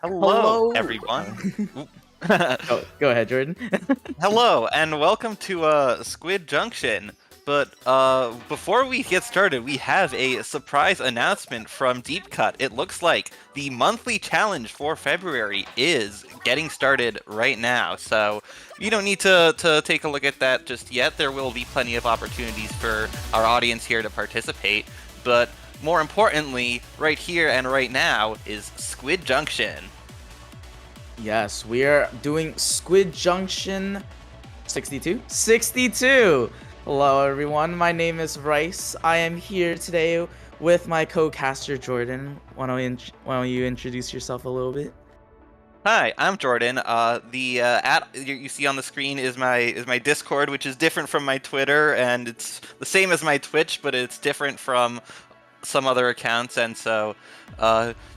Hello, Hello. everyone. Oop. Go ahead, Jordan. Hello, and welcome to Squid Junction. But before we get started, we have a surprise announcement from Deep Cut. It looks like the monthly challenge for February is getting started right now. So you don't need to take a look at that just yet. There will be plenty of opportunities for our audience here to participate. But more importantly, right here and right now is Squid Junction. Yes, we are doing Squid Junction 62? 62! Hello, everyone. My name is Rice. I am here today with my co-caster, Jordan. Why don't you introduce yourself a little bit? Hi, I'm Jordan. The at you see on the screen is my Discord, which is different from my Twitter, and it's the same as my Twitch, but it's different from some other accounts. And so,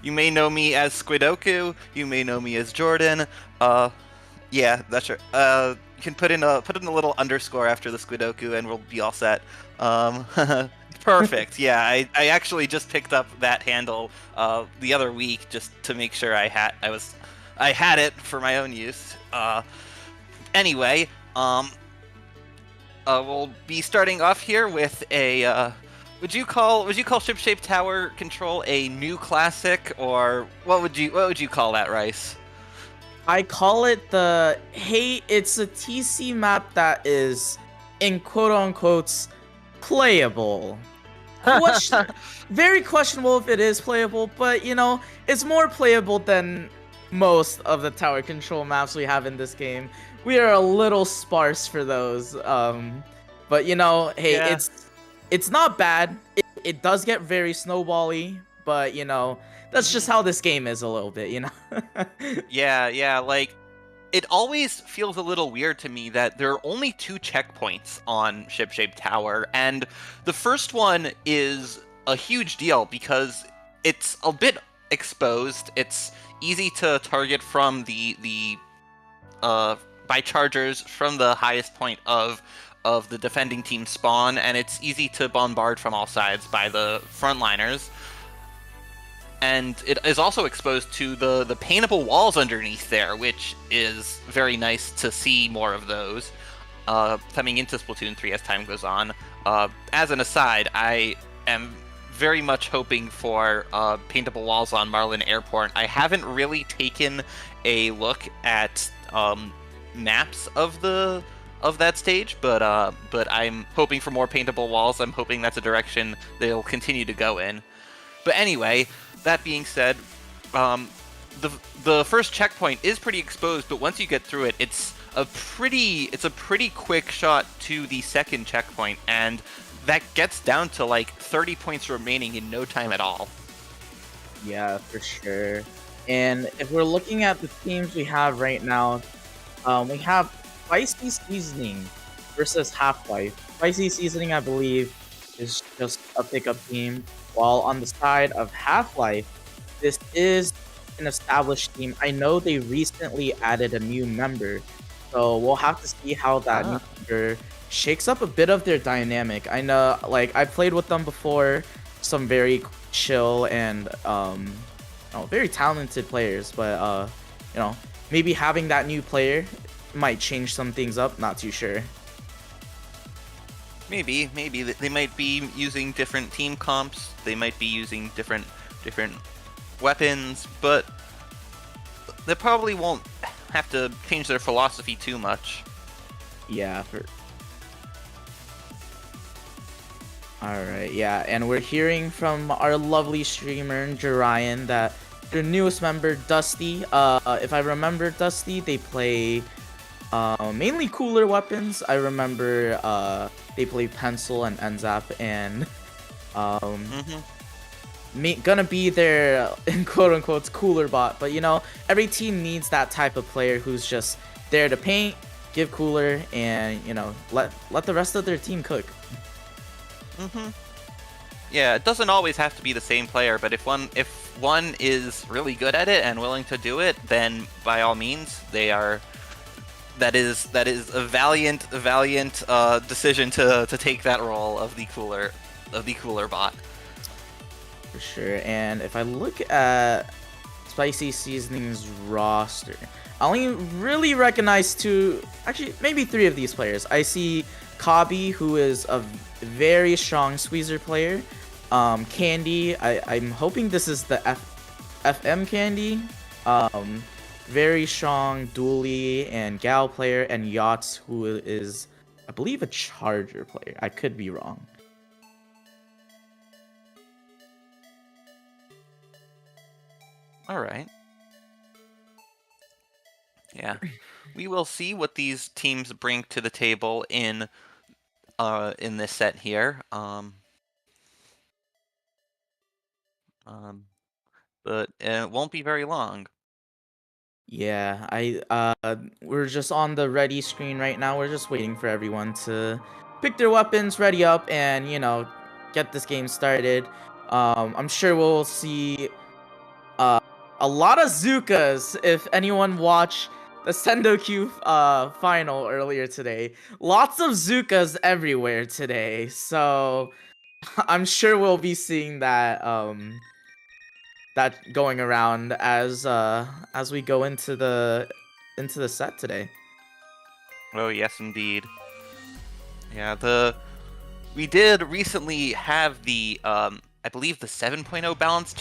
you may know me as Squidoku. You may know me as Jordan. Yeah, that's right. You can put in a little underscore after the Squidoku, and we'll be all set. Perfect. Yeah, I actually just picked up that handle the other week just to make sure I had it for my own use. Anyway, we'll be starting off here with a. Would you call Ship-Shaped Tower Control a new classic, or what would you call that, Rice? I call it hey, it's a TC map that is, in quote-unquote, playable. Very questionable if it is playable, but, it's more playable than most of the tower control maps we have in this game. We are a little sparse for those, but, hey, Yeah. it's not bad. It does get very snowbally, but, that's just how this game is a little bit, Yeah, like, it always feels a little weird to me that there are only 2 checkpoints on Ship-Shaped Tower, and the first one is a huge deal because it's a bit exposed. It's easy to target from by chargers from the highest point of the defending team's spawn, and it's easy to bombard from all sides by the frontliners. And it is also exposed to the paintable walls underneath there, which is very nice to see more of those coming into Splatoon 3 as time goes on. As an aside, I am very much hoping for paintable walls on Marlin Airport. I haven't really taken a look at maps of that stage, but I'm hoping for more paintable walls. I'm hoping that's a direction they'll continue to go in. But anyway, that being said, the first checkpoint is pretty exposed, but once you get through it, it's a pretty quick shot to the second checkpoint, and that gets down to like 30 points remaining in no time at all. Yeah, for sure. And if we're looking at the teams we have right now, we have Spicy Seasoning versus Half-Life. Spicy Seasoning, I believe, is just a pickup team, while on the side of Half-Life, this is an established team. I know they recently added a new member, so we'll have to see how that new member shakes up a bit of their dynamic. I know, like, I've played with them before, some very chill and very talented players, but maybe having that new player might change some things up. Not too sure. Maybe they might be using different team comps. They might be using different weapons, but they probably won't have to change their philosophy too much. Yeah. Alright, yeah, and we're hearing from our lovely streamer, Jarian, that their newest member, Dusty, if I remember Dusty, they play mainly cooler weapons. I remember they play Pencil and NZAP, and gonna be their in quote-unquote cooler bot, but every team needs that type of player who's just there to paint, give cooler, and let the rest of their team cook. Yeah, it doesn't always have to be the same player, but if one is really good at it and willing to do it, then by all means, that is a valiant decision to take that role of the cooler bot. For sure. And if I look at Spicy Seasoning's roster. I only really recognize two, actually maybe three of these players. I see Kabi, who is a very strong squeezer player. Candy, I'm hoping this is the FM Candy. Very strong dually and gal player, and Yachts, who is, I believe, a charger player. I could be wrong. All right. Yeah, we will see what these teams bring to the table in this set here. But it won't be very long. Yeah, we're just on the ready screen right now. We're just waiting for everyone to pick their weapons, ready up, and get this game started. I'm sure we'll see uh a lot of Zukas if anyone watched the Sendokyu final earlier today. Lots of Zukas everywhere today. So I'm sure we'll be seeing that going around as we go into the set today. Oh yes, indeed. Yeah, we did recently have the I believe the 7.0 balance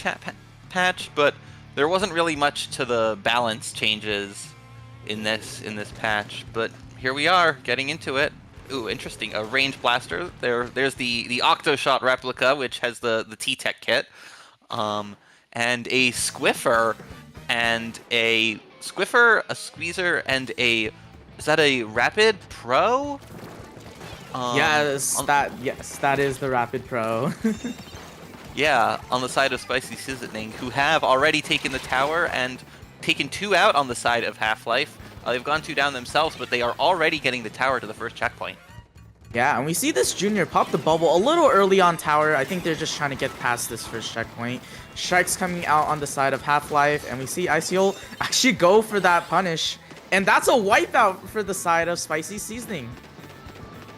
patch, but there wasn't really much to the balance changes in this patch. But here we are, getting into it. Ooh, interesting. A range blaster. There's the Octoshot replica, which has the T-Tech kit. And a Squiffer, a Squeezer, and is that a Rapid Pro? Yes, that is the Rapid Pro. Yeah, on the side of Spicy Seasoning, who have already taken the tower and taken 2 out on the side of Half-Life. They've gone 2 down themselves, but they are already getting the tower to the first checkpoint. Yeah, and we see this Junior pop the bubble a little early on tower. I think they're just trying to get past this first checkpoint. Sharks coming out on the side of Half-Life, and we see ICO actually go for that punish. And that's a wipeout for the side of Spicy Seasoning.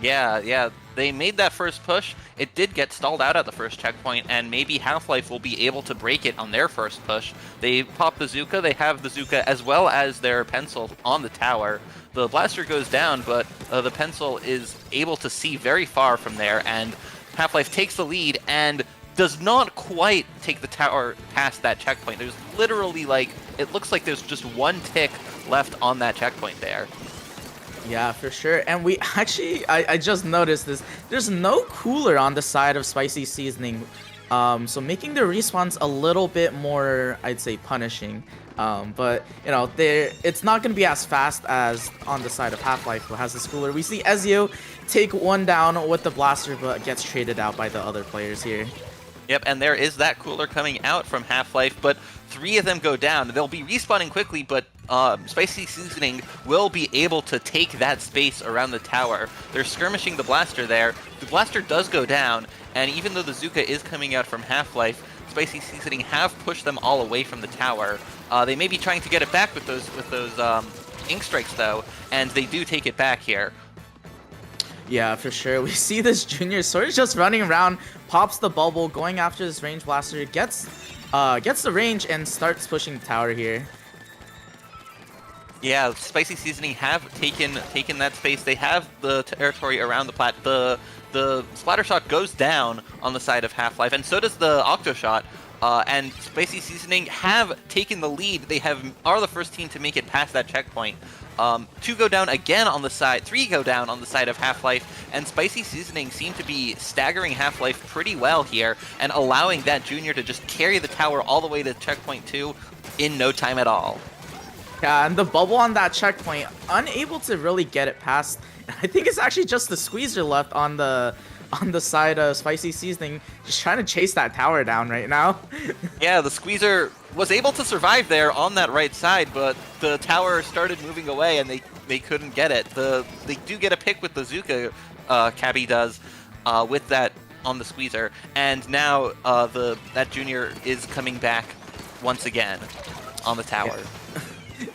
Yeah, they made that first push. It did get stalled out at the first checkpoint, and maybe Half-Life will be able to break it on their first push. They pop the Zuka, they have the Zuka as well as their pencil on the tower. The blaster goes down, but the pencil is able to see very far from there, and Half-Life takes the lead and does not quite take the tower past that checkpoint. There's literally, it looks like there's just 1 tick left on that checkpoint there. Yeah, for sure. And we actually, I just noticed this. There's no cooler on the side of Spicy Seasoning. So making the respawns a little bit more, I'd say, punishing. But, it's not going to be as fast as on the side of Half-Life, who has this cooler. We see Ezio take 1 down with the blaster, but gets traded out by the other players here. Yep, and there is that cooler coming out from Half-Life, but 3 of them go down. They'll be respawning quickly, but Spicy Seasoning will be able to take that space around the tower. They're skirmishing the blaster there. The blaster does go down, and even though the Zuka is coming out from Half-Life, Spicy Seasoning have pushed them all away from the tower. They may be trying to get it back with those ink strikes, though, and they do take it back here. Yeah, for sure. We see this Junior sort of just running around, pops the bubble, going after this range blaster, gets the range and starts pushing the tower here. Yeah, Spicy Seasoning have taken that space. They have the territory around the plat. The splatter shot goes down on the side of Half-Life, and so does the Octo shot. And Spicy Seasoning have taken the lead. They are the first team to make it past that checkpoint. 2 go down again on the side, 3 go down on the side of Half-Life, and Spicy Seasoning seem to be staggering Half-Life pretty well here, and allowing that Junior to just carry the tower all the way to checkpoint 2 in no time at all. Yeah, and the bubble on that checkpoint, unable to really get it past. I think it's actually just the Squeezer left on the side of Spicy Seasoning, just trying to chase that tower down right now. Yeah, the Squeezer was able to survive there on that right side, but the tower started moving away and they couldn't get it. They do get a pick with the Zuka, Cabby does, with that on the Squeezer, and now that Junior is coming back once again on the tower.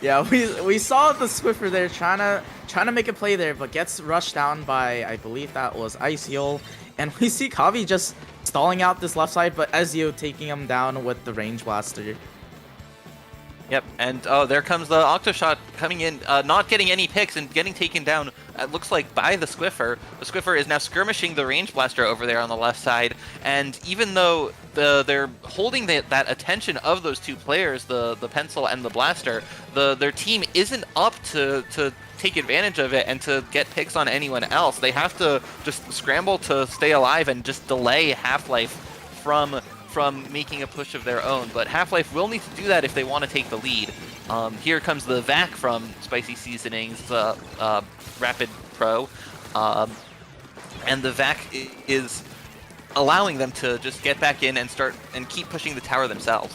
Yeah, we saw the Swiffer there trying to make a play there, but gets rushed down by, I believe that was Iciol, and we see Kavi just stalling out this left side, but Ezio taking him down with the range blaster. Yep, and oh, there comes the Octoshot coming in, not getting any picks and getting taken down, it looks like, by the Squiffer. The Squiffer is now skirmishing the Range Blaster over there on the left side, and even though they're holding that attention of those two players, the Pencil and the Blaster, their team isn't up to take advantage of it and to get picks on anyone else. They have to just scramble to stay alive and just delay Half-Life from making a push of their own, but Half-Life will need to do that if they want to take the lead. Here comes the VAC from Spicy Seasonings, Rapid Pro, and the VAC is allowing them to just get back in and start and keep pushing the tower themselves.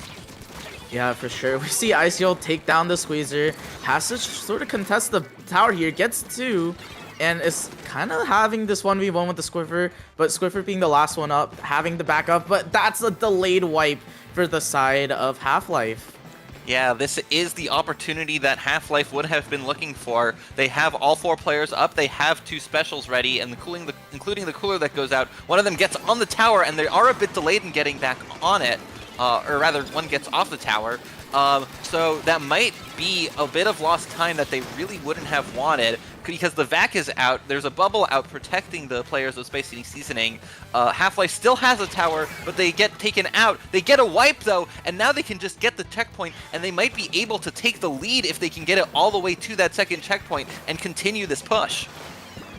Yeah, for sure. We see ICO take down the Squeezer, has to sort of contest the tower here, gets 2, and is kind of having this 1v1 with the Squiffer, but Squiffer being the last one up, having the backup, but that's a delayed wipe for the side of Half-Life. Yeah, this is the opportunity that Half-Life would have been looking for. They have all 4 players up, they have 2 specials ready, and including the cooler that goes out. One of them gets on the tower, and they are a bit delayed in getting back on it. Or rather, one gets off the tower. So that might be a bit of lost time that they really wouldn't have wanted, because the VAC is out, there's a bubble out protecting the players of Spicy Seasoning. Half-Life still has a tower, but they get taken out. They get a wipe, though, and now they can just get the checkpoint, and they might be able to take the lead if they can get it all the way to that second checkpoint and continue this push.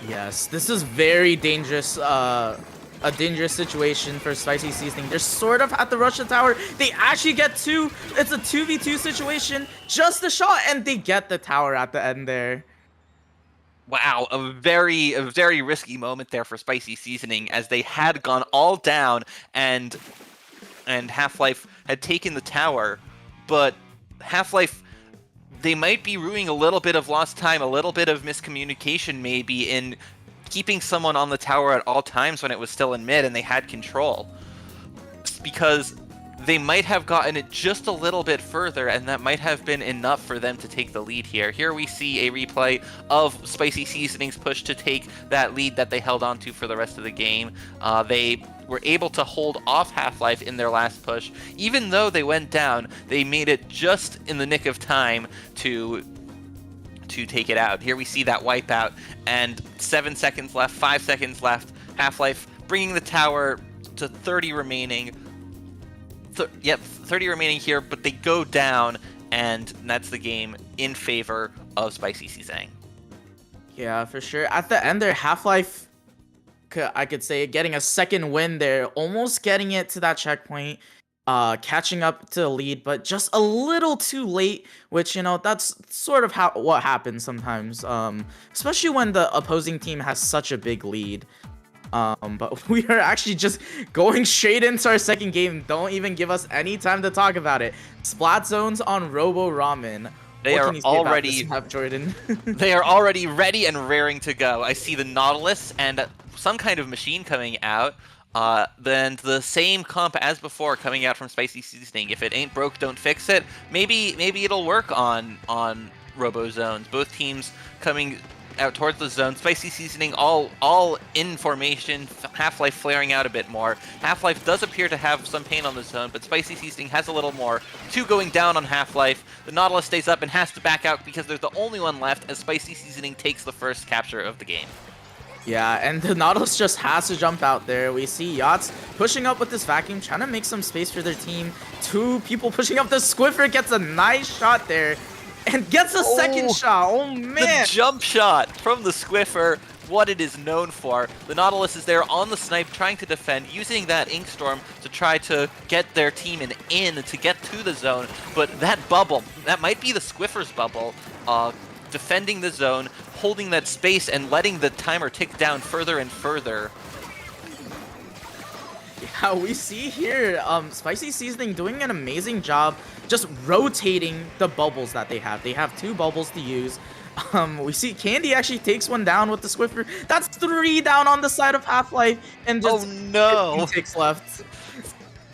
Yes, this is very dangerous, a dangerous situation for Spicy Seasoning. They're sort of at the rush the tower. They actually get 2. It's a 2v2 situation. Just a shot, and they get the tower at the end there. Wow, a very risky moment there for Spicy Seasoning, as they had gone all down and Half-Life had taken the tower, but Half-Life, they might be ruining a little bit of lost time, a little bit of miscommunication maybe in keeping someone on the tower at all times when it was still in mid and they had control. Because they might have gotten it just a little bit further, and that might have been enough for them to take the lead here. Here we see a replay of Spicy Seasoning's push to take that lead that they held on to for the rest of the game. They were able to hold off Half-Life in their last push. Even though they went down, they made it just in the nick of time to take it out. Here we see that wipeout, and 7 seconds left, 5 seconds left. Half-Life bringing the tower to 30 remaining. 30 remaining here, but they go down, and that's the game in favor of Spicy Seasoning. Yeah, for sure. At the end there, Half-Life, I could say, getting a second win there, almost getting it to that checkpoint, catching up to the lead, but just a little too late, which, you know, that's sort of what happens sometimes, especially when the opposing team has such a big lead. But we are actually just going straight into our second game. Don't even give us any time to talk about it. Splat zones on Robo Ramen. They are already Jordan. They are already ready and raring to go. I see the Nautilus and some kind of machine coming out. Then the same comp as before coming out from Spicy Seasoning. If it ain't broke, don't fix it. Maybe it'll work on Robo zones. Both teams coming out towards the zone. Spicy Seasoning all in formation. Half-Life flaring out a bit more. Half-Life does appear to have some pain on the zone, but Spicy Seasoning has a little more. 2 going down on Half-Life. The Nautilus stays up and has to back out because they're the only one left as Spicy Seasoning takes the first capture of the game. Yeah, and the Nautilus just has to jump out there. We see Yachts pushing up with this vacuum, trying to make some space for their team. 2 people pushing up. The Squiffer gets a nice shot there and gets a second shot. Oh, man. The jump shot from the Squiffer, what it is known for. The Nautilus is there on the snipe, trying to defend, using that Inkstorm to try to get their team in to get to the zone. But that bubble, that might be the Squiffer's bubble, defending the zone, holding that space, and letting the timer tick down further and further. Yeah, we see here, Spicy Seasoning doing an amazing job just rotating the bubbles that they have. They have 2 bubbles to use. We see Candy actually takes one down with the Squiffer. That's 3 down on the side of Half-Life, and just 15 ticks left.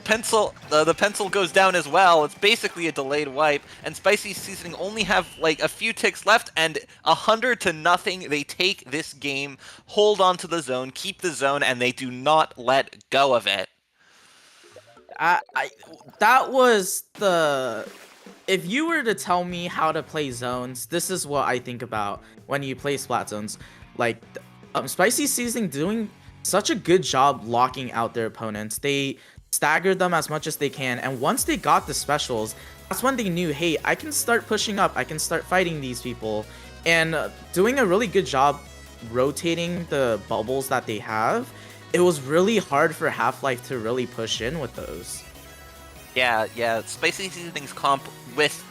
The pencil goes down as well. It's basically a delayed wipe, and Spicy Seasoning only have like a few ticks left, and 100-0. They take this game, hold on to the zone, keep the zone, and they do not let go of it. That was the if you were to tell me how to play zones, this is what I think about when you play Splat zones. Like, Spicy Seasoning doing such a good job locking out their opponents. They staggered them as much as they can, and once they got the specials, that's when they knew, hey, I can start pushing up, I can start fighting these people, and doing a really good job rotating the bubbles that they have. It was really hard for Half-Life to really push in with those. Yeah. Spicy Seasoning's comp with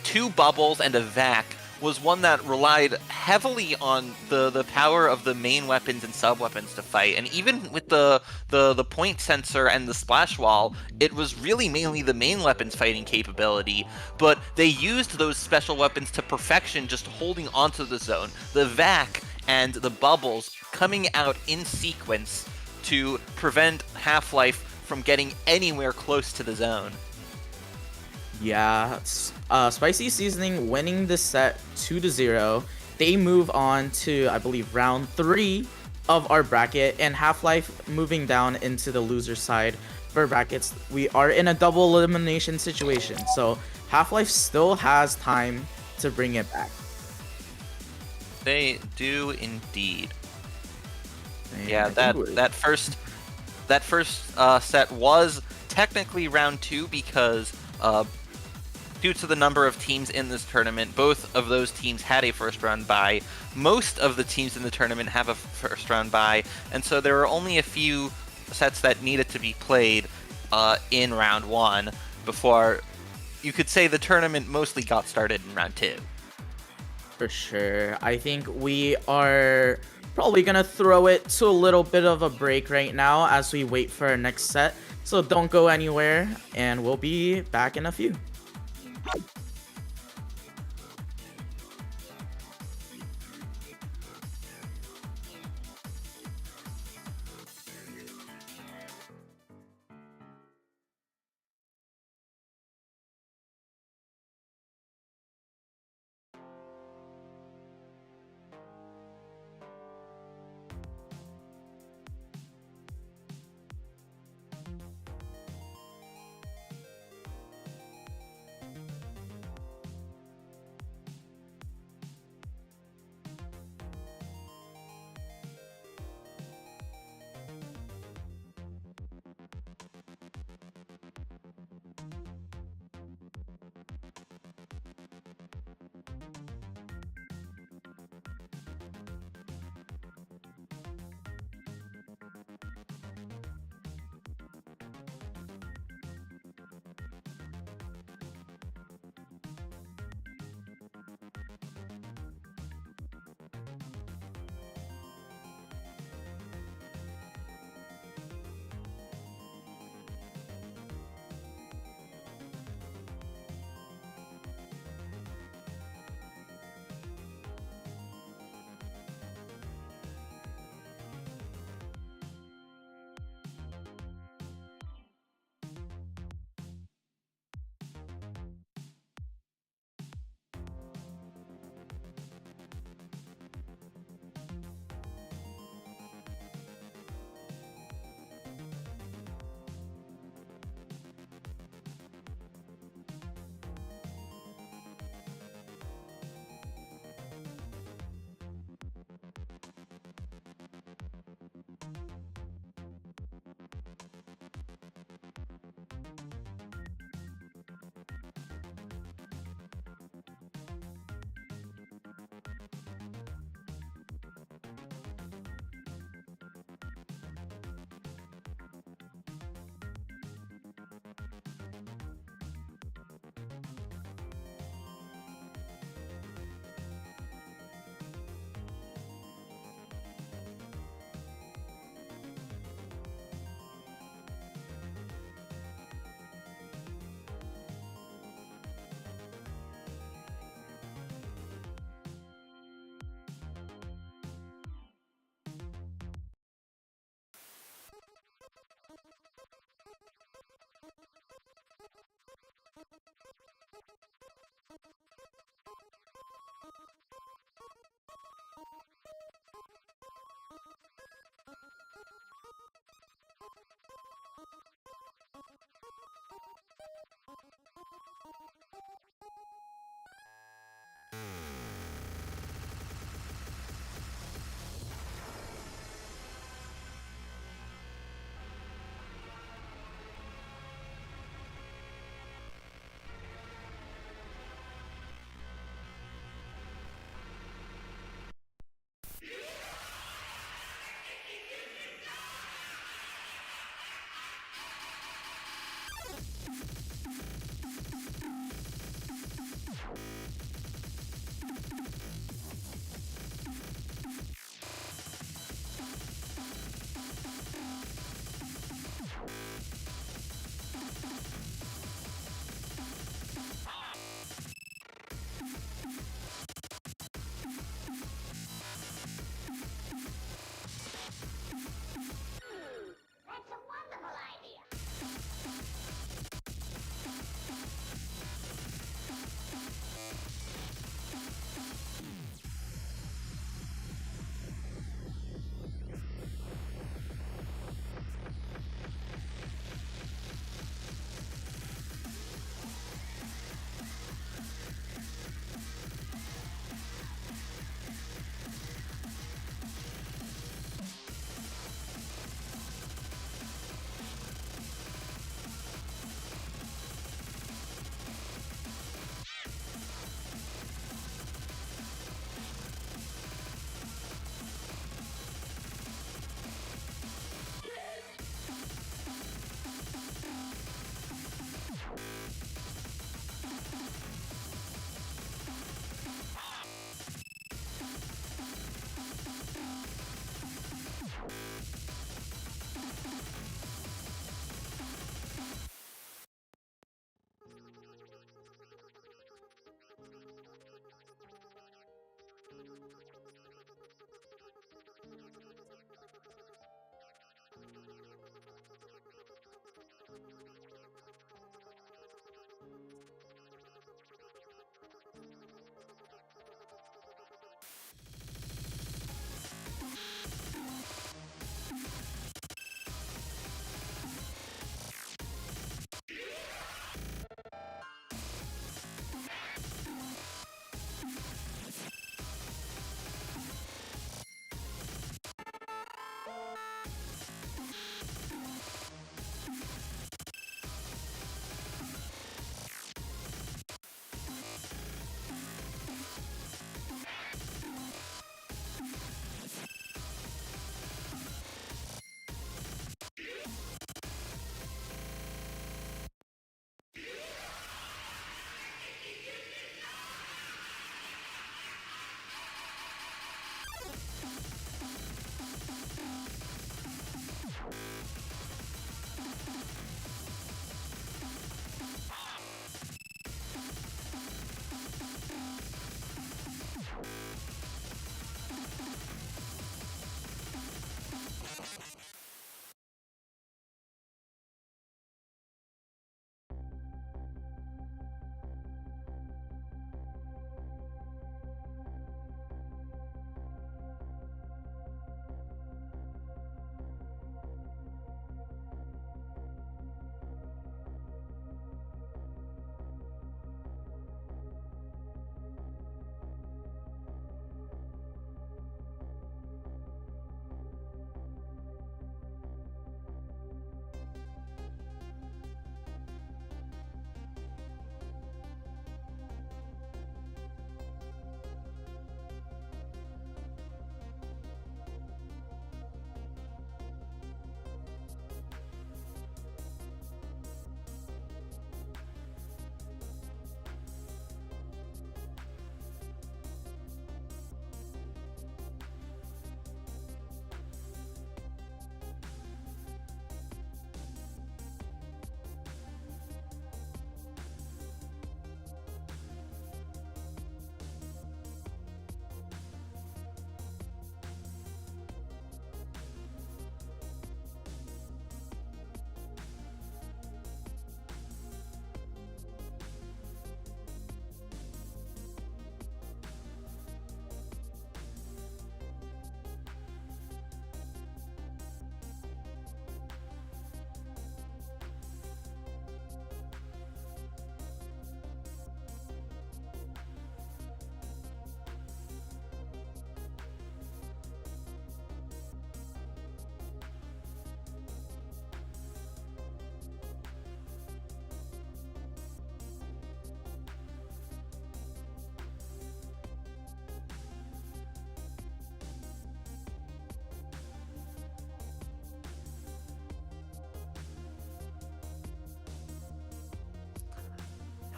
2 bubbles and a vac was one that relied heavily on the power of the main weapons and sub weapons to fight. And even with the point sensor and the splash wall, it was really mainly the main weapons fighting capability. But they used those special weapons to perfection, just holding onto the zone. The vac and the bubbles coming out in sequence to prevent Half-Life from getting anywhere close to the zone. Yeah, Spicy Seasoning winning the set 2-0. They move on to, I believe, round 3 of our bracket, and Half-Life moving down into the loser side for brackets. We are in a double elimination situation, so Half-Life still has time to bring it back. They do indeed. And Yeah, that first set was technically round 2 because due to the number of teams in this tournament, both of those teams had a first round bye. Most of the teams in the tournament have a first round bye, and so there were only a few sets that needed to be played in round 1 before you could say the tournament mostly got started in round 2. For sure. I think we are probably gonna throw it to a little bit of a break right now as we wait for our next set. So don't go anywhere, and we'll be back in a few.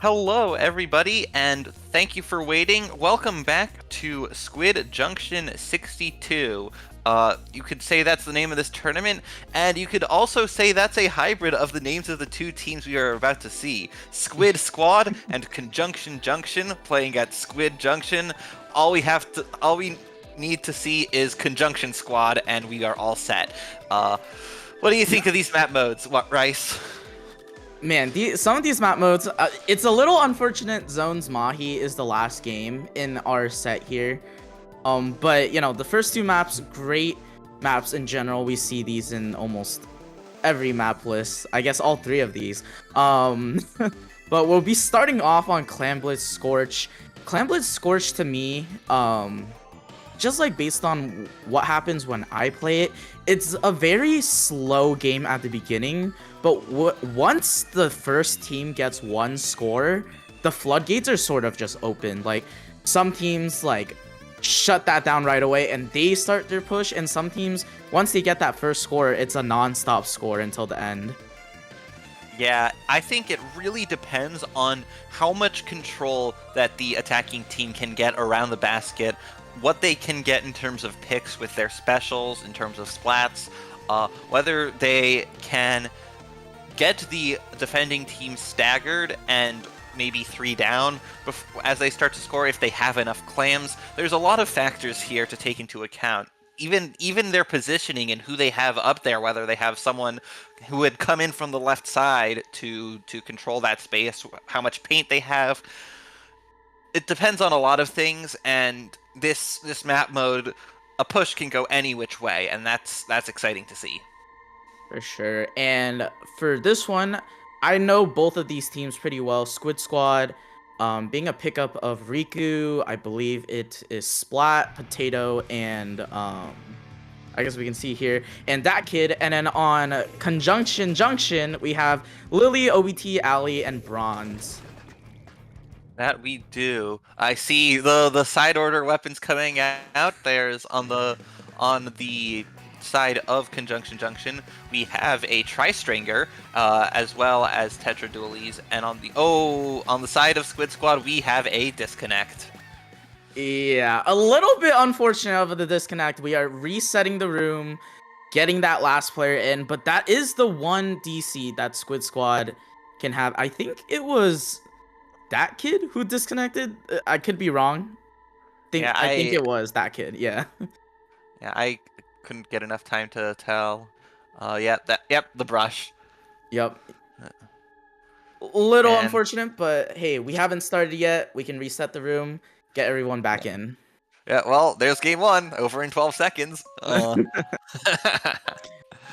Hello, everybody, and thank you for waiting. Welcome back to Squid Junction 62. You could say that's the name of this tournament, and you could also say that's a hybrid of the names of the two teams we are about to see. Squid Squad and Conjunction Junction playing at Squid Junction. All we need to see is Conjunction Squad, and we are all set. What do you think of these map modes, Rice? Man, some of these map modes, it's a little unfortunate. Zones Mahi is the last game in our set here. But you know, the first two maps, great maps in general. We see these in almost every map list. I guess all three of these. But we'll be starting off on Clan Blitz Scorch. Clan Blitz Scorch to me, just like based on what happens when I play it, it's a very slow game at the beginning, but once the first team gets one score, the floodgates are sort of just open. Like, some teams like shut that down right away and they start their push, and some teams, once they get that first score, it's a non-stop score until the end. Yeah, I think it really depends on how much control that the attacking team can get around the basket, what they can get in terms of picks with their specials, in terms of splats, whether they can get the defending team staggered and maybe 3 down as they start to score if they have enough clams. There's a lot of factors here to take into account. Even their positioning and who they have up there, whether they have someone who would come in from the left side to control that space, how much paint they have. It depends on a lot of things, and this map mode, a push can go any which way, and that's exciting to see. For sure. And for this one, I know both of these teams pretty well. Squid Squad, being a pickup of Riku, I believe it is Splat, Potato, and I guess we can see here, and that kid. And then on Conjunction Junction, we have Lily, OBT, Ali, and Bronze. That we do. I see the side order weapons coming out. There's on the side of Conjunction Junction, we have a Tri-Stringer, as well as Tetra Dualies, and on the side of Squid Squad, we have a Disconnect. Yeah, a little bit unfortunate of the disconnect. We are resetting the room, getting that last player in, but that is the one DC that Squid Squad can have. I think it was that kid who disconnected. I could be wrong. I think it was that kid. Yeah. Yeah, I couldn't get enough time to tell. The brush. Yep. A little unfortunate, but hey, we haven't started yet. We can reset the room, get everyone back in. Yeah, well, there's game 1 over in 12 seconds.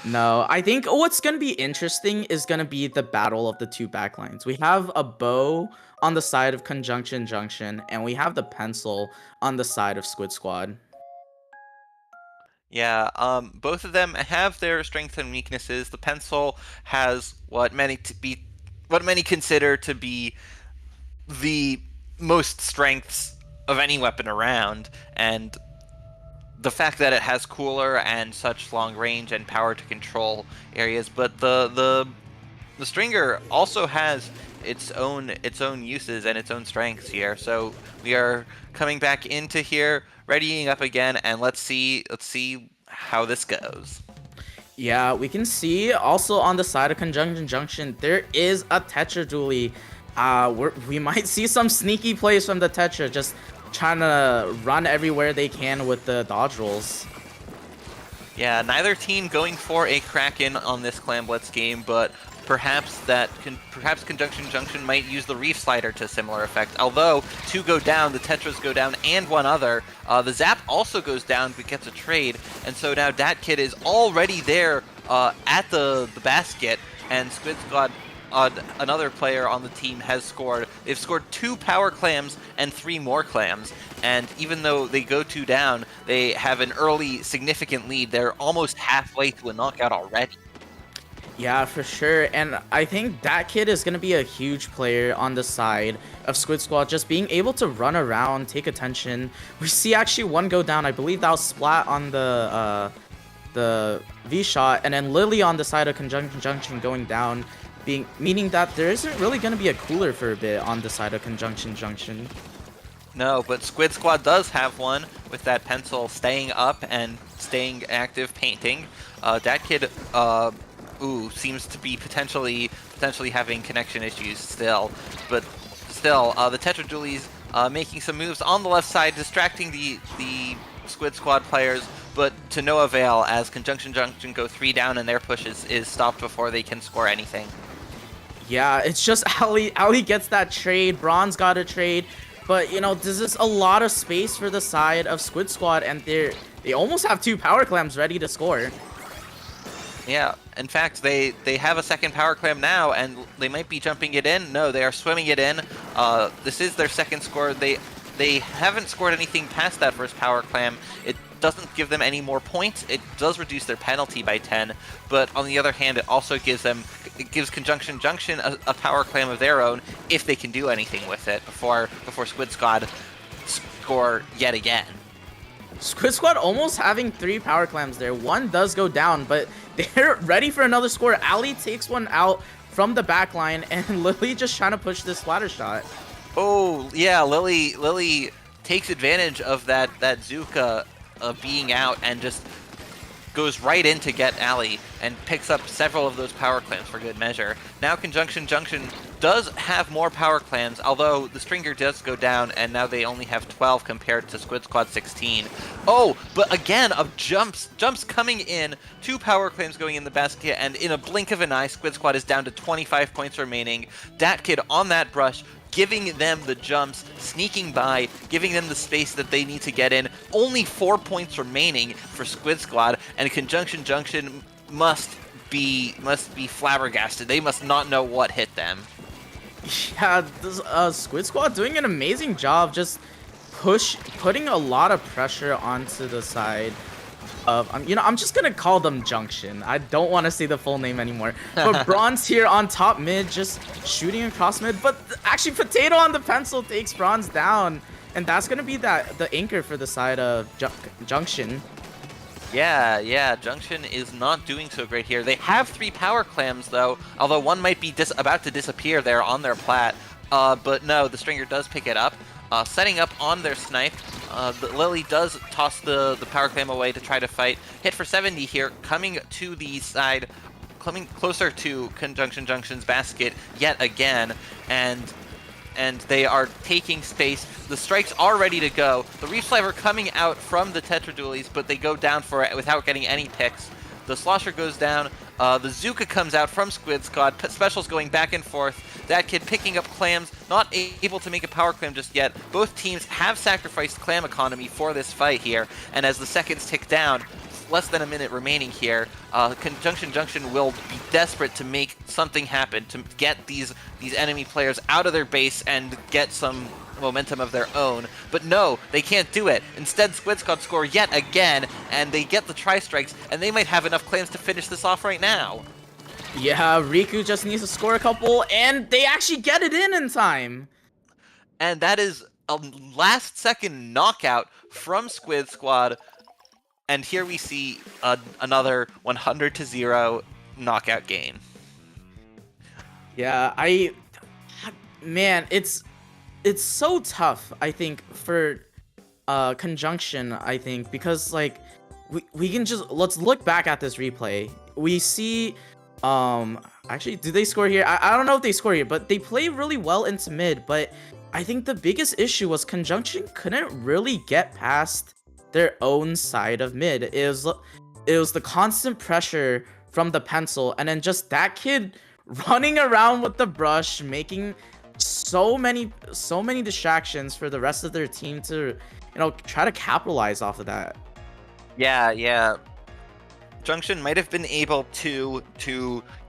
No, I think what's going to be interesting is going to be the battle of the two backlines. We have a bow on the side of Conjunction Junction, and we have the pencil on the side of Squid Squad. Yeah, both of them have their strengths and weaknesses. The pencil has what many consider to be the most strengths of any weapon around, and the fact that it has cooler and such long range and power to control areas, but the Stringer also has its own uses and its own strengths here. So we are coming back into here, readying up again, and let's see how this goes. Yeah, we can see also on the side of Conjunction Junction there is a Tetra Dually. We might see some sneaky plays from the Tetra, just trying to run everywhere they can with the dodge rolls. Yeah, neither team going for a Kraken on this Clan Blitz game, but perhaps Conjunction Junction might use the Reef Slider to similar effect. Although 2 go down, the Tetras go down, and one other. The Zap also goes down but gets a trade, and so now Dat Kid is already there at the basket, and Squid Squad, another player on the team, has scored. They've scored 2 power clams and 3 more clams, and even though they go 2 down, they have an early significant lead. They're almost halfway to a knockout already. Yeah, for sure. And I think that kid is going to be a huge player on the side of Squid Squad, just being able to run around, take attention. We see actually 1 go down. I believe that was Splat on the V shot, and then Lily on the side of Conjunction Junction going down. meaning that there isn't really going to be a cooler for a bit on the side of Conjunction Junction. No, but Squid Squad does have one with that pencil staying up and staying active painting. That kid, seems to be potentially having connection issues still. But still, the Tetra Dualies making some moves on the left side, distracting the Squid Squad players, but to no avail as Conjunction Junction go 3 down and their push is stopped before they can score anything. Yeah, it's just Ali gets that trade. Bronze got a trade. But, you know, this is a lot of space for the side of Squid Squad, and they almost have 2 power clams ready to score. Yeah, in fact, they have a second power clam now, and they might be jumping it in. No, they are swimming it in. This is their second score. They haven't scored anything past that first power clam. It doesn't give them any more points. It does reduce their penalty by 10, but on the other hand, it also gives Conjunction Junction a power clam of their own if they can do anything with it before Squid Squad score yet again. Squid Squad almost having 3 power clams there. One does go down, but they're ready for another score. Ali takes one out from the back line, and Lily just trying to push this splatter shot. Oh, yeah, Lily takes advantage of that Zuka being out and just goes right in to get Ali and picks up several of those power clams for good measure. Now Conjunction Junction does have more power clams, although the stringer does go down, and now they only have 12 compared to Squid Squad 16. Oh, but again, of jumps coming in, 2 power clams going in the basket, and in a blink of an eye, Squid Squad is down to 25 points remaining. Dat Kid on that brush, giving them the jumps, sneaking by, giving them the space that they need to get in. Only 4 points remaining for Squid Squad, and Conjunction Junction must be flabbergasted. They must not know what hit them. Yeah, this Squid Squad doing an amazing job just putting a lot of pressure onto the side of, I'm just gonna call them Junction. I don't want to say the full name anymore. But Bronze here on top mid, just shooting across mid. But actually, Potato on the pencil takes Bronze down, and that's gonna be the anchor for the side of Junction. Yeah, Junction is not doing so great here. They have 3 power clams though, although one might be about to disappear there on their plat. But no, the stringer does pick it up. Setting up on their snipe, Lily does toss the power clam away to try to fight. Hit for 70 here, coming to the side, coming closer to Conjunction Junction's basket yet again, and they are taking space. The strikes are ready to go. The Reef Sliver coming out from the Tetra Dualies, but they go down for it without getting any picks. The Slosher goes down. The Zuka comes out from Squid Squad. Specials going back and forth. Dat Kid picking up clams, not able to make a power clam just yet. Both teams have sacrificed clam economy for this fight here, and as the seconds tick down, less than a minute remaining here, Conjunction Junction will be desperate to make something happen, to get these enemy players out of their base and get some momentum of their own. But no, they can't do it. Instead, Squid Squad score yet again, and they get the tri-strikes, and they might have enough clams to finish this off right now. Yeah, Riku just needs to score a couple, and they actually get it in time. And that is a last-second knockout from Squid Squad. And here we see another 100-0 knockout game. Yeah, man, it's so tough, I think, for Conjunction, I think, because like we can just, let's look back at this replay. We see actually, do they score here? I don't know if they score here, but they play really well into mid. But I think the biggest issue was Conjunction couldn't really get past their own side of mid. It was the constant pressure from the pencil, and then just that kid running around with the brush, making so many distractions for the rest of their team to, try to capitalize off of that. Yeah. Junction might have been able to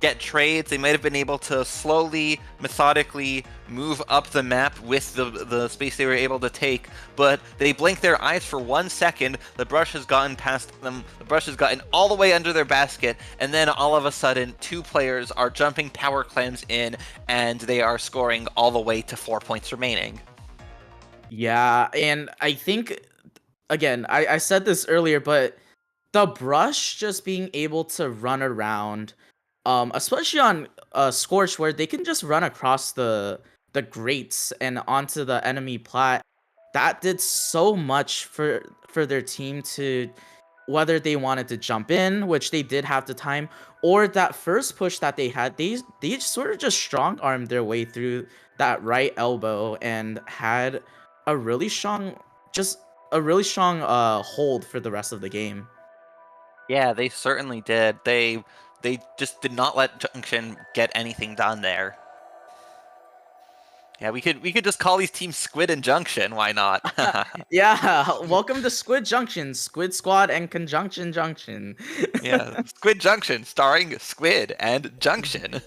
get trades. They might have been able to slowly, methodically move up the map with the space they were able to take, but they blink their eyes for 1 second. The brush has gotten past them. The brush has gotten all the way under their basket, and then all of a sudden, 2 players are jumping power clams in, and they are scoring all the way to 4 points remaining. Yeah, and I think, again, I said this earlier, but the brush just being able to run around especially on Scorch, where they can just run across the grates and onto the enemy plat. That did so much for their team to, whether they wanted to jump in, which they did have the time, or that first push that they had, they sort of just strong armed their way through that right elbow and had a really strong, just a really strong hold for the rest of the game. Yeah, they certainly did. They just did not let Junction get anything done there. Yeah, we could just call these teams Squid and Junction. Why not? Yeah, welcome to Squid Junction, Squid Squad and Conjunction Junction. Yeah, Squid Junction, starring Squid and Junction.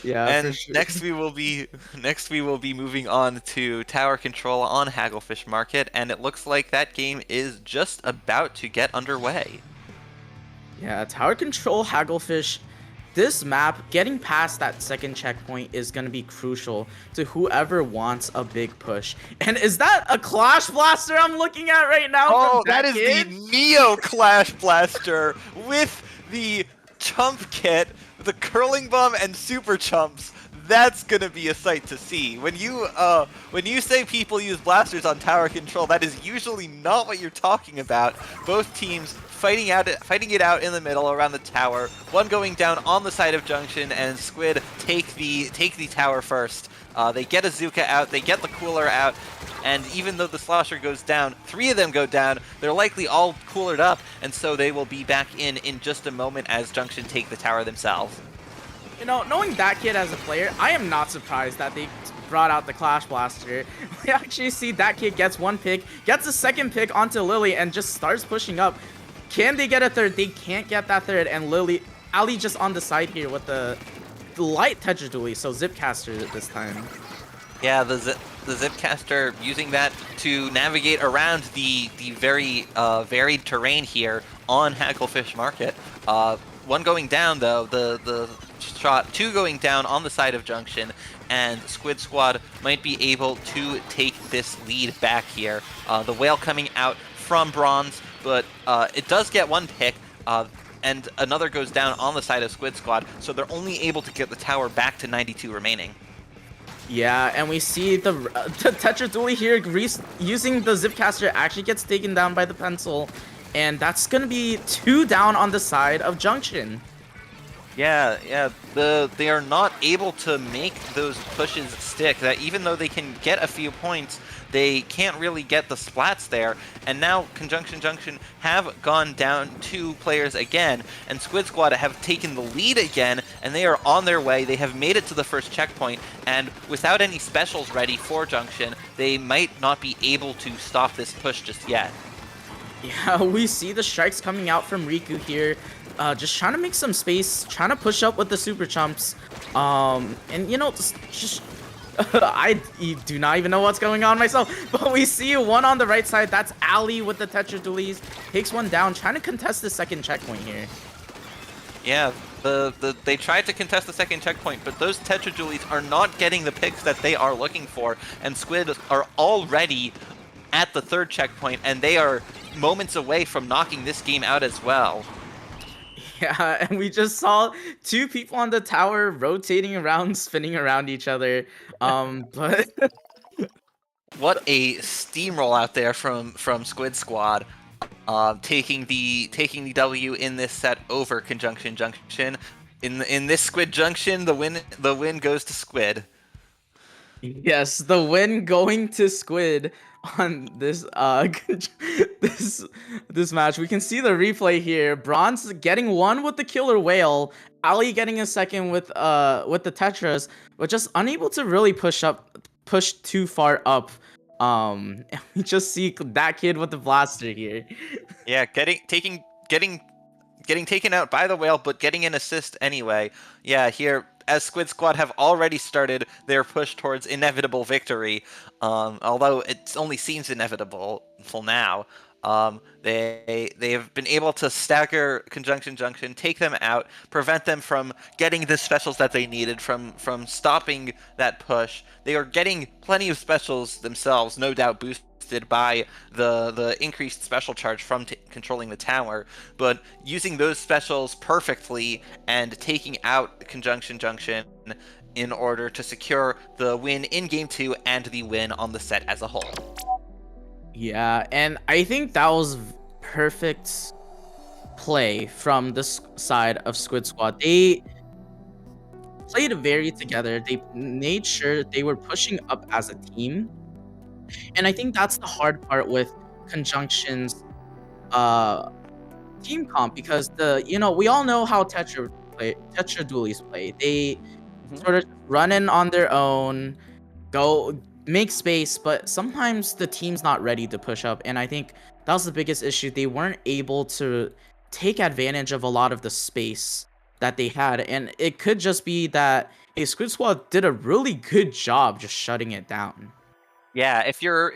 Yeah, for And sure. next we will be moving on to Tower Control on Hagglefish Market, and it looks like that game is just about to get underway. Yeah, Tower Control Hagglefish. This map, getting past that second checkpoint is going to be crucial to whoever wants a big push. And is that a Clash Blaster I'm looking at right now? Oh, From that is kid? the Neo Clash Blaster with the Chump Kit, the Curling Bomb, and Super Chumps. That's gonna be a sight to see. When you say people use blasters on Tower Control, that is usually not what you're talking about. Both teams fighting it out in the middle around the tower. One going down on the side of Junction, and Squid take the tower first. They get Azuka out, they get the cooler out, and even though the Slosher goes down, 3 of them go down, they're likely all coolered up, and so they will be back in just a moment as Junction take the tower themselves. You know, knowing that kid as a player, I am not surprised that they brought out the Clash Blaster. We actually see that kid gets one pick, gets a second pick onto Lily, and just starts pushing up. Can they get a third? They can't get that third, and Ali just on the side here with the light Tetra Dually, so Zipcaster this time. Yeah, the Zipcaster using that to navigate around the very varied terrain here on Hagglefish Market. One going down though, the shot, 2 going down on the side of Junction, and Squid Squad might be able to take this lead back here. The whale coming out from Bronze, but it does get 1 pick. And another goes down on the side of Squid Squad, so they're only able to get the tower back to 92 remaining. Yeah, and we see the Tetra Dually here using the Zipcaster actually gets taken down by the pencil, and that's gonna be 2 down on the side of Junction. Yeah, they are not able to make those pushes stick. That even though they can get a few points, they can't really get the splats there. And now Conjunction Junction have gone down 2 players again, and Squid Squad have taken the lead again, and they are on their way. They have made it to the first checkpoint, and without any specials ready for Junction, they might not be able to stop this push just yet. Yeah, we see the strikes coming out from Riku here. Just trying to make some space, trying to push up with the super chumps. And you know, just I do not even know what's going on myself. But we see one on the right side. That's Ali with the Tetra Dualies. Takes one down, trying to contest the second checkpoint here. Yeah, they tried to contest the second checkpoint, but those Tetra Dualies are not getting the picks that they are looking for, and Squid are already at the third checkpoint, and they are moments away from knocking this game out as well. Yeah, and we just saw 2 people on the tower rotating around, spinning around each other. But What a steamroll out there from Squid Squad, taking the W in this set over Conjunction Junction. In this Squid Junction, the win goes to Squid. yes, the win going to Squid on this this match. We can see the replay here. Bronze getting 1 with the killer whale, Ali getting a second with the Tetras, but just unable to really push too far up. And we just see that kid with the blaster here. Yeah, getting taken out by the whale, but getting an assist anyway. Yeah, here, as Squid Squad have already started their push towards inevitable victory, although it only seems inevitable. until now. They have been able to stagger Conjunction Junction, take them out, prevent them from getting the specials that they needed, from stopping that push. They are getting plenty of specials themselves, no doubt boosted by the increased special charge from controlling the tower, but using those specials perfectly and taking out Conjunction Junction in order to secure the win in Game 2 and the win on the set as a whole. Yeah, and I think that was perfect play from this side of Squid Squad. They played very together. They made sure they were pushing up as a team. And I think that's the hard part with Conjunction's uh team comp, because we all know how Tetra Dualies play. They Mhm. sort of run in on their own, go make space, but sometimes the team's not ready to push up. And I think that was the biggest issue. They weren't able to take advantage of a lot of the space that they had. And it could just be that Squid Squad did a really good job just shutting it down. Yeah, if you're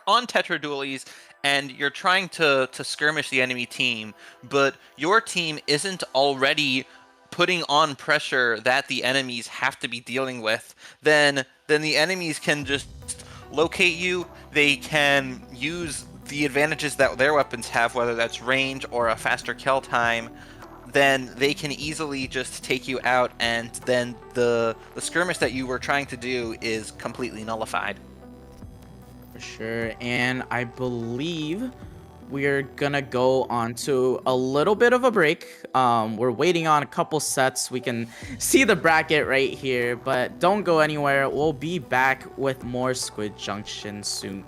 on Tetra Dualies and you're trying to skirmish the enemy team, but your team isn't already putting on pressure that the enemies have to be dealing with, then the enemies can just locate you. They can use the advantages that their weapons have, whether that's range or a faster kill time. Then they can easily just take you out, and then the skirmish that you were trying to do is completely nullified. For sure. And I believe we're gonna go on to a little bit of a break. We're waiting on a couple sets. We can see the bracket right here, but don't go anywhere. We'll be back with more Squid Junction soon.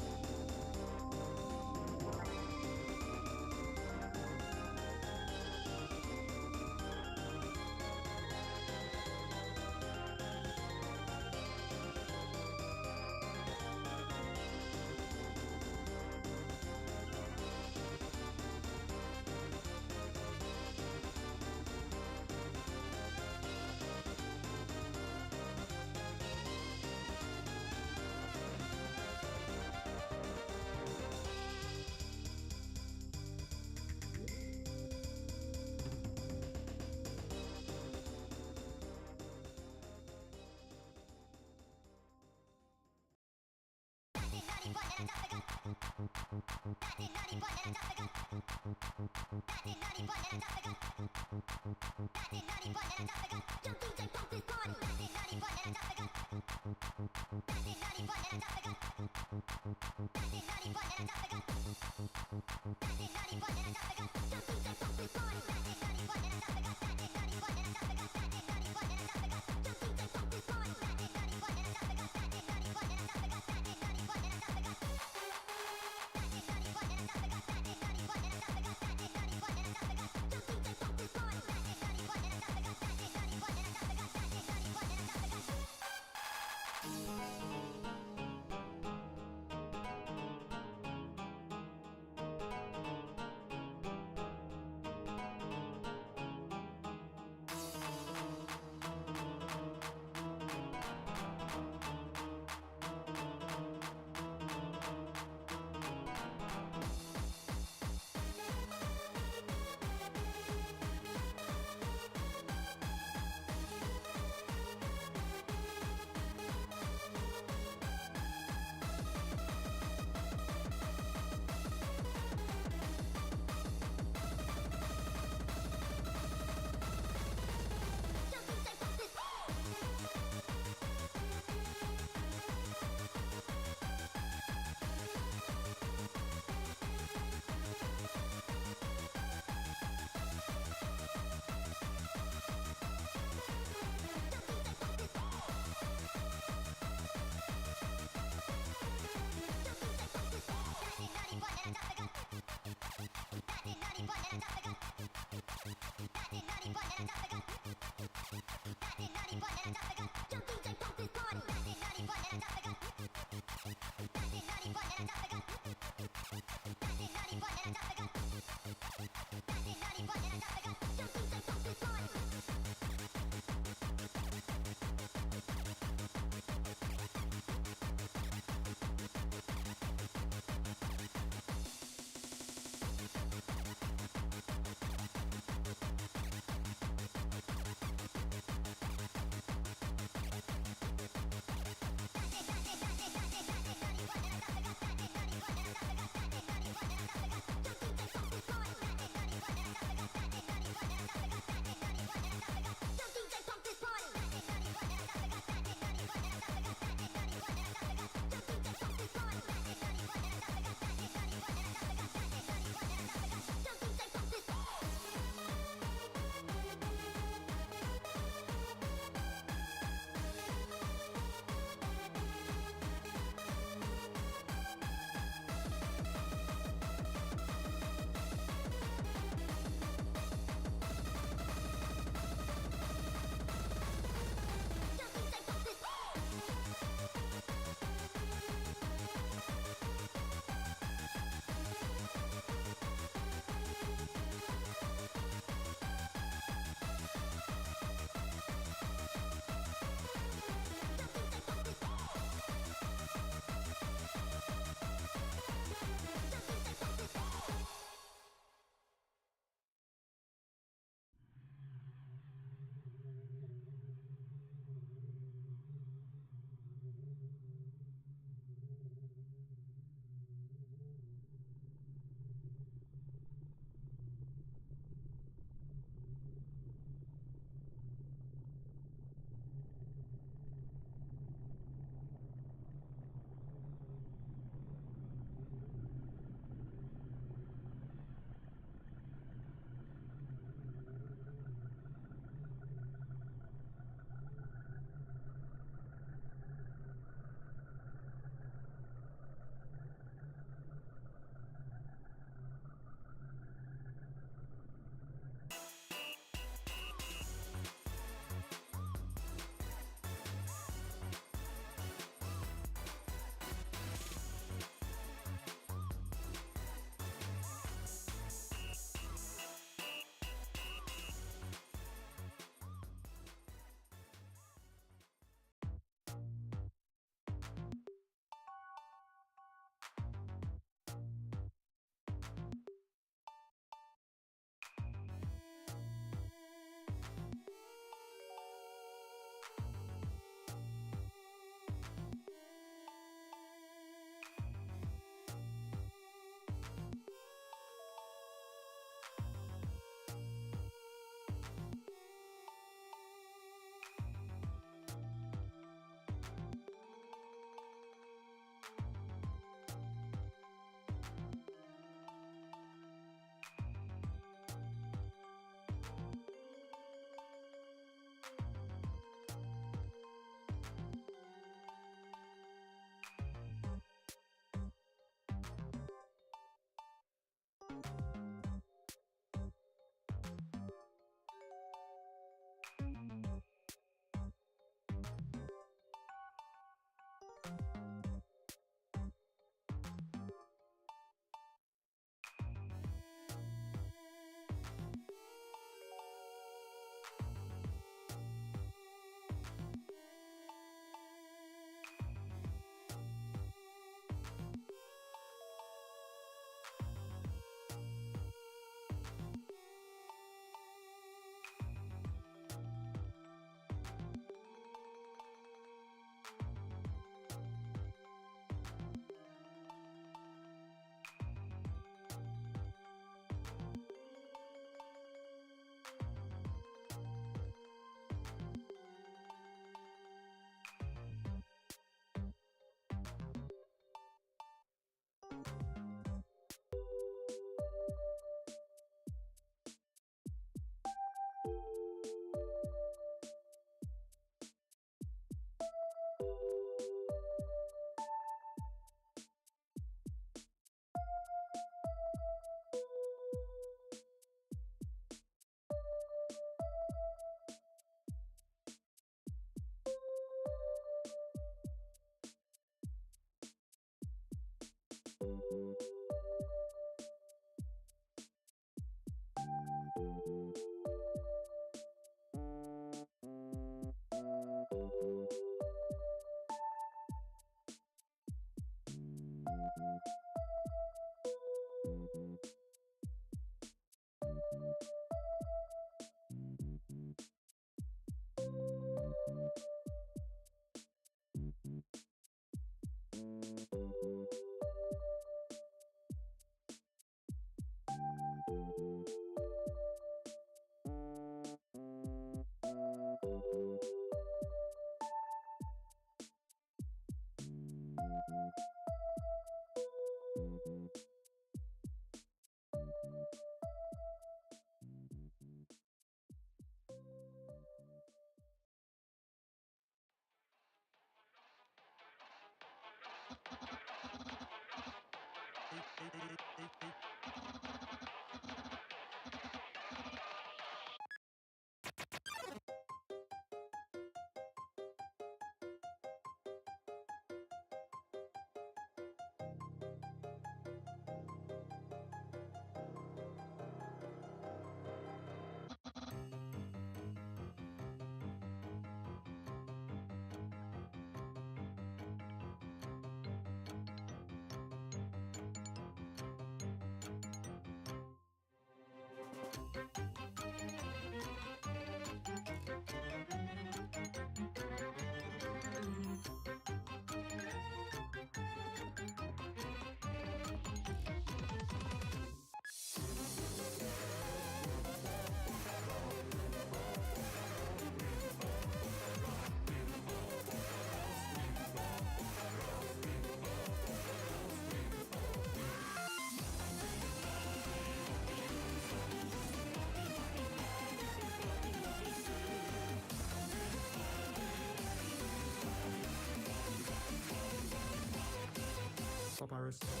first.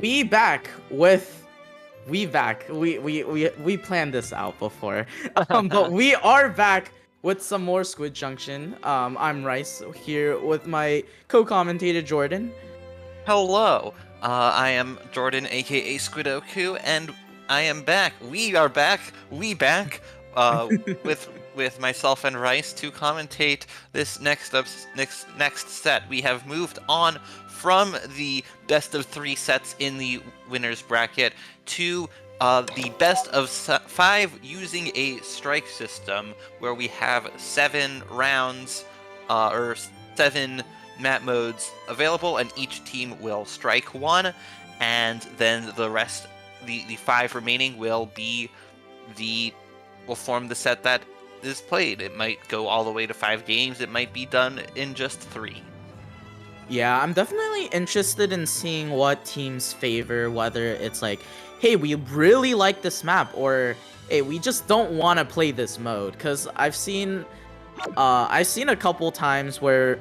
we back with we planned this out before. But we are back with some more Squid Junction. I'm Rice here with my co-commentator Jordan. Hello, I am Jordan, aka Squidoku, and I am back. We are back. We back. With myself and Rice to commentate this next set. We have moved on from the best of 3 sets in the winners bracket to the best of 5 using a strike system where we have 7 rounds or 7 map modes available, and each team will strike 1, and then the rest, the 5 remaining, will form the set that is played. It might go all the way to 5 games. It might be done in just 3. Yeah, I'm definitely interested in seeing what teams favor, whether it's like, hey, we really like this map, or hey, we just don't want to play this mode. Cause I've seen a couple times where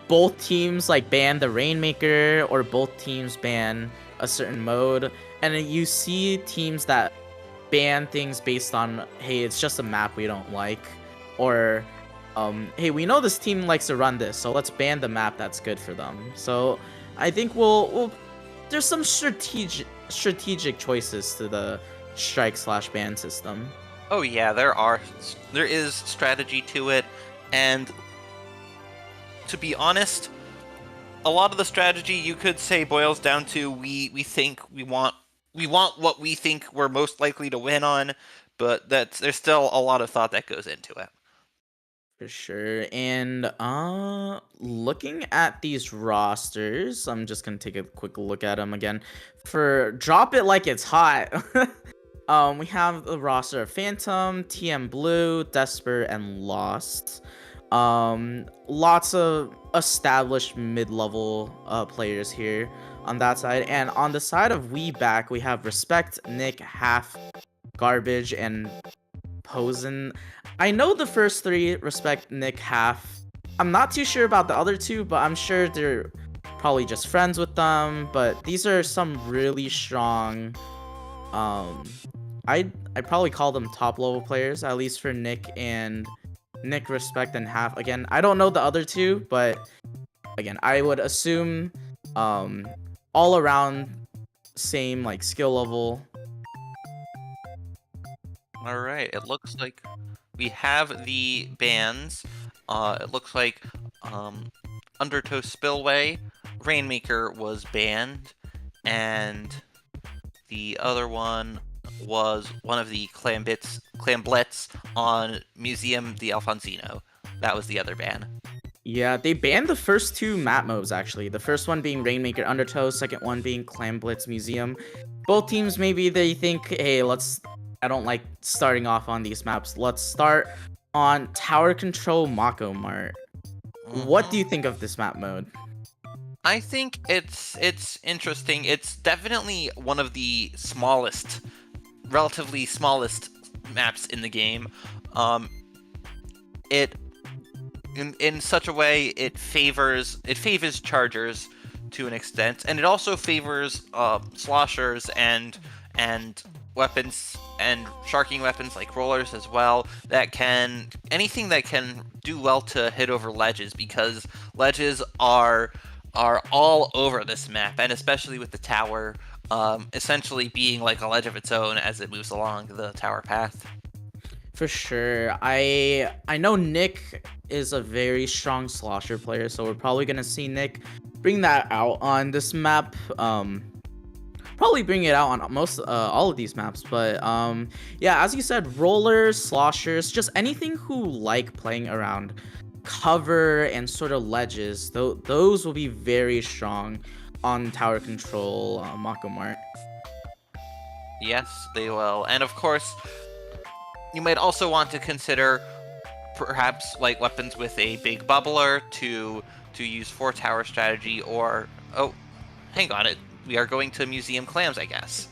both teams like ban the Rainmaker, or both teams ban a certain mode, and then you see teams that ban things based on, hey, it's just a map we don't like, or hey, we know this team likes to run this, so let's ban the map that's good for them. So I think we'll there's some strategic choices to the strike/ban system. Oh yeah, there is strategy to it, and to be honest, a lot of the strategy you could say boils down to we think we want what we think we're most likely to win on, but there's still a lot of thought that goes into it. For sure. And looking at these rosters, I'm just gonna take a quick look at them again. For Drop It Like It's Hot, we have the roster of Phantom, TM Blue, Desper, and Lost. Lots of established mid-level players here on that side. And on the side of We Back, we have Respect, Nick, Half, Garbage, and Posen. I know the first 3, Respect, Nick, Half. I'm not too sure about the other 2, but I'm sure they're probably just friends with them. But these are some really strong, I'd probably call them top level players, at least for Nick, Respect, and Half. Again, I don't know the other 2, but again, I would assume all around same like skill level. All right, it looks like we have the bans. It looks like Undertow Spillway, Rainmaker was banned, and the other one was one of the Clamblets on Museum de Alfonsino. That was the other ban. Yeah, they banned the first 2 map modes, actually. The first one being Rainmaker Undertow, second one being Clamblitz Museum. Both teams, maybe they think, hey, I don't like starting off on these maps. Let's start on Tower Control Mako Mart. What do you think of this map mode? I think it's interesting. It's definitely one of the relatively smallest maps in the game. It in such a way it favors chargers to an extent, and it also favors sloshers and weapons and sharking weapons like rollers as well, anything that can do well to hit over ledges, because ledges are all over this map, and especially with the tower essentially being like a ledge of its own as it moves along the tower path. For sure. I know Nick is a very strong slosher player, so we're probably gonna see Nick bring that out on this map. Probably bring it out on most all of these maps, but yeah, as you said, rollers, sloshers, just anything who like playing around cover and sort of ledges, those will be very strong on Tower Control Mako Mart. Yes, they will. And of course, you might also want to consider perhaps like weapons with a big bubbler to use for tower strategy, or hang on, we are going to Museum Clams, I guess.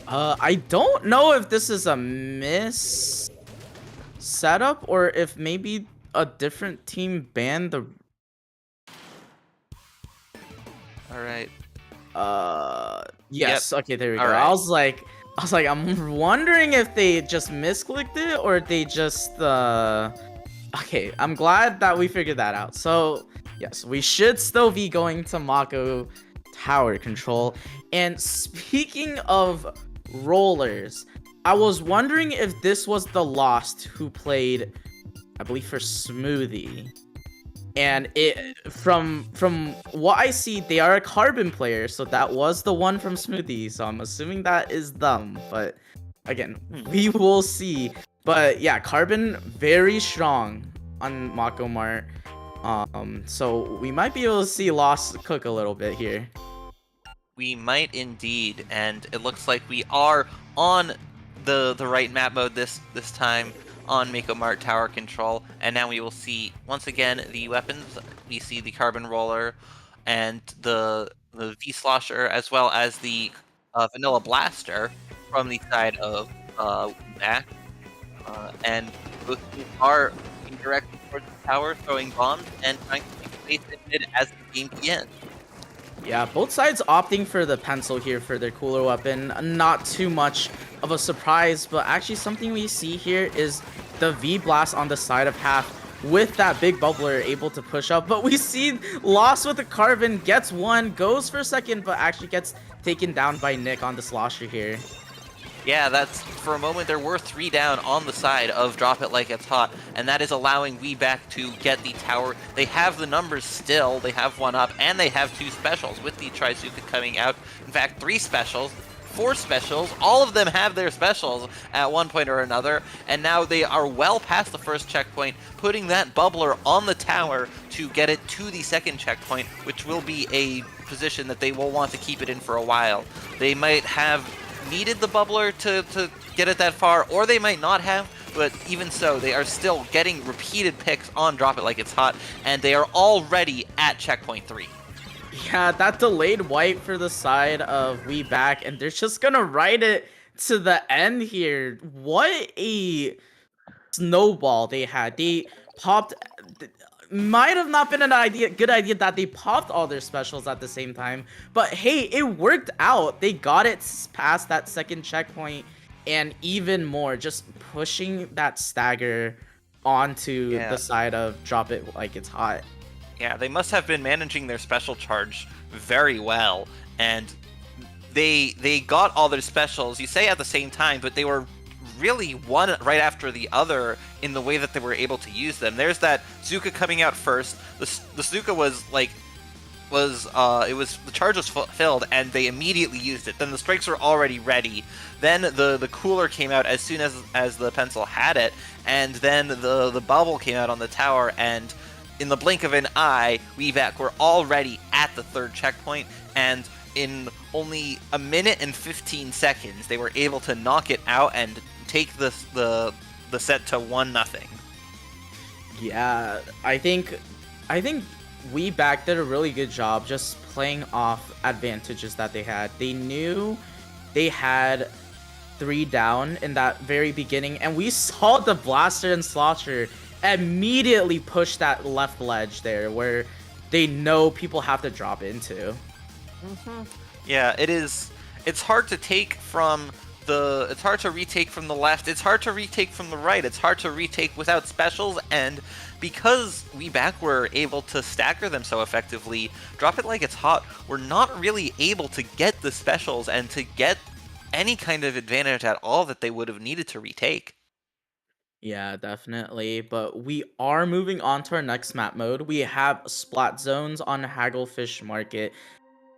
I don't know if this is a miss setup or if maybe a different team banned the. All right. Yep. Yes. Okay, there we All go. right. I was like, I'm wondering if they just misclicked it or they just Okay, I'm glad that we figured that out. So, yes, we should still be going to Mako Tower Control. And speaking of rollers, I was wondering if this was the Lost who played, I believe, for Smoothie. And from what I see, they are a Carbon player, so that was the one from Smoothie. So I'm assuming that is them. But again, we will see. But yeah, Carbon very strong on Mako Mart. So we might be able to see Lost cook a little bit here. We might indeed, and it looks like we are on the right map mode this time on Mako Mart Tower Control, and now we will see once again the weapons. We see the Carbon Roller and the V-Slosher, as well as the Vanilla Blaster from the side of back, and both teams are being directed towards the tower, throwing bombs and trying to make space in mid as the game begins. Yeah, both sides opting for the pencil here for their cooler weapon. Not too much of a surprise, but actually something we see here is the V-Blast on the side of half with that big bubbler able to push up. But we see Lost with the Carbon, gets one, goes for a second, but actually gets taken down by Nick on the slosher here. Yeah, that's, for a moment, there were 3 down on the side of Drop It Like It's Hot, and that is allowing WeBack to get the tower. They have the numbers still, they have 1 up, and they have 2 specials with the Trizuka coming out. In fact, 3 specials, 4 specials, all of them have their specials at one point or another, and now they are well past the first checkpoint, putting that bubbler on the tower to get it to the second checkpoint, which will be a position that they will want to keep it in for a while. They might have needed the bubbler to get it that far, or they might not have, but even so, they are still getting repeated picks on Drop It Like It's Hot, and they are already at checkpoint 3. Yeah, that delayed wipe for the side of WeBack, and they're just gonna ride it to the end here. What a snowball they had. They popped. Might have not been good idea that they popped all their specials at the same time, but hey, it worked out. They got it past that second checkpoint, and even more, just pushing that stagger onto the side of Drop It Like It's Hot. Yeah, they must have been managing their special charge very well, and they got all their specials, you say at the same time, but they were really one right after the other in the way that they were able to use them. There's that Zuka coming out first. The Zuka was like, the charge was filled and they immediately used it. Then the strikes were already ready. Then the cooler came out as soon as the pencil had it, and then the bubble came out on the tower, and in the blink of an eye, WeBack were already at the third checkpoint, and in only a minute and 15 seconds, they were able to knock it out and take the set to 1-0. Yeah, I think WeBack did a really good job just playing off advantages that they had. They knew they had 3 down in that very beginning, and we saw the Blaster and Slosher immediately push that left ledge there where they know people have to drop into. Yeah, it is. It's hard to take from it's hard to retake from the left. It's hard to retake from the right. It's hard to retake without specials, and because WeBack were able to stagger them so effectively, Drop It Like It's Hot, we're not really able to get the specials and to get any kind of advantage at all that they would have needed to retake. Yeah, definitely. But we are moving on to our next map mode. We have Splat Zones on Hagglefish Market.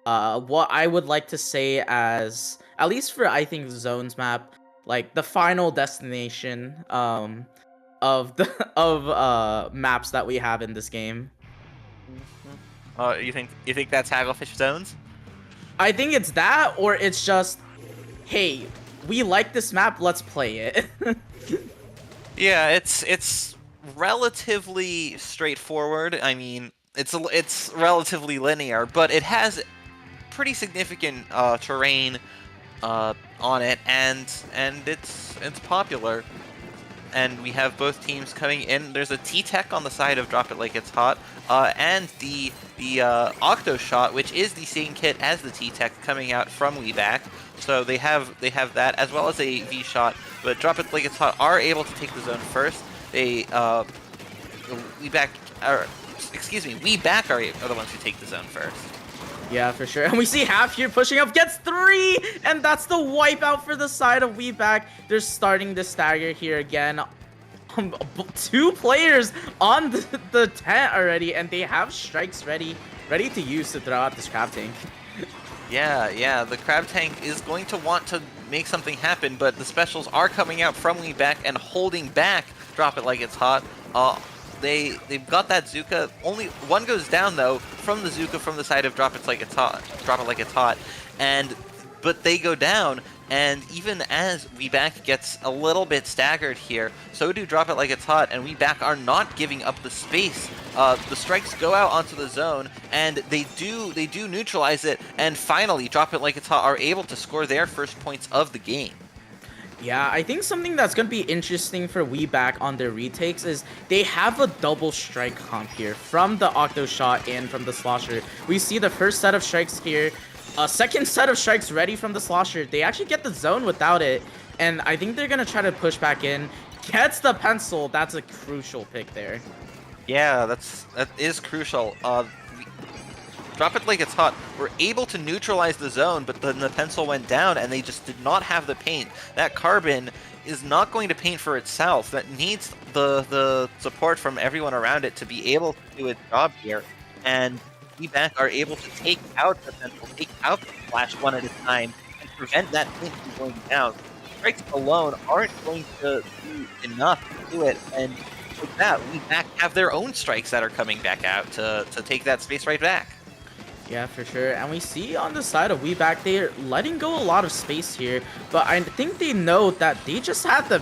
What I would like to say as, at least for I think Zones map, like the final destination of the of maps that we have in this game. You think that's Hagglefish Zones? I think it's that, or it's just, hey, we like this map, let's play it. Yeah, it's relatively straightforward. I mean, it's relatively linear, but it has pretty significant terrain on it, and it's popular. And we have both teams coming in. There's a T-Tech on the side of Drop It Like It's Hot. and the Octo Shot, which is the same kit as the T-Tech coming out from WeBack. So they have that as well as a V Shot, but Drop It Like It's Hot are able to take the zone first. They WeBack are the ones who take the zone first. Yeah, for sure. And we see Half here pushing up, gets 3, and that's the wipeout for the side of WeBack. They're starting the stagger here again. 2 players on the tent already, and they have strikes ready to use to throw out this crab tank. Yeah, the crab tank is going to want to make something happen, but the specials are coming out from WeBack and holding back Drop It Like It's Hot. They've got that Zuka. Only one goes down though from the Zuka from the side of Drop It Like It's Hot, but they go down. And even as WeBack gets a little bit staggered here, so do Drop It Like It's Hot, and WeBack are not giving up the space. The strikes go out onto the zone, and they do neutralize it, and finally Drop It Like It's Hot are able to score their first points of the game. Yeah, I think something that's going to be interesting for WeBack on their retakes is they have a double strike comp here from the Octo Shot and from the Slosher. We see the first set of strikes here. A second set of strikes ready from the Slosher. They actually get the zone without it, and I think they're going to try to push back in. Gets the pencil. That's a crucial pick there. Yeah, that is crucial. Drop It Like It's Hot were able to neutralize the zone, but then the pencil went down, and they just did not have the paint. That Carbon is not going to paint for itself. That needs the support from everyone around it to be able to do its job here, and WeBack are able to take out the pencil, take out the flash one at a time, and prevent that paint from going down. Strikes alone aren't going to do enough to do it, and with that, WeBack have their own strikes that are coming back out to take that space right back. Yeah, for sure. And we see on the side of WeBack, they're letting go a lot of space here, but I think they know that they just have to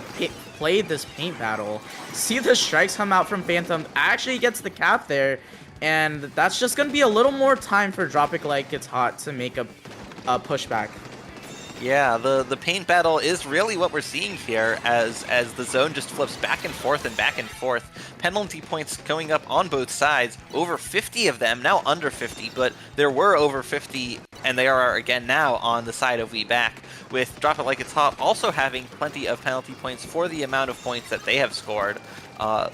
play this paint battle. See the strikes come out from Phantom, actually gets the cap there, and that's just going to be a little more time for Drop It Like It's Hot to make a pushback. Yeah, the paint battle is really what we're seeing here as the zone just flips back and forth and back and forth. Penalty points going up on both sides, over 50 of them, now under 50, but there were over 50, and they are again now on the side of WeBack, with Drop It Like It's Hot also having plenty of penalty points for the amount of points that they have scored.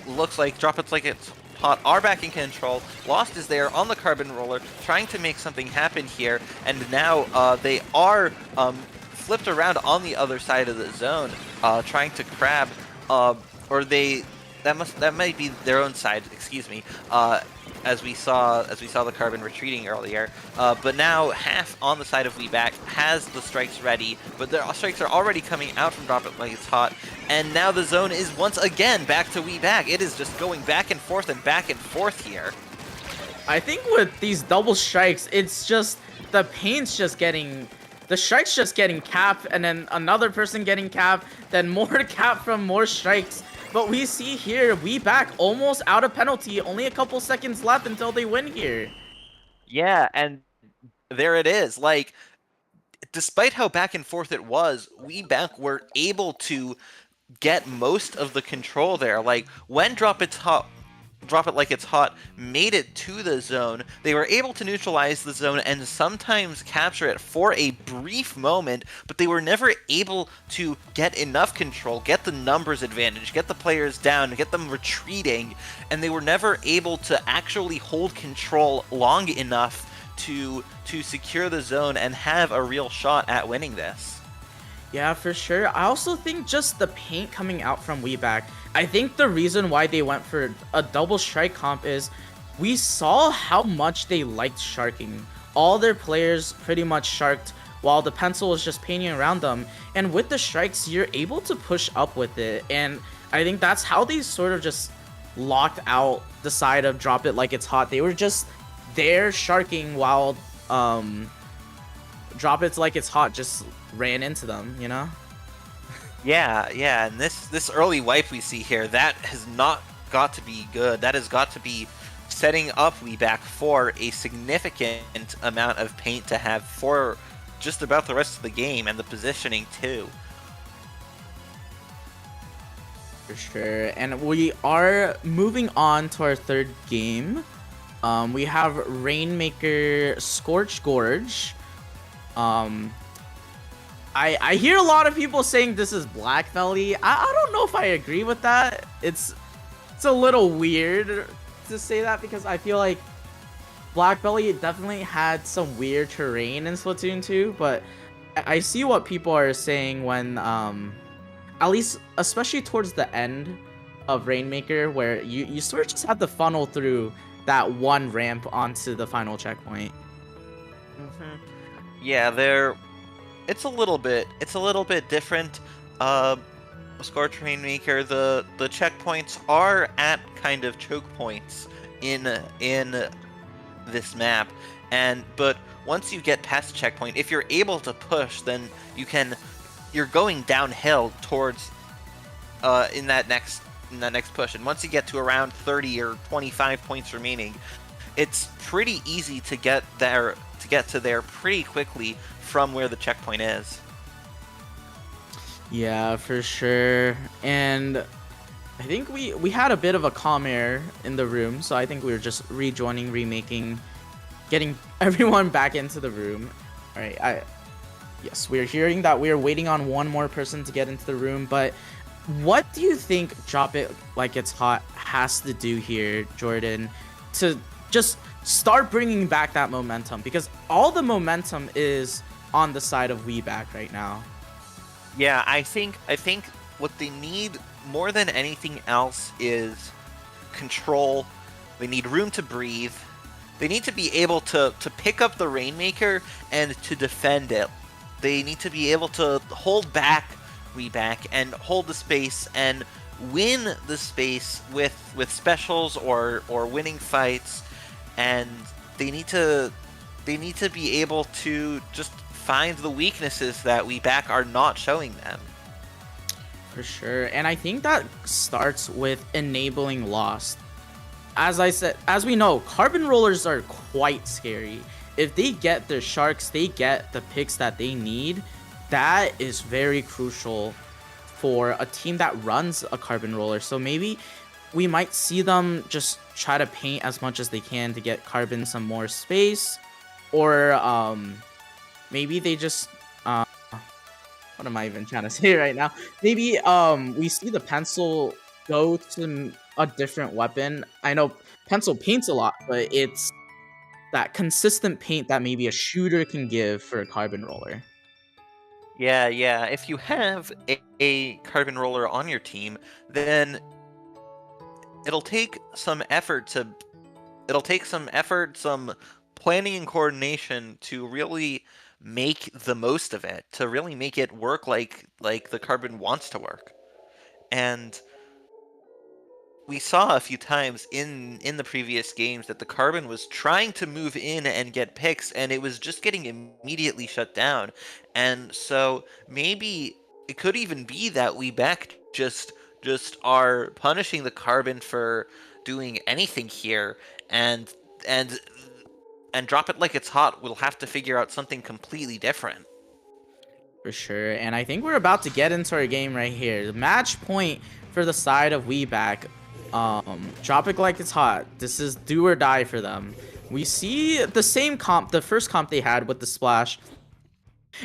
Looks like Drop It Like It's Hot are back in control. Lost is there on the Carbon Roller, trying to make something happen here, and now they are flipped around on the other side of the zone, trying to crab, or that might be their own side. Excuse me. As we saw the Carbon retreating earlier, but now Half on the side of WeBack has the strikes ready, but their strikes are already coming out from Drop It Like It's Hot, and now the zone is once again back to WeBack. It is just going back and forth here. I think with these double strikes, it's just the paint's just getting, the strikes just getting capped, and then another person getting capped, then more cap from more strikes. But we see here, WeBack almost out of penalty, only a couple seconds left until they win here. Yeah, and there it is. Like, despite how back and forth it was, WeBack were able to get most of the control there. Like, when Drop It Like It's Hot made it to the zone, they were able to neutralize the zone and sometimes capture it for a brief moment, but they were never able to get enough control, get the numbers advantage, get the players down, get them retreating, and they were never able to actually hold control long enough to secure the zone and have a real shot at winning this. Yeah, for sure. I also think just the paint coming out from WeBack, I think the reason why they went for a double strike comp is we saw how much they liked sharking. All their players pretty much sharked while the pencil was just painting around them. And with the strikes, you're able to push up with it. And I think that's how they sort of just locked out the side of Drop It Like It's Hot. They were just there sharking while Drop It Like It's Hot just ran into them, you know? Yeah, and this early wipe we see here, that has not got to be good. That has got to be setting up WeBack for a significant amount of paint to have for just about the rest of the game, and the positioning too. For sure. And we are moving on to our third game. We have Rainmaker Scorch Gorge. Um, I hear a lot of people saying this is Black Belly. I don't know if I agree with that. It's a little weird to say that because I feel like Black Belly definitely had some weird terrain in Splatoon 2, but I see what people are saying when at least especially towards the end of Rainmaker where you sort of just have to funnel through that one ramp onto the final checkpoint. Yeah, it's a little bit different. Scorch Rainmaker, the checkpoints are at kind of choke points in this map, but once you get past the checkpoint, if you're able to push, then you're going downhill towards in that next push, and once you get to around 30 or 25 points remaining, it's pretty easy to get to there pretty quickly from where the checkpoint is. Yeah, for sure. And I think we had a bit of a calm air in the room, so I think we were just rejoining, remaking, getting everyone back into the room. All right, yes, we're hearing that we're waiting on one more person to get into the room, but what do you think Drop It Like It's Hot has to do here, Jordan, to just start bringing back that momentum? Because all the momentum is on the side of WeBack right now. Yeah, I think what they need more than anything else is control. They need room to breathe. They need to be able to pick up the Rainmaker and to defend it. They need to be able to hold back WeBack and hold the space and win the space with specials or winning fights. And they need to be able to just find the weaknesses that WeBack are not showing them. For sure. And I think that starts with enabling Lost. As I said, as we know, Carbon Rollers are quite scary. If they get their sharks, they get the picks that they need, that is very crucial for a team that runs a Carbon Roller. So maybe we might see them just try to paint as much as they can to get Carbon some more space. Or maybe they just what am I even trying to say right now? Maybe we see the pencil go to a different weapon. I know pencil paints a lot, but it's that consistent paint that maybe a shooter can give for a Carbon Roller. Yeah. If you have a Carbon Roller on your team, then it'll take some effort, some planning and coordination to really make the most of it, to really make it work like the Carbon wants to work. And we saw a few times in the previous games that the Carbon was trying to move in and get picks, and it was just getting immediately shut down. And so maybe it could even be that WeBack just are punishing the Carbon for doing anything here, and Drop It Like It's Hot will have to figure out something completely different. For sure. And I think we're about to get into our game right here. The match point for the side of WeBack. Drop It Like It's Hot. This is do or die for them. We see the same comp, the first comp they had with the splash.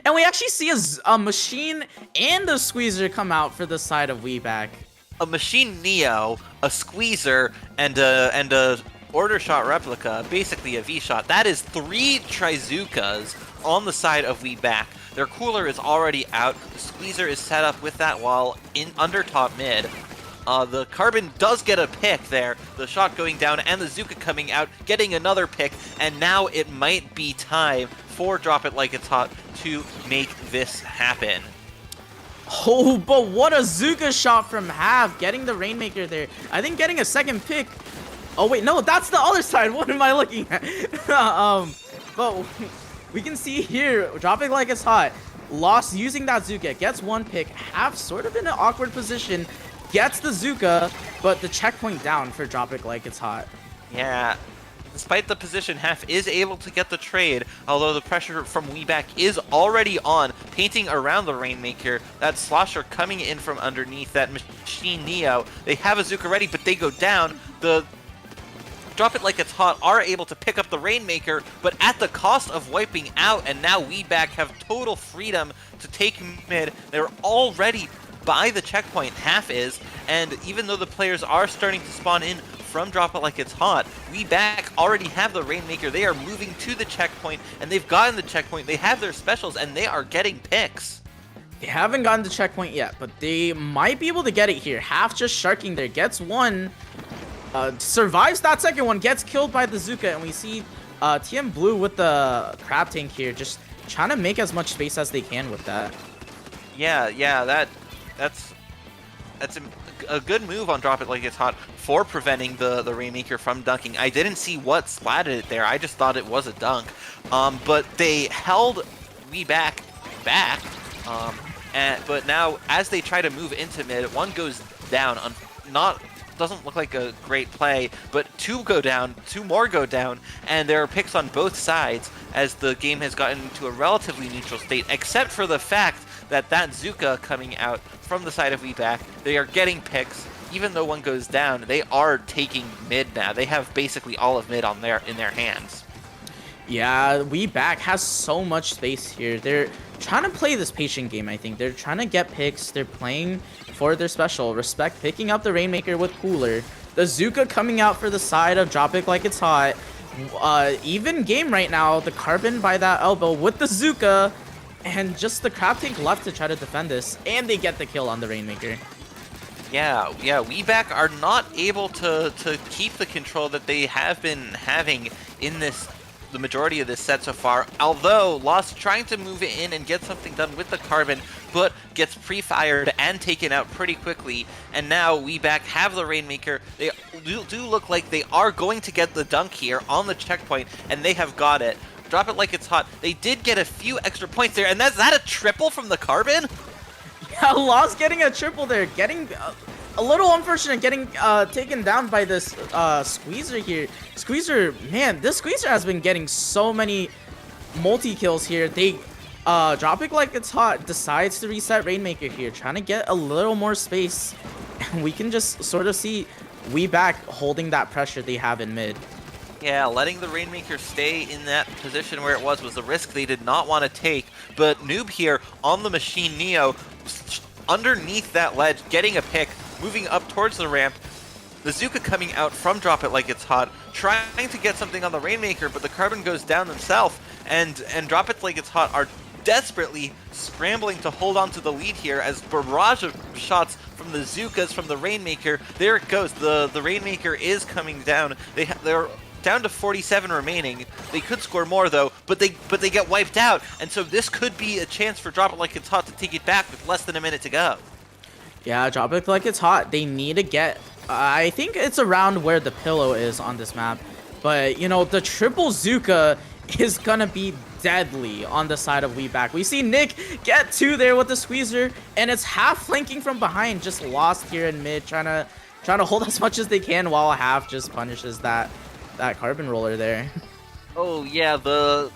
And we actually see a machine and a squeezer come out for the side of WeBack. A machine Neo, a squeezer, and a order shot replica, basically a V-shot. That is 3 Trizukas on the side of WeBack. Their cooler is already out. The squeezer is set up with that wall in under top mid. The Carbon does get a pick there, the shot going down, and the Zuka coming out, getting another pick, and now it might be time for Drop It Like It's Hot to make this happen. Oh, but what a Zuka shot from half, getting the Rainmaker there. I think getting a second pick. Oh wait, no, that's the other side. What am I looking at? But we can see here, Drop It Like It's Hot. Lost using that Zuka, gets one pick, half sort of in an awkward position, gets the Zuka, but the checkpoint down for Drop It Like It's Hot. Yeah, despite the position, half is able to get the trade, although the pressure from WeBack is already on, painting around the Rainmaker. That Slosher coming in from underneath, that Machine Neo. They have a Zuka ready, but they go down. The Drop It Like It's Hot are able to pick up the Rainmaker, but at the cost of wiping out, and now WeBack have total freedom to take mid. They're already by the checkpoint, half is, and even though the players are starting to spawn in from Drop It Like It's Hot, WeBack already have the Rainmaker. They are moving to the checkpoint, and they've gotten the checkpoint. They have their specials, and they are getting picks. They haven't gotten the checkpoint yet, but they might be able to get it here. Half just sharking there, gets one, survives that second one, gets killed by the Zuka, and we see TM Blue with the crab tank here, just trying to make as much space as they can with that. Yeah, that's a good move on Drop It Like It's Hot for preventing the Rainmaker from dunking. I didn't see what splatted it there. I just thought it was a dunk. But they held WeBack back. But now, as they try to move into mid, one goes down. Doesn't look like a great play, but two more go down, and there are picks on both sides as the game has gotten to a relatively neutral state, except for the fact that Zuka coming out from the side of WeBack, they are getting picks. Even though one goes down, they are taking mid now. They have basically all of mid in their hands. Yeah, WeBack has so much space here. They're trying to play this patient game, I think. They're trying to get picks. They're playing for their special. Respect picking up the Rainmaker with Cooler. The Zuka coming out for the side of Drop It Like It's Hot. Even game right now. The Carbon by that elbow with the Zuka. And just the crab tank left to try to defend this. And they get the kill on the Rainmaker. Yeah, WeBack are not able to keep the control that they have been having in the majority of this set so far, although Lost trying to move it in and get something done with the Carbon, but gets pre-fired and taken out pretty quickly, and now WeBack have the Rainmaker. They do look like they are going to get the dunk here on the checkpoint, and they have got it. Drop It Like It's Hot. They did get a few extra points there, and is that a triple from the Carbon? Yeah, Lost getting a triple there, getting a little unfortunate, getting taken down by this Squeezer here. Squeezer, man, this Squeezer has been getting so many multi-kills here. They Drop It Like It's Hot decides to reset Rainmaker here, trying to get a little more space, and we can just sort of see WeBack holding that pressure they have in mid. Yeah, letting the Rainmaker stay in that position where it was a risk they did not want to take, but Noob here on the Machine Neo, underneath that ledge, getting a pick, moving up towards the ramp. The Zuka coming out from Drop It Like It's Hot, trying to get something on the Rainmaker, but the Carbon goes down themselves, and Drop It Like It's Hot are desperately scrambling to hold on to the lead here as barrage of shots from the Zukas, from the Rainmaker. There it goes. The Rainmaker is coming down. They're down to 47 remaining. They could score more though, but they get wiped out, and so this could be a chance for Drop It Like It's Hot to take it back with less than a minute to go. Yeah, Drop It Like It's Hot. They need to get, I think it's around where the pillow is on this map, but you know, the triple Zuka is gonna be deadly on the side of WeBack. We see Nick get two there with the Squeezer, and it's half flanking from behind, just Lost here in mid, trying to hold as much as they can while half just punishes that Carbon roller there. Oh yeah, the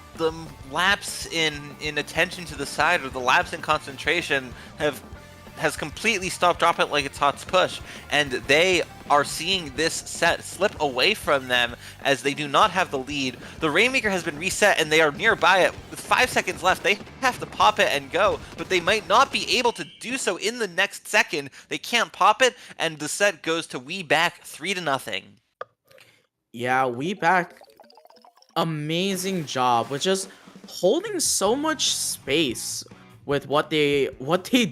lapse in attention to the side, or the lapse in concentration has completely stopped Drop It Like It's Hot's push, and they are seeing this set slip away from them as they do not have the lead. The Rainmaker has been reset and they are nearby it. With 5 seconds left, they have to pop it and go, but they might not be able to do so in the next second. They can't pop it, and the set goes to WeBack 3-0. Yeah, WeBack, amazing job with just holding so much space with what they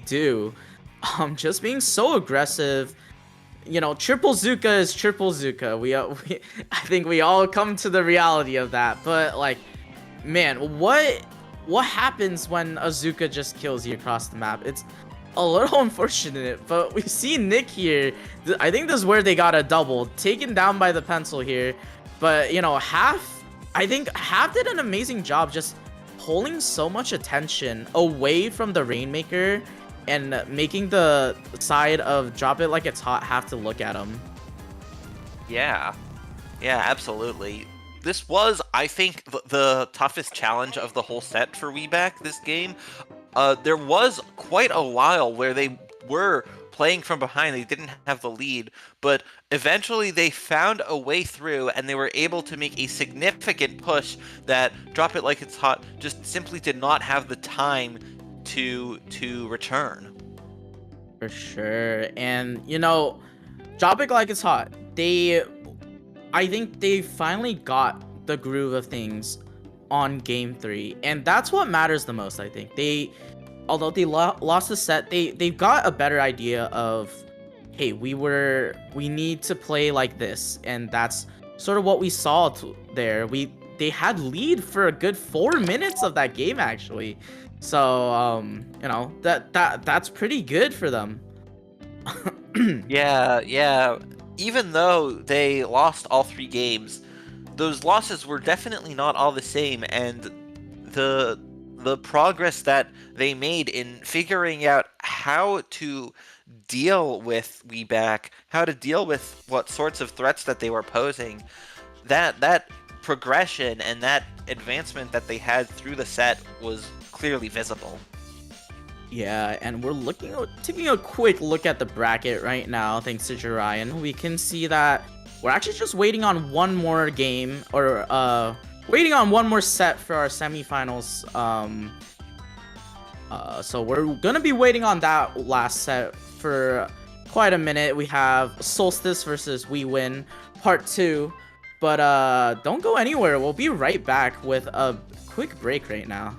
do. Just being so aggressive. You know, triple Zuka is triple Zuka. I think we all come to the reality of that. But like, man, what happens when a Zuka just kills you across the map? It's a little unfortunate, but we see Nick here. I think this is where they got a double, taken down by the pencil here. But you know, I think Half did an amazing job just pulling so much attention away from the Rainmaker and making the side of Drop It Like It's Hot have to look at him. Yeah, absolutely. This was, I think, the toughest challenge of the whole set for WeBack this game. There was quite a while where they were playing from behind. They didn't have the lead, but eventually they found a way through, and they were able to make a significant push that Drop It Like It's Hot just simply did not have the time to return. For sure. And Drop It Like It's Hot. I think they finally got the groove of things on game 3, and that's what matters the most. I think although they lost the set, they've got a better idea of, hey, we need to play like this, and that's sort of what we saw there. They had lead for a good 4 minutes of that game actually, so that's pretty good for them. Yeah, yeah. Even though they lost all 3 games, those losses were definitely not all the same, and the progress that they made in figuring out how to deal with WeBack, how to deal with what sorts of threats that they were posing, that progression and that advancement that they had through the set was clearly visible. Yeah, and we're taking a quick look at the bracket right now, thanks to Jorian. We can see that we're actually just waiting on one more game, or waiting on one more set for our semifinals. So we're gonna be waiting on that last set for quite a minute. We have Solstice versus We Win Part 2. But don't go anywhere. We'll be right back with a quick break right now.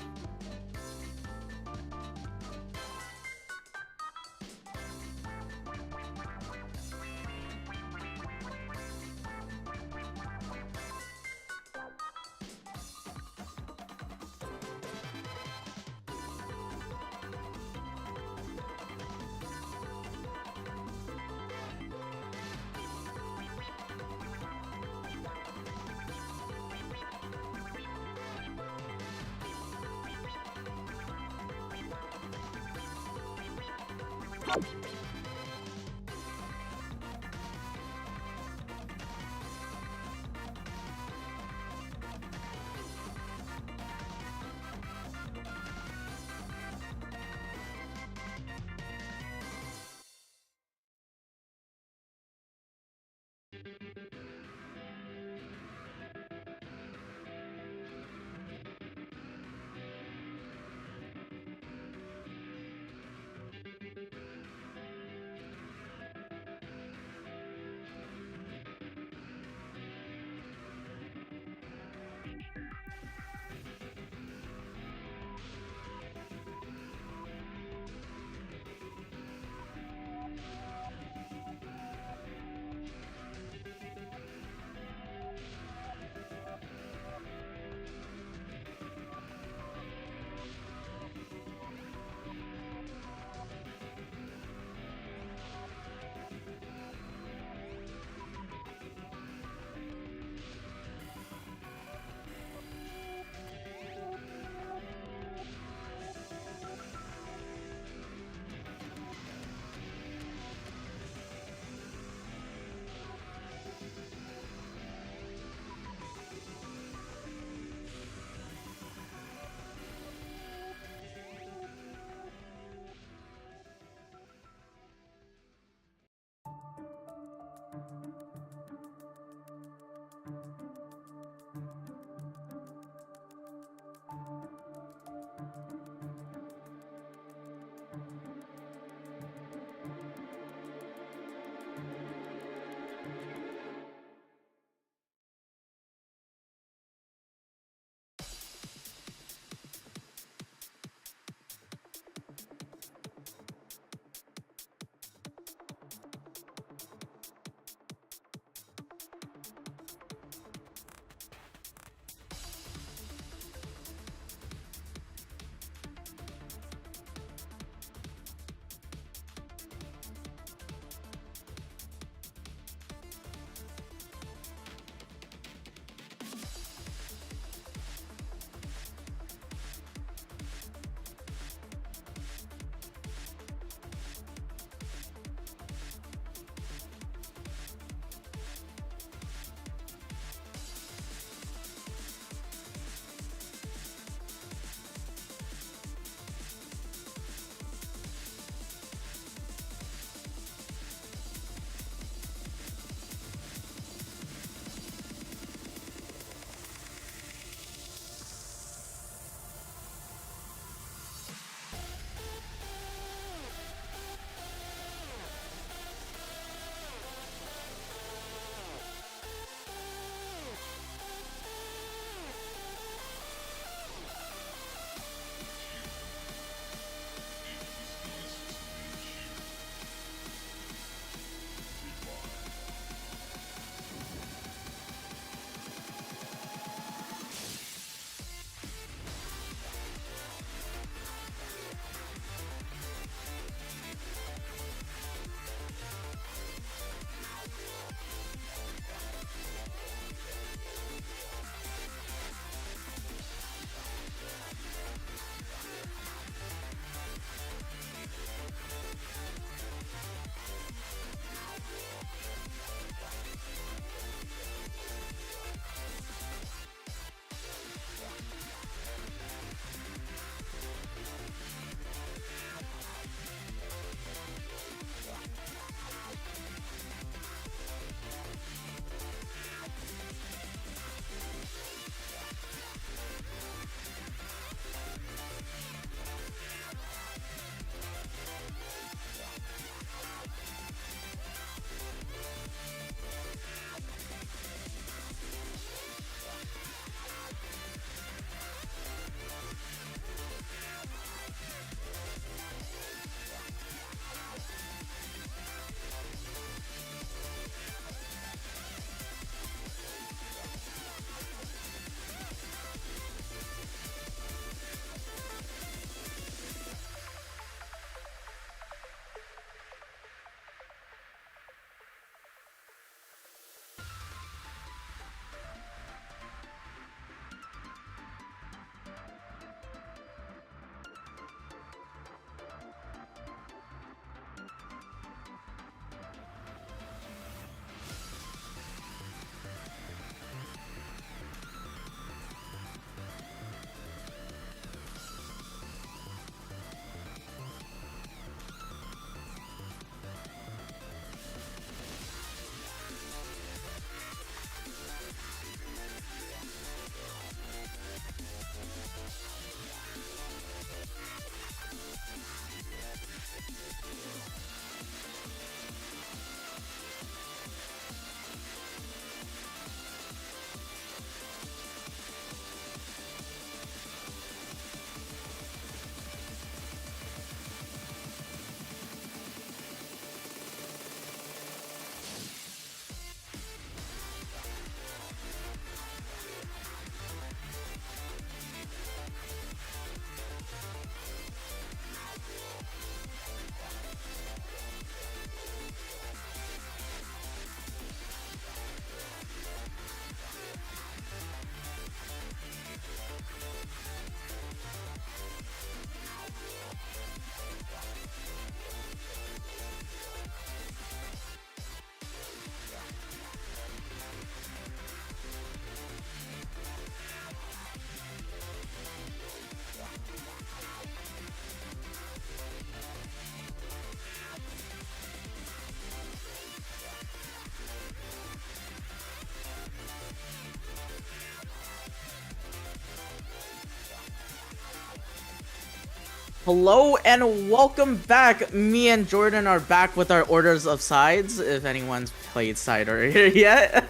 Hello and welcome back. Me and Jordan are back with our orders of sides. If anyone's played side order here yet,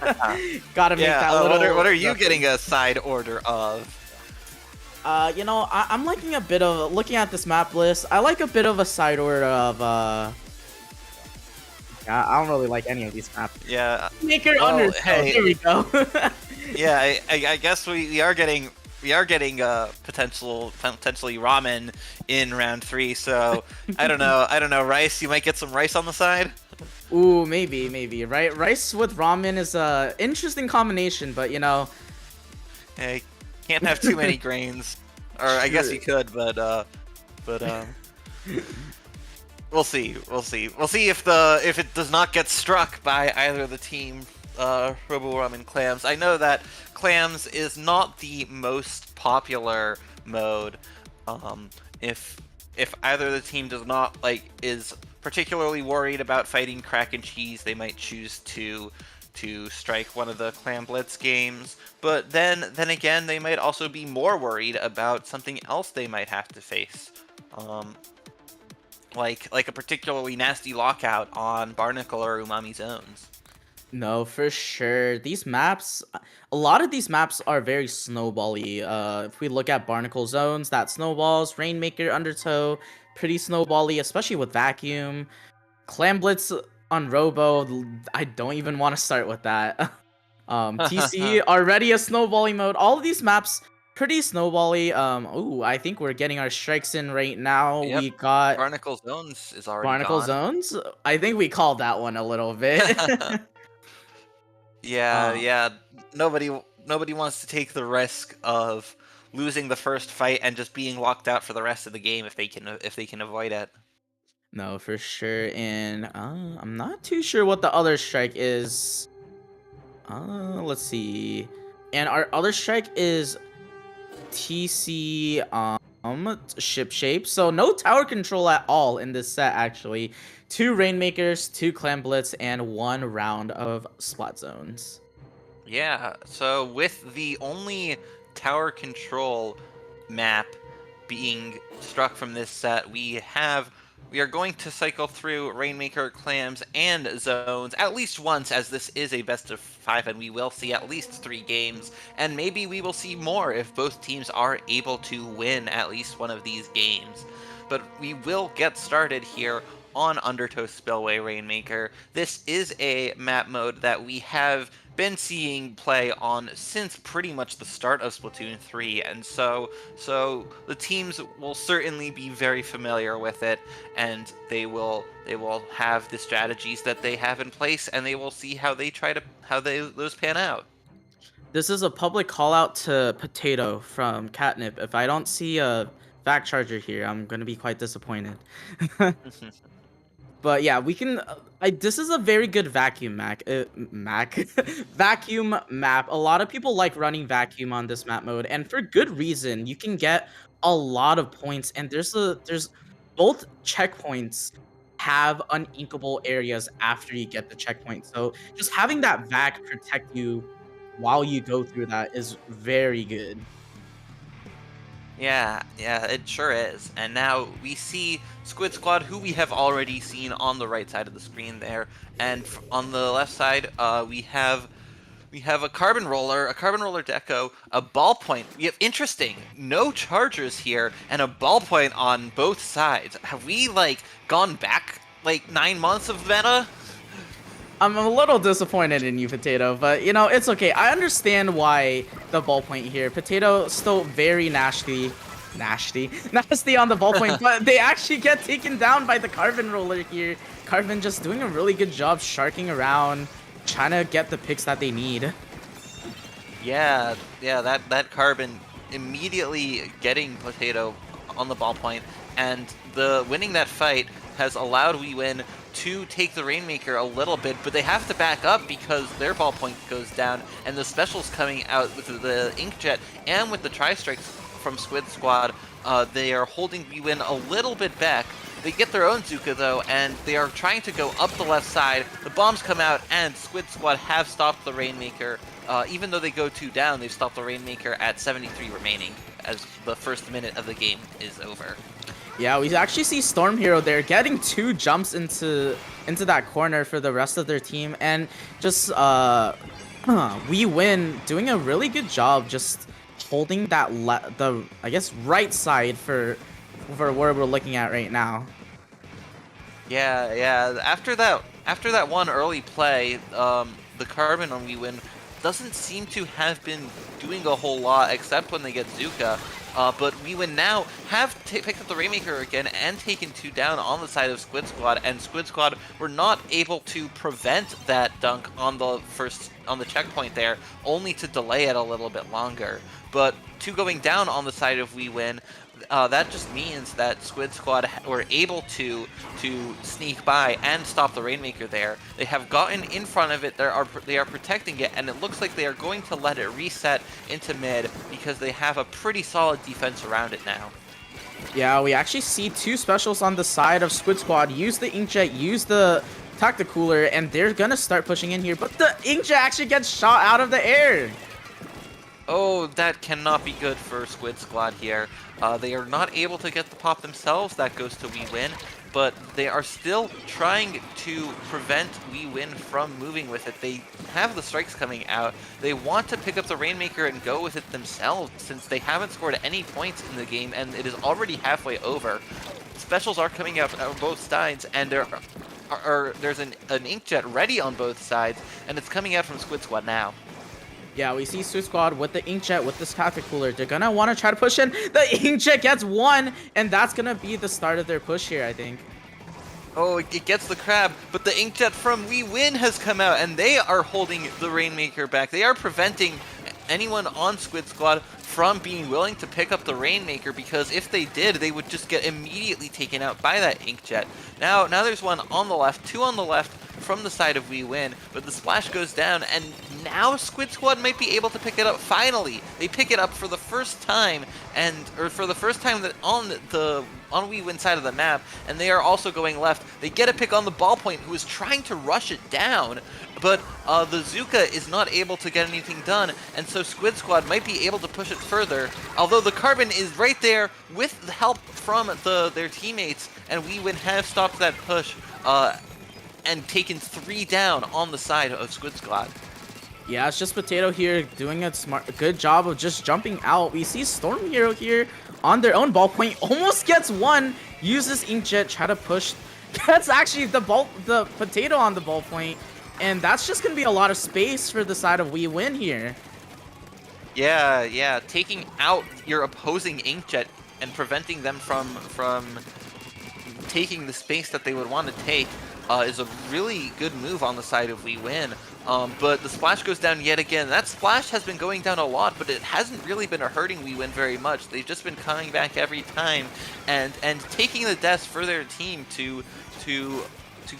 gotta make Yeah, that little. what are you reference. getting a side order of? I'm liking a bit of looking at this map list. I like a bit of a side order of Yeah, I don't really like any of these maps. Yeah, Maker well, Undertow. hey, There we go. yeah, I guess we are getting potentially ramen in round 3. So I don't know, rice. You might get some rice on the side. Ooh, maybe. Right, rice with ramen is a interesting combination, but Hey, can't have too many grains, or I guess you could, but we'll see. We'll see if it does not get struck by either of the team. Robo Ramen Clams. I know that Clams is not the most popular mode. If either of the team does not is particularly worried about fighting Crack and Cheese, they might choose to strike one of the Clam Blitz games. But then again, they might also be more worried about something else they might have to face. Like a particularly nasty lockout on Barnacle or Umami zones. No, for sure. These maps, a lot of these maps are very snowbally. If we look at Barnacle Zones, that snowballs, Rainmaker, Undertow, pretty snowbally, especially with Vacuum. Clam Blitz on Robo, I don't even want to start with that. TC, already a snowballing mode. All of these maps, pretty snowbally. Ooh, I think we're getting our strikes in right now. Yep, We got Barnacle zones is already Barnacle gone. Zones. I think we called that one a little bit. Yeah, yeah. Nobody wants to take the risk of losing the first fight and just being locked out for the rest of the game if they can avoid it. No, for sure. And I'm not too sure what the other strike is. Let's see. And our other strike is TC ship shape. So no tower control at all in this set actually. 2 Rainmakers, 2 Clam Blitz, and 1 round of Splat Zones. Yeah, so with the only tower control map being struck from this set, we are going to cycle through Rainmaker, Clams, and Zones at least once, as this is a best of 5, and we will see at least 3 games, and maybe we will see more if both teams are able to win at least one of these games. But we will get started here on Undertow Spillway Rainmaker. This is a map mode that we have been seeing play on since pretty much the start of Splatoon 3, and so the teams will certainly be very familiar with it, and they will have the strategies that they have in place, and they will see how those pan out. This is a public call out to Potato from Catnip. If I don't see a back charger here, I'm gonna be quite disappointed. But yeah, we can. This is a very good vacuum vacuum map. A lot of people like running vacuum on this map mode, and for good reason. You can get a lot of points, and there's both checkpoints have uninkable areas after you get the checkpoint. So just having that vac protect you while you go through that is very good. Yeah, it sure is. And now we see Squid Squad, who we have already seen on the right side of the screen there, and on the left side, we have a carbon roller deco, a ballpoint. We have no chargers here, and a ballpoint on both sides. Have we gone back 9 months of meta? I'm a little disappointed in you, Potato, but it's okay. I understand why the ballpoint here. Potato still very nasty on the ballpoint, but they actually get taken down by the Carbon Roller here. Carbon just doing a really good job sharking around, trying to get the picks that they need. Yeah, that Carbon immediately getting Potato on the ballpoint, and the winning that fight has allowed WeWin to take the Rainmaker a little bit, but they have to back up because their ballpoint goes down, and the specials coming out with the Inkjet and with the Tri-Strikes from Squid Squad, they are holding WeWin a little bit back. They get their own Zuka though, and they are trying to go up the left side. The bombs come out, and Squid Squad have stopped the Rainmaker. Even though they go 2 down, they've stopped the Rainmaker at 73 remaining as the first minute of the game is over. Yeah, we actually see Storm Hero there getting 2 jumps into that corner for the rest of their team, and just we win doing a really good job just holding that the I guess right side for where we're looking at right now. Yeah, yeah. After that one early play, the Carbon on WeWin doesn't seem to have been doing a whole lot except when they get Zuka. But WeWin now have picked up the Rainmaker again and taken 2 down on the side of Squid Squad, and Squid Squad were not able to prevent that dunk on the checkpoint there, only to delay it a little bit longer. But 2 going down on the side of WeWin. That just means that Squid Squad were able to sneak by and stop the Rainmaker there. They have gotten in front of it. They are protecting it, and it looks like they are going to let it reset into mid because they have a pretty solid defense around it now. Yeah, we actually see 2 specials on the side of Squid Squad use the Inkjet, use the Tacticooler, and they're gonna start pushing in here, but the Inkjet actually gets shot out of the air. Oh, that cannot be good for Squid Squad here. They are not able to get the pop themselves. That goes to WeWin, but they are still trying to prevent WeWin from moving with it. They have the strikes coming out. They want to pick up the Rainmaker and go with it themselves since they haven't scored any points in the game and it is already halfway over. Specials are coming out on both sides, and there's an Inkjet ready on both sides, and it's coming out from Squid Squad now. Yeah, we see Squid Squad with the Inkjet, with this Tacticooler. They're gonna want to try to push in. The Inkjet gets 1, and that's gonna be the start of their push here, I think. Oh, it gets the crab, but the Inkjet from WeWin has come out, and they are holding the Rainmaker back. They are preventing anyone on Squid Squad from being willing to pick up the Rainmaker, because if they did, they would just get immediately taken out by that Inkjet. Now there's 1 on the left, 2 on the left from the side of WeWin, but the splash goes down, and now Squid Squad might be able to pick it up. Finally, they pick it up for the first time, for the first time that on WeWin side of the map, and they are also going left. They get a pick on the ballpoint, who is trying to rush it down, but the Zuka is not able to get anything done, and so Squid Squad might be able to push it further, although the Carbon is right there with the help from their teammates, and WeWin have stopped that push and taken 3 down on the side of Squid Squad. Yeah, it's just Potato here doing a good job of just jumping out. We see Storm Hero here on their own ballpoint, almost gets 1, uses Inkjet, try to push, gets actually the Potato on the ballpoint, and that's just gonna be a lot of space for the side of WeWin here. Yeah, taking out your opposing Inkjet and preventing them from taking the space that they would want to take is a really good move on the side of WeWin. But the splash goes down yet again. That splash has been going down a lot, but it hasn't really been hurting WeWin very much. They've just been coming back every time and taking the deaths for their team to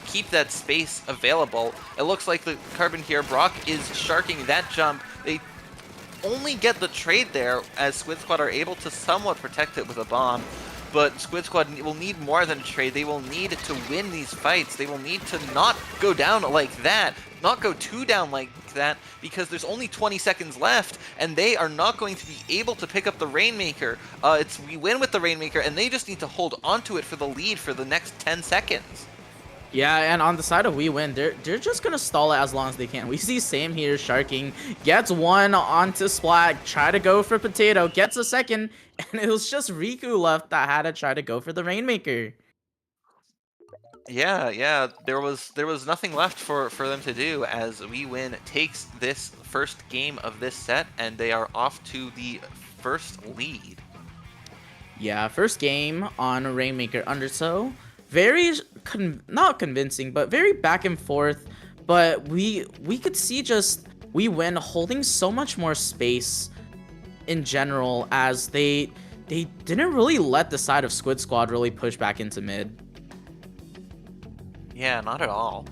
keep that space available. It looks like the Carbon here, Brock is sharking that jump. They only get the trade there as Squid Squad are able to somewhat protect it with a bomb. But Squid Squad will need more than a trade. They will need to win these fights. They will need to not go down like that, not go 2 down like that, because there's only 20 seconds left, and they are not going to be able to pick up the Rainmaker. We win with the Rainmaker, and they just need to hold onto it for the lead for the next 10 seconds. Yeah, and on the side of WeWin, they're just gonna stall it as long as they can. We see Sam here sharking, gets 1 onto Splat, try to go for Potato, gets a second, and it was just Riku left that had to try to go for the Rainmaker. Yeah, there was nothing left for them to do as WeWin takes this first game of this set, and they are off to the first lead. Yeah, first game on Rainmaker Undertow. Very not convincing, but very back and forth. But we could see just WeWin holding so much more space in general, as they didn't really let the side of Squid Squad really push back into mid. Yeah, not at all.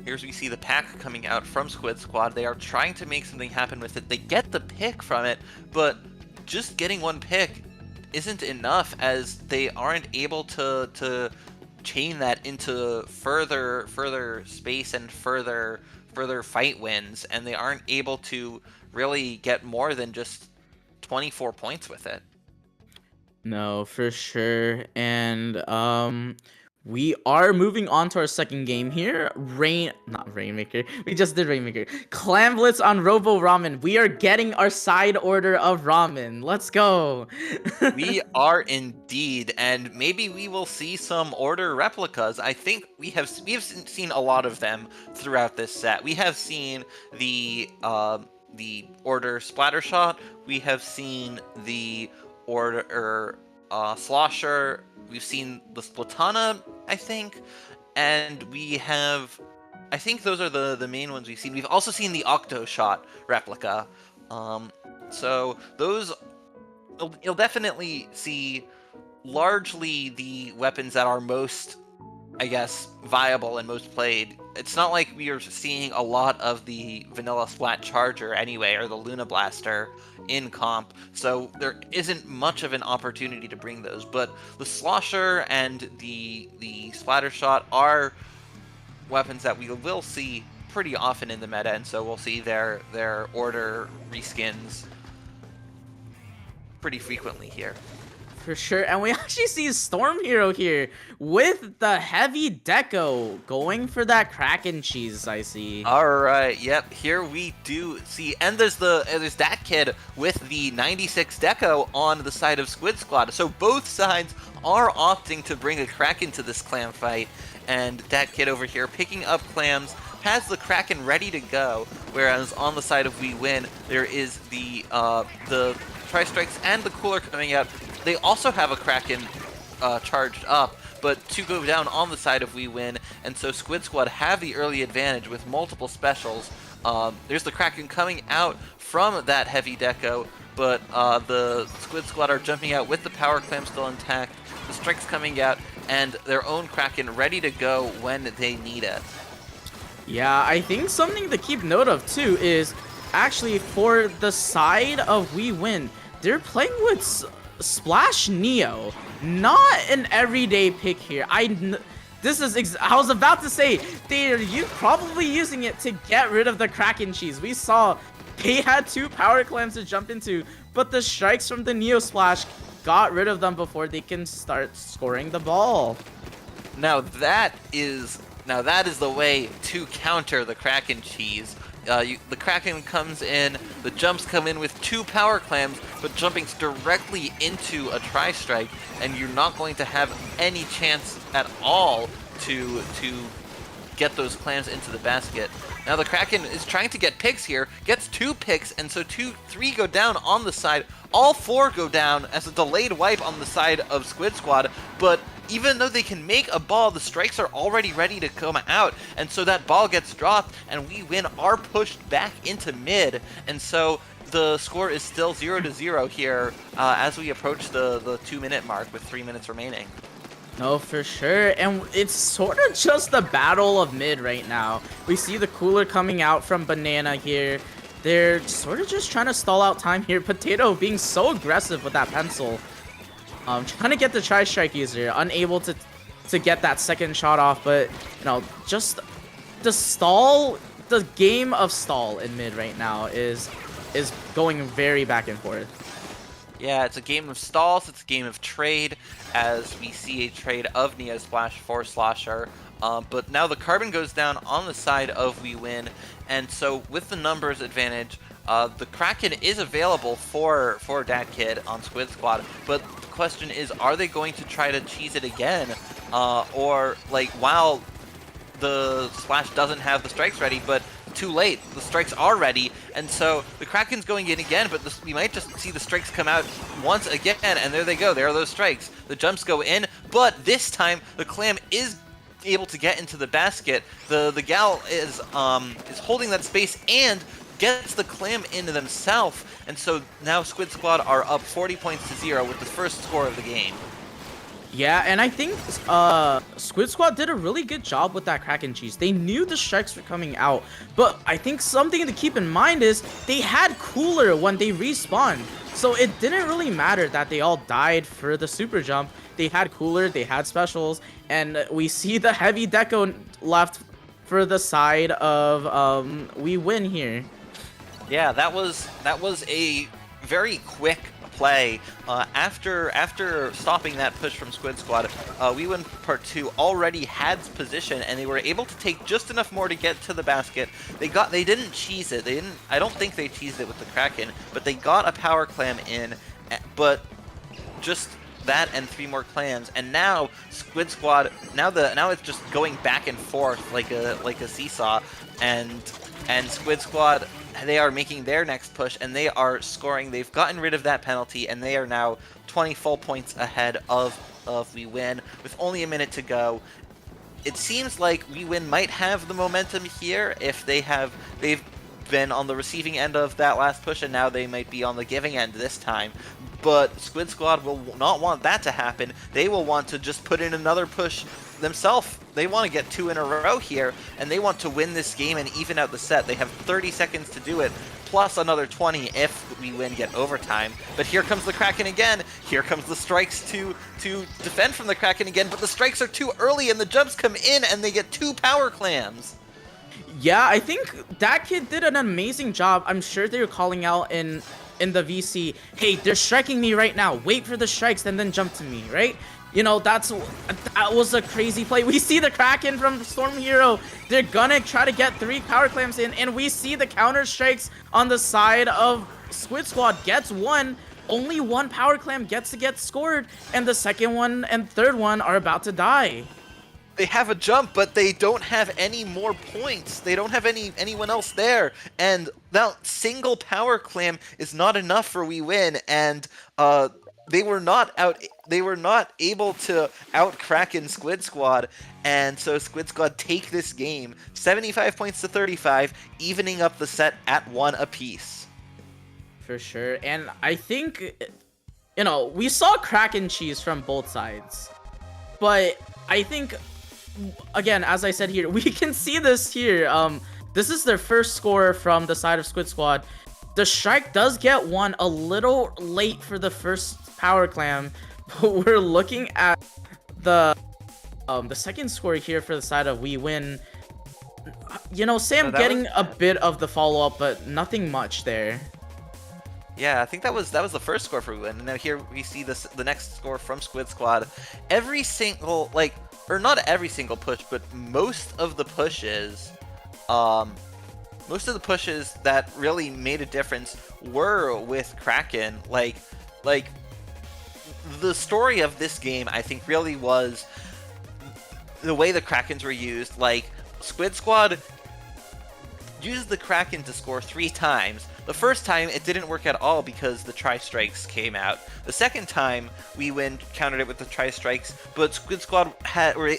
Here's we see the pack coming out from Squid Squad. They are trying to make something happen with it. They get the pick from it, but just getting 1 pick isn't enough, as they aren't able to chain that into further space and further fight wins, and they aren't able to really get more than just 24 points with it. No, for sure. And we are moving on to our second game here. Not Rainmaker. We just did Rainmaker. Clam Blitz on Robo Ramen. We are getting our side order of ramen. Let's go. We are indeed, and maybe we will see some order replicas. I think we have seen a lot of them throughout this set. We have seen the order Splattershot. We have seen the order Slosher. We've seen the Splatana, I think, and we have. I think those are the main ones we've seen. We've also seen the Octo Shot replica. Um, so those you'll definitely see largely the weapons that are most, I guess, viable and most played. It's not like we are seeing a lot of the vanilla Splat Charger anyway, or the Luna Blaster in comp, so there isn't much of an opportunity to bring those. But the Slosher and the Splatter Shot are weapons that we will see pretty often in the meta, and so we'll see their order reskins pretty frequently here. For sure, and we actually see Storm Hero here with the heavy deco going for that Kraken cheese. I see. All right, yep. Here we do see, and there's that kid with the 96 deco on the side of Squid Squad. So both sides are opting to bring a Kraken to this clam fight, and that kid over here picking up clams has the Kraken ready to go. Whereas on the side of We Win, there is the Tri-Strikes and the Cooler coming out. They also have a Kraken charged up, but two go down on the side of We Win, and so Squid Squad have the early advantage with multiple specials. There's the Kraken coming out from that heavy deco, but the Squid Squad are jumping out with the Power Clam still intact, the Strikes coming out, and their own Kraken ready to go when they need it. Yeah, I think something to keep note of too is actually for the side of We Win, they're playing with Splash Neo, not an everyday pick here. I was about to say they're probably using it to get rid of the Kraken cheese. We saw they had two power clams to jump into, but the strikes from the Neo Splash got rid of them before they can start scoring the ball. Now that is the way to counter the Kraken cheese. The Kraken comes in, the jumps come in with two power clams, but jumping directly into a Tri-Strike, and you're not going to have any chance at all to get those clams into the basket. Now the Kraken is trying to get picks here, gets two picks, and so three go down on the side. All four go down as a delayed wipe on the side of Squid Squad, but even though they can make a ball, the strikes are already ready to come out, and so that ball gets dropped, and We Win are pushed back into mid, and so the score is still 0-0 here as we approach the 2-minute mark with 3 minutes remaining. No, for sure, and it's sort of just the battle of mid right now. We see the Cooler coming out from Banana here. They're sort of just trying to stall out time here. Potato being so aggressive with that pencil. Trying to get the Tri-Strike user, unable to get that second shot off, but, you know, just the game of stall in mid right now is going very back and forth. Yeah, it's a game of stalls, it's a game of trade, as we see a trade of Neo Splash for Slosher. But now the Carbon goes down on the side of We Win, and so with the numbers advantage, the Kraken is available for Dat Kid on Squid Squad, but the question is, are they going to try to cheese it again? Or, like, while the Splash doesn't have the strikes ready, but too late, the strikes are ready, and so the Kraken's going in again, but we might just see the strikes come out once again, and there they go, there are those strikes. The jumps go in, but this time the Clam is able to get into the basket. The gal is holding that space and gets the Clam into themselves, and so now Squid Squad are up 40 points to 0 with the first score of the game. Yeah, and I think Squid Squad did a really good job with that Kraken cheese. They knew the strikes were coming out, but I think something to keep in mind is they had Cooler when they respawned, so it didn't really matter that they all died for the super jump. They had Cooler, they had specials, and we see the heavy deco left for the side of We Win here. Yeah, that was a very quick play. After stopping that push from Squid Squad, We Win Part 2 already had position, and they were able to take just enough more to get to the basket. They didn't cheese it. I don't think they cheesed it with the Kraken, but they got a power clam in, but just that and 3 more clams, and now Squid Squad, now it's just going back and forth like a seesaw, and Squid Squad, they are making their next push, and they are scoring. They've gotten rid of that penalty, and they are now 20 full points ahead of We Win with only a minute to go. It seems like We Win might have the momentum here if they've been on the receiving end of that last push, and now they might be on the giving end this time. But Squid Squad will not want that to happen. They will want to just put in another push themselves. They want to get 2 in a row here, and they want to win this game and even out the set. They have 30 seconds to do it, plus another 20 if We Win get overtime. But here comes the Kraken again. Here comes the strikes to defend from the Kraken again, but the strikes are too early, and the jumps come in, and they get 2 power clams. Yeah, I think that kid did an amazing job. I'm sure they were calling out in the VC, hey, they're striking me right now. Wait for the strikes and then jump to me, right? You know, that was a crazy play. We see the Kraken from Storm Hero. They're gonna try to get 3 power clams in, and we see the counter strikes on the side of Squid Squad gets 1. Only 1 power clam gets to get scored, and the second one and third one are about to die. They have a jump, but they don't have any more points. They don't have anyone else there, and that single power clam is not enough for We Win. And they were not able to out Kraken Squid Squad, and so Squid Squad take this game 75 points to 35, evening up the set at 1 apiece. For sure, and I think, you know, we saw Kraken cheese from both sides, but I think, again, as I said here, we can see this here. This is their first score from the side of Squid Squad. The strike does get 1 a little late for the first power clam, but we're looking at the second score here for the side of We Win. You know, Sam getting a bit of the follow-up, but nothing much there. Yeah, I think that was the first score for We Win, and now here we see the next score from Squid Squad. Every single, or not every single push, but most of the pushes that really made a difference were with Kraken. Like the story of this game, I think, really was the way the Krakens were used. Like, Squid Squad used the Kraken to score 3 times. The first time, it didn't work at all because the tri-strikes came out. The second time, We Win countered it with the tri-strikes, but Squid Squad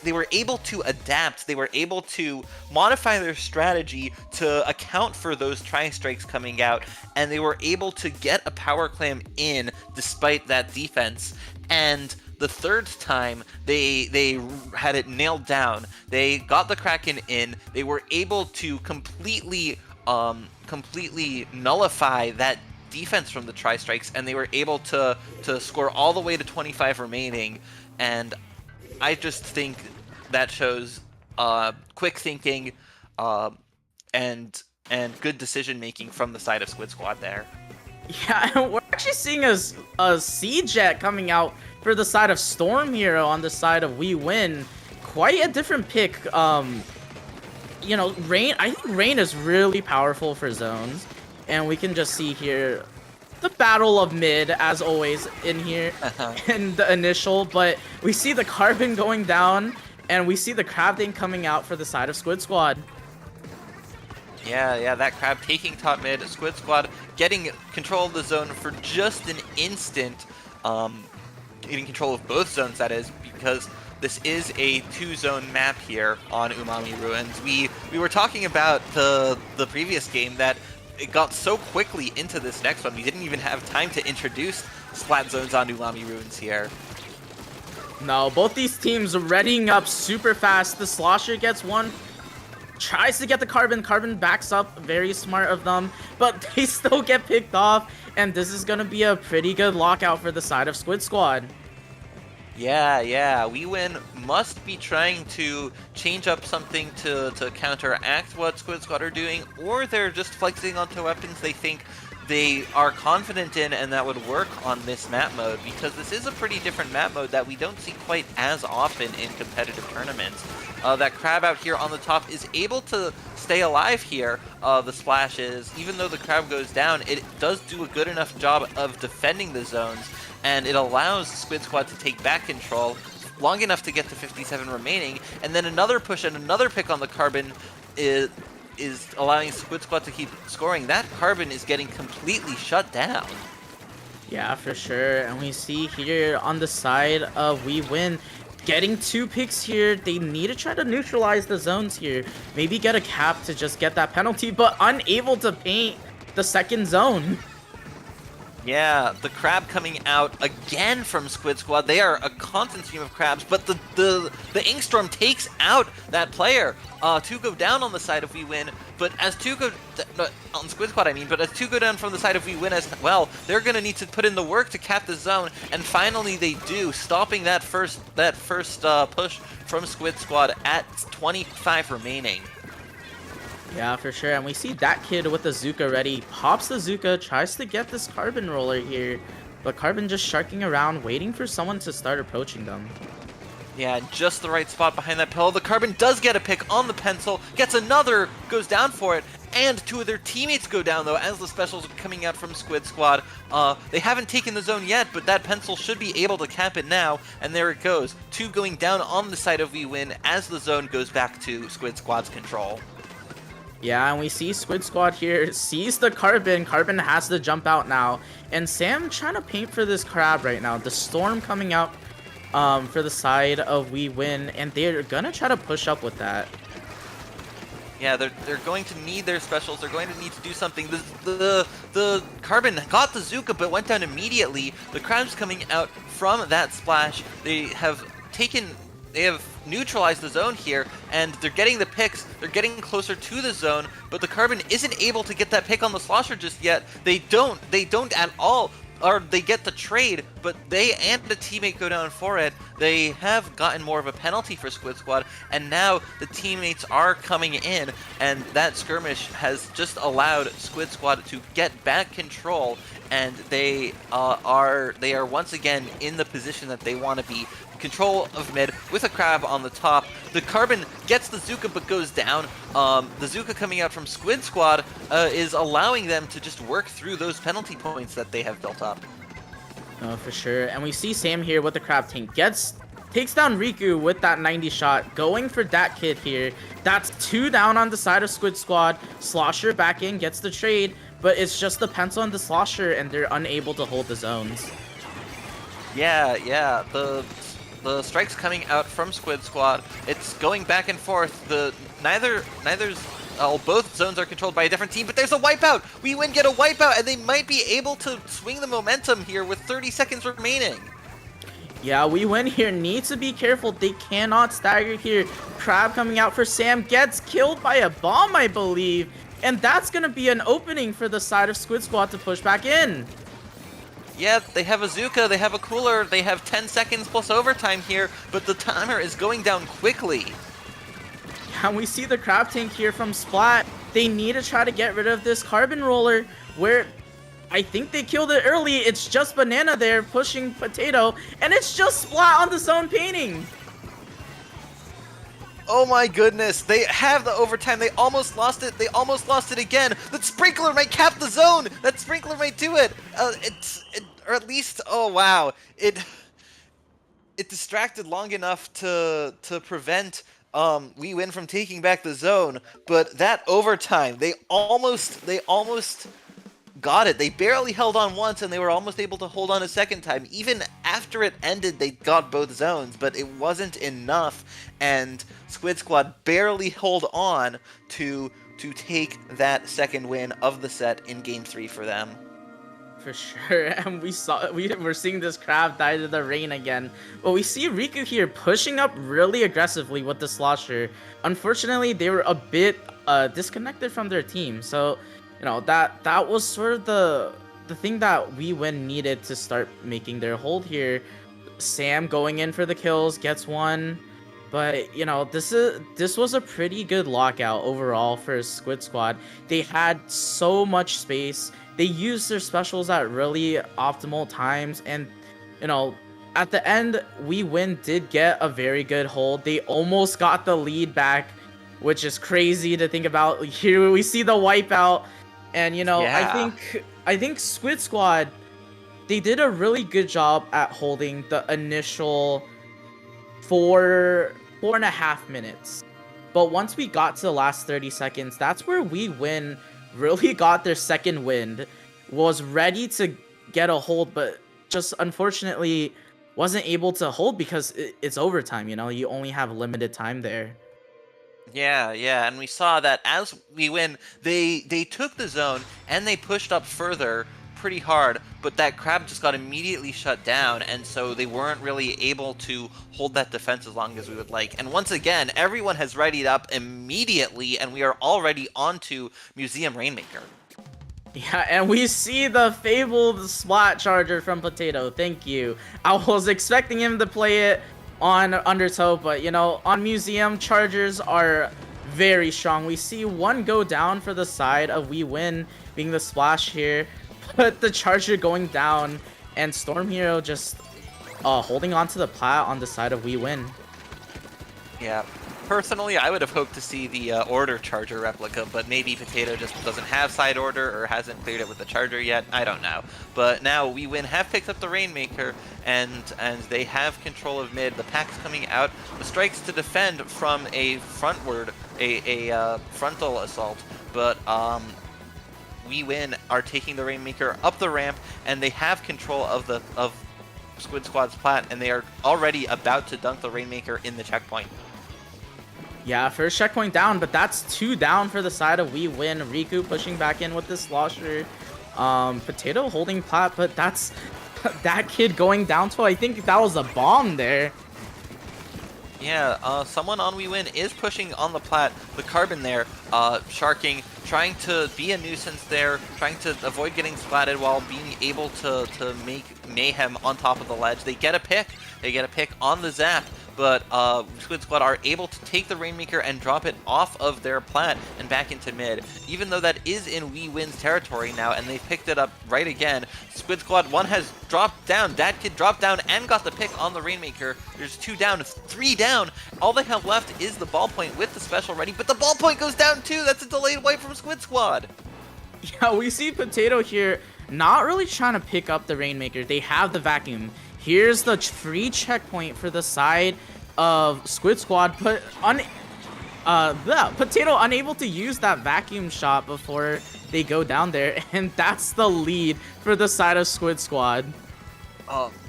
they were able to adapt. They were able to modify their strategy to account for those tri-strikes coming out, and they were able to get a power clam in despite that defense. And the third time, they had it nailed down. They got the Kraken in. They were able to completely nullify that defense from the tri-strikes, and they were able to score all the way to 25 remaining. And I just think that shows quick thinking and good decision making from the side of Squid Squad there. Yeah, we're actually seeing a C-Jet coming out for the side of Storm Hero on the side of We Win. Quite a different pick. You know, Rain, I think Rain is really powerful for zones, and we can just see here the battle of mid, as always, in here in the initial, but we see the Carbon going down, and we see the Crab thing coming out for the side of Squid Squad. Yeah, that Crab taking top mid, Squid Squad getting control of the zone for just an instant, getting control of both zones, that is, because this is a 2-zone map here on Umami Ruins. We were talking about the previous game that it got so quickly into this next one, we didn't even have time to introduce splat zones on Umami Ruins here. No, both these teams readying up super fast. The Slosher gets 1, tries to get the Carbon backs up, very smart of them, but they still get picked off, and this is gonna be a pretty good lockout for the side of Squid Squad. Yeah, We Win must be trying to change up something to counteract what Squid Squad are doing, or they're just flexing onto weapons they think they are confident in and that would work on this map mode, because this is a pretty different map mode that we don't see quite as often in competitive tournaments. That crab out here on the top is able to stay alive here. The splash is, even though the crab goes down, it does do a good enough job of defending the zones, and it allows Squid Squad to take back control long enough to get to 57 remaining, and then another push and another pick on the carbon is allowing Squid Squad to keep scoring. That carbon is getting completely shut down. Yeah, for sure. And we see here on the side of We Win getting 2 picks here. They need to try to neutralize the zones here. Maybe get a cap to just get that penalty, but unable to paint the second zone. Yeah, the crab coming out again from Squid Squad. They are a constant stream of crabs, but the Inkstorm takes out that player. 2 go down on the side of We Win, but as 2 go on Squid Squad, I mean, but as 2 go down from the side of We Win as well, they're gonna need to put in the work to cap the zone, and finally they do, stopping that first push from Squid Squad at 25 remaining. Yeah, for sure. And we see that kid with the Zuka ready. Pops the Zuka, tries to get this Carbon roller here. But Carbon just sharking around, waiting for someone to start approaching them. Yeah, just the right spot behind that pillow. The Carbon does get a pick on the pencil, gets another, goes down for it, and 2 of their teammates go down, though, as the specials are coming out from Squid Squad. They haven't taken the zone yet, but that pencil should be able to cap it now, and there it goes. 2 going down on the side of We Win as the zone goes back to Squid Squad's control. Yeah, and we see Squid Squad here sees the Carbon. Carbon has to jump out now. And Sam trying to paint for this crab right now. The Storm coming out for the side of We Win, and they're gonna try to push up with that. Yeah, they're going to need their specials. They're going to need to do something. The Carbon got the Zuka, but went down immediately. The crab's coming out from that splash. They have neutralized the zone here, and they're getting the picks. They're getting closer to the zone, but the Carbon isn't able to get that pick on the Slosher just yet. They don't at all. Or they get the trade, but they and the teammate go down for it. They have gotten more of a penalty for Squid Squad, and now the teammates are coming in, and that skirmish has just allowed Squid Squad to get back control, and they are once again in the position that they want to be. Control of mid with a crab on the top. The Carbon gets the Zuka but goes down. The Zuka coming out from Squid Squad is allowing them to just work through those penalty points that they have built up. Oh, for sure. And we see Sam here with the crab tank. Takes down Riku with that 90 shot. Going for that kid here. That's 2 down on the side of Squid Squad. Slosher back in, gets the trade. But it's just the pencil and the Slosher, and they're unable to hold the zones. Yeah. The strikes coming out from Squid Squad. It's going back and forth. Both zones are controlled by a different team, but there's a wipeout. We Win get a wipeout, and they might be able to swing the momentum here with 30 seconds remaining. Yeah, We Win here needs to be careful. They cannot stagger here. Crab coming out for Sam, gets killed by a bomb, I believe. And that's going to be an opening for the side of Squid Squad to push back in. Yeah, they have a Zuka, they have a cooler, they have 10 seconds plus overtime here, but the timer is going down quickly. And we see the crab tank here from Splat. They need to try to get rid of this Carbon roller, where I think they killed it early. It's just Banana there pushing Potato, and it's just Splat on the zone painting. Oh my goodness, they have the overtime. They almost lost it. They almost lost it again. That Sprinkler might cap the zone. That Sprinkler might do it. Or at least, oh wow. It distracted long enough to prevent We Win from taking back the zone. But that overtime, they almost got it. They barely held on once, and they were almost able to hold on a second time. Even after it ended, they got both zones, but it wasn't enough, and Squid Squad barely hold on to take that second win of the set in Game 3 for them. For sure, and we're seeing this crab die to the rain again. But we see Riku here pushing up really aggressively with the Slosher. Unfortunately, they were a bit disconnected from their team, so you know, that was sort of the thing that We Win needed to start making their hold here. Sam going in for the kills, gets one. But, you know, this was a pretty good lockout overall for Squid Squad. They had so much space. they use their specials at really optimal times, and you know, at the end, We Win did get a very good hold. They almost got the lead back, which is crazy to think about. Here we see the wipeout, and you know, Yeah. I think Squid Squad, they did a really good job at holding the initial 4.5 minutes. But once we got to the last 30 seconds, that's where We Win really got their second wind, was ready to get a hold, but just unfortunately wasn't able to hold because it's overtime, you know, you only have limited time there. Yeah, yeah, and we saw that as we win, they took the zone and they pushed up further pretty hard, but that crab just got immediately shut down, and so they weren't really able to hold that defense as long as we would like. And once again, everyone has readied up immediately, and we are already onto Museum Rainmaker. Yeah, and we see the fabled splat charger from Potato. Thank you. I was expecting him to play it on Undertow, but you know, on Museum, chargers are very strong. We see one go down for the side of We Win being the splash here, but the charger going down, and Storm Hero just holding on to the plat on the side of We Win. Yeah. Personally, I would have hoped to see the order charger replica, but maybe Potato just doesn't have side order or hasn't cleared it with the charger yet. I don't know. But now We Win have picked up the Rainmaker, and they have control of mid. The pack's coming out. The strikes to defend from a frontward, a frontal assault, but We Win are taking the Rainmaker up the ramp, and they have control of Squid Squad's plat, and they are already about to dunk the Rainmaker in the checkpoint. Yeah, first checkpoint down, but that's 2 down for the side of We Win. Riku pushing back in with the slosher. Potato holding plat, but that's that kid going down to, I think that was a bomb there. Yeah, someone on We Win is pushing on the plat, the carbon there, sharking, trying to be a nuisance there, trying to avoid getting splatted while being able to make mayhem on top of the ledge. They get a pick on the zap, but Squid Squad are able to take the Rainmaker and drop it off of their plat and back into mid. Even though that is in We Win's territory now, and they've picked it up right again, Squid Squad 1 has dropped down. That kid dropped down and got the pick on the Rainmaker. There's 2 down, 3 down. All they have left is the ballpoint with the special ready, but the ballpoint goes down too. That's a delayed wipe from Squid Squad. Yeah, we see Potato here not really trying to pick up the Rainmaker. They have the vacuum. Here's the free checkpoint for the side of Squid Squad, but Potato unable to use that vacuum shot before they go down there, and that's the lead for the side of Squid Squad.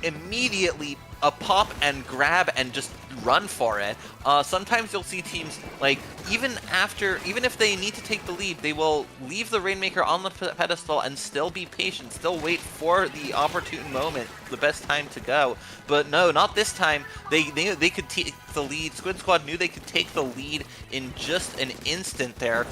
Immediately a pop and grab and just run for it. Sometimes you'll see teams, like, even if they need to take the lead, they will leave the Rainmaker on the pedestal and still be patient, still wait for the opportune moment, the best time to go. But no, not this time. They could take the lead. Squid Squad knew they could take the lead in just an instant there,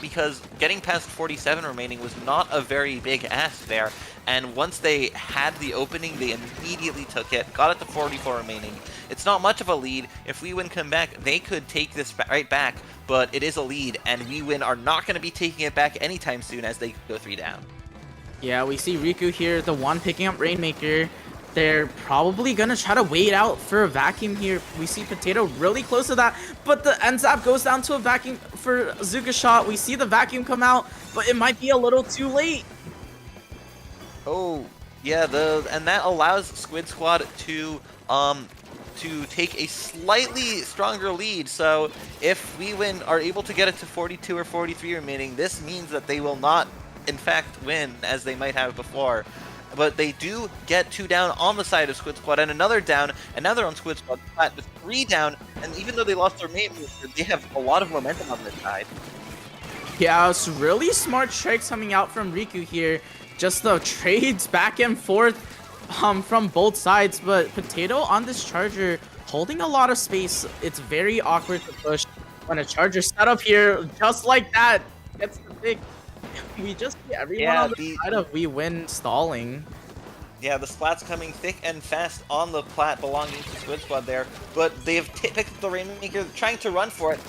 because getting past 47 remaining was not a very big ask there. And once they had the opening, they immediately took it, got it to 44 remaining. It's not much of a lead. If We Win come back, they could take this right back, but it is a lead, and We Win are not going to be taking it back anytime soon as they go 3 down. Yeah, we see Riku here, the one picking up Rainmaker. They're probably going to try to wait out for a vacuum here. We see Potato really close to that, but the end zap goes down to a vacuum for Zuka shot. We see the vacuum come out, but it might be a little too late. Oh, yeah, and that allows Squid Squad to take a slightly stronger lead. So if We Win are able to get it to 42 or 43 remaining, this means that they will not, in fact, win as they might have before. But they do get 2 down on the side of Squid Squad, and another down, and now they're on Squid Squad flat with 3 down, and even though they lost their main mover, they have a lot of momentum on this side. Yeah, it's really smart strikes coming out from Riku here. Just the trades back and forth from both sides, but Potato on this charger holding a lot of space. It's very awkward to push when a charger set up here just like that gets the pick. We just see everyone on the side of We Win stalling. Yeah, the splat's coming thick and fast on the plat belonging to Squid Squad there, but they've picked up the Rainmaker, trying to run for it.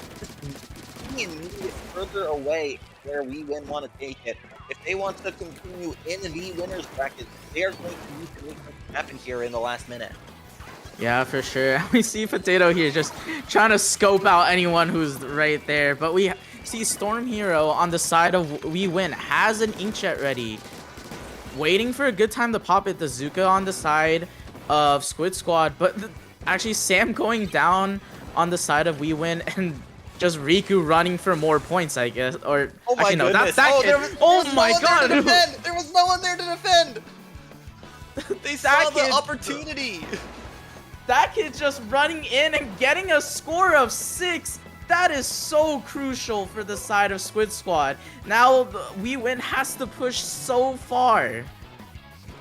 Immediately further away where We Win want to take it. if they want to continue in the winners bracket, they are going to need to make something happen here in the last minute. Yeah, for sure. We see Potato here just trying to scope out anyone who's right there. But we see Storm Hero on the side of We Win has an inkjet ready. Waiting for a good time to pop it. The Zuka on the side of Squid Squad. But actually Sam going down on the side of We Win and just Riku running for more points, I guess. Or Oh my actually, no, goodness. that kid. Oh my god. There was no one there to defend. They saw the opportunity. That kid just running in and getting a score of 6. That is so crucial for the side of Squid Squad. Now We Win has to push so far.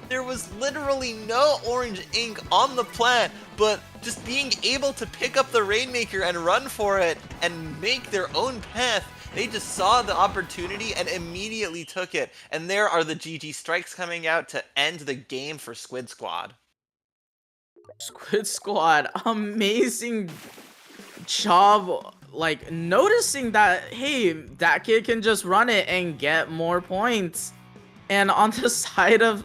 There was literally no orange ink on the plant, but just being able to pick up the Rainmaker and run for it and make their own path, they just saw the opportunity and immediately took it. And there are the GG strikes coming out to end the game for Squid Squad. Squid Squad, amazing job, like noticing that, hey, that kid can just run it and get more points. And on the side of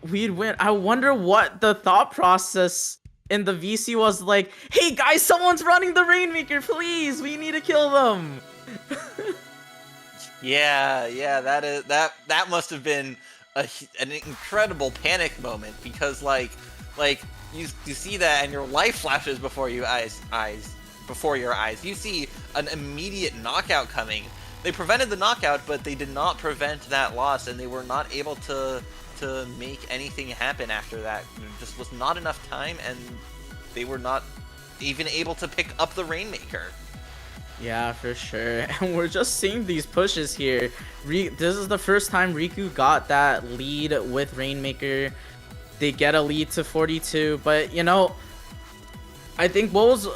We Win, I wonder what the thought process in the VC was like. Hey guys, someone's running the Rainmaker, please, we need to kill them. Yeah, that must have been an incredible panic moment, because like you see that and your life flashes before your eyes. You see an immediate knockout coming. They prevented the knockout, but they did not prevent that loss, and they were not able to make anything happen after that. There just was not enough time, and they were not even able to pick up the Rainmaker. Yeah, for sure. And we're just seeing these pushes here. This is the first time Riku got that lead with Rainmaker. They get a lead to 42, but you know, I think what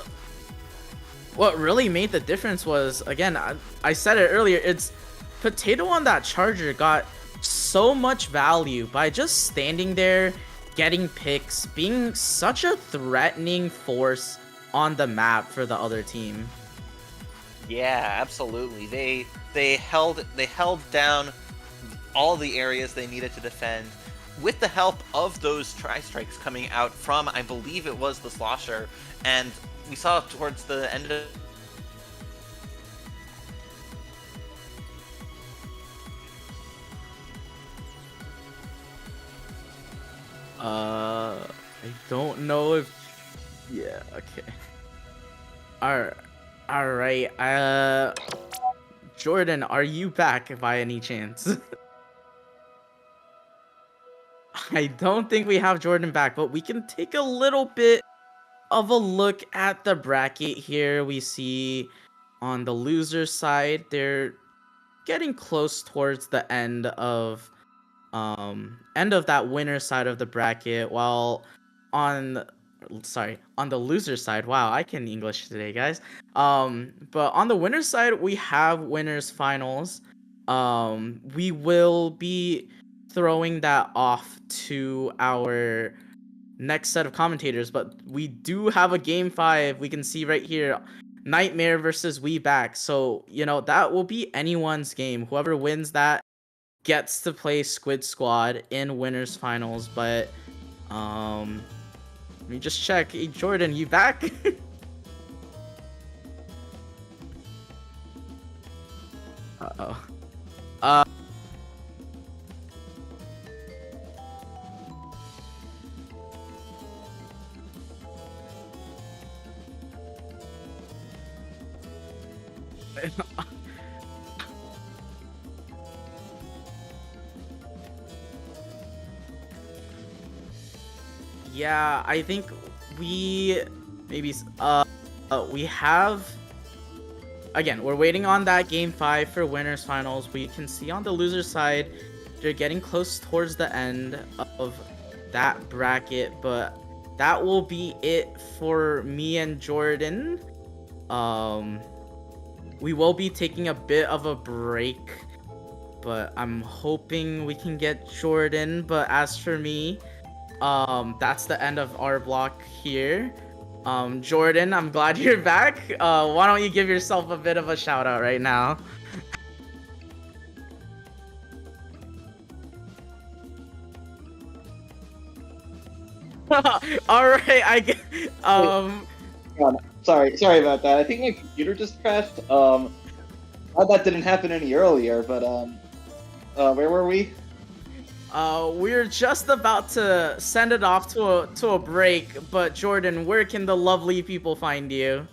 really made the difference was, again, I said it earlier, it's Potato on that charger got so much value by just standing there, getting picks, being such a threatening force on the map for the other team. Yeah, absolutely. They held down all the areas they needed to defend with the help of those tri-strikes coming out from, I believe it was the Slosher, and we saw towards the end of I don't know if... Yeah, okay. Alright, Jordan, are you back by any chance? I don't think we have Jordan back, but we can take a little bit of a look at the bracket here. We see on the loser side, they're getting close towards the end of that winner side of the bracket, while on the loser side, wow, I can English today, guys. But on the winner side, we have winners finals. We will be throwing that off to our next set of commentators, but we do have a game 5. We can see right here, Nightmare versus We Back. So, you know, that will be anyone's game. Whoever wins that gets to play Squid Squad in winners finals. But let me just check. Hey, Jordan, you back? Uh-oh. Yeah, I think we have, again, we're waiting on that game 5 for winners finals. We can see on the loser side, they're getting close towards the end of that bracket, but that will be it for me and Jordan. We will be taking a bit of a break, but I'm hoping we can get Jordan. But as for me, that's the end of our block here. Jordan, I'm glad you're back. Why don't you give yourself a bit of a shout out right now? All right, I get. Wait, sorry about that. I think my computer just crashed. Glad that didn't happen any earlier, but where were we? We're just about to send it off to a break, but Jordan, where can the lovely people find you?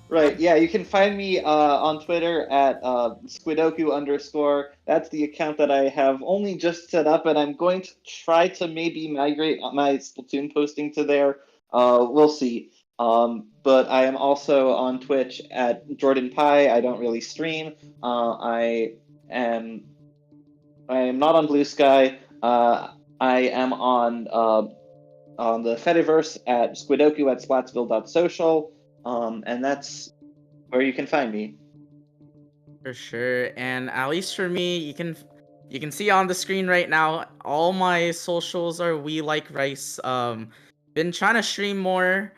Right, yeah, you can find me on Twitter at squidoku_. That's the account that I have only just set up, and I'm going to try to maybe migrate my Splatoon posting to there. We'll see. But I am also on Twitch at Jordan Pie. I don't really stream. Am I am not on Blue Sky. I am on the Fediverse at Squidoku at Splatsville.social. And that's where you can find me. For sure, and at least for me, you can see on the screen right now. All my socials are We Like Rice. Been trying to stream more.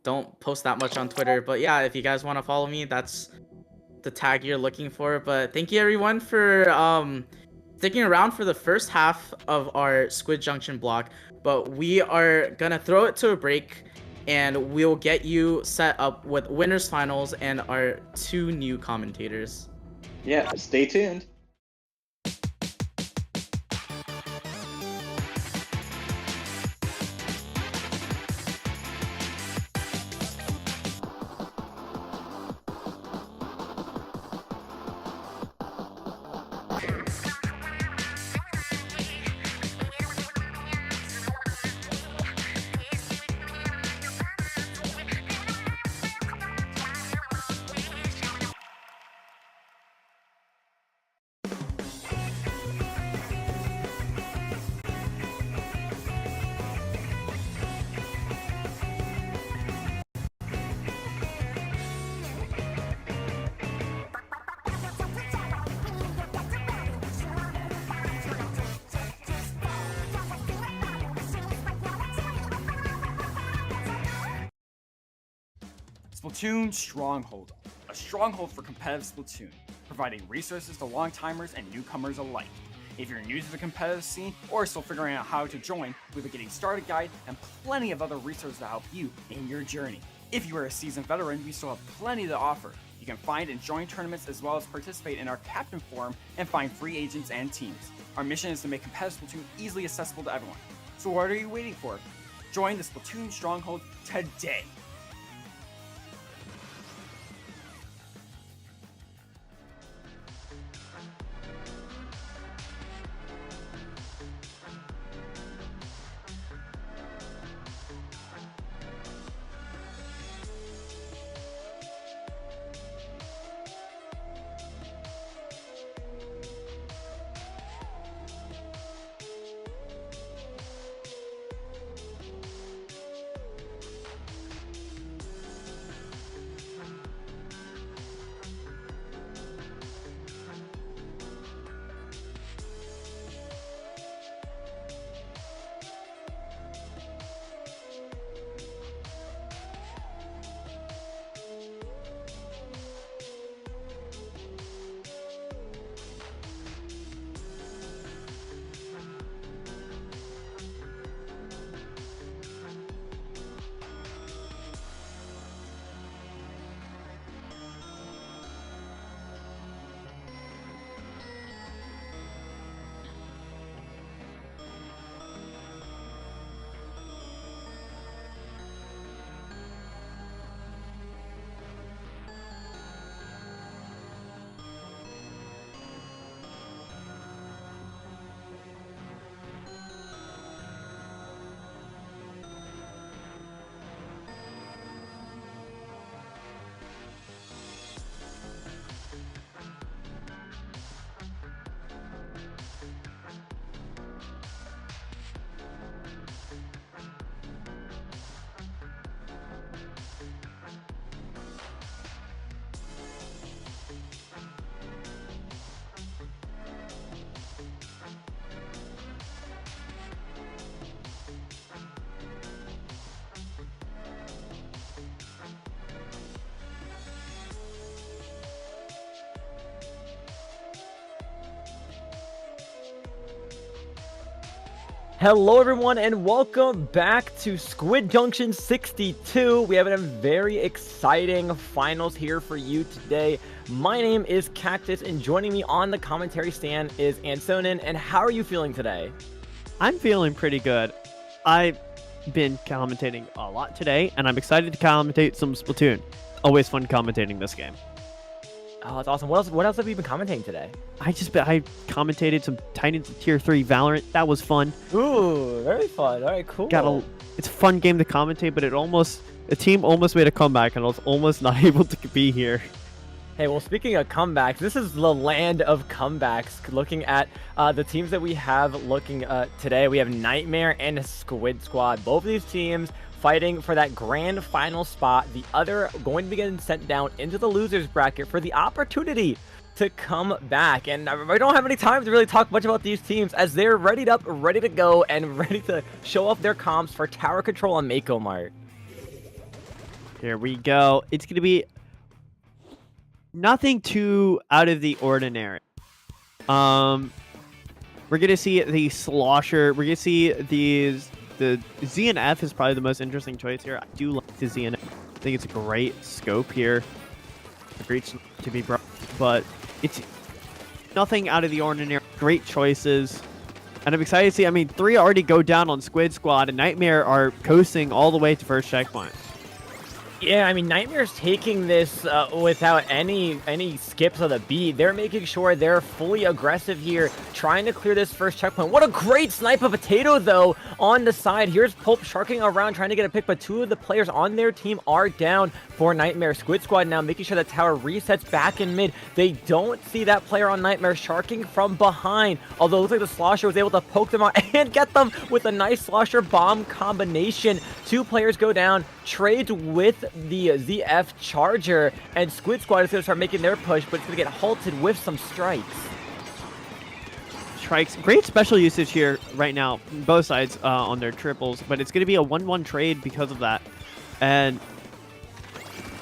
Don't post that much on Twitter, but yeah, if you guys want to follow me, that's the tag you're looking for. But thank you everyone for sticking around for the first half of our Squid Junction block. But we are gonna throw it to a break, and we'll get you set up with winners finals and our 2 new commentators. Yeah, stay tuned. Splatoon Stronghold, a stronghold for competitive Splatoon, providing resources to long-timers and newcomers alike. If you're new to the competitive scene or still figuring out how to join, we have a getting started guide and plenty of other resources to help you in your journey. If you are a seasoned veteran, we still have plenty to offer. You can find and join tournaments as well as participate in our Captain Forum and find free agents and teams. Our mission is to make competitive Splatoon easily accessible to everyone. So what are you waiting for? Join the Splatoon Stronghold today! Hello everyone and welcome back to Squid Junction 62. We have a very exciting finals here for you today. My name is Cactus and joining me on the commentary stand is Ansonin. And how are you feeling today? I'm feeling pretty good. I've been commentating a lot today and I'm excited to commentate some Splatoon. Always fun commentating this game. Oh, that's awesome. What else have you been commentating today? I commentated some Titans of Tier 3 Valorant. That was fun. Ooh, very fun. All right, cool. It's a fun game to commentate, but the team almost made a comeback and I was almost not able to be here. Hey, well, speaking of comebacks, this is the land of comebacks. Looking at the teams that we have today, we have Nightmare and Squid Squad. Both of these teams fighting for that grand final spot. The other going to be getting sent down into the losers bracket for the opportunity to come back. And I don't have any time to really talk much about these teams as they're readied up, ready to go, and ready to show off their comps for Tower Control and Mako Mart. Here we go. It's going to be nothing too out of the ordinary. We're going to see the Slosher. We're going to see the Z and F is probably the most interesting choice here. I do like the Z and F. I think it's a great scope here. A great to be brought, but it's nothing out of the ordinary. Great choices. And I'm excited to see, I mean, 3 already go down on Squid Squad, and Nightmare are coasting all the way to first checkpoint. Yeah, I mean, Nightmare's taking this without any skips of the beat. They're making sure they're fully aggressive here, trying to clear this first checkpoint. What a great snipe of Potato, though, on the side. Here's Pulp sharking around, trying to get a pick, but 2 of the players on their team are down for Nightmare. Squid Squad now making sure that tower resets back in mid. They don't see that player on Nightmare sharking from behind, although it looks like the Slosher was able to poke them out and get them with a nice Slosher bomb combination. 2 players go down, trades with the ZF Charger, and Squid Squad is going to start making their push, but it's going to get halted with some strikes. Great special usage here right now, both sides on their triples, but it's going to be a 1-1 trade because of that. And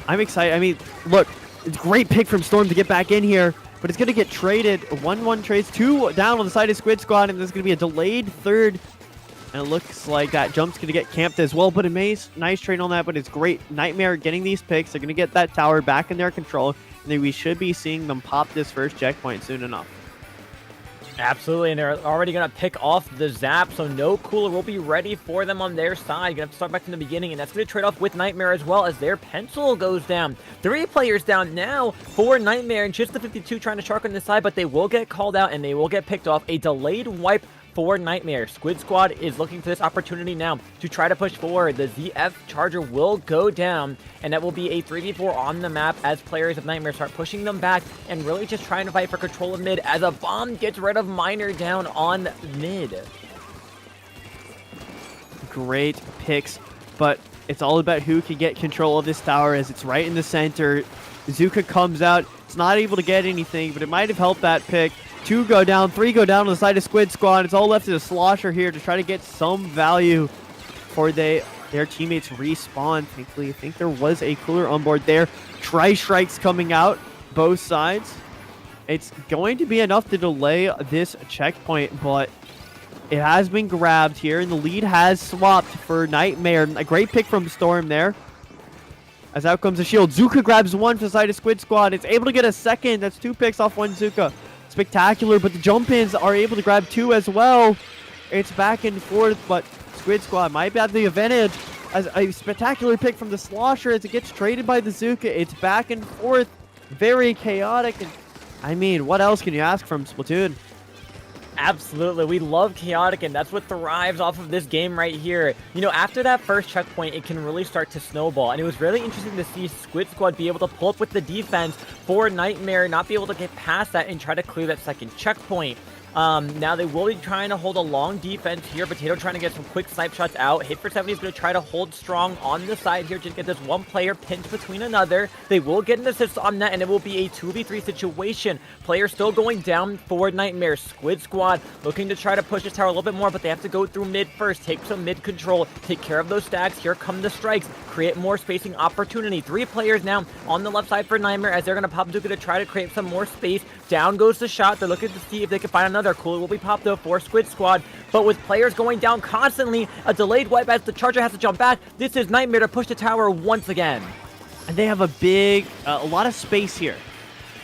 I'm excited. I mean, look, it's a great pick from Storm to get back in here, but it's going to get traded. 1-1 trades, 2 down on the side of Squid Squad, and there's going to be a delayed third. And it looks like that jump's going to get camped as well, but a nice trade on that, but it's great. Nightmare getting these picks. They're going to get that tower back in their control, and then we should be seeing them pop this first checkpoint soon enough. Absolutely, and they're already going to pick off the Zap, so no cooler will be ready for them on their side. You're going to have to start back from the beginning, and that's going to trade off with Nightmare as well as their pencil goes down. 3 players down now for Nightmare, and just the 52 trying to shark on the side, but they will get called out, and they will get picked off. A delayed wipe for Nightmare. Squid Squad is looking for this opportunity now to try to push forward. The ZF Charger will go down, and that will be a 3v4 on the map as players of Nightmare start pushing them back and really just trying to fight for control of mid as a bomb gets rid of Miner down on mid. Great picks, but it's all about who can get control of this tower as it's right in the center. Zuka comes out. It's not able to get anything, but it might have helped that pick. 2 go down, 3 go down on the side of Squid Squad. It's all left to the Slosher here to try to get some value before their teammates respawn. Thankfully, I think there was a cooler on board there. Tri-strikes coming out, both sides. It's going to be enough to delay this checkpoint, but it has been grabbed here, and the lead has swapped for Nightmare. A great pick from Storm there. As out comes the shield. Zuka grabs 1 for the side of Squid Squad. It's able to get a second. That's 2 picks off 1 Zuka. Spectacular, but the jump-ins are able to grab 2 as well. It's back and forth, but Squid Squad might have the advantage as a spectacular pick from the Slosher as it gets traded by the Zuka. It's back and forth, very chaotic, and I mean, what else can you ask from Splatoon? Absolutely, we love chaotic, and that's what thrives off of this game right here. You know, after that first checkpoint, it can really start to snowball, and it was really interesting to see Squid Squad be able to pull up with the defense for Nightmare, not be able to get past that and try to clear that second checkpoint. Now they will be trying to hold a long defense here. Potato trying to get some quick snipe shots out. Hit for 70 is going to try to hold strong on the side here to get this one player pinned between another. They will get an assist on that, and it will be a 2v3 situation. Player still going down for Nightmare. Squid Squad looking to try to push this tower a little bit more, but they have to go through mid first. Take some mid control. Take care of those stacks. Here come the strikes. Create more spacing opportunity. 3 players now on the left side for Nightmare as they're going to pop Zuka to try to create some more space. Down goes the shot. They're looking to see if they can find another another cooler will be popped though for Squid Squad, but with players going down constantly, a delayed wipe as the Charger has to jump back, this is Nightmare to push the tower once again. And they have a lot of space here.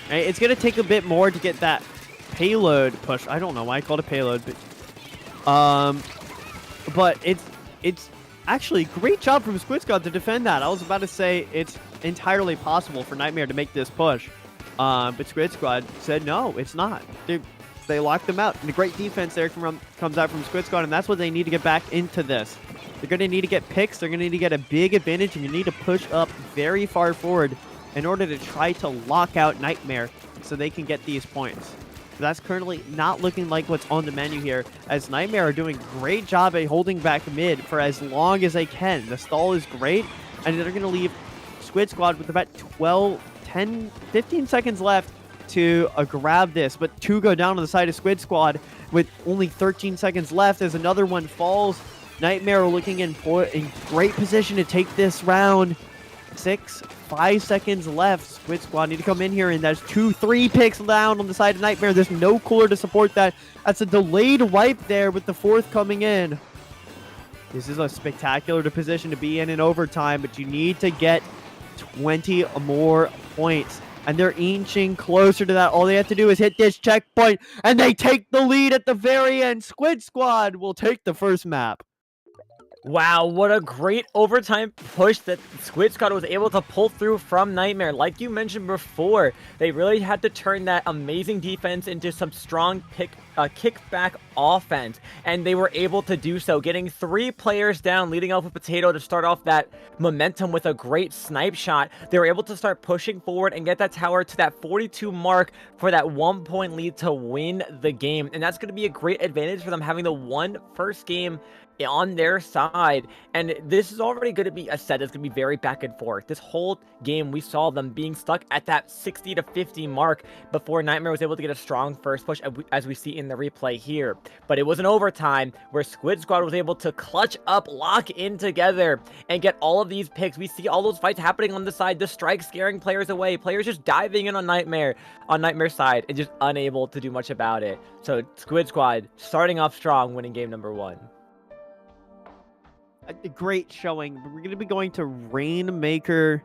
Right? It's going to take a bit more to get that payload push. I don't know why I called it payload, but it's actually great job from Squid Squad to defend that. I was about to say it's entirely possible for Nightmare to make this push, but Squid Squad said no, it's not. They locked them out, and a great defense there comes out from Squid Squad, and that's what they need to get back into this. They're going to need to get picks. They're going to need to get a big advantage, and you need to push up very far forward in order to try to lock out Nightmare so they can get these points. That's currently not looking like what's on the menu here, as Nightmare are doing a great job at holding back mid for as long as they can. The stall is great, and they're going to leave Squid Squad with about 15 seconds left to grab this, but 2 go down on the side of Squid Squad with only 13 seconds left as another one falls. Nightmare are looking in great position to take this round. 5 seconds left. Squid Squad need to come in here, and there's 3 picks down on the side of Nightmare. There's no cooler to support that. That's a delayed wipe there with the 4th coming in. This is a spectacular position to be in overtime, but you need to get 20 more points. And they're inching closer to that. All they have to do is hit this checkpoint, and they take the lead at the very end. Squid Squad will take the first map. Wow, what a great overtime push that Squid Squad was able to pull through from Nightmare. Like you mentioned before, they really had to turn that amazing defense into some strong kickback offense, and they were able to do so, getting 3 players down, leading off with Potato to start off that momentum with a great snipe shot. They were able to start pushing forward and get that tower to that 42 mark for that 1-point lead to win the game, and that's going to be a great advantage for them, having the first game on their side. And this is already going to be a set that's going to be very back and forth. This whole game we saw them being stuck at that 60 to 50 mark before Nightmare was able to get a strong first push, as we see in the replay here. But it was an overtime where Squid Squad was able to clutch up, lock in together, and get all of these picks. We see all those fights happening on the side, the strike scaring players away, players just diving in on Nightmare's side, and just unable to do much about it. So Squid Squad starting off strong, winning game number 1. A great showing. We're going to be going to Rainmaker,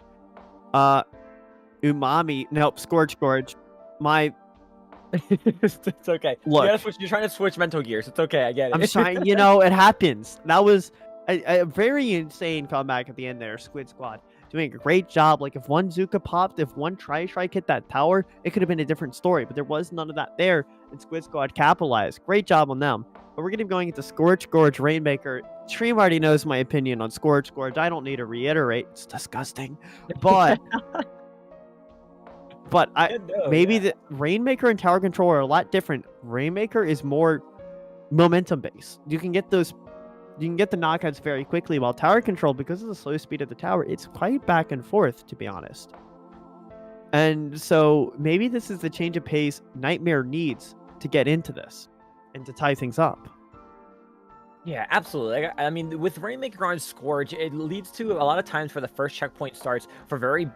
Umami. Nope, Scourge. It's okay. Look, you're trying to switch mental gears. It's okay. I get it. I'm trying. It happens. That was a very insane comeback at the end there. Squid Squad doing a great job. Like, if one Zuka popped, if one Tri-Strike hit that tower, it could have been a different story. But there was none of that there, and Squid Squad capitalized. Great job on them. But we're going to be going into Scorch Gorge, Rainmaker. Stream already knows my opinion on Scorch Gorge. I don't need to reiterate. It's disgusting. But the Rainmaker and Tower Control are a lot different. Rainmaker is more momentum based. You can get the knockouts very quickly, while Tower Control, because of the slow speed of the tower, it's quite back and forth, to be honest. And so maybe this is the change of pace Nightmare needs to get into this and to tie things up. Yeah, absolutely. I mean, with Rainmaker on Scourge, it leads to a lot of times for the first checkpoint starts for very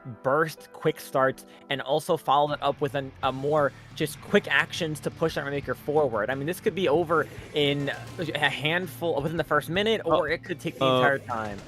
quick starts, and also follow that up with a more just quick actions to push that Rainmaker forward. I mean, this could be over in a handful within the first minute, or it could take the entire time.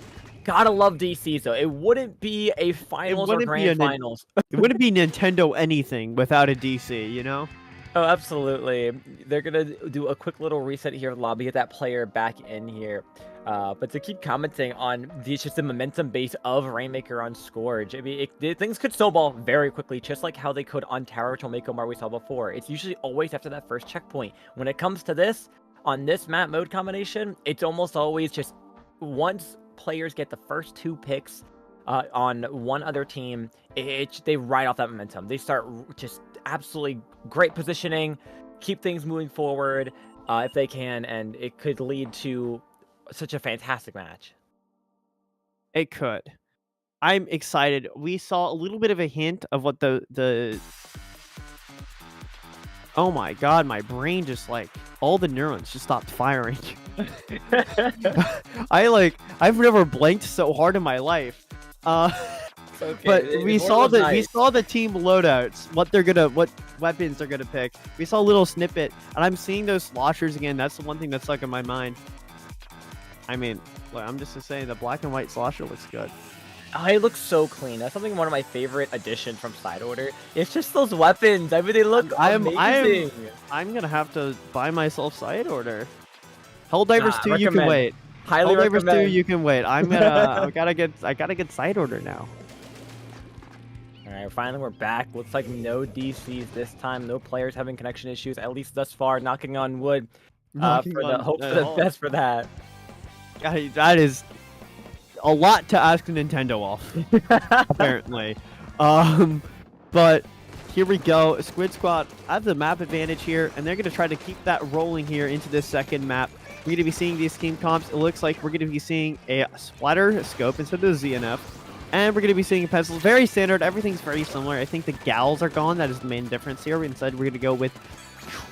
Gotta love DCs though. It wouldn't be a finals or grand finals. It wouldn't be Nintendo anything without a DC, you know? Oh, absolutely. They're going to do a quick little reset here in the lobby, get that player back in here. But to keep commenting on just the momentum base of Rainmaker on Scourge, I mean, things could snowball very quickly, just like how they could on Tower Tomeko we saw before. It's usually always after that first checkpoint. When it comes to this, on this map mode combination, it's almost always just once players get the first 2 picks on one other team, they ride off that momentum. They start just absolutely great positioning, keep things moving forward if they can, and it could lead to such a fantastic match. It could. I'm excited. We saw a little bit of a hint of what the oh my god, my brain just all the neurons just stopped firing. I've never blanked so hard in my life. okay. But It we more saw was the nice. team loadouts, what weapons they're gonna pick. We saw a little snippet, and I'm seeing those sloshers again. That's the one thing that's stuck in my mind. I mean, look, I'm just saying the black and white slosher looks good. Oh, it looks so clean. That's something one of my favorite additions from Side Order. It's just those weapons. I mean, they look amazing. I'm gonna have to buy myself Side Order. Helldivers 2, you can recommend. wait. Highly Helldivers 2, recommend. you can wait. I'm gonna I gotta get Side Order now. All right, finally we're back. Looks like no DCs this time. No players having connection issues, at least thus far. Knocking on wood. Knocking For the on- hope for the best for that. That is a lot to ask Nintendo off, apparently. But here we go. Squid Squad have the map advantage here, and they're going to try to keep that rolling here into this second map. We're going to be seeing these team comps. It looks like we're going to be seeing a splatter scope instead of the ZNF. And we're going to be seeing pencils. Very standard. Everything's very similar. I think the gals are gone. That is the main difference here. Instead, we're going to go with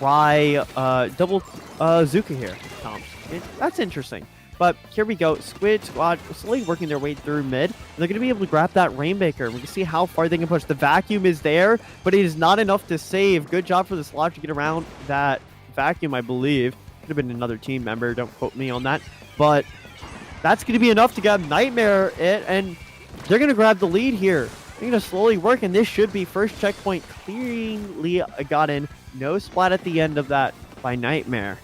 double Zuka here. Comps. That's interesting. But here we go. Squid Squad slowly working their way through mid. They're going to be able to grab that Rainmaker. We can see how far they can push. The vacuum is there, but it is not enough to save. Good job for the Slot to get around that vacuum, I believe. Could have been another team member. Don't quote me on that. But that's going to be enough to grab Nightmare it, and they're going to grab the lead here. They're going to slowly work, and this should be first checkpoint clearly gotten. No splat at the end of that by Nightmare.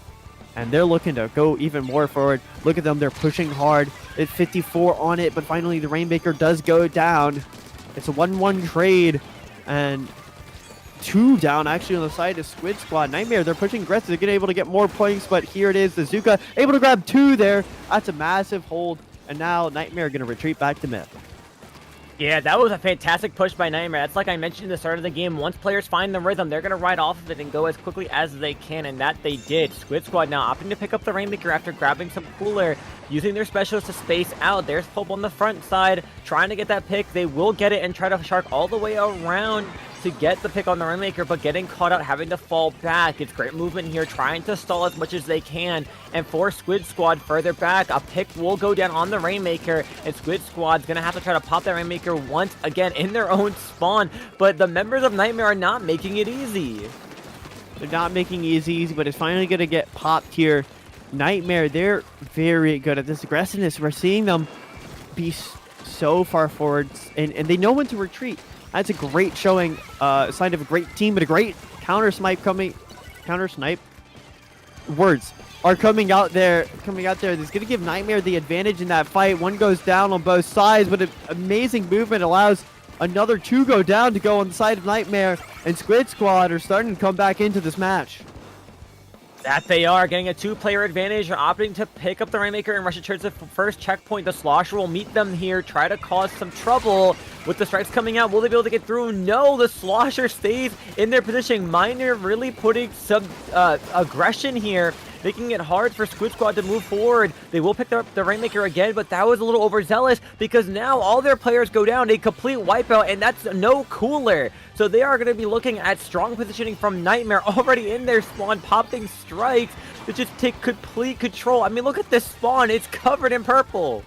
And they're looking to go even more forward. Look at them. They're pushing hard. It's 54 on it, but finally the Rainmaker does go down. It's a 1-1 trade. And 2 down actually on the side of Squid Squad. Nightmare, they're pushing aggressive. They're getting able to get more points, but here it is. The Zuka able to grab 2 there. That's a massive hold. And now Nightmare going to retreat back to mid. Yeah, that was a fantastic push by Nightmare. That's like I mentioned at the start of the game. Once players find the rhythm, they're going to ride off of it and go as quickly as they can, and that they did. Squid Squad now opting to pick up the Rainmaker after grabbing some cooler, using their specialists to space out. There's Pulp on the front side, trying to get that pick. They will get it and try to shark all the way around to get the pick on the Rainmaker, but getting caught out, having to fall back. It's great movement here, trying to stall as much as they can. And for Squid Squad further back, a pick will go down on the Rainmaker, and Squid Squad's gonna have to try to pop that Rainmaker once again in their own spawn. But the members of Nightmare are not making it easy. They're not making it easy, but it's finally gonna get popped here. Nightmare, they're very good at this aggressiveness. We're seeing them be so far forward, and they know when to retreat. That's a great showing, sign of a great team, but a great counter snipe words are coming out there. That's gonna give Nightmare the advantage in that fight. One goes down on both sides, but an amazing movement allows another 2 go down to go on the side of Nightmare, and Squid Squad are starting to come back into this match. That they are, getting a 2-player advantage, opting to pick up the Rainmaker and rush it towards the first checkpoint. The Slosher will meet them here, try to cause some trouble. With the strikes coming out, will they be able to get through? No, the Slosher stays in their position. Miner really putting some aggression here, making it hard for Squid Squad to move forward. They will pick up the Rainmaker again, but that was a little overzealous because now all their players go down, a complete wipeout, and that's no cooler. So they are going to be looking at strong positioning from Nightmare already in their spawn, popping strikes to just take complete control. I mean, look at this spawn. It's covered in purple.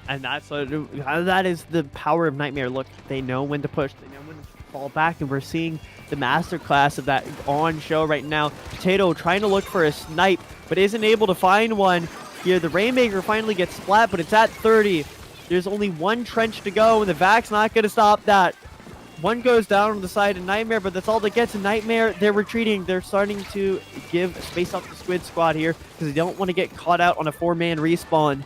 And that is the power of Nightmare. Look, they know when to push. They know when to fall back, and we're seeing the masterclass of that on show right now. Potato trying to look for a snipe, but isn't able to find one. Here, the Rainmaker finally gets splat, but it's at 30. There's only 1 trench to go, and the Vac's not going to stop that. 1 goes down on the side of Nightmare, but that's all that gets. Nightmare, they're retreating. They're starting to give space off the Squid Squad here because they don't want to get caught out on a 4-man respawn.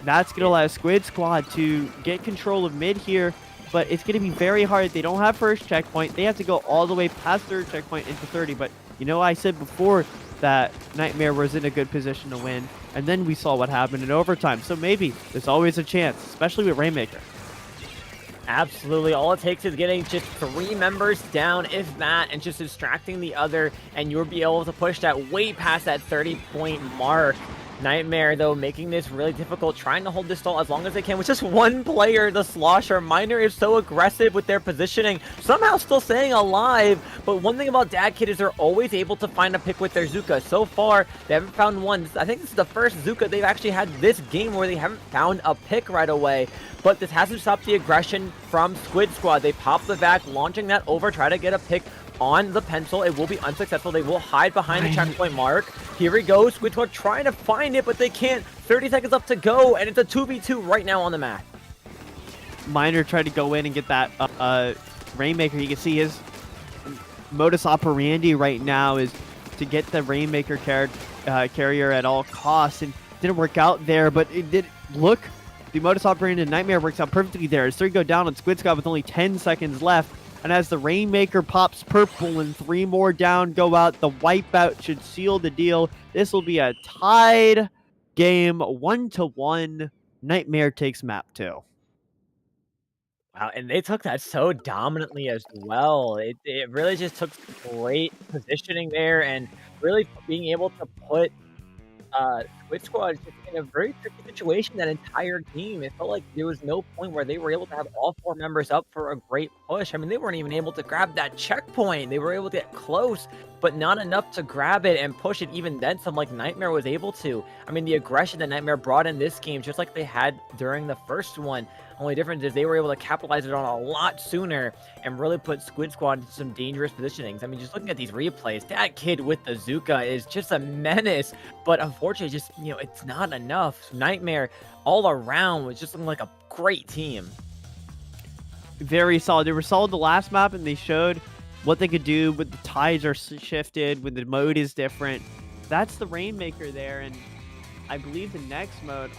That's going to allow Squid Squad to get control of mid here, but it's going to be very hard. They don't have first checkpoint. They have to go all the way past third checkpoint into 30, but you know, I said before that Nightmare was in a good position to win, and then we saw what happened in overtime. So maybe there's always a chance, especially with Rainmaker. Absolutely. All it takes is getting just 3 members down, if that, and just distracting the other, and you'll be able to push that way past that 30-point mark. Nightmare, though, making this really difficult, trying to hold this stall as long as they can with just one player, the Slosher. Miner is so aggressive with their positioning, somehow still staying alive, but one thing about Dad Kid is they're always able to find a pick with their Zuka. So far, they haven't found one. I think this is the first Zuka they've actually had this game where they haven't found a pick right away, but this hasn't stopped the aggression from Squid Squad. They pop the back, launching that over, try to get a pick on the pencil. It will be unsuccessful. They will hide behind the checkpoint mark. Here we go. Squid Squad trying to find it, but they can't. 30 seconds left to go, and it's a 2v2 right now on the map. Miner tried to go in and get that Rainmaker. You can see his modus operandi right now is to get the Rainmaker carrier at all costs, and didn't work out there, but it did look. The modus operandi in Nightmare works out perfectly there. As 3 go down on Squid Squad with only 10 seconds left. And as the Rainmaker pops purple and 3 more down go out, the wipeout should seal the deal. This will be a tied game, 1-1. Nightmare takes map 2. Wow, and they took that so dominantly as well. It really just took great positioning there and really being able to put Squid Squad just in a very tricky situation that entire game. It felt like there was no point where they were able to have all 4 members up for a great push. I mean, they weren't even able to grab that checkpoint. They were able to get close, but not enough to grab it and push it even then. Some like Nightmare was able to. I mean, the aggression that Nightmare brought in this game, just like they had during the first one. Only difference is they were able to capitalize it on a lot sooner and really put Squid Squad into some dangerous positionings. I mean, just looking at these replays, that kid with the Zuka is just a menace, but unfortunately, just, you know, it's not enough. Nightmare all around was just looking like a great team. Very solid. They were solid the last map, and they showed what they could do when the tides are shifted, when the mode is different. That's the Rainmaker there, and I believe the next mode.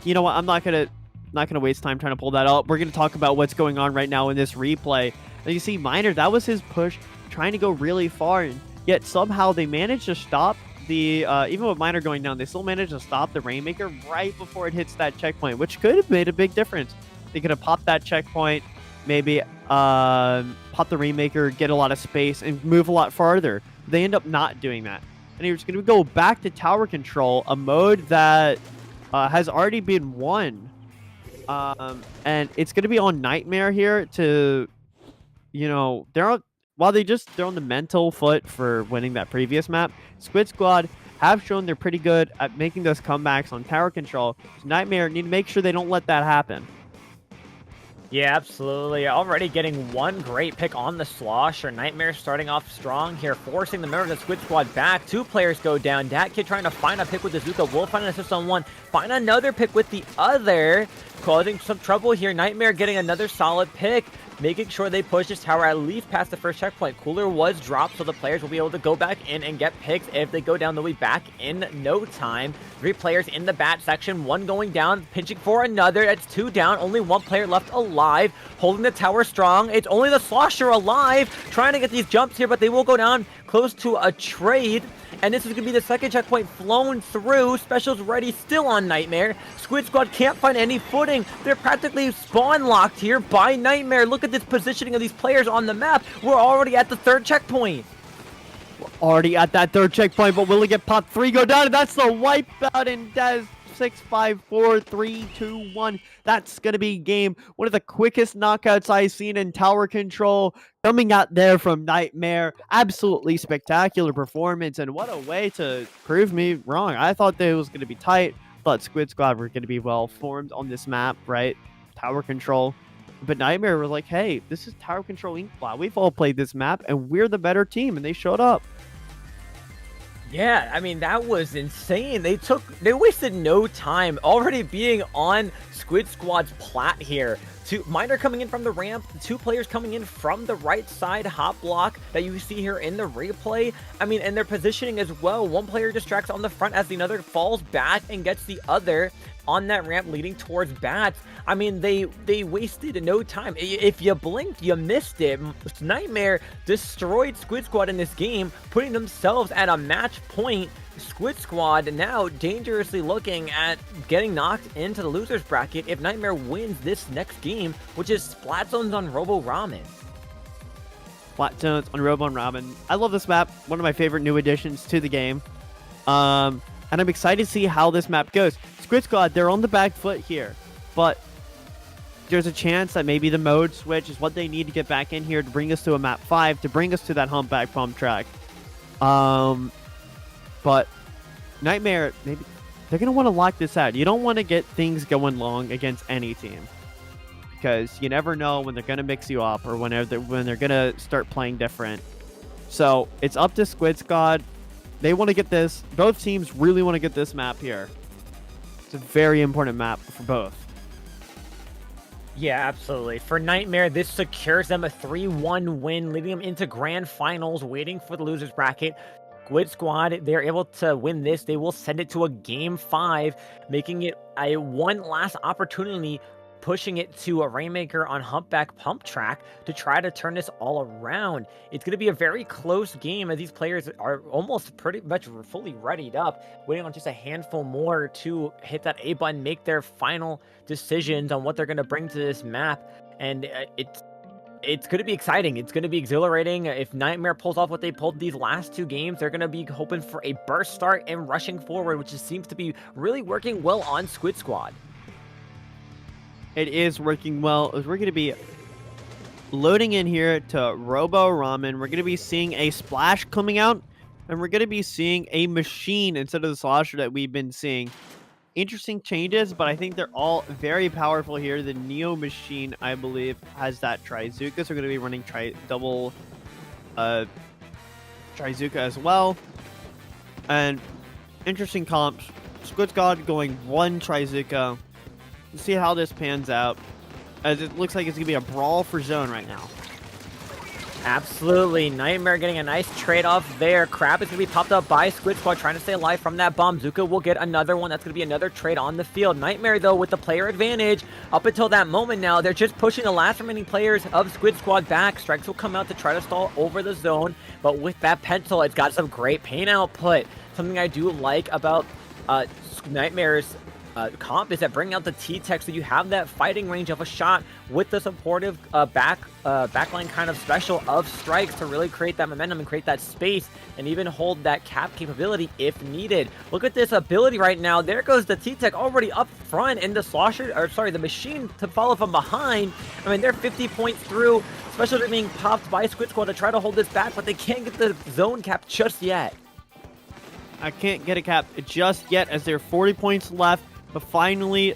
You know what? I'm not gonna waste time trying to pull that up. We're gonna talk about what's going on right now in this replay. And you see, Miner, that was his push, trying to go really far, and yet somehow they managed to stop the. Even with Miner going down, they still managed to stop the Rainmaker right before it hits that checkpoint, which could have made a big difference. They could have popped that checkpoint, maybe pop the Rainmaker, get a lot of space, and move a lot farther. They end up not doing that. And he was going to go back to tower control, a mode that has already been won. And it's going to be on Nightmare here to, you know, they're on the mental foot for winning that previous map. Squid Squad have shown they're pretty good at making those comebacks on tower control. So Nightmare need to make sure they don't let that happen. Yeah, absolutely. Already getting one great pick on the Slosher. Nightmare starting off strong here, forcing the members of the Squid Squad back. 2 players go down. Dat Kid trying to find a pick with the Zuka. Will find an assist on one. Find another pick with the other. Causing some trouble here. Nightmare getting another solid pick. Making sure they push this tower at least past the first checkpoint. Cooler was dropped, so the players will be able to go back in and get picks. If they go down, they'll be back in no time. 3 players in the bat section. 1 going down, pinching for another. That's 2 down. Only 1 player left alive. Holding the tower strong. It's only the Slosher alive. Trying to get these jumps here, but they will go down close to a trade. And this is going to be the second checkpoint flown through. Specials ready still on Nightmare. Squid Squad can't find any footing. They're practically spawn locked here by Nightmare. Look at this positioning of these players on the map. We're already at the 3rd checkpoint. Already at that 3rd checkpoint, but will it get popped? 3 go down, and that's the wipeout, and Des 6, 5, 4, 3, 2, 1. That's going to be game. One of the quickest knockouts I've seen in tower control. Coming out there from Nightmare. Absolutely spectacular performance, and what a way to prove me wrong. I thought that it was going to be tight. Thought Squid Squad were going to be well formed on this map, right? Tower control. But Nightmare was like, hey, this is Tower Control Inkblot. We've all played this map, and we're the better team, and they showed up. Yeah, I mean, that was insane. They wasted no time already being on Squid Squad's plat here. Miner coming in from the ramp, 2 players coming in from the right side hop block that you see here in the replay. I mean, and their positioning as well. 1 player distracts on the front as the other falls back and gets the other on that ramp leading towards bats. I mean, they wasted no time. If you blinked, you missed it. Nightmare destroyed Squid Squad in this game, putting themselves at a match point. Squid Squad now dangerously looking at getting knocked into the losers bracket if Nightmare wins this next game, which is Splat Zones on Robo Ramen. Splat Zones on Robo Ramen. I love this map. One of my favorite new additions to the game. and I'm excited to see how this map goes. Squid Squad, they're on the back foot here, but there's a chance that maybe the mode switch is what they need to get back in here to bring us to a map 5, to bring us to that humpback pump track. But Nightmare, maybe they're going to want to lock this out. You don't want to get things going long against any team, because you never know when they're going to mix you up or when they're going to start playing different. So it's up to Squid Squad. They want to get this. Both teams really want to get this map here. It's a very important map for both. Yeah, absolutely. For Nightmare, this secures them a 3-1 win, leading them into grand finals, waiting for the losers bracket. Squid Squad, they're able to win this. They will send it to a game 5, making it a one last opportunity, pushing it to a Rainmaker on Humpback Pump Track to try to turn this all around. It's going to be a very close game, as these players are almost pretty much fully readied up, waiting on just a handful more to hit that A button, make their final decisions on what they're going to bring to this map. And it's going to be exciting. It's going to be exhilarating. If Nightmare pulls off what they pulled these last 2 games, they're going to be hoping for a burst start and rushing forward, which seems to be really working well on Squid Squad. It is working well. We're going to be loading in here to Robo Ramen. We're going to be seeing a splash coming out, and we're going to be seeing a machine instead of the slosher that we've been seeing. Interesting changes, but I think they're all very powerful here. The Neo machine, I believe, has that Trizuka, so we're going to be running double Trizuka as well. And interesting comps. Squid Squad going 1 Trizuka. Let's see how this pans out, as it looks like it's going to be a brawl for zone right now. Absolutely. Nightmare getting a nice trade-off there. Crab is going to be popped up by Squid Squad, trying to stay alive from that bomb. Zuka will get another one. That's going to be another trade on the field. Nightmare, though, with the player advantage. Up until that moment now, they're just pushing the last remaining players of Squid Squad back. Strikes will come out to try to stall over the zone. But with that pencil, it's got some great pain output. Something I do like about Nightmare's comp is that bringing out the T-Tech, so you have that fighting range of a shot with the supportive backline kind of special of strikes to really create that momentum and create that space and even hold that cap capability if needed. Look at this ability right now. There goes the T-Tech already up front, and the machine to follow from behind. I mean, they're 50 points through. Special being popped by Squid Squad to try to hold this back, but they can't get the zone cap just yet. I can't get a cap just yet, as there are 40 points left. But finally,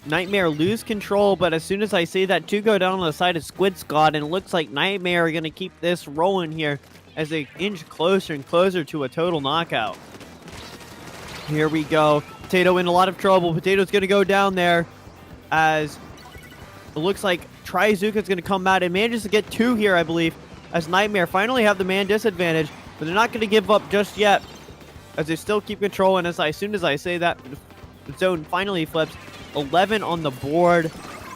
Nightmare lose control. But as soon as I say that, 2 go down on the side of Squid Squad, and it looks like Nightmare are going to keep this rolling here as they inch closer and closer to a total knockout. Here we go. Potato in a lot of trouble. Potato's going to go down there, as it looks like Trizuka's going to come out and manages to get 2 here, I believe, as Nightmare finally have the man disadvantage. But they're not going to give up just yet, as they still keep control. And as soon as I say that, the zone finally flips. 11 on the board,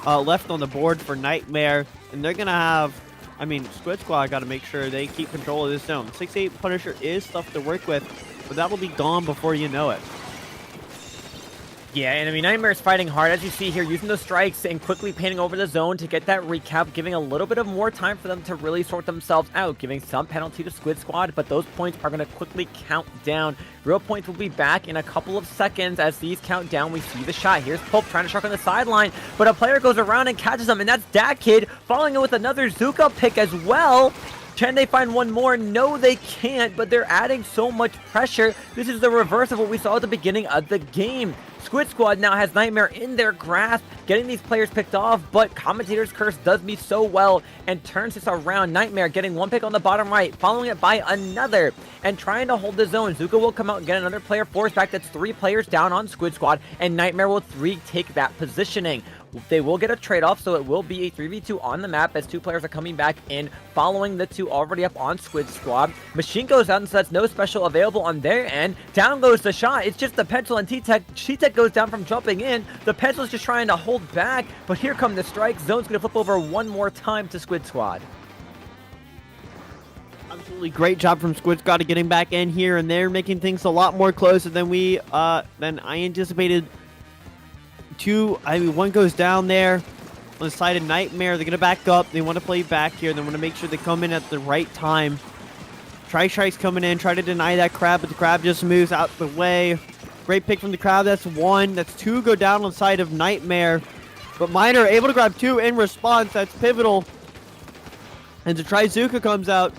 left on the board for Nightmare, and they're gonna have, I mean, Squid Squad got to make sure they keep control of this zone. 6-8 Punisher is stuff to work with, but that will be gone before you know it. Yeah, and I mean, Nightmare's fighting hard, as you see here, using those strikes and quickly painting over the zone to get that recap, giving a little bit of more time for them to really sort themselves out, giving some penalty to Squid Squad, but those points are going to quickly count down. Real points will be back in a couple of seconds. As these count down, we see the shot. Here's Pulp trying to shark on the sideline, but a player goes around and catches him, and that's Dat Kid following it with another Zuka pick as well. Can they find one more? No, they can't, but they're adding so much pressure. This is the reverse of what we saw at the beginning of the game. Squid Squad now has Nightmare in their grasp, getting these players picked off, but Commentator's Curse does me so well and turns this around. Nightmare getting 1 pick on the bottom right, following it by another, and trying to hold the zone. Zuka will come out and get another player forced back. That's 3 players down on Squid Squad, and Nightmare will retake that positioning. They will get a trade-off, so it will be a 3v2 on the map as 2 players are coming back in, following the 2 already up on Squid Squad. Machine goes out, and so that's no special available on their end. Down goes the shot. It's just the pencil and T-Tech. T-Tech goes down from jumping in. The pencil's just trying to hold back, but here come the strikes. Zone's going to flip over one more time to Squid Squad. Absolutely great job from Squid Squad to getting back in here, and they're making things a lot more closer than I anticipated. 1 goes down there on the side of Nightmare. They're going to back up. They want to play back here. They want to make sure they come in at the right time. Tri-Strike's coming in, try to deny that Crab, but the Crab just moves out the way. Great pick from the crowd. That's 1. That's 2 go down on the side of Nightmare. But Miner able to grab 2 in response. That's pivotal. And to try Zuka comes out.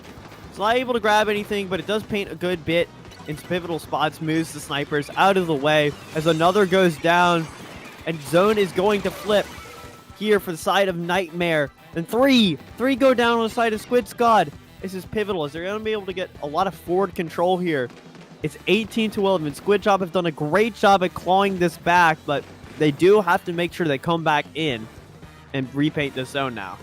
It's not able to grab anything, but it does paint a good bit into pivotal spots. Moves the snipers out of the way as another goes down. And Zone is going to flip here for the side of Nightmare. And 3 go down on the side of Squid Squad. This is pivotal as they're going to be able to get a lot of forward control here. It's 18-11. Squid Job have done a great job at clawing this back, but they do have to make sure they come back in and repaint this zone now.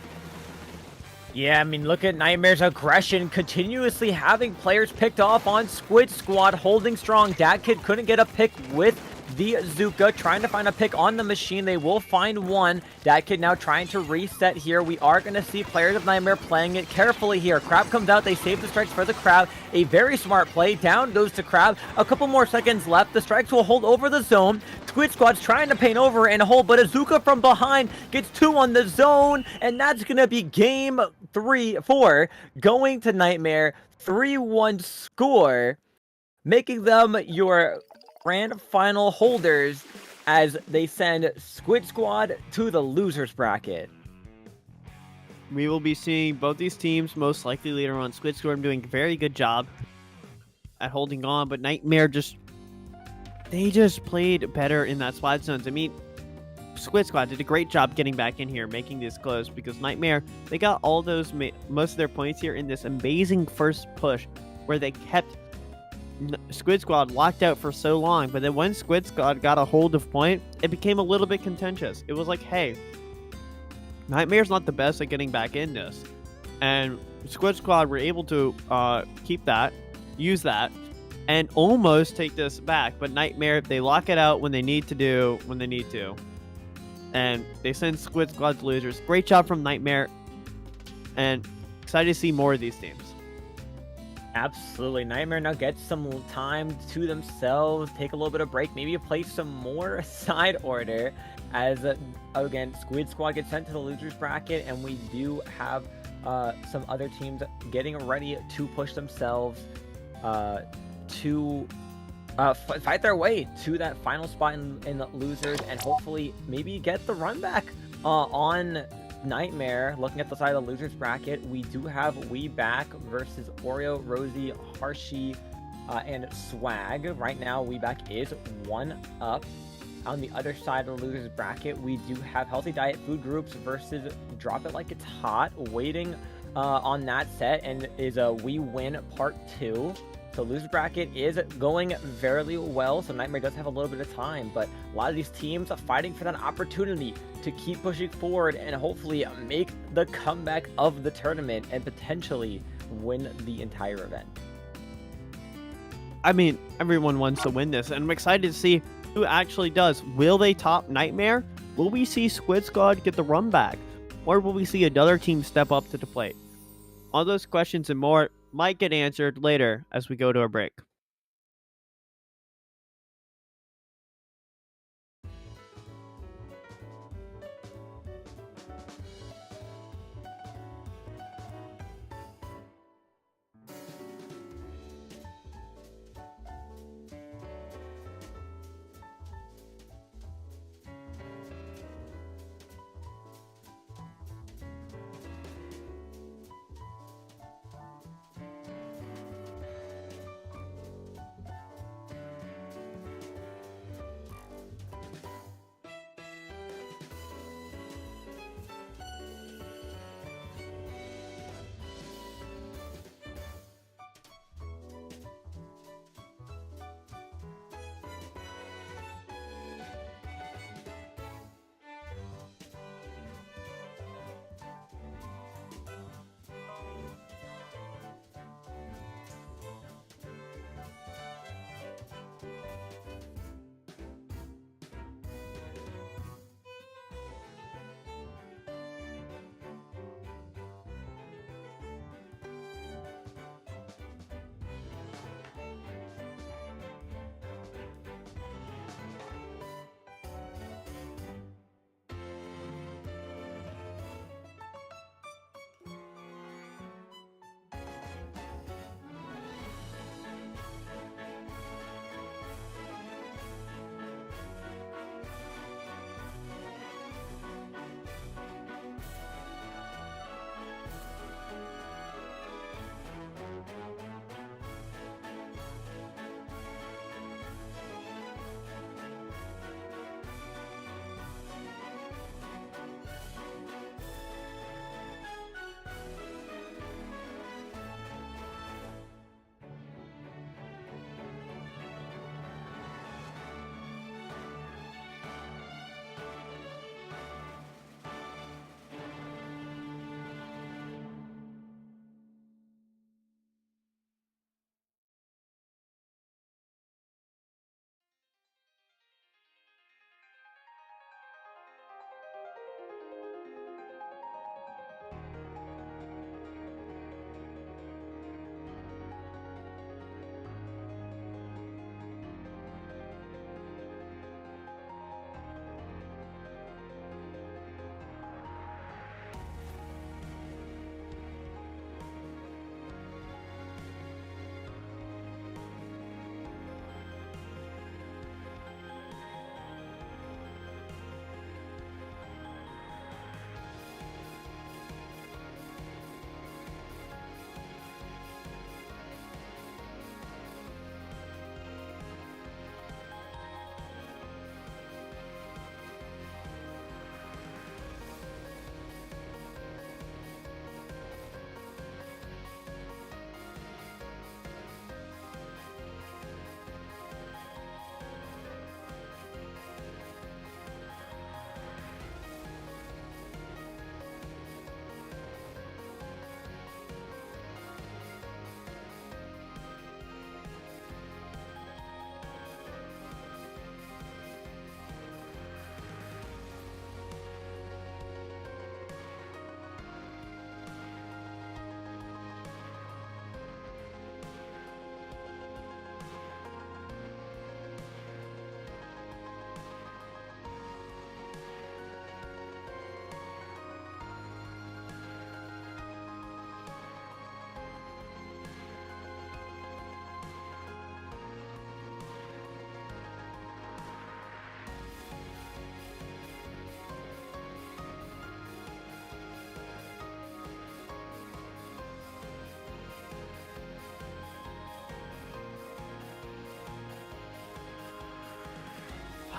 Yeah, I mean, look at Nightmare's aggression, continuously having players picked off on Squid Squad, holding strong. Dat Kid couldn't get a pick with the Zuka, trying to find a pick on the machine. They will find one. Dat Kid now trying to reset here. We are going to see players of Nightmare playing it carefully here. Crab comes out. They save the strikes for the Crab. A very smart play. Down goes to Crab. A couple more seconds left. The strikes will hold over the zone. Squid Squad's trying to paint over and hold, but Azuka from behind gets 2 on the zone, and that's going to be game 4 going to Nightmare. 3-1 score, making them your grand final holders as they send Squid Squad to the losers bracket. We will be seeing both these teams most likely later on. Squid Squad doing a very good job at holding on, but Nightmare they just played better in that spot zones. I mean, Squid Squad did a great job getting back in here, making this close, because Nightmare, they got all those, most of their points here in this amazing first push, where they kept Squid Squad locked out for so long. But then when Squid Squad got a hold of point, it became a little bit contentious. It was like, hey, Nightmare's not the best at getting back in this. And Squid Squad were able to keep that, use that, and almost take this back. But Nightmare, they lock it out when they need to. And they send Squid Squad to losers. Great job from Nightmare. And excited to see more of these teams. Absolutely. Nightmare now gets some time to themselves, take a little bit of break, maybe play some more side order as, again, Squid Squad gets sent to the losers bracket, and we do have some other teams getting ready to push themselves to fight their way to that final spot in the losers, and hopefully maybe get the run back on Nightmare. Looking at the side of the losers bracket, we do have We Back versus Oreo, Rosie, Harshi, and Swag. Right now, We Back is 1 up. On the other side of the losers bracket, we do have Healthy Diet Food Groups versus Drop It Like It's Hot, waiting on that set, and is a We Win Part 2. So losers bracket is going very well, so Nightmare does have a little bit of time, but a lot of these teams are fighting for that opportunity to keep pushing forward and hopefully make the comeback of the tournament and potentially win the entire event. I mean, everyone wants to win this, and I'm excited to see who actually does. Will they top Nightmare? Will we see Squid Squad get the run back? Or will we see another team step up to the plate? All those questions and more might get answered later as we go to a break.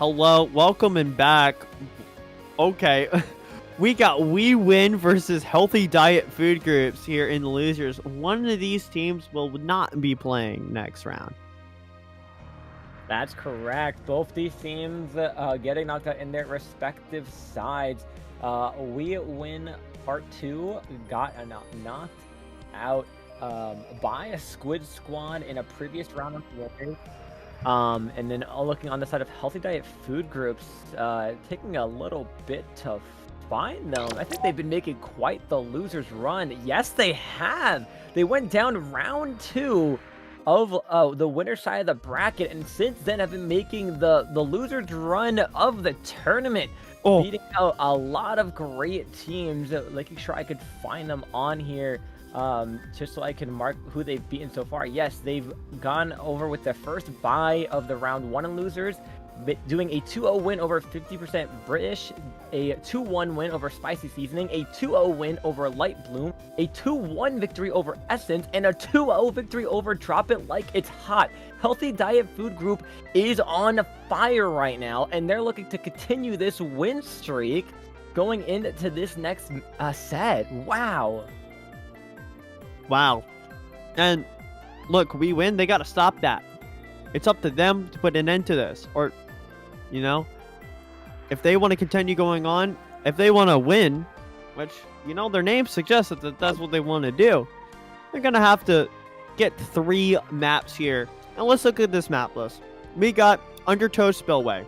hello, welcome and back. Okay, we got We Win versus Healthy Diet Food Groups here in the losers. One of these teams will not be playing next round. That's correct. Both these teams getting knocked out in their respective sides. We Win Part 2 got knocked out by a Squid Squad in a previous round of winners. And then looking on the side of Healthy Diet Food Groups, taking a little bit to find them. I think they've been making quite the losers run. Yes, they have. They went down round 2 of the winner side of the bracket, and since then have been making the losers run of the tournament, beating out a lot of great teams. Making sure I could find them on here, just so I can mark who they've beaten so far. Yes, they've gone over with the first bye of the round 1 in losers, doing a 2-0 win over 50% British, a 2-1 win over Spicy Seasoning, a 2-0 win over Light Bloom, a 2-1 victory over Essence, and a 2-0 victory over Drop It Like It's Hot. Healthy Diet Food Group is on fire right now, and they're looking to continue this win streak going into this next set. Wow. Wow. And look, We Win, they got to stop that. It's up to them to put an end to this. Or, you know, if they want to continue going on, if they want to win, which, you know, their name suggests that that's what they want to do, they're going to have to get 3 maps here. And let's look at this map list. We got Undertow Spillway,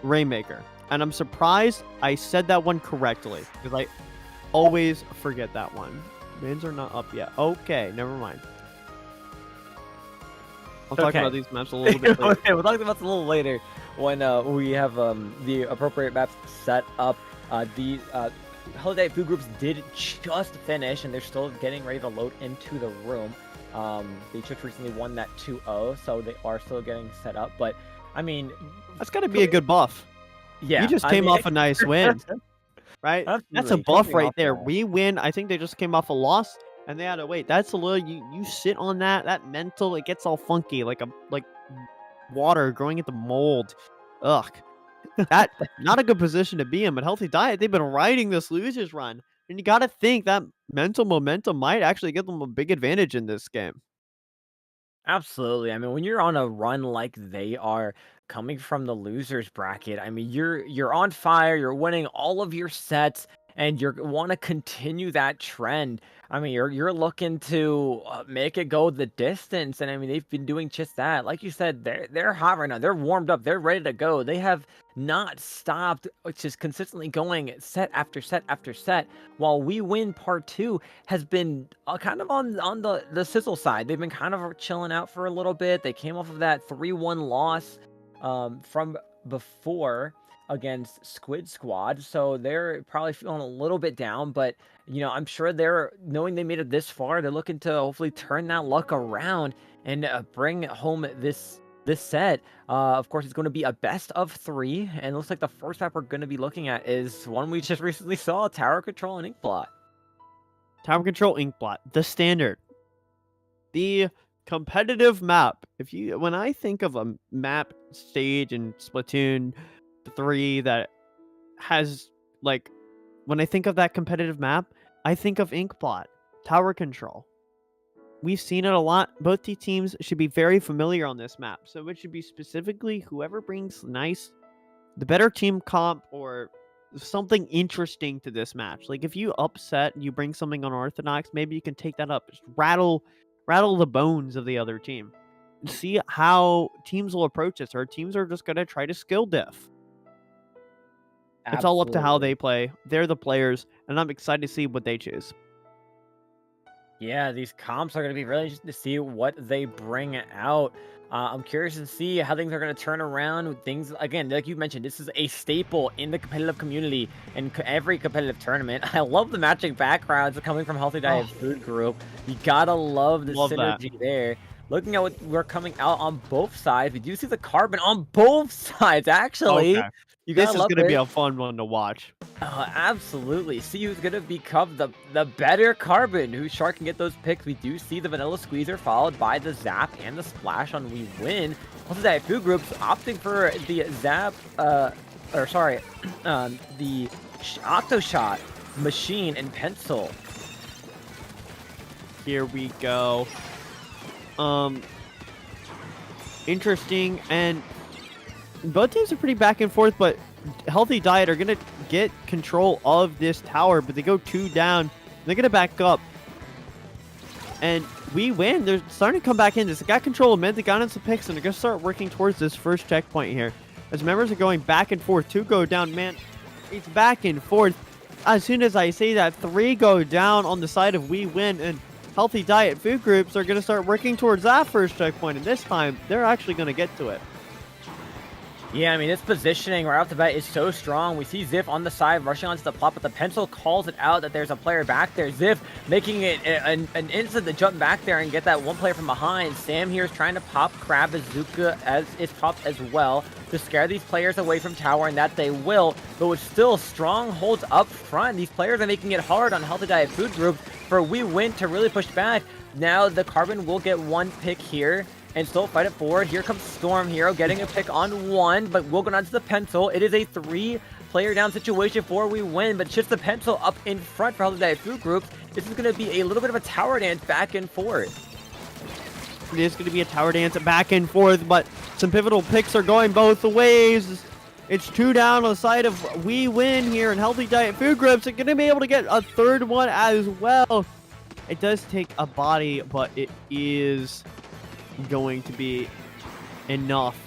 Rainmaker. And I'm surprised I said that one correctly, because I always forget that one. Wins are not up yet. Okay, never mind. I'll talk about these maps a little bit later. Okay, we'll talk about this a little later when we have the appropriate maps set up. The Healthy Diet Food Groups did just finish, and they're still getting ready to load into the room. They just recently won that 2-0, so they are still getting set up. But, I mean... That's got to be a good buff. Yeah. You just came off a nice win, right? Absolutely. That's a buff right there. We Win. I think they just came off a loss. And they had to wait. That's a little you sit on that mental, it gets all funky like water growing into mold. Ugh. That not a good position to be in, but Healthy Diet, they've been riding this losers run. And you gotta think that mental momentum might actually give them a big advantage in this game. Absolutely. I mean, when you're on a run like they are, coming from the losers bracket, I mean, you're on fire, you're winning all of your sets, and you want to continue that trend. I mean, you're looking to make it go the distance, and I mean, they've been doing just that. Like you said, they're hot right now. They're warmed up. They're ready to go. They have not stopped, which is consistently going set after set after set. While We Win Part 2 has been kind of on the sizzle side. They've been kind of chilling out for a little bit. They came off of that 3-1 loss from before against Squid Squad, so they're probably feeling a little bit down, but you know, I'm sure they're knowing they made it this far, they're looking to hopefully turn that luck around and bring home this set. Of course, it's going to be a best of 3, and it looks like the first map we're going to be looking at is one we just recently saw, Tower Control and Inkblot. Tower Control Inkblot, the standard, the competitive map. When I think of a map stage in Splatoon 3 that has, like, when I think of that competitive map, I think of Inkblot, Tower Control. We've seen it a lot. Both these teams should be very familiar on this map, so it should be specifically whoever brings the better team comp or something interesting to this match. Like, if you upset, you bring something unorthodox, maybe you can take that up, just rattle the bones of the other team. See how teams will approach this, or teams are just going to try to skill diff. It's all up to how they play. They're the players, and I'm excited to see what they choose. Yeah, these comps are going to be really interesting to see what they bring out. I'm curious to see how things are going to turn around. Things, again, like you mentioned, this is a staple in the competitive community in every competitive tournament. I love the matching backgrounds coming from Healthy Diet Food Group. You gotta love the synergy there. Looking at what we're coming out on both sides, we do see the carbon on both sides, actually. Okay. This is going to be a fun one to watch. Absolutely. See who's going to become the better carbon. Who Shark can get those picks. We do see the Vanilla Squeezer followed by the Zap and the Splash on We Win. Also, that food groups opting for the Zap, or sorry, the Octo Shot, Machine, and Pencil. Here we go. Interesting, and both teams are pretty back and forth, but Healthy Diet are gonna get control of this tower, but they go 2 down. They're gonna back up, and we win. They're starting to come back in. They got control of mid, they got in some picks, and they're gonna start working towards this first checkpoint here. As members are going back and forth, 2 go down. Man, it's back and forth. As soon as I say that, 3 go down on the side of We Win, and Healthy Diet food groups are gonna start working towards that first checkpoint, and this time they're actually gonna get to it. Yeah, I mean, this positioning right off the bat is so strong. We see Ziff on the side rushing onto the plot, but the Pencil calls it out that there's a player back there. Ziff making it an instant to jump back there and get that one player from behind. Sam here is trying to pop Crab Bazooka as it's popped as well to scare these players away from tower, and that they will. But with still strongholds up front, these players are making it hard on Healthy Diet food group for We Win to really push back. Now the Carbon will get 1 pick here and still fight it forward. Here comes Storm Hero getting a pick on 1, but we'll go down to the Pencil. It is a 3-player down situation for We Win, but just the Pencil up in front for Healthy Diet food groups. This is going to be a little bit of a tower dance back and forth. It is going to be a tower dance back and forth, but some pivotal picks are going both ways. It's 2 down on the side of We Win here, and Healthy Diet food groups are going to be able to get a 3rd one as well. It does take a body, but it is going to be enough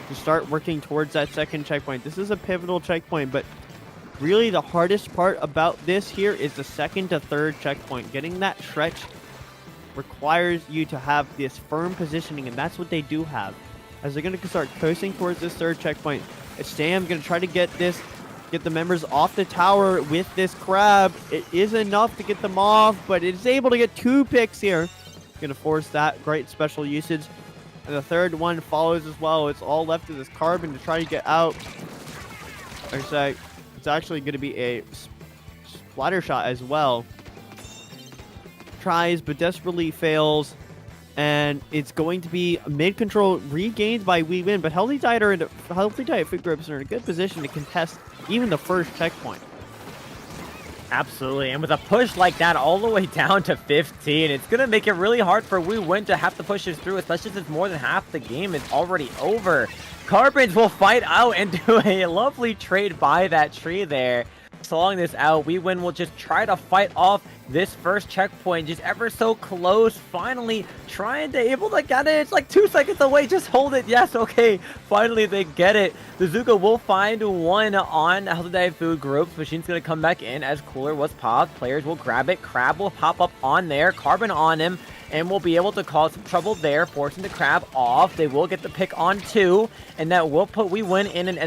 to start working towards that second checkpoint. This is a pivotal checkpoint, but really the hardest part about this here is the 2nd to 3rd checkpoint. Getting that stretch requires you to have this firm positioning, and that's what they do have. As they're going to start coasting towards this 3rd checkpoint, Sam's going to try to get the members off the tower with this Crab. It is enough to get them off, but it is able to get 2 picks here. Gonna force that great special usage, and the 3rd one follows as well. It's all left to this Carbon to try to get out. Like I say, it's actually going to be a splatter shot as well. Tries but desperately fails, and it's going to be mid control regained by We Win. But Healthy Diet food groups are in a good position to contest even the first checkpoint. Absolutely, and with a push like that all the way down to 15, it's going to make it really hard for We Win to have to push this through, especially since more than half the game is already over. Carbons will fight out and do a lovely trade by that tree there. Slowing this out, We Win will just try to fight off this first checkpoint, just ever so close. Finally trying to able to get it. It's like 2 seconds away. Just hold it. Yes, okay. Finally they get it. The Zuka will find 1 on Healthy Diet food groups. Machine's gonna come back in as Cooler was popped. Players will grab it. Crab will pop up on there. Carbon on him, and we'll be able to cause some trouble there, forcing the Crab off. They will get the pick on 2, and that will put We Win in an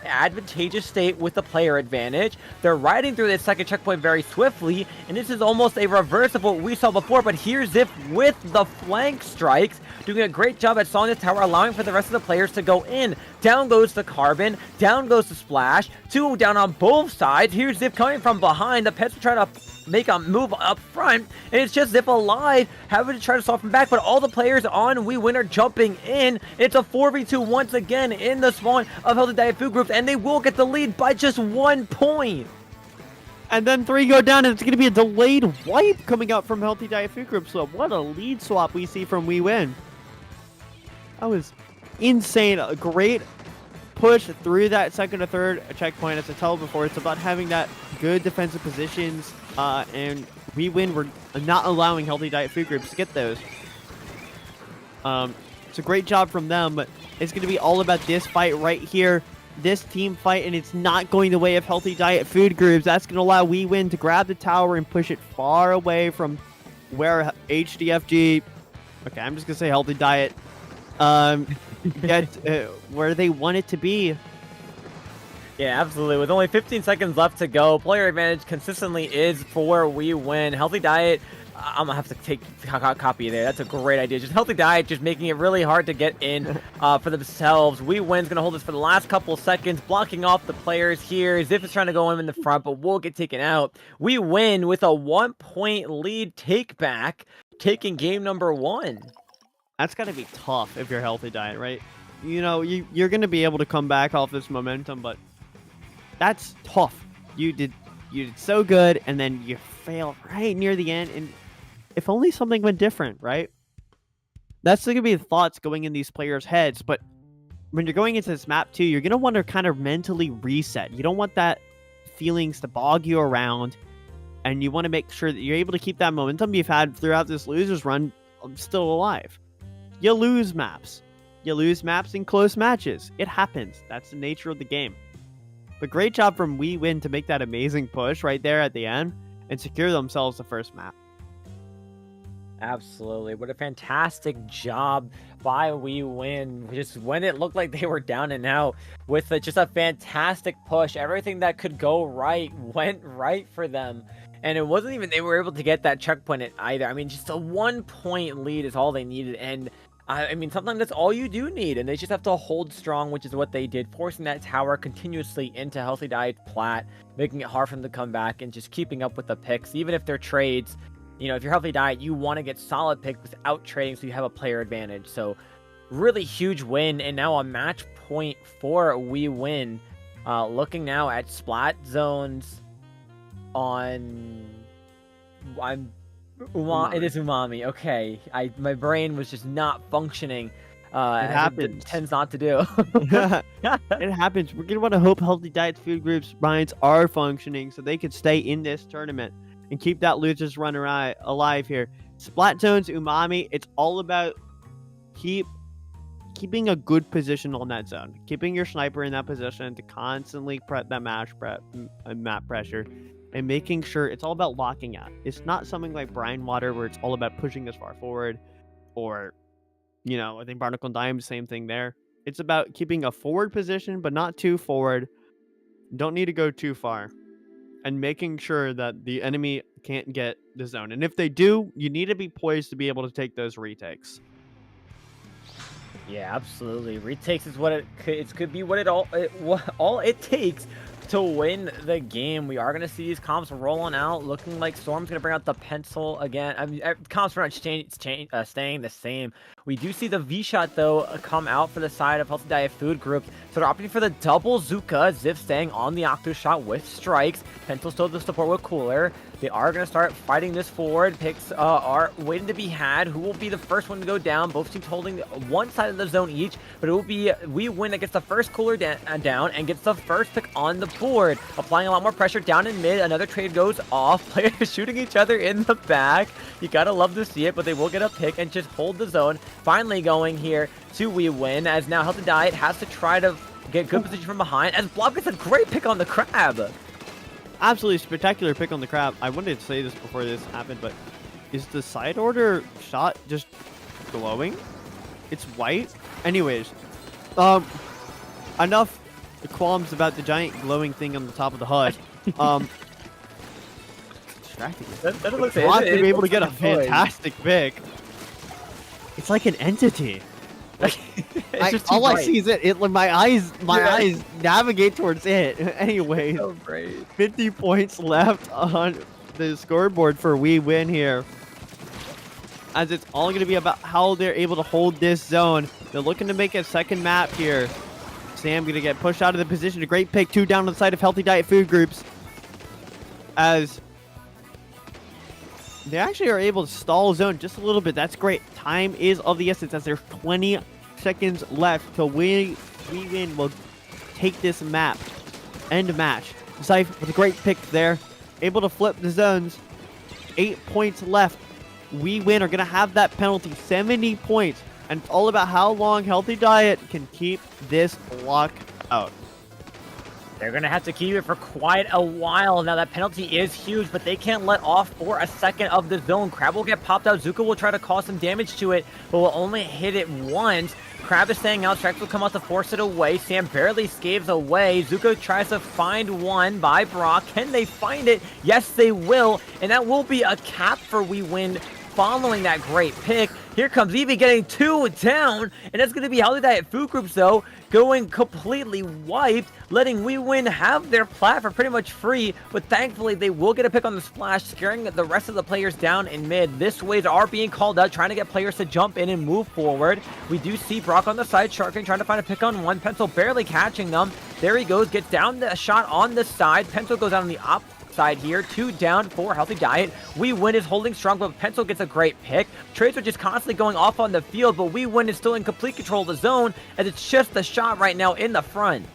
advantageous state with the player advantage. They're riding through this second checkpoint very swiftly, and this is almost a reverse of what we saw before, but here's Ziff with the flank strikes, doing a great job at stalling the tower, allowing for the rest of the players to go in. Down goes the Carbon, down goes the Splash, 2 down on both sides. Here's Ziff coming from behind. The Pets will try to make a move up front, and it's just Ziff alive, having to try to stop him back, but all the players on We Win are jumping in. It's a 4v2 once again in the spawn of Healthy Diet food groups, and they will get the lead by just 1 point. And then 3 go down, and it's going to be a delayed wipe coming out from Healthy Diet food groups. So what a lead swap we see from We Win. That was insane. A great push through that 2nd to 3rd checkpoint. As I told before, it's about having that good defensive positions, and We Win were not allowing Healthy Diet food groups to get those. It's a great job from them, but it's going to be all about this fight right here. This team fight, and it's not going the way of Healthy Diet food groups. That's going to allow We Win to grab the tower and push it far away from where HDFG, okay, I'm just going to say Healthy Diet, get where they want it to be. Yeah, absolutely. With only 15 seconds left to go, player advantage consistently is for We Win. Healthy Diet, I'm gonna have to take copy there. That's a great idea. Just Healthy Diet, just making it really hard to get in for themselves. We Win's gonna hold this for the last couple of seconds, blocking off the players here. Ziff is trying to go in the front, but will get taken out. We Win with a 1-point lead take back, taking game number 1. That's gotta be tough if you're Healthy Diet, right? you know, you're going to be able to come back off this momentum, but that's tough. You did so good, and then you fail right near the end, and if only something went different, right? That's going to be the thoughts going in these players' heads, but when you're going into this map too, you're going to want to kind of mentally reset. You don't want that feelings to bog you around, and you want to make sure that you're able to keep that momentum you've had throughout this losers run still alive. You lose maps. You lose maps in close matches. It happens. That's the nature of the game. But great job from WeWin to make that amazing push right there at the end and secure themselves the first map. Absolutely. What a fantastic job by WeWin. Just when it looked like they were down and out with just a fantastic push. Everything that could go right went right for them. And it wasn't even they were able to get that checkpoint either. I mean, just a 1 point lead is all they needed. And I mean, sometimes that's all you do need, and they just have to hold strong, which is what they did, forcing that tower continuously into Healthy Diet Plat, making it hard for them to come back, and just keeping up with the picks. Even if they're trades, you know, if you're Healthy Diet, you want to get solid picks without trading so you have a player advantage. So, really huge win, and now a match point for WeWin. Looking now at Splat zones on... It is Umami. Okay, my brain was just not functioning. It happens. It tends not to do. It happens. We're gonna want to hope Healthy Diet food groups minds are functioning so they can stay in this tournament and keep that losers run alive here. Splat zones, Umami. It's all about keeping a good position on that zone, keeping your sniper in that position to constantly prep that map pressure. And making sure it's all about locking out. It's not something like Brine Water where it's all about pushing as far forward. Or, you know, I think Barnacle and Dime, same thing there. It's about keeping a forward position, but not too forward. Don't need to go too far. And making sure that the enemy can't get the zone. And if they do, you need to be poised to be able to take those retakes. Yeah, absolutely. Retakes is what it could be what all it takes to win the game. We are going to see these comps rolling out, looking like Storm's going to bring out the pencil again. I mean, comps are not staying the same. We do see the V-Shot, though, come out for the side of Healthy Diet Food Group. So they're opting for the double Zuka. Ziv staying on the Octo Shot with strikes. Pencil still the support with Cooler. They are going to start fighting this forward. Picks are waiting to be had. Who will be the first one to go down? Both teams holding one side of the zone each, but it will be WeWin that gets the first Cooler down and gets the first pick on the board. Applying a lot more pressure down in mid. Another trade goes off. Players shooting each other in the back. You gotta love to see it, but they will get a pick and just hold the zone. Finally going here to WeWin, as now Healthy Diet has to try to get good position from behind, as Blob gets a great pick on the crab. Absolutely spectacular pick on the crab. I wanted to say this before this happened, but is the side order shot just glowing? It's white? Anyways, enough qualms about the giant glowing thing on the top of the HUD. Distracting. That looks to be able to get a fantastic pick. It's like an entity. All I see is it. My eyes navigate towards it. Anyways, so great. 50 points left on the scoreboard for WeWin here. As it's all going to be about how they're able to hold this zone. They're looking to make a second map here. Sam going to get pushed out of the position. A great pick, 2 down on the side of Healthy Diet Food Groups. As they actually are able to stall zone just a little bit. That's great. Time is of the essence as there's 20 seconds left till WeWin will take this map. End match. Zyph with a great pick there. Able to flip the zones. 8 points left. WeWin are going to have that penalty. 70 points. And it's all about how long Healthy Diet can keep this lock out. They're going to have to keep it for quite a while. Now, that penalty is huge, but they can't let off for a second of the zone. Crab will get popped out. Zuka will try to cause some damage to it, but will only hit it once. Crab is staying out. Strikes will come out to force it away. Sam barely scaves away. Zuko tries to find one by Brock. Can they find it? Yes, they will. And that will be a cap for WeWin following that great pick. Here comes Evie getting 2 down, and that's going to be Healthy Diet Food Groups, though, going completely wiped, letting WeWin have their plat for pretty much free, but thankfully they will get a pick on the splash, scaring the rest of the players down in mid. This waves are being called out, trying to get players to jump in and move forward. We do see Brock on the side, sharking, trying to find a pick on one. Pencil barely catching them. There he goes, gets down the shot on the side. Pencil goes out on the side here. 2 down for Healthy Diet. WeWin is holding strong, but Pencil gets a great pick. Trades are just constantly going off on the field, but WeWin is still in complete control of the zone, as it's just the shot right now in the front.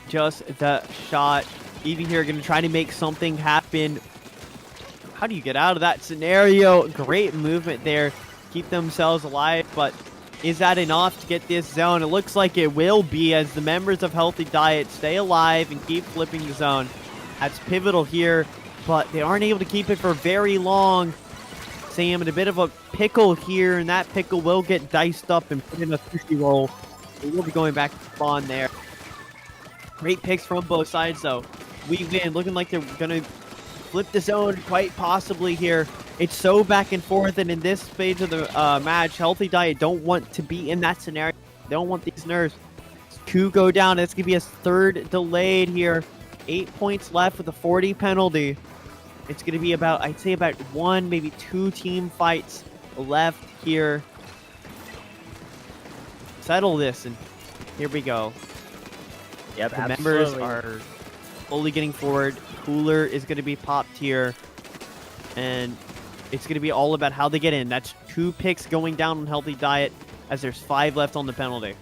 Just the shot. Evie here going to try to make something happen. How do you get out of that scenario? Great movement there. Keep themselves alive, but is that enough to get this zone? It looks like it will be, as the members of Healthy Diet stay alive and keep flipping the zone. That's pivotal here, but they aren't able to keep it for very long. Sam in a bit of a pickle here, and that pickle will get diced up and put in a sushi roll. We will be going back to spawn there. Great picks from both sides, though. WeWin looking like they're going to flip the zone quite possibly here. It's so back and forth, and in this stage of the match, Healthy Diet don't want to be in that scenario. They don't want these nerfs to go down. It's going to be a third delayed here. 8 points left with a 40 penalty. It's going to be about, I'd say about 1, maybe 2 team fights left here. Settle this, and here we go. Yep, the members are slowly getting forward. Cooler is going to be popped here, and it's going to be all about how they get in. That's 2 picks going down on Healthy Diet, as there's 5 left on the penalty.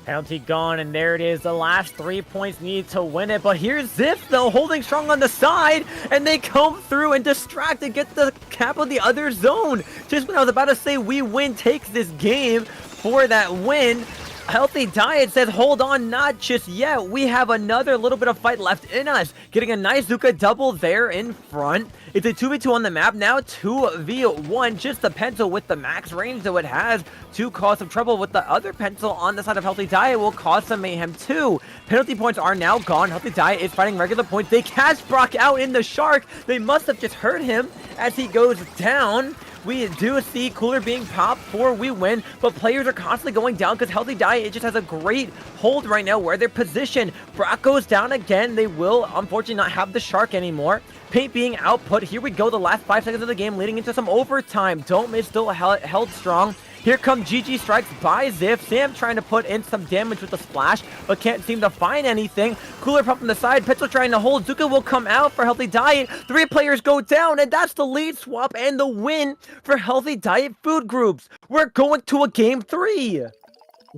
Penalty gone, and there it is. The last 3 points needed to win it. But here's Ziff, though, holding strong on the side, and they come through and distract and get the cap of the other zone. Just when I was about to say WeWin takes this game for that win, Healthy Diet says, hold on, not just yet. We have another little bit of fight left in us. Getting a nice Zuka double there in front. It's a 2v2 on the map. Now 2v1. Just the Pencil with the max range, though it has, to cause some trouble with the other Pencil on the side of Healthy Diet will cause some mayhem too. Penalty points are now gone. Healthy Diet is fighting regular points. They catch Brock out in the Shark. They must have just hurt him as he goes down. We do see Cooler being popped for WeWin, but players are constantly going down because Healthy Diet just has a great hold right now where they're positioned. Brock goes down again. They will unfortunately not have the Shark anymore. Paint being output. Here we go, the last 5 seconds of the game leading into some overtime. Don't miss, still held strong. Here come GG strikes by Ziff. Sam trying to put in some damage with the splash, but can't seem to find anything. Cooler pump on the side. Pencil trying to hold. Zuka will come out for Healthy Diet. 3 players go down, and that's the lead swap and the win for Healthy Diet Food Groups. We're going to a game 3.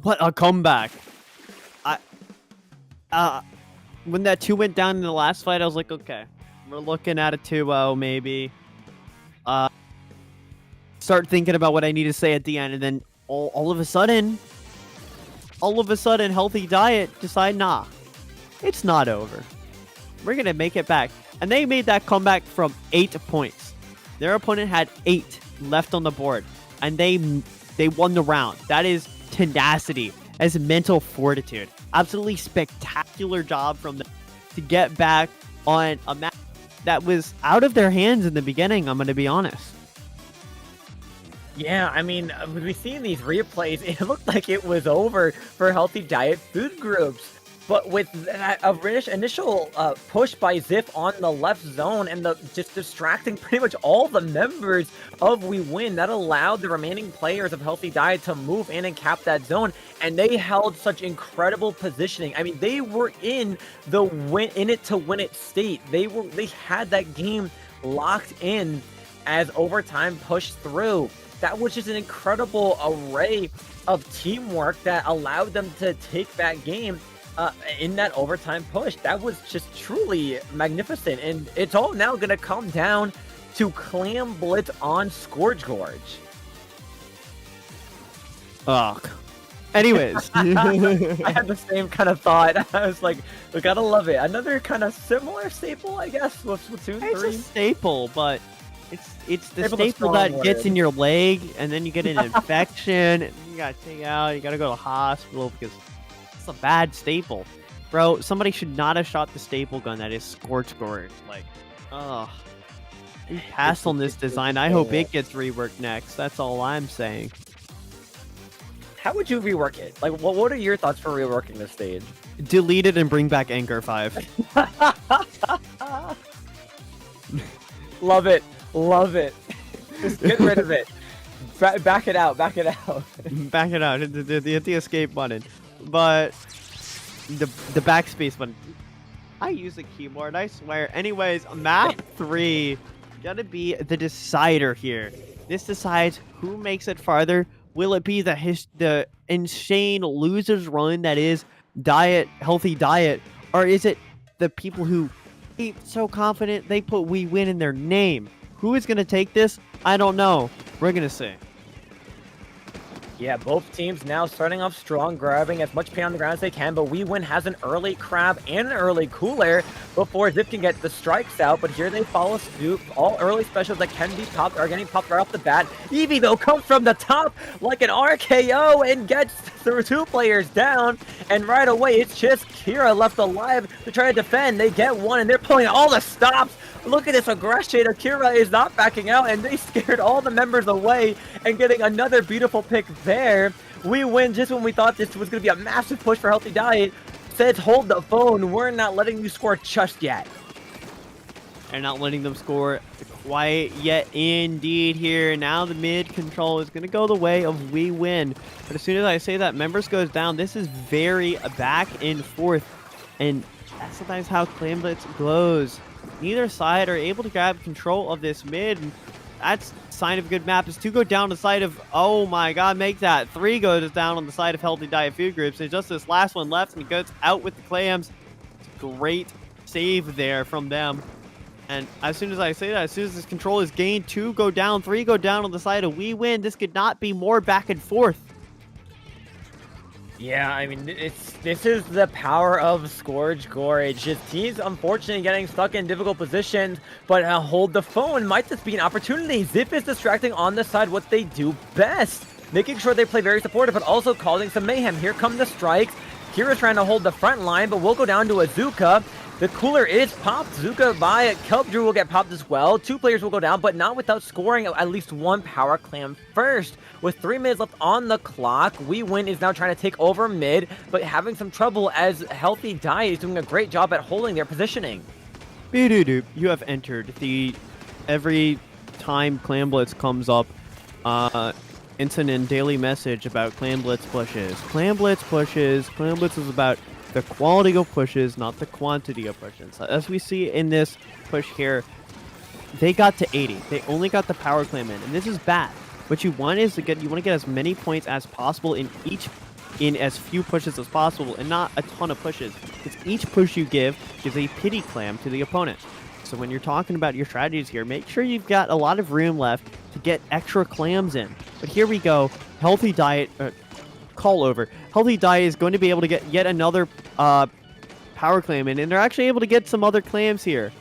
What a comeback. When that 2 went down in the last fight, I was like, okay, we're looking at a 2-0 maybe. Start thinking about what I need to say at the end, and then all of a sudden, Healthy Diet decide, nah, it's not over. We're gonna make it back. And they made that comeback from 8 points. Their opponent had 8 left on the board, and they won the round. That is tenacity, as mental fortitude. Absolutely spectacular job from them to get back on a match that was out of their hands in the beginning, I'm gonna be honest. Yeah, I mean, when we see these replays, it looked like it was over for Healthy Diet Food Groups. But with that initial push by Ziff on the left zone and the just distracting pretty much all the members of WeWin, that allowed the remaining players of Healthy Diet to move in and cap that zone. And they held such incredible positioning. I mean, they were in the in it to win it state. They had that game locked in as overtime pushed through. That was just an incredible array of teamwork that allowed them to take that game in that overtime push. That was just truly magnificent. And it's all now going to come down to Clam Blitz on Scourge Gorge. Ugh. Anyways. I had the same kind of thought. I was like, we gotta love it. Another kind of similar staple, I guess, with Splatoon 3. It's a staple, but it's the staple that gets in your leg, and then you get an infection, and you gotta take it out, you gotta go to the hospital because it's a bad staple. Bro, somebody should not have shot the staple gun that is Scorch Gorge. Like, ugh. We passed on this design. I hope it gets reworked next. That's all I'm saying. How would you rework it? Like, what are your thoughts for reworking this stage? Delete it and bring back Anchor 5. Love it. Love it. Just get rid of it. Back it out. Back it out. Back it out. Hit the escape button. But the backspace button. I use a keyboard, I swear. Anyways, map 3 gonna be the decider here. This decides who makes it farther. Will it be the insane losers run that is healthy diet, or is it the people who ain't so confident they put "we win" in their name? Who is gonna take this? I don't know. We're gonna see. Yeah, both teams now starting off strong, grabbing as much paint on the ground as they can, but We Win has an early crab and an early cooler before Zip can get the strikes out, but here they follow suit. All early specials that can be popped are getting popped right off the bat. Eevee, though, comes from the top like an RKO and gets the 2 players down, and right away it's just Kira left alive to try to defend. They get one, and they're pulling all the stops. Look at this aggression. Akira is not backing out, and they scared all the members away and getting another beautiful pick there. We win just when we thought this was going to be a massive push for Healthy Diet. Says, hold the phone. We're not letting you score just yet. They're not letting them score quite yet indeed here. Now the mid control is going to go the way of We Win. But as soon as I say that members goes down, this is very back and forth. And that's sometimes how Clan Blitz goes. Neither side are able to grab control of this mid. And that's a sign of a good map. Is 2 go down the side of, oh my god, make that. 3 goes down on the side of Healthy Diet Food Groups. And just this last one left, and he goes out with the clams. Great save there from them. And as soon as I say that, as soon as this control is gained, 2 go down, 3 go down on the side of We Win. This could not be more back and forth. Yeah, I mean, this is the power of Scourge Gorge. His team's unfortunately getting stuck in difficult positions, but hold the phone might just be an opportunity. Zip is distracting on the side what they do best, making sure they play very supportive, but also causing some mayhem. Here come the strikes. Kira's trying to hold the front line, but we'll go down to Azuka. The cooler is popped. Zuka by Kelp Drew will get popped as well. 2 players will go down, but not without scoring at least 1 power clam first. With 3 minutes left on the clock, We Win is now trying to take over mid, but having some trouble as Healthy Diet is doing a great job at holding their positioning. You have entered the every time Clan Blitz comes up, instant and daily message about Clan Blitz pushes. Clan Blitz pushes. Clan Blitz is about the quality of pushes, not the quantity of pushes. As we see in this push here, they got to 80. They only got the power clam in, and this is bad. What you want is to get as many points as possible in as few pushes as possible, and not a ton of pushes. Because each push you give gives a pity clam to the opponent. So when you're talking about your strategies here, make sure you've got a lot of room left to get extra clams in. But here we go. Healthy Diet. Call over. Healthy Diet is going to be able to get yet another power clam in, and they're actually able to get some other clams here.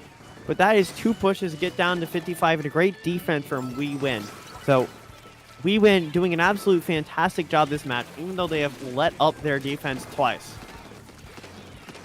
But that is 2 pushes to get down to 55, and a great defense from We Win. So We Win doing an absolute fantastic job this match, even though they have let up their defense twice.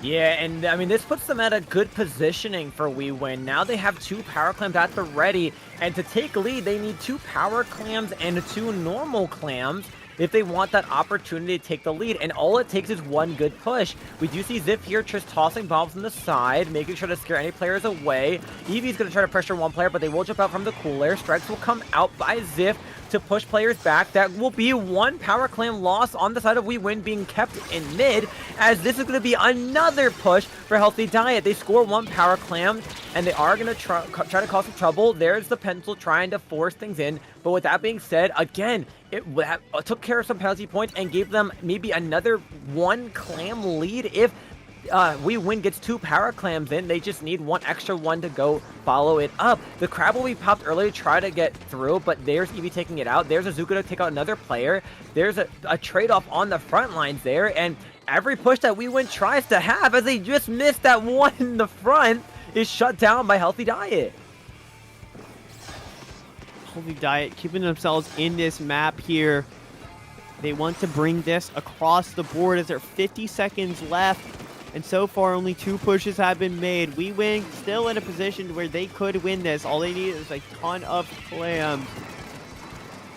Yeah, and I mean, this puts them at a good positioning for We Win. Now they have 2 power clams at the ready, and to take lead, they need 2 power clams and 2 normal clams if they want that opportunity to take the lead, and all it takes is 1 good push. We do see Zip here just tossing bombs on the side, making sure to scare any players away. Eevee's going to try to pressure 1 player, but they will jump out from the cooler. Strikes will come out by Zip to push players back. That will be 1 power clam loss on the side of We Win being kept in mid, as this is going to be another push for Healthy Diet. They score 1 power clam, and they are going to try to cause some trouble. There's the pencil trying to force things in, but with that being said, again, it took care of some penalty points and gave them maybe another 1 clam lead. If We Win gets 2 power clams in, they just need 1 extra one to go follow it up. The crab will be popped early to try to get through, but there's Eevee taking it out. There's Azuka to take out another player. There's a trade-off on the front lines there, and every push that We Win tries to have, as they just missed that one in the front, is shut down by Healthy Diet. Healthy Diet keeping themselves in this map here. They want to bring this across the board as there are 50 seconds left. And so far, only 2 pushes have been made. We win still in a position where they could win this. All they need is a ton of clams.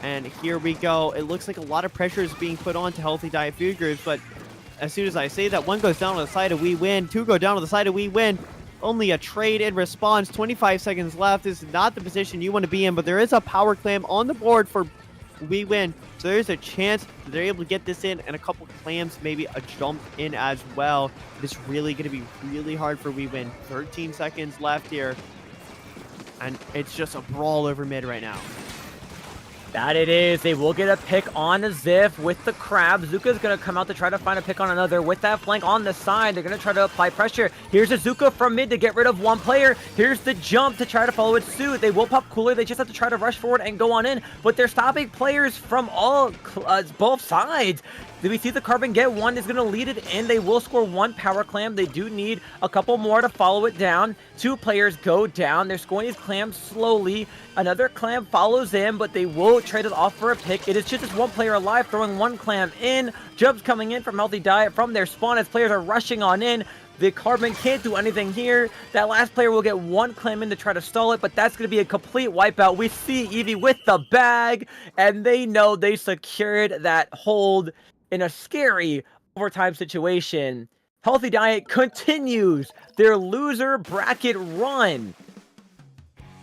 And here we go. It looks like a lot of pressure is being put on to Healthy Diet Food Groups, but as soon as I say that, 1 goes down on the side of We Win, 2 go down on the side of We Win. Only a trade in response. 25 seconds left. This is not the position you want to be in, but there is a power clam on the board for We Win. So there's a chance that they're able to get this in, and a couple clams, maybe a jump in as well. It's really going to be really hard for We Win. 13 seconds left here, and it's just a brawl over mid right now. That it is. They will get a pick on Ziff with the crab. Zuka's going to come out to try to find a pick on another with that flank on the side. They're going to try to apply pressure. Here's a Zuka from mid to get rid of one player. Here's the jump to try to follow it suit. They will pop cooler. They just have to try to rush forward and go on in, but they're stopping players from both sides. Did we see the Carbon get one? Is going to lead it in. They will score 1 power clam. They do need a couple more to follow it down. 2 players go down. They're scoring these clams slowly. Another clam follows in, but they will trade it off for a pick. It is just this 1 player alive, throwing 1 clam in. Jumps coming in from Healthy Diet from their spawn as players are rushing on in. The Carbon can't do anything here. That last player will get 1 clam in to try to stall it, but that's going to be a complete wipeout. We see Eevee with the bag, and they know they secured that hold in a scary overtime situation. Healthy Diet continues their loser bracket run,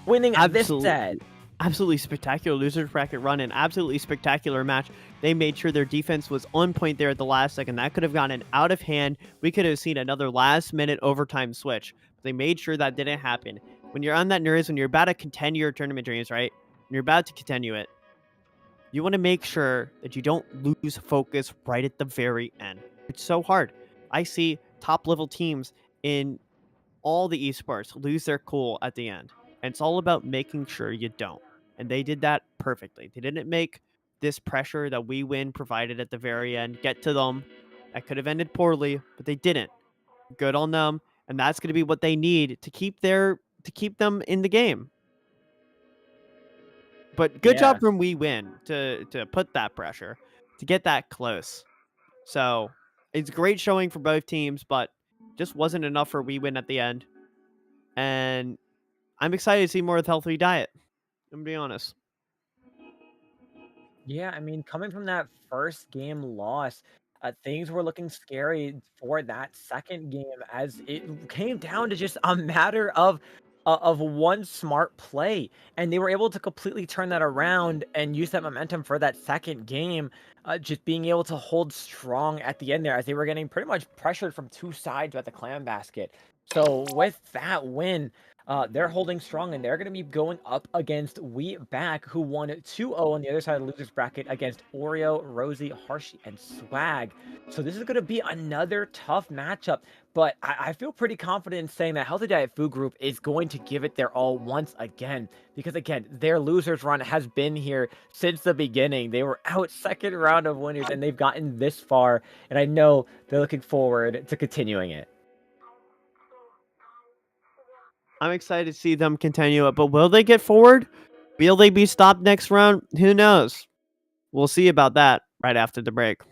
winning this set. Absolutely spectacular loser bracket run, and absolutely spectacular match. They made sure their defense was on point there at the last second. That could have gotten out of hand. We could have seen another last-minute overtime switch. They made sure that didn't happen. When you're on that nerves, when you're about to continue your tournament dreams, right? When you're about to continue it, you want to make sure that you don't lose focus right at the very end. It's so hard. I see top-level teams in all the esports lose their cool at the end. And it's all about making sure you don't. And they did that perfectly. They didn't make this pressure that We Win provided at the very end get to them. That could have ended poorly, but they didn't. Good on them. And that's going to be what they need to keep them in the game. But good job from We Win to put that pressure, to get that close. So it's great showing for both teams, but just wasn't enough for We Win at the end. And I'm excited to see more with Healthy Diet. I'm gonna be honest. Yeah, I mean, coming from that first game loss, things were looking scary for that second game as it came down to just a matter of 1 smart play, and they were able to completely turn that around and use that momentum for that second game, just being able to hold strong at the end there as they were getting pretty much pressured from 2 sides at the clam basket. So with that win, they're holding strong, and they're going to be going up against Wheatback, who won 2-0 on the other side of the losers bracket against Oreo, Rosie, Harshi, and Swag. So this is going to be another tough matchup, but I feel pretty confident in saying that Healthy Diet Food Group is going to give it their all once again, because again, their losers run has been here since the beginning. They were out second round of winners, and they've gotten this far, and I know they're looking forward to continuing it. I'm excited to see them continue it, but will they get forward? Will they be stopped next round? Who knows? We'll see about that right after the break.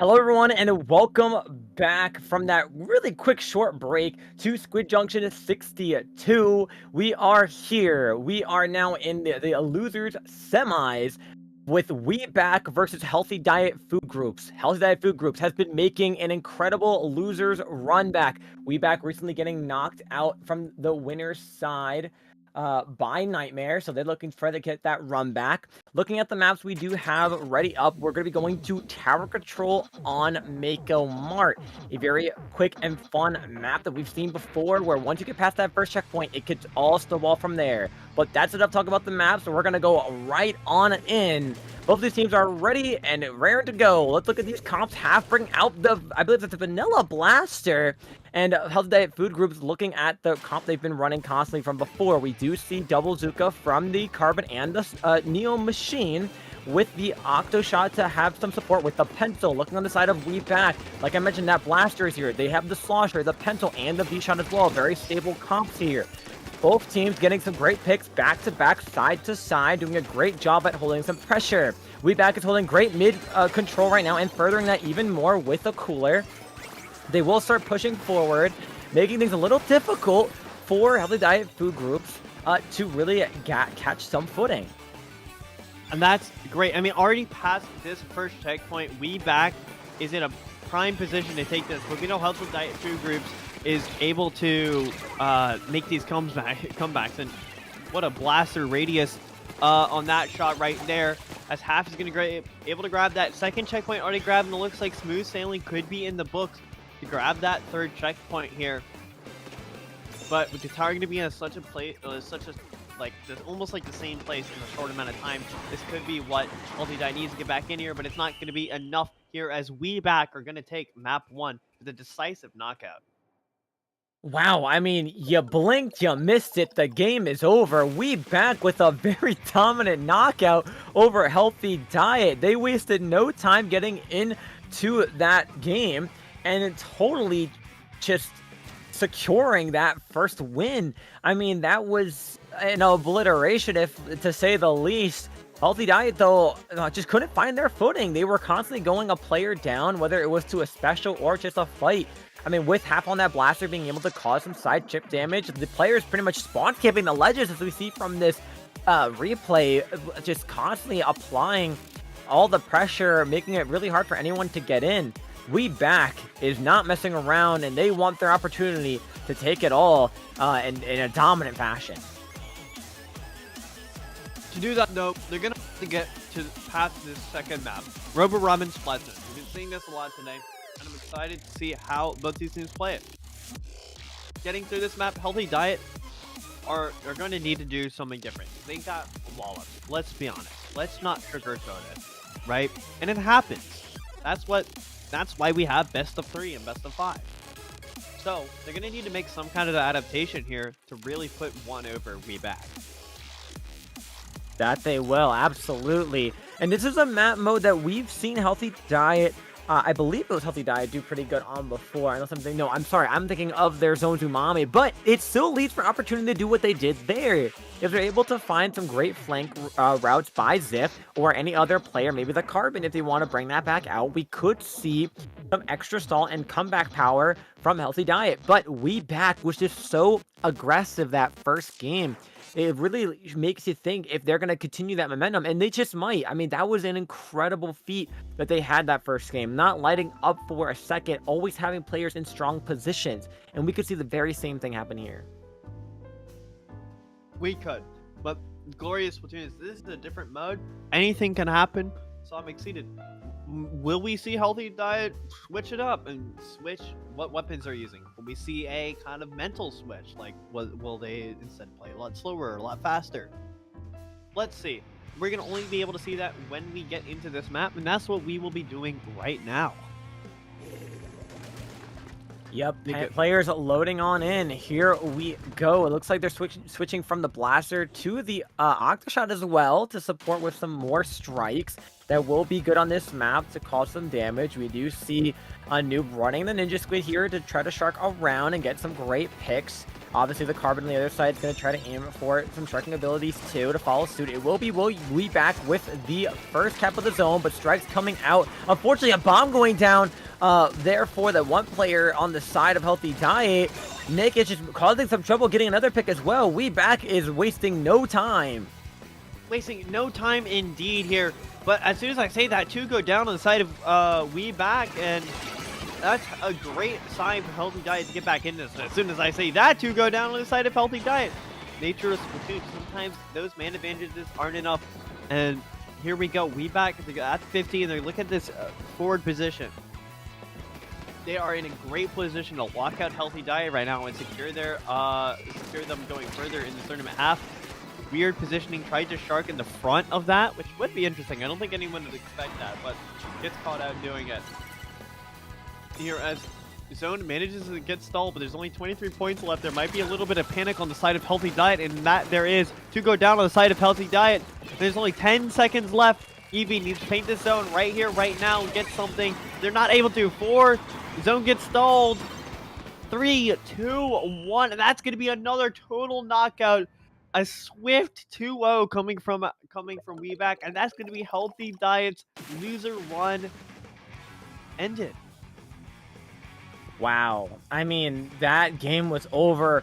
Hello, everyone, and welcome back from that really quick short break to Squid Junction 62. We are here. We are now in the losers semis with We Back versus Healthy Diet Food Groups. Healthy Diet Food Groups has been making an incredible losers run back. We Back recently getting knocked out from the winner's side by Nightmare, so they're looking for to get that run back. Looking at the maps we do have ready up, we're going to be going to Tower Control on Mako Mart, a very quick and fun map that we've seen before, where once you get past that first checkpoint, it could all snowball from there. But that's enough talk about the map, so we're going to go right on in. Both of these teams are ready and raring to go. Let's look at these comps. Half bring out the, I believe it's the Vanilla Blaster. And Healthy Diet Food Groups looking at the comp they've been running constantly from before. We do see Double Zuka from the Carbon and the Neo Machine with the Octo Shot to have some support with the Pencil. Looking on the side of We Back, like I mentioned, that Blaster is here. They have the Slosher, the Pencil, and the V-Shot as well. Very stable comps here. Both teams getting some great picks back-to-back, side-to-side, doing a great job at holding some pressure. We Back is holding great mid control right now and furthering that even more with a Cooler. They will start pushing forward, making things a little difficult for Healthy Diet Food Groups to really catch some footing. And that's great. I mean, already past this first checkpoint, We Back is in a prime position to take this. But we know Healthy Diet Food Groups is able to make these comebacks. And what a blaster radius on that shot right there. As Half is going to be able to grab that second checkpoint already grabbed, and it looks like smooth sailing could be in the books to grab that third checkpoint here. But with the tower going to be in such a place, almost like the same place in a short amount of time, this could be what Healthy Diet needs to get back in here, but it's not going to be enough here as We Back are going to take map 1 with a decisive knockout. Wow, I mean, you blinked, you missed it, the game is over. We Back with a very dominant knockout over Healthy Diet. They wasted no time getting into that game and totally just securing that first win. I mean, that was an obliteration, if to say the least. Healthy Diet, though, just couldn't find their footing. They were constantly going a player down, whether it was to a special or just a fight. I mean, with Half on that Blaster being able to cause some side chip damage, the players pretty much spawn camping the ledges, as we see from this replay, just constantly applying all the pressure, making it really hard for anyone to get in. We Back is not messing around, and they want their opportunity to take it all in a dominant fashion. To do that, though, they're going to have to get to past this second map, Robo Ramen Splatoon. We've been seeing this a lot today, and I'm excited to see how both these teams play it. Getting through this map, Healthy Diet are going to need to do something different. They got walloped. Let's be honest. Let's not sugarcoat it, right? And it happens. That's why we have best of 3 and best of 5. So they're going to need to make some kind of adaptation here to really put one over We Back. That they will, absolutely. And this is a map mode that we've seen Healthy Diet, I believe it was Healthy Diet, do pretty good on before. Unless I'm thinking, no, I'm sorry, I'm thinking of their Zone Umami, but it still leads for opportunity to do what they did there. If they're able to find some great flank routes by Zip or any other player, maybe the Carbon, if they want to bring that back out, we could see some extra stall and comeback power from Healthy Diet. But We Back was just so aggressive that first game. It really makes you think if they're going to continue that momentum, and they just might. I mean, that was an incredible feat that they had that first game. Not lighting up for a second, always having players in strong positions. And we could see the very same thing happen here. We could, but Glorious Splatoon is this is a different mode. Anything can happen, so I'm excited. Will we see Healthy Diet switch it up and switch what weapons they're using? Will we see a kind of mental switch? Like, will they instead play a lot slower, a lot faster? Let's see. We're going to only be able to see that when we get into this map, and that's what we will be doing right now. Yep, They go- players loading on in. Here we go. It looks like they're switching from the blaster to the Octoshot as well to support with some more strikes that will be good on this map to cause some damage. We do see a noob running the Ninja Squid here to try to shark around and get some great picks. Obviously, the Carbon on the other side is going to try to aim for some sharking abilities too to follow suit. It will be we back with the first cap of the zone, but strikes coming out. Unfortunately, a bomb going down. Therefore, the one player on the side of Healthy Diet, Nick, is just causing some trouble getting another pick as well. We back is wasting no time. Wasting no time indeed here. But as soon as I say that, two go down on the side of We Back, and that's a great sign for Healthy Diet to get back in this. As soon as I say that, two go down on the side of Healthy Diet. Nature of Splatoon, sometimes those man advantages aren't enough. And here we go. We Back at 50, and they look at this forward position. They are in a great position to lock out Healthy Diet right now and secure them going further in the tournament half. Weird positioning, tried to shark in the front of that, which would be interesting. I don't think anyone would expect that, but gets caught out doing it. Here as Zone manages to get stalled, but there's only 23 points left. There might be a little bit of panic on the side of Healthy Diet, and that there is. To go down on the side of Healthy Diet. There's only 10 seconds left. Eevee needs to paint this zone right here, right now, and get something. They're not able to. 4, zone gets stalled. 3, 2, 1, and that's going to be another total knockout. A swift 2-0 coming from Weeback, and that's going to be Healthy Diet's loser run ended. Wow. I mean, that game was over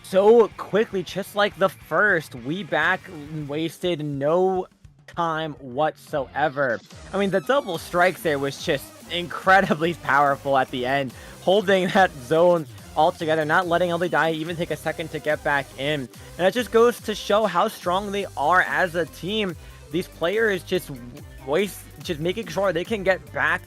so quickly, just like the first. We back wasted no time whatsoever. I mean, the double strikes there was just incredibly powerful at the end, holding that zone all together, not letting Healthy Diet even take a second to get back in. And it just goes to show how strong they are as a team. These players just making sure they can get back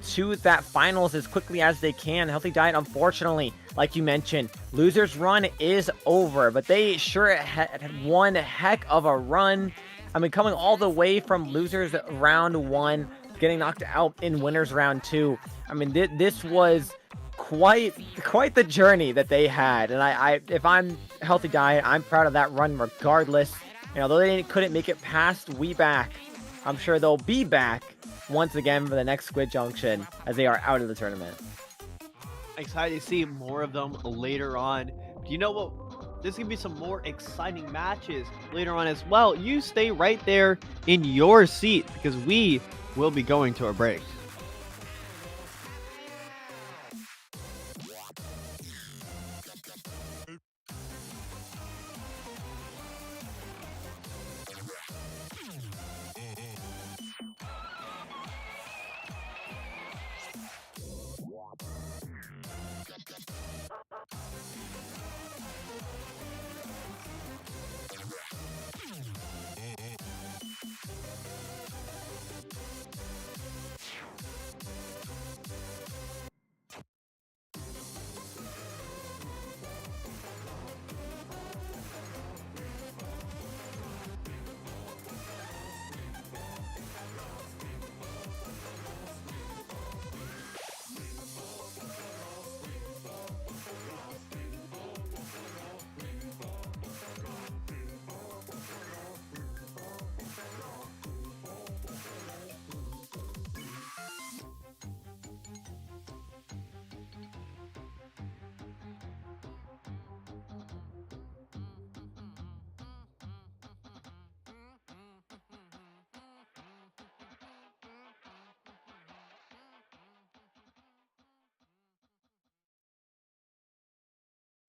to that finals as quickly as they can. Healthy Diet, unfortunately, like you mentioned, losers run is over, but they sure had one heck of a run. I mean, coming all the way from losers round 1, getting knocked out in winners round 2. I mean, this was quite the journey that they had, and if I'm Healthy Diet, I'm proud of that run regardless. And although they couldn't make it past We Back, I'm sure they'll be back once again for the next Squid Junction as they are out of the tournament. Excited to see more of them later on. Do you know what? There's gonna be some more exciting matches later on as well. You stay right there in your seat because we will be going to a break.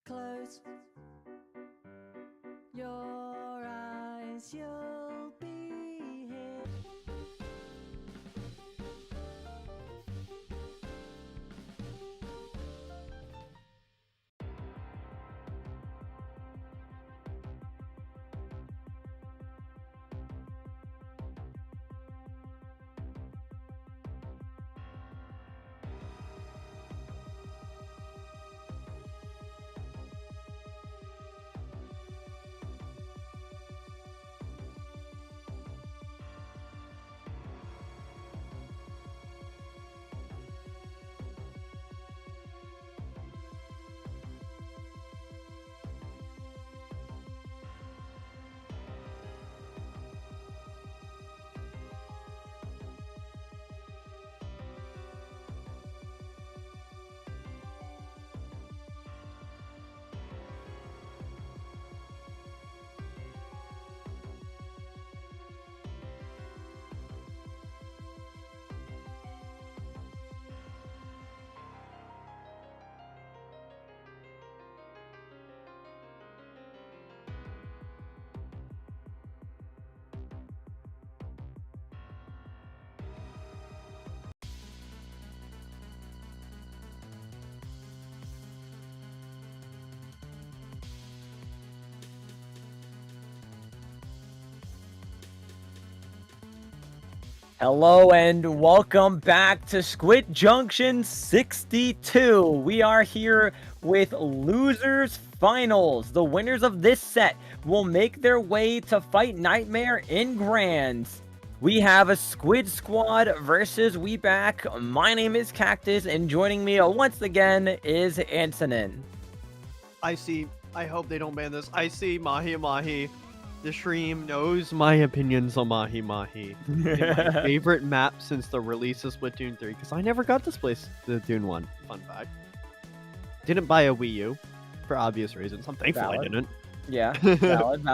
Close your eyes, you'll be here. Hello and welcome back to Squid Junction 62. We are here with Losers Finals. The winners of this set will make their way to fight Nightmare in Grands. We have a Squid Squad versus We Back. My name is Cactus, and joining me once again is Antonin. I hope they don't ban this. I see Mahi Mahi. The stream knows my opinions on Mahi Mahi. My favorite map since the release of Splatoon 3, because I never got this place, Splatoon 1. Fun fact. Didn't buy a Wii U, for obvious reasons. I'm thankful I didn't. Yeah, valid.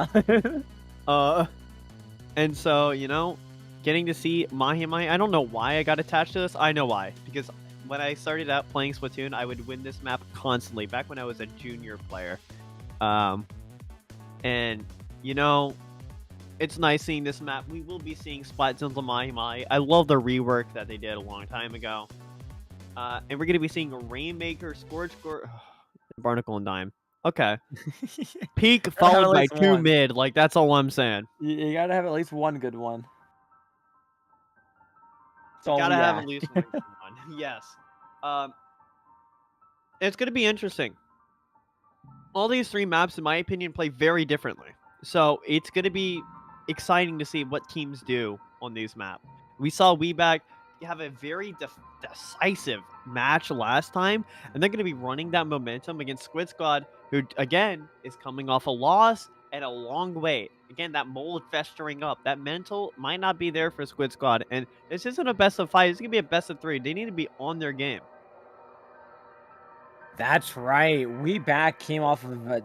And so, you know, getting to see Mahi Mahi, I don't know why I got attached to this. I know why. Because when I started out playing Splatoon, I would win this map constantly, back when I was a junior player. And, you know, it's nice seeing this map. We will be seeing Splat Zones on Mahi Mahi. I love the rework that they did a long time ago. And we're going to be seeing Rainmaker, Scorch, Barnacle, and Dime. Okay. Peak followed by two mid. Like, that's all I'm saying. You gotta have at least one good one. Gotta have at least one good one. Yes. It's going to be interesting. All these three maps, in my opinion, play very differently. So it's going to be exciting to see what teams do on these maps. We saw WeBack have a very decisive match last time, and they're going to be running that momentum against Squid Squad, who, again, is coming off a loss and a long wait. Again, that mold festering up. That mental might not be there for Squid Squad, and this isn't a best of 5. It's going to be a best of 3. They need to be on their game. That's right. We Back came off of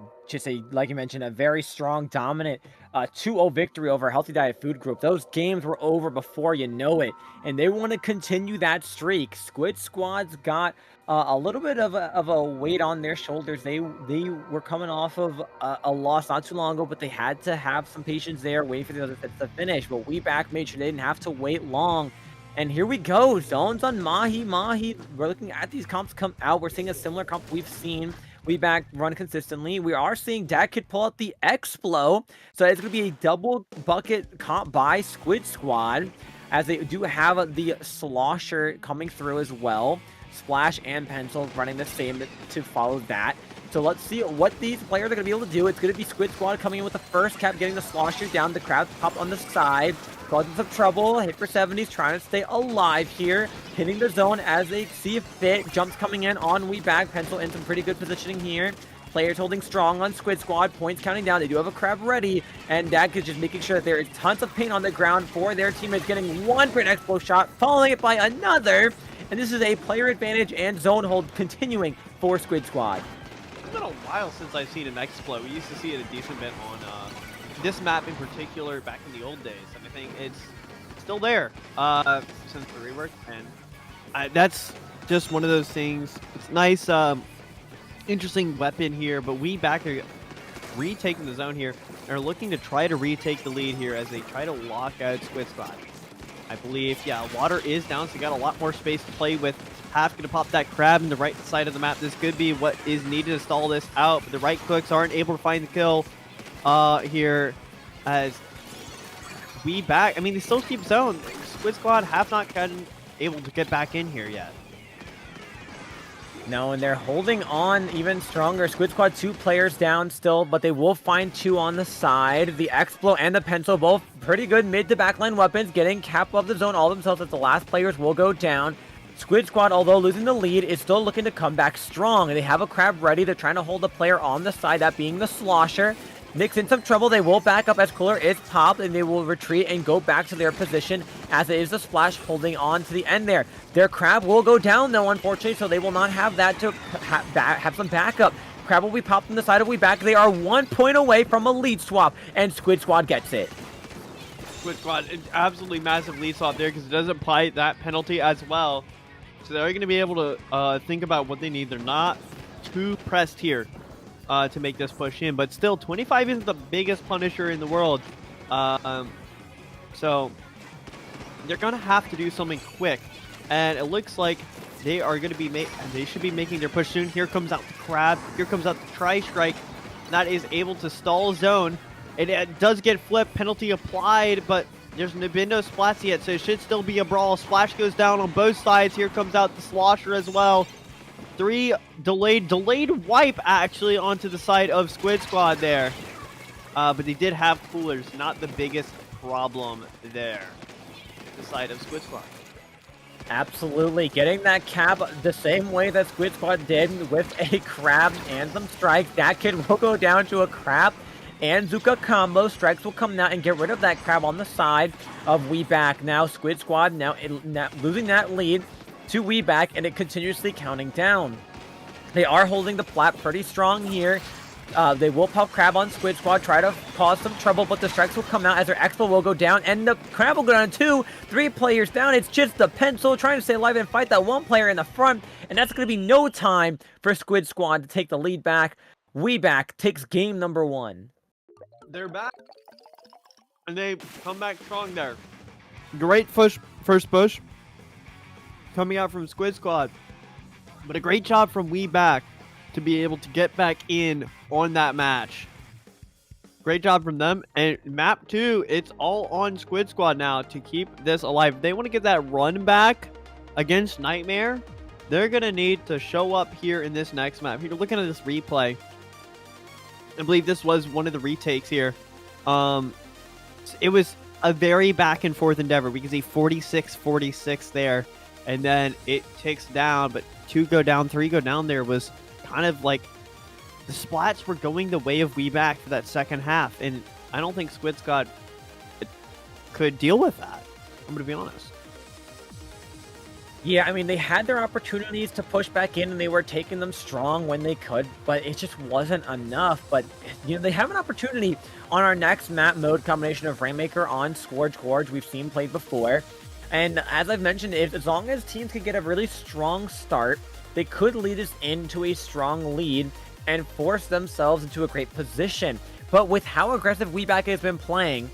like you mentioned, a very strong, dominant 2-0 victory over Healthy Diet Food Group. Those games were over before you know it, and they want to continue that streak. Squid Squad's got a little bit of a weight on their shoulders. They were coming off of a loss not too long ago, but they had to have some patience there, waiting for the other sets to finish. But We Back made sure they didn't have to wait long. And here we go, zones on Mahi Mahi. We're looking at these comps come out. We're seeing a similar comp we've seen We Back run consistently. We are seeing Dak could pull out the Explo. So it's going to be a double bucket comp by Squid Squad, as they do have the Slosher coming through as well. Splash and Pencil running the same to follow that. So let's see what these players are going to be able to do. It's going to be Squid Squad coming in with the first cap, getting the Slosher down. The crowd pop on the side. Causing some trouble. Hit for 70s, trying to stay alive here. Hitting the zone as they see fit. Jumps coming in on We Back. Pencil in some pretty good positioning here. Players holding strong on Squid Squad. Points counting down. They do have a crab ready. And Dak is just making sure that there is tons of pain on the ground for their teammates. Getting one great Explo shot, following it by another. And this is a player advantage and zone hold continuing for Squid Squad. It's been a while since I've seen an Explo. We used to see it a decent bit on this map in particular back in the old days, and I think it's still there since the rework, and that's just one of those things. It's nice, interesting weapon here, but We Back are retaking the zone here and are looking to try to retake the lead here as they try to lock out Squid Squad. I believe, yeah, water is down, so you got a lot more space to play with. Half gonna pop that crab in the right side of the map. This could be what is needed to stall this out, but the right clicks aren't able to find the kill here as We Back. I mean, they still keep zone. Squid Squad have not gotten able to get back in here yet. No, and they're holding on even stronger. Squid Squad 2 players down still, but they will find 2 on the side. The Explo and the Pencil, both pretty good mid to backline weapons, getting cap of the zone all themselves as the last players will go down. Squid Squad, although losing the lead, is still looking to come back strong. They have a crab ready. They're trying to hold the player on the side, that being the Slosher. Nick's in some trouble. They will back up as Cooler is popped, and they will retreat and go back to their position as it is the Splash holding on to the end there. Their crab will go down, though, unfortunately, so they will not have that to have some backup. Crab will be popped on the side of We Back. They are 1 point away from a lead swap, and Squid Squad gets it. Squid Squad, absolutely massive lead swap there because it doesn't apply that penalty as well. So they're going to be able to think about what they need. They're not too pressed here to make this push in, but still 25 isn't the biggest punisher in the world, so they're gonna have to do something quick, and it looks like they are going to be they should be making their push soon. Here comes out the crab, here comes out the tri-strike that is able to stall zone. It does get flipped, penalty applied, but There's been no splats yet, so it should still be a brawl. Splash goes down on both sides. Here comes out the Slosher as well. 3 delayed wipe actually onto the side of Squid Squad there. But they did have coolers, not the biggest problem there. The side of Squid Squad. Absolutely, getting that cap the same way that Squid Squad did with a crab and some strikes. That kid will go down to a crab and Zuka combo. Strikes will come out and get rid of that crab on the side of WeBack. Now Squid Squad now losing that lead to WeBack, and it continuously counting down. They are holding the plat pretty strong here. They will pop crab on Squid Squad, try to cause some trouble, but the strikes will come out as their expo will go down, and the crab will go down too. 3 players down. It's just the pencil trying to stay alive and fight that one player in the front, and that's going to be no time for Squid Squad to take the lead back. WeBack takes game number 1. They're back, and they come back strong there. Great first push coming out from Squid Squad, but a great job from WeBack to be able to get back in on that match. Great job from them. And map 2, it's all on Squid Squad now to keep this alive. If they want to get that run back against Nightmare, they're going to need to show up here in this next map. If you're looking at this replay, I believe this was one of the retakes here. It was a very back and forth endeavor because a 46-46 there, and then it takes down, but 2 go down, 3 go down there was kind of like the splats were going the way of WeBack for that second half, and I don't think Squid Squad could deal with that. I'm going to be honest. Yeah, I mean, they had their opportunities to push back in, and they were taking them strong when they could, but it just wasn't enough. But, you know, they have an opportunity on our next map mode combination of Rainmaker on Scourge Gorge we've seen played before. And as I've mentioned, as long as teams could get a really strong start, they could lead us into a strong lead and force themselves into a great position. But with how aggressive WeBack has been playing,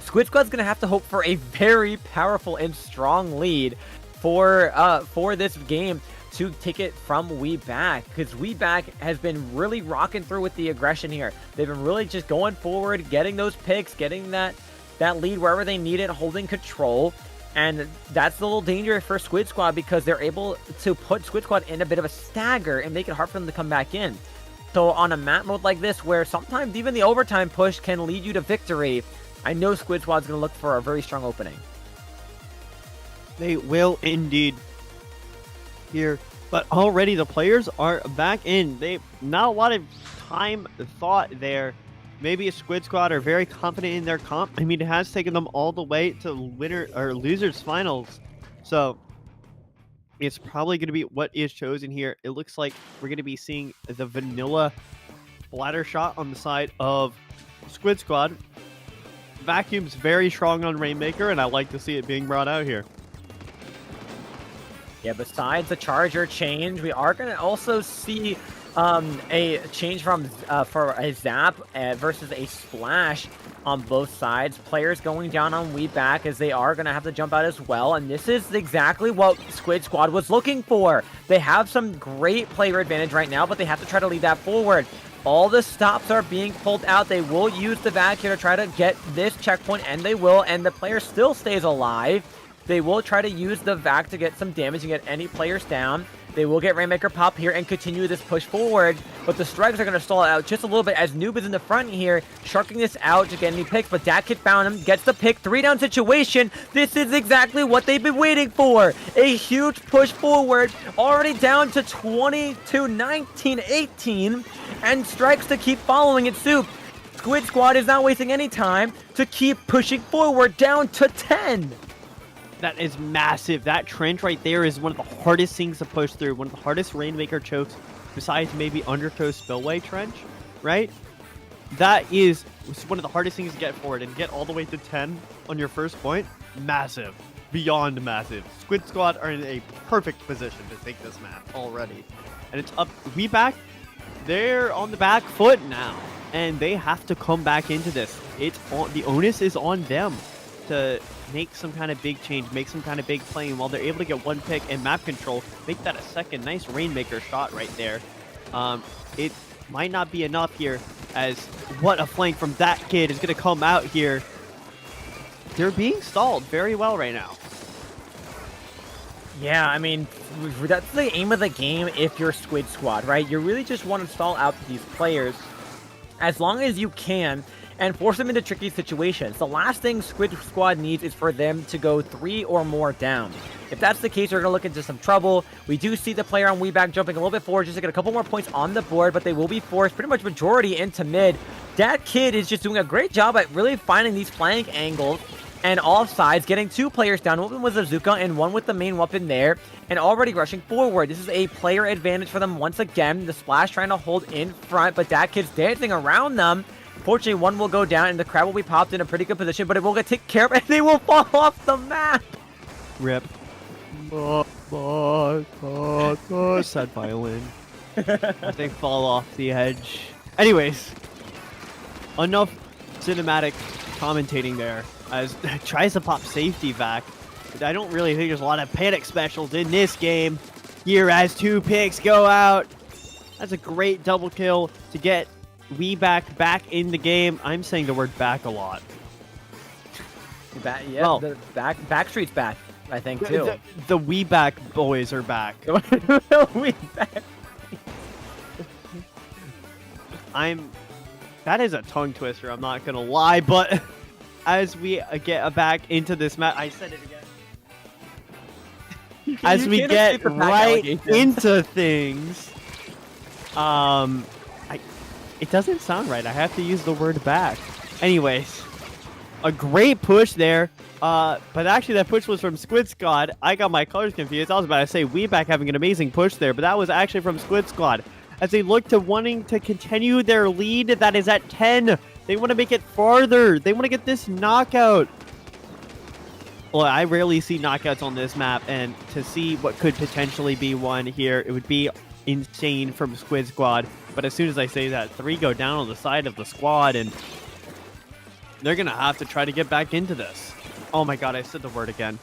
Squid Squad's going to have to hope for a very powerful and strong lead for this game to take it from WeBack, because WeBack has been really rocking through with the aggression here. They've been really just going forward, getting those picks, getting that lead wherever they need it, holding control. And that's a little dangerous for Squid Squad because they're able to put Squid Squad in a bit of a stagger and make it hard for them to come back in. So on a map mode like this, where sometimes even the overtime push can lead you to victory, I know Squid Squad's going to look for a very strong opening. They will indeed here, but already the players are back in. They not a lot of time thought there. Maybe a Squid Squad are very confident in their comp. I mean, it has taken them all the way to winner or losers finals, so it's probably going to be what is chosen here. It looks like we're going to be seeing the vanilla bladder shot on the side of Squid Squad. Vacuum's very strong on Rainmaker, and I like to see it being brought out here. Yeah, besides the charger change, we are going to also see a change from for a zap versus a splash on both sides. Players going down on WeBack as they are going to have to jump out as well. And this is exactly what Squid Squad was looking for. They have some great player advantage right now, but they have to try to lead that forward. All the stops are being pulled out. They will use the vac here to try to get this checkpoint, and they will. And the player still stays alive. They will try to use the vac to get some damage and get any players down. They will get Rainmaker pop here and continue this push forward, but the strikes are going to stall it out just a little bit as Noob is in the front here, sharking this out to get any picks, but Dat Kid found him, gets the pick, 3-down situation. This is exactly what they've been waiting for. A huge push forward, already down to 22, 19, 18, and strikes to keep following it suit. Squid Squad is not wasting any time to keep pushing forward down to 10. That is massive. That trench right there is one of the hardest things to push through. One of the hardest Rainmaker chokes, besides maybe Undertow Spillway trench, right? That is one of the hardest things to get forward, and get all the way to 10 on your first point. Massive. Beyond massive. Squid Squad are in a perfect position to take this map already. And it's up. WeBack, they're on the back foot now, and they have to come back into this. It's on, the onus is on them to make some kind of big change, make some kind of big play, and while they're able to get one pick and map control, make that a second nice Rainmaker shot right there. It might not be enough here, as what a flank from that kid is going to come out here. they're being stalled very well right now. Yeah, I mean, that's the aim of the game if you're Squid Squad, right? You really just want to stall out these players as long as you can and force them into tricky situations. The last thing Squid Squad needs is for them to go 3 or more down. If that's the case, we're going to look into some trouble. We do see the player on WeBack jumping a little bit forward just to get a couple more points on the board, but they will be forced pretty much majority into mid. That kid is just doing a great job at really finding these flank angles and offsides, getting 2 players down, one with Azuka and one with the main weapon there, and already rushing forward. This is a player advantage for them once again. The Splash trying to hold in front, but that kid's dancing around them. Fortunately, one will go down, and the crab will be popped in a pretty good position, but it will get taken care of, and they will fall off the map. Rip. Sad violin. They fall off the edge. Anyways, enough cinematic commentating there. As tries to pop safety back. But I don't really think there's a lot of panic specials in this game. Here as 2 picks go out. That's a great double kill to get WeBack back in the game. I'm saying the word back a lot. Yeah, well, the Backstreet's back, I think, too. The WeBack boys are back. WeBack. That is a tongue twister, I'm not gonna lie, but as we get back into this match, I said it again. As we get right into things, it doesn't sound right. I have to use the word back. Anyways, a great push there. But actually that push was from Squid Squad. I got my colors confused. I was about to say WeBack having an amazing push there, but that was actually from Squid Squad. As they look to wanting to continue their lead that is at 10. They want to make it farther. They want to get this knockout. Well, I rarely see knockouts on this map, and to see what could potentially be one here, it would be insane from Squid Squad. But as soon as I say that, 3 go down on the side of the squad, and they're going to have to try to get back into this. Oh my god, I said the word again.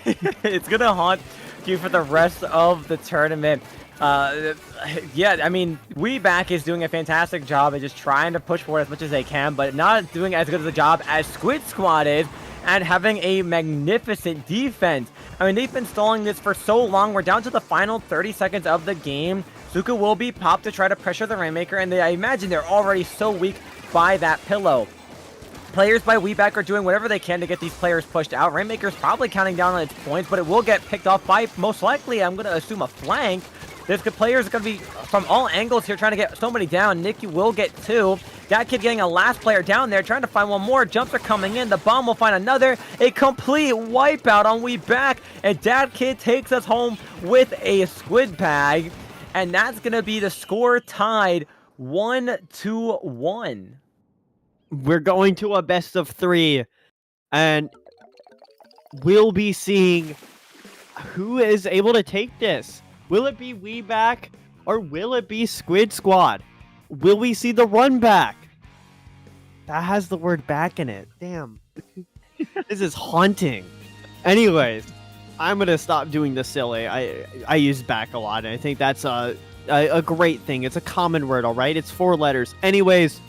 It's going to haunt you for the rest of the tournament. Yeah, I mean, WeBack is doing a fantastic job at just trying to push forward as much as they can, but not doing as good of a job as Squid Squad is and having a magnificent defense. I mean, they've been stalling this for so long. We're down to the final 30 seconds of the game. Zuka will be popped to try to pressure the Rainmaker, and I imagine they're already so weak by that pillow. Players by WeBack are doing whatever they can to get these players pushed out. Rainmaker's probably counting down on its points, but it will get picked off by, most likely, I'm going to assume, a flank. This players are going to be from all angles here trying to get somebody down. Nikki will get 2. That kid getting a last player down there, trying to find one more. Jumps are coming in. The bomb will find another. A complete wipeout on WeBack. And that kid takes us home with a squid bag. And that's going to be the score tied 1-1. We're going to a best of 3. And we'll be seeing who is able to take this. Will it be WeBack or will it be Squid Squad? Will we see the run back? That has the word back in it. Damn. This is haunting. Anyways, I'm going to stop doing this silly. I use back a lot, and I think that's a great thing. It's a common word, all right? It's 4 letters. Anyways,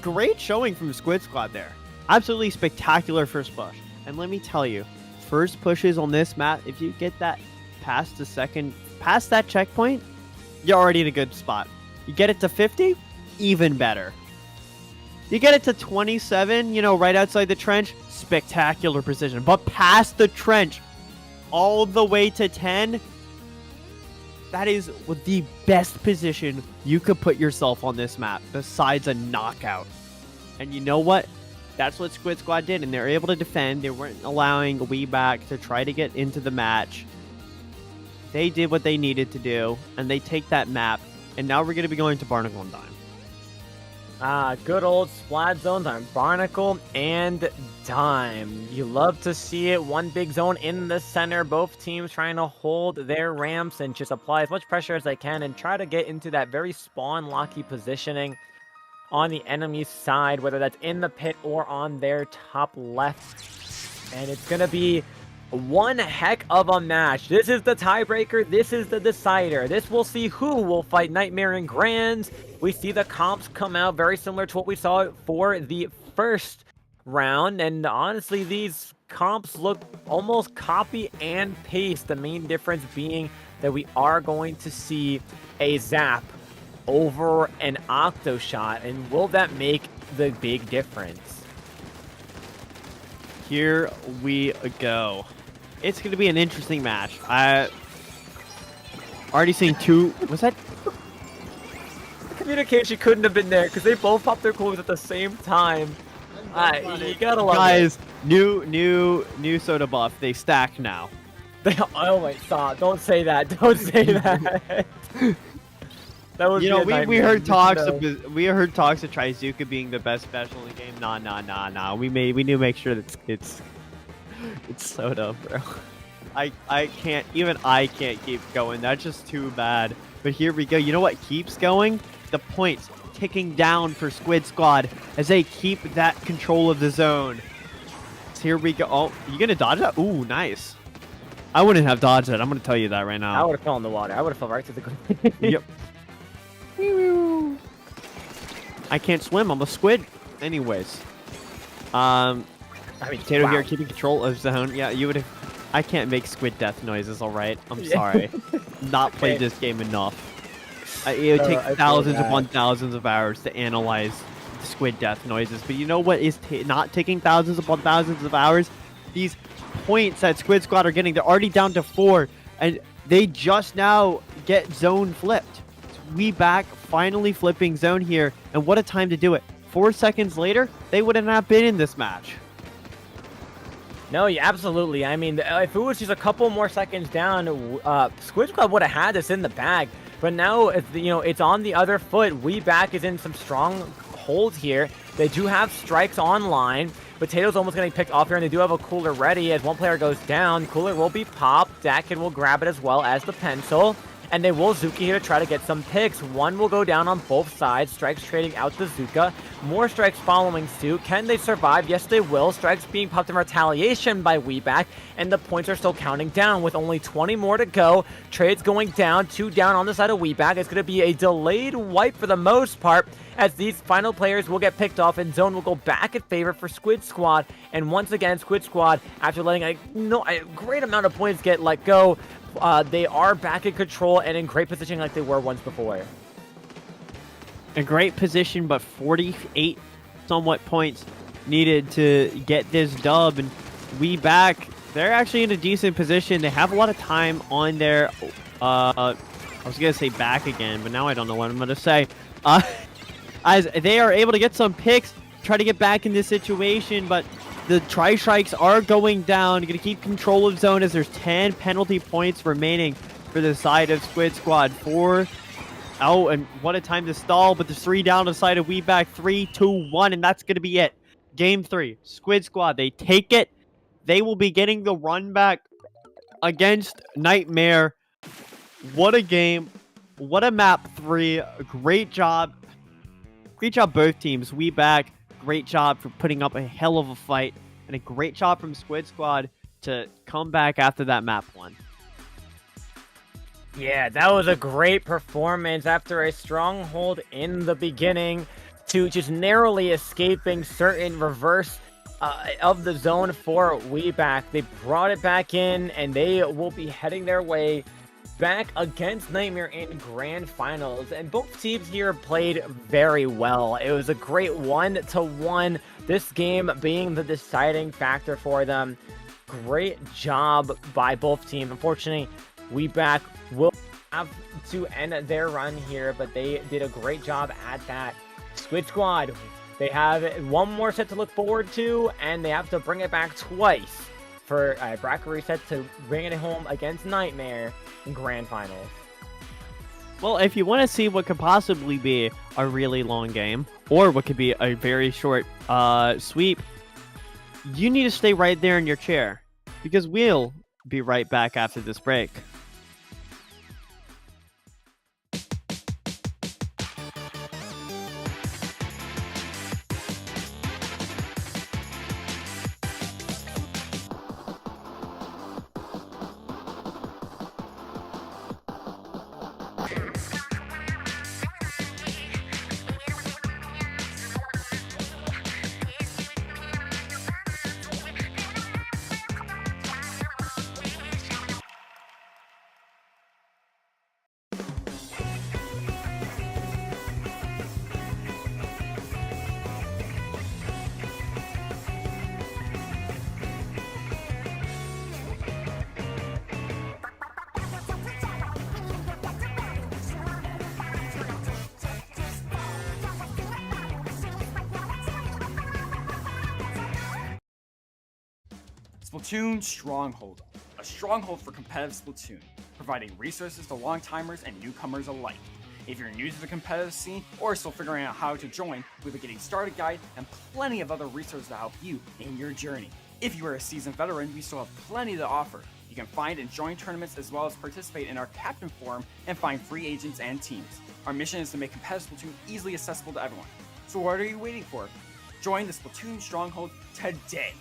great showing from Squid Squad there. Absolutely spectacular first push. And let me tell you, first pushes on this map, if you get that past that checkpoint, you're already in a good spot. You get it to 50, even better. You get it to 27, right outside the trench, spectacular precision. But past the trench, all the way to 10, that is the best position you could put yourself on this map, besides a knockout. And you know what? That's what Squid Squad did, and they were able to defend. They weren't allowing WeBack to try to get into the match. They did what they needed to do, and they take that map. And now we're going to be going to Barnacle and Dime. Good old Splat Zone time. Barnacle and Dime. You love to see it. One big zone in the center. Both teams trying to hold their ramps and just apply as much pressure as they can and try to get into that very spawn-locky positioning on the enemy side, whether that's in the pit or on their top left. And it's going to be one heck of a match. This is the tiebreaker. This is the decider. This will see who will fight Nightmare and Grands. We see the comps come out very similar to what we saw for the first round, and honestly, these comps look almost copy and paste. The main difference being that we are going to see a zap over an octo shot, and will that make the big difference? Here we go. It's going to be an interesting match. I already seen two. Was that? Communication couldn't have been there because they both popped their coolers at the same time. You gotta love Guys, new soda buff. They stack now. it. Oh my, stop! Don't say that. Don't say that. That would You be know, a we nightmare. heard talks No. of we heard talks of Trizuka being the best special in the game. Nah. We need to make sure that it's soda, bro. I can't keep going. That's just too bad. But here we go. You know what keeps going? The points ticking down for Squid Squad as they keep that control of the zone. So here we go. Oh, you gonna dodge that? Ooh, nice. I wouldn't have dodged that. I'm gonna tell you that right now. I would have fell in the water. I would have fell right to the ground. Yep. I can't swim. I'm a squid. Anyways. I mean, Potato wow. here keeping control of zone. Yeah, you would have. I can't make squid death noises, alright? I'm sorry. Not played this game enough. It would take I feel thousands that. upon thousands of hours to analyze the squid death noises. But you know what is not taking thousands upon thousands of hours? These points that Squid Squad are getting, they're already down to 4. And they just now get zone flipped. We back finally flipping zone here. And what a time to do it. 4 seconds later, they would have not been in this match. No, yeah, absolutely. I mean, if it was just a couple more seconds down, Squid Squad would have had this in the bag. But now, it's on the other foot. We back is in some strong holds here. They do have strikes online. Potato's almost going to be picked off here, and they do have a cooler ready. As one player goes down, cooler will be popped. Dakin will grab it as well as the pencil. And they will Zuki here to try to get some picks. One will go down on both sides. Strikes trading out to Zuka. More strikes following suit. Can they survive? Yes, they will. Strikes being popped in retaliation by Weeback. And the points are still counting down with only 20 more to go. Trades going down. 2 down on the side of Weeback. It's going to be a delayed wipe for the most part, as these final players will get picked off and zone will go back in favor for Squid Squad. And once again, Squid Squad, after letting a great amount of points get let go, they are back in control and in great position like they were once before. A great position, but 48 somewhat points needed to get this dub. And we back, they're actually in a decent position. They have a lot of time on their, I was going to say back again, but now I don't know what I'm going to say. As they are able to get some picks, try to get back in this situation, but the tri-strikes are going down. You're going to keep control of zone as there's 10 penalty points remaining for the side of Squid Squad. 4. Oh, and what a time to stall, but there's 3 down on the side of Weeback. 3, 2, 1, and that's going to be it. Game 3. Squid Squad, they take it. They will be getting the run back against Nightmare. What a game. What a map 3. Great job. Great job both teams. Weeback, great job for putting up a hell of a fight. And a great job from Squid Squad to come back after that map 1. Yeah, that was a great performance after a stronghold in the beginning to just narrowly escaping certain reverse of the zone for Weeback. They brought it back in, and they will be heading their way back against Nightmare in grand finals. And both teams here played very well. It was a great 1-1, this game being the deciding factor for them. Great job by both teams. Unfortunately, Weeback will have to end their run here, but they did a great job at that. Squid Squad, they have one more set to look forward to, and they have to bring it back twice for a bracket reset to bring it home against Nightmare in grand finals. Well, if you want to see what could possibly be a really long game, or what could be a very short sweep, you need to stay right there in your chair, because we'll be right back after this break. Splatoon Stronghold, a stronghold for competitive Splatoon, providing resources to long-timers and newcomers alike. If you're new to the competitive scene or still figuring out how to join, we have a getting started guide and plenty of other resources to help you in your journey. If you are a seasoned veteran, we still have plenty to offer. You can find and join tournaments as well as participate in our Captain Forum and find free agents and teams. Our mission is to make competitive Splatoon easily accessible to everyone. So what are you waiting for? Join the Splatoon Stronghold today!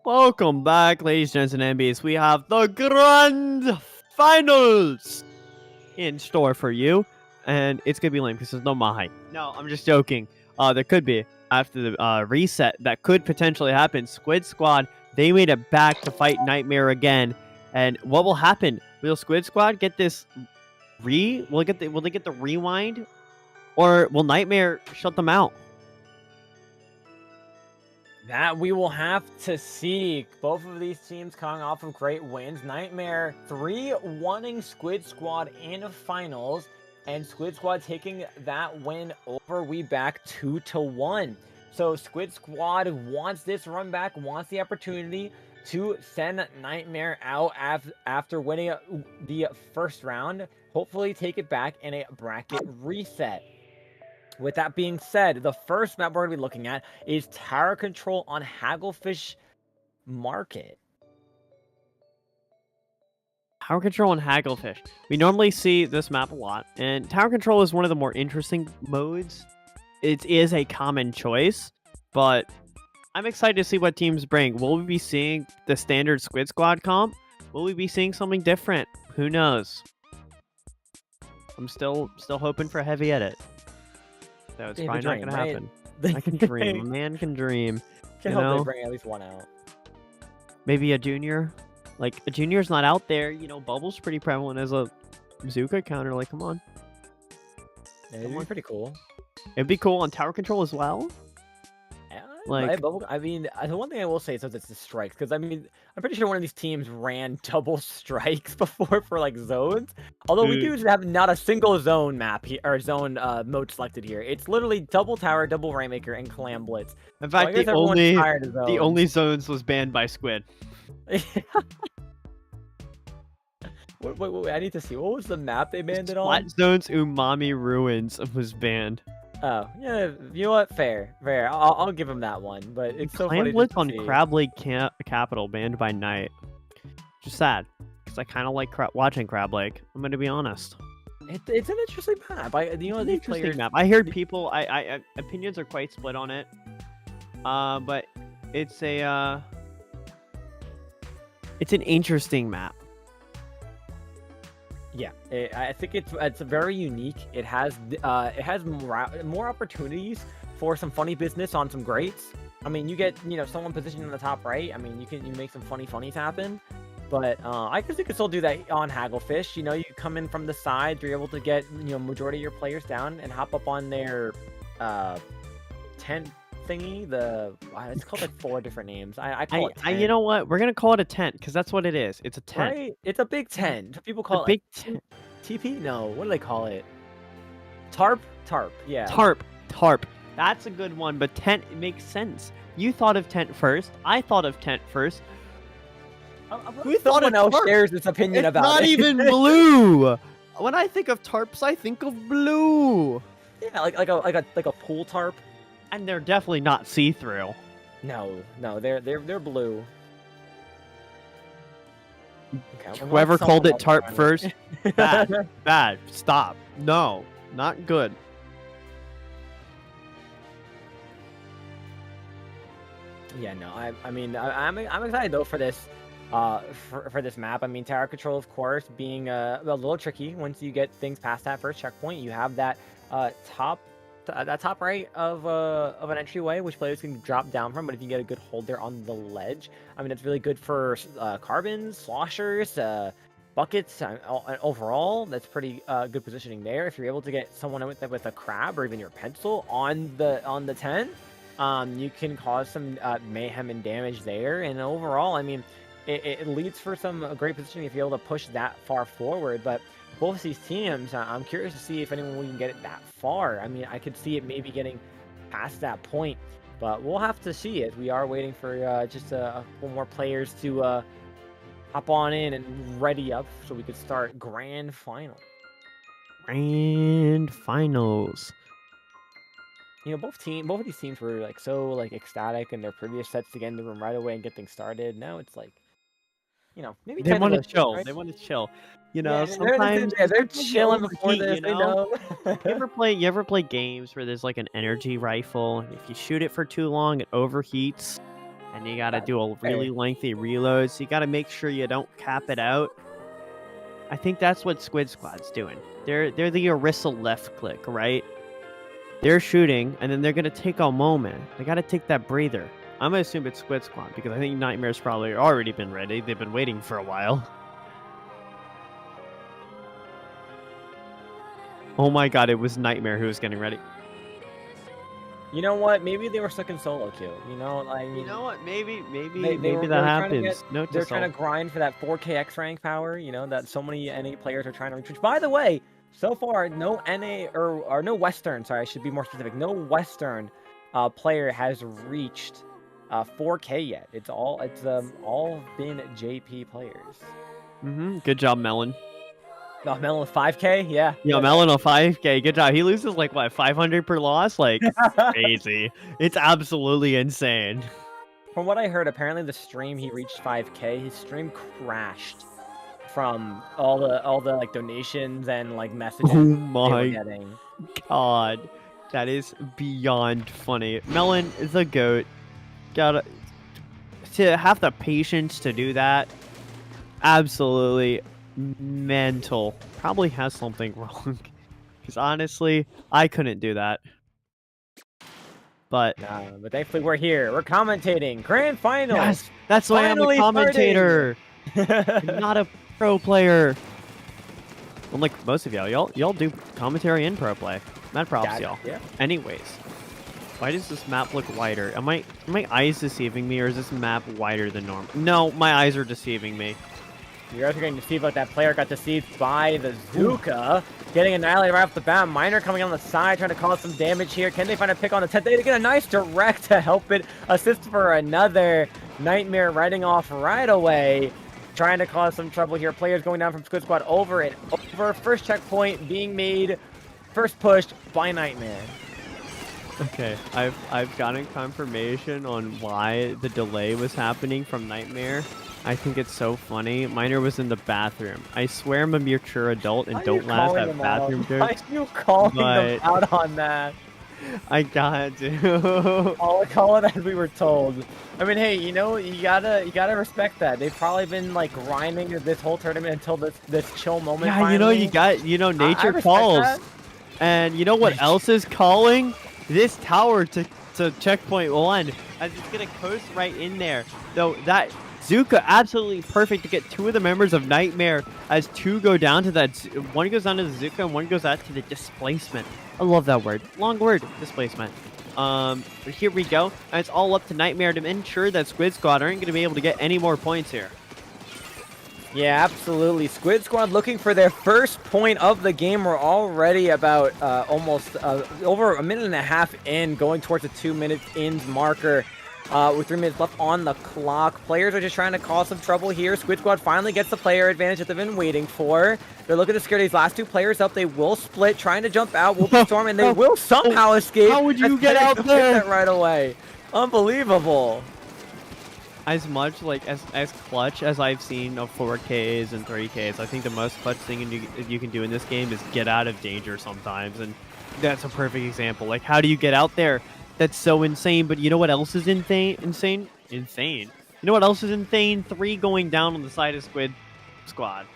Welcome back, ladies, gents, and MBs. We have the grand finals in store for you, and it's gonna be lame because there's no Mahai. No, I'm just joking. There could be after the reset that could potentially happen. Squid Squad, they made it back to fight Nightmare again, and what will happen? Will Squid Squad get this will they get the rewind, or will Nightmare shut them out? That we will have to see. Both of these teams coming off of great wins. Nightmare 3-1ing Squid Squad in finals, and Squid Squad taking that win over We Back 2-1. So Squid Squad wants this run back, wants the opportunity to send Nightmare out after winning the first round. Hopefully take it back in a bracket reset. With that being said, the first map we're going to be looking at is Tower Control on Hagglefish Market. Tower Control and Hagglefish. We normally see this map a lot, and Tower Control is one of the more interesting modes. It is a common choice, but I'm excited to see what teams bring. Will we be seeing the standard Squid Squad comp? Will we be seeing something different? Who knows? I'm still hoping for a heavy edit. So it's probably not going to happen. I can dream. A man can dream. Can hope they bring at least one out. Maybe a junior. Like, a junior's not out there. You know, Bubble's pretty prevalent as a Zuka counter. Like, come on. Yeah, it'd be pretty cool. It'd be cool on Tower Control as well. Like, I mean, the one thing I will say is that it's the strikes, because I mean, I'm pretty sure one of these teams ran double strikes before for like zones. Although we do have not a single zone map here or zone mode selected here. It's literally double tower, double rainmaker, and clam blitz. In fact, so the only zones was banned by Squid. Wait, I need to see. What was the map they banned it on? Flat Zones Umami Ruins was banned. Oh, yeah, you know what? Fair. I'll give him that one, but it's so funny to on see. Crab Lake Capital banned by Night. Just sad, because I kind of like watching Crab Lake. I'm going to be honest. It's an interesting map. These players... map. I heard people. I opinions are quite split on it. But it's an interesting map. Yeah, I think it's very unique. It has more opportunities for some funny business on some greats. I mean, you get someone positioned in the top right. I mean, you make some funnies happen. But I guess you could still do that on Hagglefish. You know, you come in from the side, you're able to get majority of your players down and hop up on their tent thingy. It's called like 4 different names. I call it tent. You know what? We're gonna call it a tent because that's what it is. It's a tent. Right? It's a big tent. People The call it big like, TP? No, what do they call it? Tarp? Tarp, yeah. Tarp. That's a good one, but tent makes sense. You thought of tent first. I thought of tent first. Who thought someone else shares this opinion It's about not it? even blue. When I think of tarps, I think of blue. Yeah, like a pool tarp. And they're definitely not see-through. No, they're blue. Okay, Whoever called it tarp first, bad. Stop. No, not good. Yeah, no, I'm excited though for this, for this map. I mean, tower control, of course, being a little tricky once you get things past that first checkpoint. You have that top right of an entryway, which players can drop down from. But if you get a good hold there on the ledge, I mean, it's really good for carbons, sloshers, buckets. Overall, that's pretty good positioning there. If you're able to get someone with a crab or even your pencil on the 10. You can cause some mayhem and damage there, and overall, I mean, it leads for some great positioning if you're able to push that far forward. But both these teams, I'm curious to see if anyone can get it that far. I mean, I could see it maybe getting past that point, but we'll have to see it. We are waiting for just a couple more players to hop on in and ready up so we could start grand final. Grand finals. You know, both of these teams were like so like ecstatic in their previous sets to get in the room right away and get things started. Now it's like, maybe They want to tentative, chill. right? They want to chill. You know, Yeah, sometimes they're chilling before overheat, this. you They know? know. You ever play games where there's like an energy rifle, and if you shoot it for too long, it overheats, and you gotta do a really lengthy reload. So you gotta make sure you don't cap it out. I think that's what Squid Squad's doing. They're the Orisa left click, right? They're shooting, and then they're gonna take a moment. They gotta take that breather. I'm gonna assume it's Squid Squad because I think Nightmare's probably already been ready. They've been waiting for a while. Oh my god, it was Nightmare who was getting ready. You know what? Maybe they were stuck in solo queue. You know what? Maybe trying that happens. They're trying to grind for that 4K X rank power. You know that so many NA players are trying to reach. Which, by the way, so far no NA or no Western. Sorry, I should be more specific. No Western player has reached 4K yet. It's all been JP players. Good job, Melon. No, Melon 5K, yeah. Yo, Melon on 5K. Good job. He loses like what, 500 per loss? Like crazy. It's absolutely insane. From what I heard, apparently the stream he reached 5K. His stream crashed from all the like donations and like messages Oh they were my getting. god, that is beyond funny. Melon is the goat. To have the patience to do that. Absolutely mental. Probably has something wrong. Because honestly, I couldn't do that. But But thankfully we're here. We're commentating grand finals. yes, that's why I'm a Finally commentator. I'm not a pro player. Unlike most of y'all do commentary and pro play. Mad props, y'all. Yeah. Anyways, why does this map look wider? Are my eyes deceiving me, or is this map wider than normal? No, my eyes are deceiving me. You guys are getting deceived like that player got deceived by the Zuka. Getting annihilated right off the bat. Miner coming on the side, trying to cause some damage here. Can they find a pick on the 10th? They get a nice direct to help it. Assist for another. Nightmare riding off right away. Trying to cause some trouble here. Players going down from Squid Squad over and over. First checkpoint being made. First pushed by Nightmare. Okay, I've gotten confirmation on why the delay was happening from Nightmare. I think it's so funny. Miner was in the bathroom. I swear I'm a mature adult and don't laugh at bathroom jokes. Why are you calling them out on that? I got to. I'll call it as we were told. I mean, hey, you gotta respect that. They've probably been like grinding this whole tournament until this chill moment. Yeah, finally. nature respect calls. that. And you know what else is calling? This tower to checkpoint 1. As it's gonna coast right in there. Though that Zuka absolutely perfect to get 2 of the members of Nightmare as 2 go down to that. 1 goes down to the Zuka and 1 goes out to the displacement. I love that word. Long word, displacement. But here we go. And it's all up to Nightmare to ensure that Squid Squad aren't going to be able to get any more points here. Yeah, absolutely. Squid Squad looking for their first point of the game. We're already about almost over a minute and a half in, going towards a 2-minute ins marker. With 3 minutes left on the clock. Players are just trying to cause some trouble here. Squid Squad finally gets the player advantage that they've been waiting for. They're looking to scare these last 2 players up. They will split, trying to jump out. Whoopie Storm, and they will somehow escape. How would you get out there? That right away. Unbelievable. As much like as clutch as I've seen of 4Ks and 3Ks, I think the most clutch thing you can do in this game is get out of danger sometimes, and that's a perfect example. Like, how do you get out there? That's so insane. But you know what else is insane? You know what else is insane? 3 going down on the side of Squid Squad.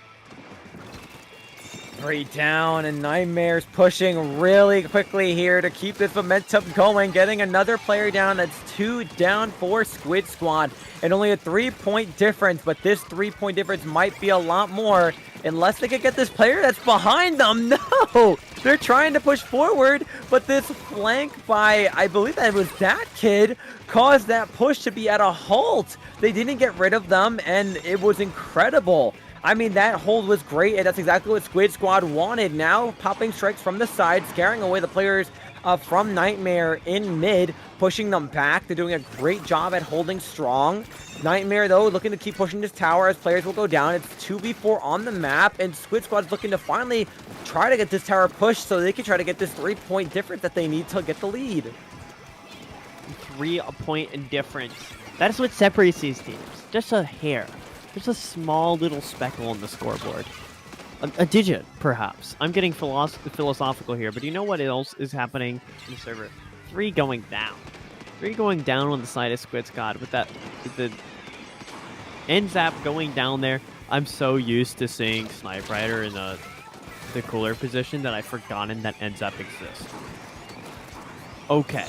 3 down, and Nightmare's pushing really quickly here to keep this momentum going, getting another player down. That's 2 down for Squid Squad, and only a 3-point difference, but this 3-point difference might be a lot more unless they could get this player that's behind them. No! They're trying to push forward, but this flank by, I believe that was that kid, caused that push to be at a halt. They didn't get rid of them, and it was incredible. I mean, that hold was great, and that's exactly what Squid Squad wanted. Now, popping strikes from the side, scaring away the players from Nightmare in mid, pushing them back. They're doing a great job at holding strong. Nightmare, though, looking to keep pushing this tower as players will go down. It's 2v4 on the map, and Squid Squad's looking to finally try to get this tower pushed so they can try to get this 3-point difference that they need to get the lead. 3-point difference. That's what separates these teams. Just a hair. Just a small little speckle on the scoreboard. A digit, perhaps. I'm getting philosophical here, but you know what else is happening in the server? 3 going down. 3 going down on the side of Squid Squad with the end zap going down there. I'm so used to seeing Snipe Rider in the cooler position that I've forgotten that end zap exists. Okay.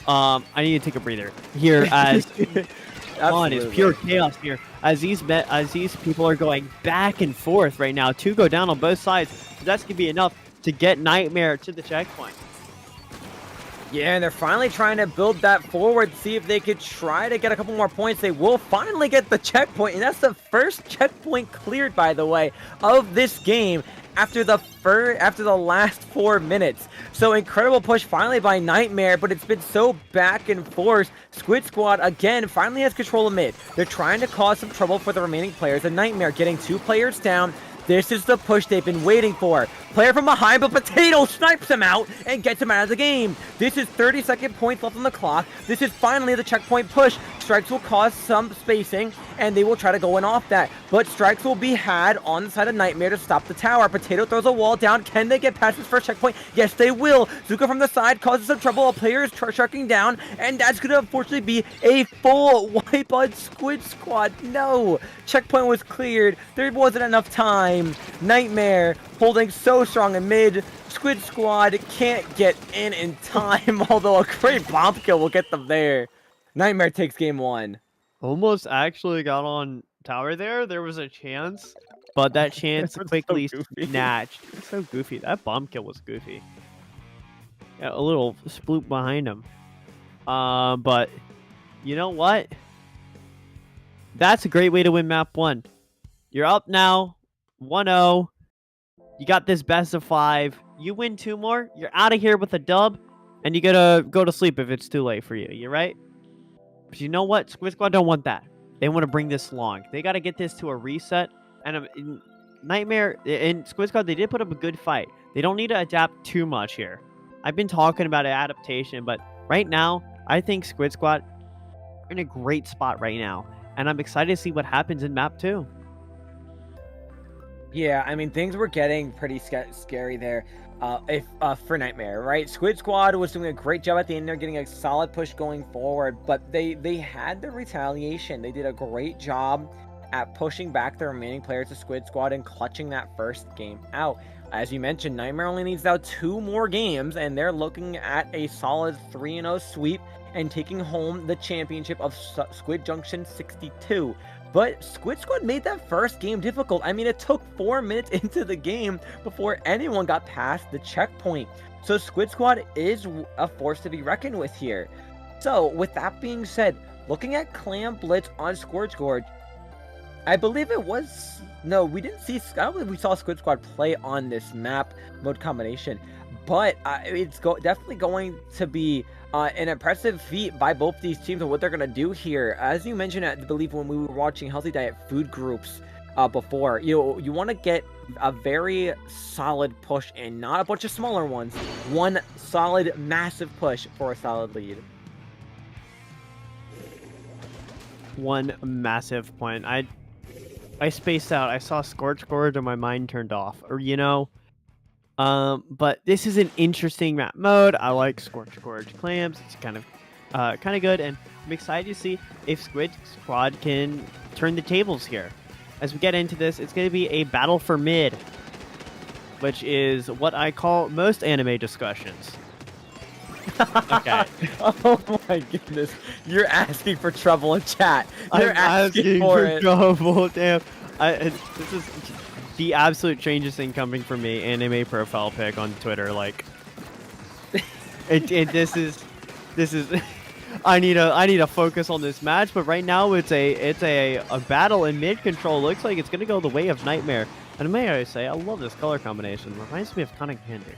I need to take a breather here as on is pure chaos here as these people are going back and forth right now. 2 go down on both sides. So that's gonna be enough to get Nightmare to the checkpoint. Yeah, and they're finally trying to build that forward, see if they could try to get a couple more points. They will finally get the checkpoint, and that's the first checkpoint cleared, by the way, of this game after the last 4 minutes. So incredible push finally by Nightmare, but it's been so back and forth. Squid Squad again finally has control of mid. They're trying to cause some trouble for the remaining players, and Nightmare getting 2 players down. This is the push they've been waiting for. Player from behind, but Potato snipes him out and gets him out of the game. This is 30-second points left on the clock. This is finally the checkpoint push. Strikes will cause some spacing, and they will try to go in off that. But strikes will be had on the side of Nightmare to stop the tower. Potato throws a wall down. Can they get past this first checkpoint? Yes, they will. Zuka from the side causes some trouble. A player is sharking down, and that's going to unfortunately be a full wipe on Squid Squad. No. Checkpoint was cleared. There wasn't enough time. Nightmare holding so strong in mid. Squid Squad can't get in time, although a great bomb kill will get them there. Nightmare takes game 1. Almost actually got on tower there. There was a chance, but that chance quickly snatched. It's so goofy. That bomb kill was goofy. Yeah, a little sploop behind him. But you know what? That's a great way to win map 1. You're up now, 1-0. You got this best of 5. You win 2 more, you're out of here with a dub, and you gotta go to sleep if it's too late for you. You right? But you know what? Squid Squad don't want that. They want to bring this long. They got to get this to a reset. And Nightmare and Squid Squad, they did put up a good fight. They don't need to adapt too much here. I've been talking about adaptation, but right now, I think Squid Squad are in a great spot right now. And I'm excited to see what happens in map 2. Yeah, I mean, things were getting pretty scary there for Nightmare, right? Squid Squad was doing a great job at the end there, getting a solid push going forward, but they had the retaliation. They did a great job at pushing back the remaining players of Squid Squad and clutching that first game out. As you mentioned, Nightmare only needs now 2 more games, and they're looking at a solid 3-0 sweep and taking home the championship of Squid Junction 62. But Squid Squad made that first game difficult. I mean, it took 4 minutes into the game before anyone got past the checkpoint. So Squid Squad is a force to be reckoned with here. So with that being said, looking at Clam Blitz on Scourge Gorge, I believe it was... No, we didn't see... I don't believe we saw Squid Squad play on this map mode combination. But it's definitely going to be an impressive feat by both these teams and what they're going to do here. As you mentioned, I believe when we were watching Healthy Diet food groups before, you want to get a very solid push and not a bunch of smaller ones. One solid, massive push for a solid lead. One massive point. I spaced out. I saw Scorch Gorge and my mind turned off. Or, you know... but this is an interesting map mode. I like Scorch Gorge Clams. It's kind of good, and I'm excited to see if Squid Squad can turn the tables here. As we get into this, it's going to be a battle for mid, which is what I call most anime discussions. Okay. Oh my goodness. You're asking for trouble in chat. You're I'm asking for it. trouble. Damn. This is the absolute strangest thing coming from me. Anime profile pic on Twitter. Like, this is. I need to focus on this match, but right now it's a battle in mid control. Looks like it's gonna go the way of Nightmare. And may I say, I love this color combination. Reminds me of Cunning Candy.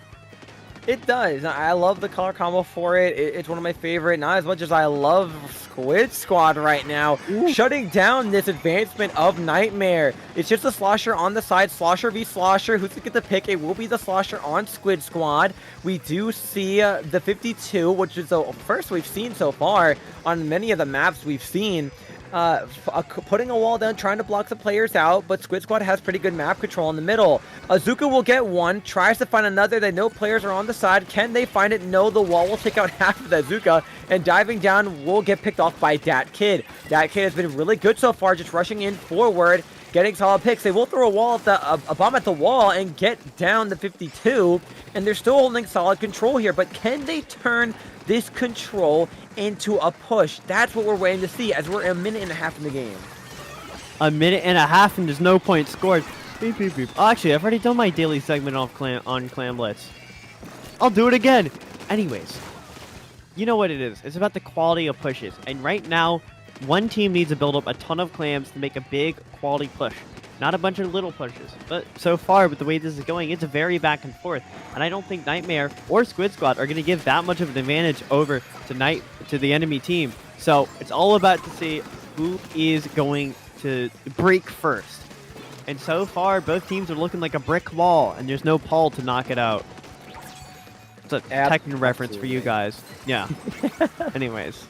It does. I love the color combo for it. It's one of my favorite, not as much as I love Squid Squad right now. Ooh. Shutting down this advancement of Nightmare. It's just a Slosher on the side. Slosher v Slosher. Who's going to get the pick? It will be the Slosher on Squid Squad. We do see the 52, which is the first we've seen so far on many of the maps we've seen. Putting a wall down, trying to block the players out, but Squid Squad has pretty good map control in the middle. Azuka will get one, tries to find another. They know players are on the side. Can they find it? No, the wall will take out half of the Azuka, and diving down will get picked off by Dat Kid. Dat Kid has been really good so far, just rushing in forward, getting solid picks. They will throw a bomb at the wall and get down the 52, and they're still holding solid control here, but can they turn this control into a push? That's what we're waiting to see, as we're a minute and a half in the game. A minute and a half and there's no point scored. Beep, beep, beep. Oh, actually, I've already done my daily segment on Clam Blitz. I'll do it again. Anyways, you know what it is. It's about the quality of pushes. And right now, one team needs to build up a ton of clams to make a big quality push. Not a bunch of little pushes. But so far, with the way this is going, it's a very back and forth. And I don't think Nightmare or Squid Squad are going to give that much of an advantage over to the enemy team. So it's all about to see who is going to break first. And so far, both teams are looking like a brick wall, and there's no Paul to knock it out. It's a technical reference for you guys. Yeah. Anyways.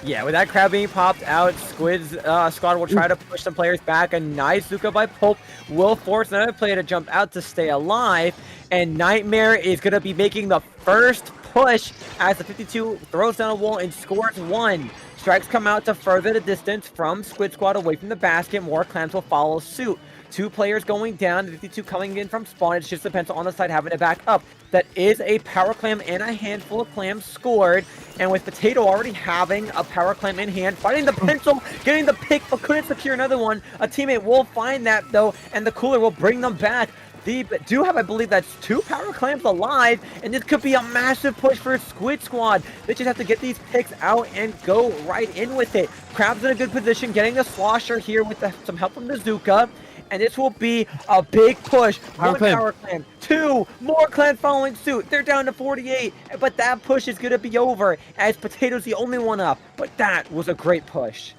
Yeah, with that crab being popped out, Squid's squad will try to push some players back. A nice Zuka by Pulp will force another player to jump out to stay alive. And Nightmare is going to be making the first push as the 52 throws down a wall and scores one. Strikes come out to further the distance from Squid Squad away from the basket. More clams will follow suit. Two players going down, the 52 coming in from spawn. It just depends on the side having to back up. That is a power clam and a handful of clams scored. And with Potato already having a power clam in hand, fighting the pencil, getting the pick, but couldn't secure another one. A teammate will find that though, and the cooler will bring them back. They do have, I believe that's 2 power clams alive, and this could be a massive push for Squid Squad. They just have to get these picks out and go right in with it. Crab's in a good position, getting the slosher here with some help from the Zuka. And this will be a big push. One power clan, 2 more clans following suit. They're down to 48, but that push is going to be over as Potato's the only one up. But that was a great push.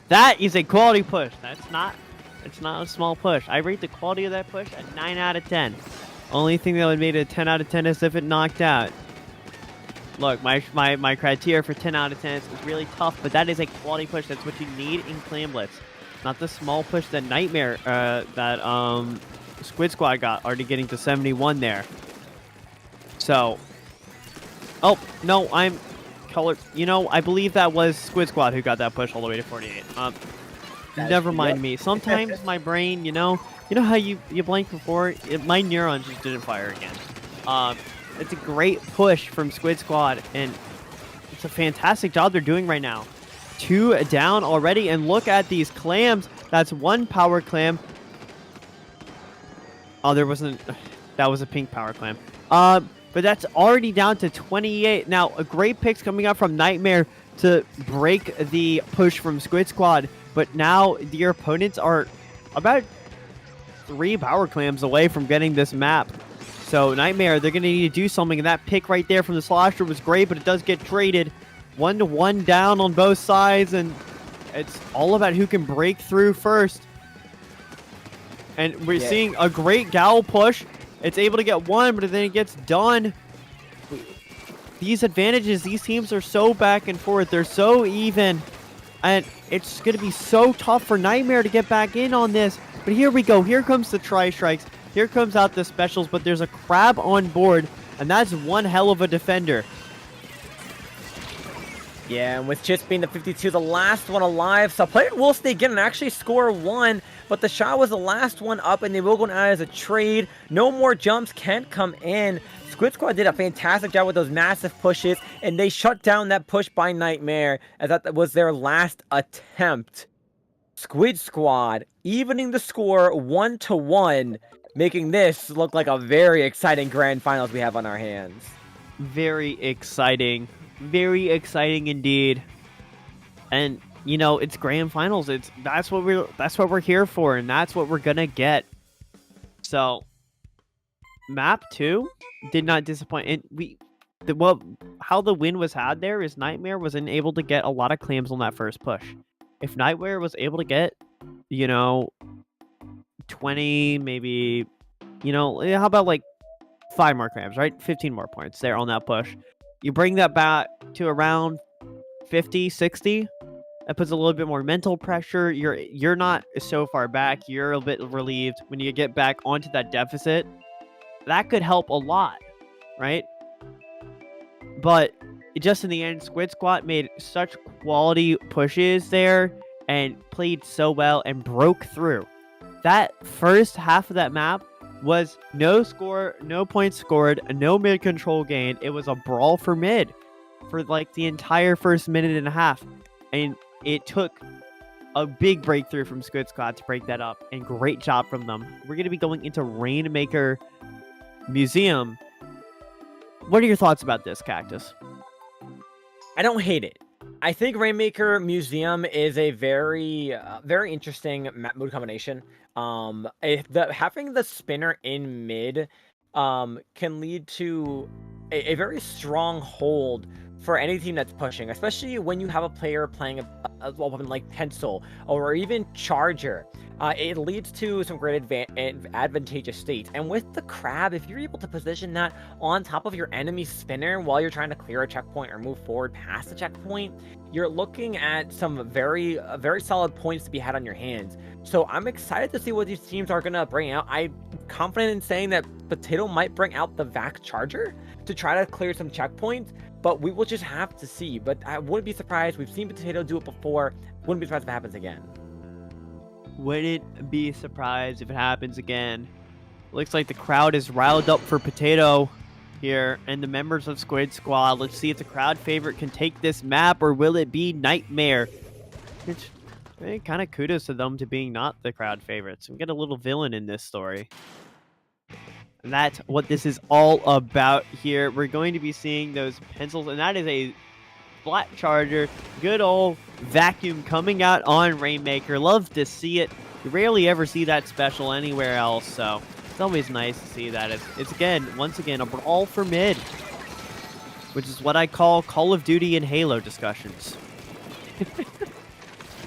That is a quality push. It's not a small push. I rate the quality of that push a 9 out of 10. Only thing that would make it a 10 out of 10 is if it knocked out. Look, my criteria for 10 out of 10 is really tough, but that is a quality push. That's what you need in Clam Blitz. Not the small push that Nightmare, Squid Squad got, already getting to 71 there. So, oh, no, I'm colored. You know, I believe that was Squid Squad who got that push all the way to 48. Never mind me. Sometimes my brain, you know how you blanked before? My neurons just didn't fire again. It's a great push from Squid Squad, and it's a fantastic job they're doing right now. 2 down already, and look at these clams. That's 1 power clam. Oh, there wasn't. That was a pink power clam. But that's already down to 28. Now, a great pick's coming out from Nightmare to break the push from Squid Squad. But now your opponents are about 3 power clams away from getting this map. So Nightmare, they're going to need to do something. And that pick right there from the Slosher was great, but it does get traded. 1-1 down on both sides. And it's all about who can break through first. And we're seeing a great Gal push. It's able to get 1, but then it gets done. These advantages, these teams are so back and forth. They're so even. And it's going to be so tough for Nightmare to get back in on this. But here we go. Here comes the Tri-Strikes. Here comes out the specials. But there's a Crab on board. And that's one hell of a defender. Yeah, and with Chits being the 52, the last one alive, so player will stay again and actually score 1, but the shot was the last one up, and they will go out as a trade. No more jumps can't come in. Squid Squad did a fantastic job with those massive pushes, and they shut down that push by Nightmare, as that was their last attempt. Squid Squad evening the score 1-1, making this look like a very exciting grand finals we have on our hands. Very exciting. Very exciting indeed. And you know, it's grand finals. That's what we're here for, and that's what we're gonna get. So map 2 did not disappoint. And how the win was had there is Nightmare wasn't able to get a lot of clams on that first push. If Nightmare was able to get, 20, maybe, how about like 5 more clams, right? 15 more points there on that push. You bring that back to around 50, 60. That puts a little bit more mental pressure. You're not so far back. You're a bit relieved when you get back onto that deficit. That could help a lot, right? But just in the end, Squid Squad made such quality pushes there and played so well and broke through. That first half of that map was no score, no points scored, no mid control gain. It was a brawl for mid for like the entire first minute and a half. And it took a big breakthrough from Squid Squad to break that up. And great job from them. We're going to be going into Rainmaker Museum. What are your thoughts about this, Cactus? I don't hate it. I think Rainmaker Museum is a very, very interesting map mood combination. Having the spinner in mid can lead to a very strong hold for any team that's pushing, especially when you have a player playing a weapon like Pencil or even Charger. It leads to some great advantageous states. And with the Crab, if you're able to position that on top of your enemy spinner while you're trying to clear a checkpoint or move forward past the checkpoint, you're looking at some very solid points to be had on your hands. So I'm excited to see what these teams are going to bring out. I'm confident in saying that Potato might bring out the VAC Charger to try to clear some checkpoints, but we will just have to see. But I wouldn't be surprised. We've seen Potato do it before. Wouldn't be surprised if it happens again. Wouldn't be surprised if it happens again. Looks like the crowd is riled up for Potato here, and the members of Squid Squad. Let's see if the crowd favorite can take this map, or will it be Nightmare? Which, kind of kudos to them to being not the crowd favorites. We get a little villain in this story. And that's what this is all about here. We're going to be seeing those pencils, and that is a flat charger. Good old vacuum coming out on Rainmaker. Love to see it. You rarely ever see that special anywhere else, so it's always nice to see that. It's again, once again, a brawl for mid, which is what I call Call of Duty and Halo discussions.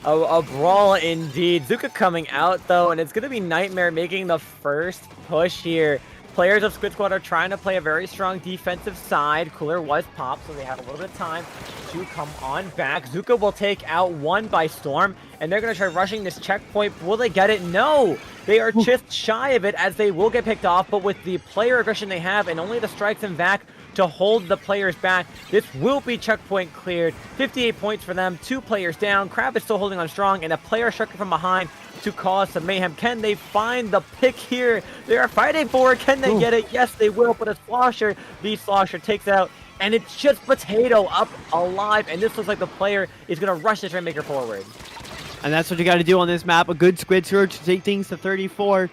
A brawl indeed. Zuka coming out though, and it's going to be Nightmare making the first push here. Players of Squid Squad are trying to play a very strong defensive side. Cooler was popped, so they have a little bit of time to come on back. Zuka will take out one by Storm, and they're going to try rushing this checkpoint. Will they get it? No! They are just shy of it, as they will get picked off, but with the player aggression they have and only the strikes and vac to hold the players back, this will be checkpoint cleared. 58 points for them, 2 players down. Crab is still holding on strong, and a player striking from behind to cause some mayhem. Can they find the pick here? They are fighting for it. Can they get it? Yes, they will, but a Slosher, the Slosher takes out And it's just Potato up alive, and this looks like the player is going to rush this Rainmaker forward. And that's what you got to do on this map. A good Squid Surge to take things to 34.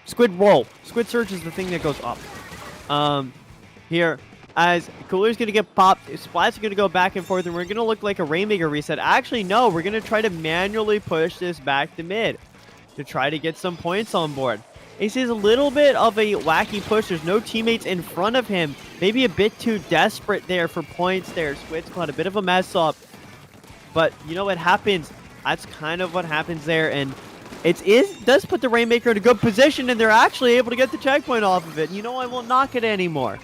Squid roll. Squid Surge is the thing that goes up. Here, as Cooler's going to get popped, Splat's going to go back and forth, and we're going to look like a Rainmaker reset. Actually, no, we're going to try to manually push this back to mid to try to get some points on board. This is a little bit of a wacky push. There's no teammates in front of him. Maybe a bit too desperate there for points there. Squid's got a bit of a mess up. But you know what happens? That's kind of what happens there. And it does put the Rainmaker in a good position, and they're actually able to get the checkpoint off of it. You know, I won't knock it anymore.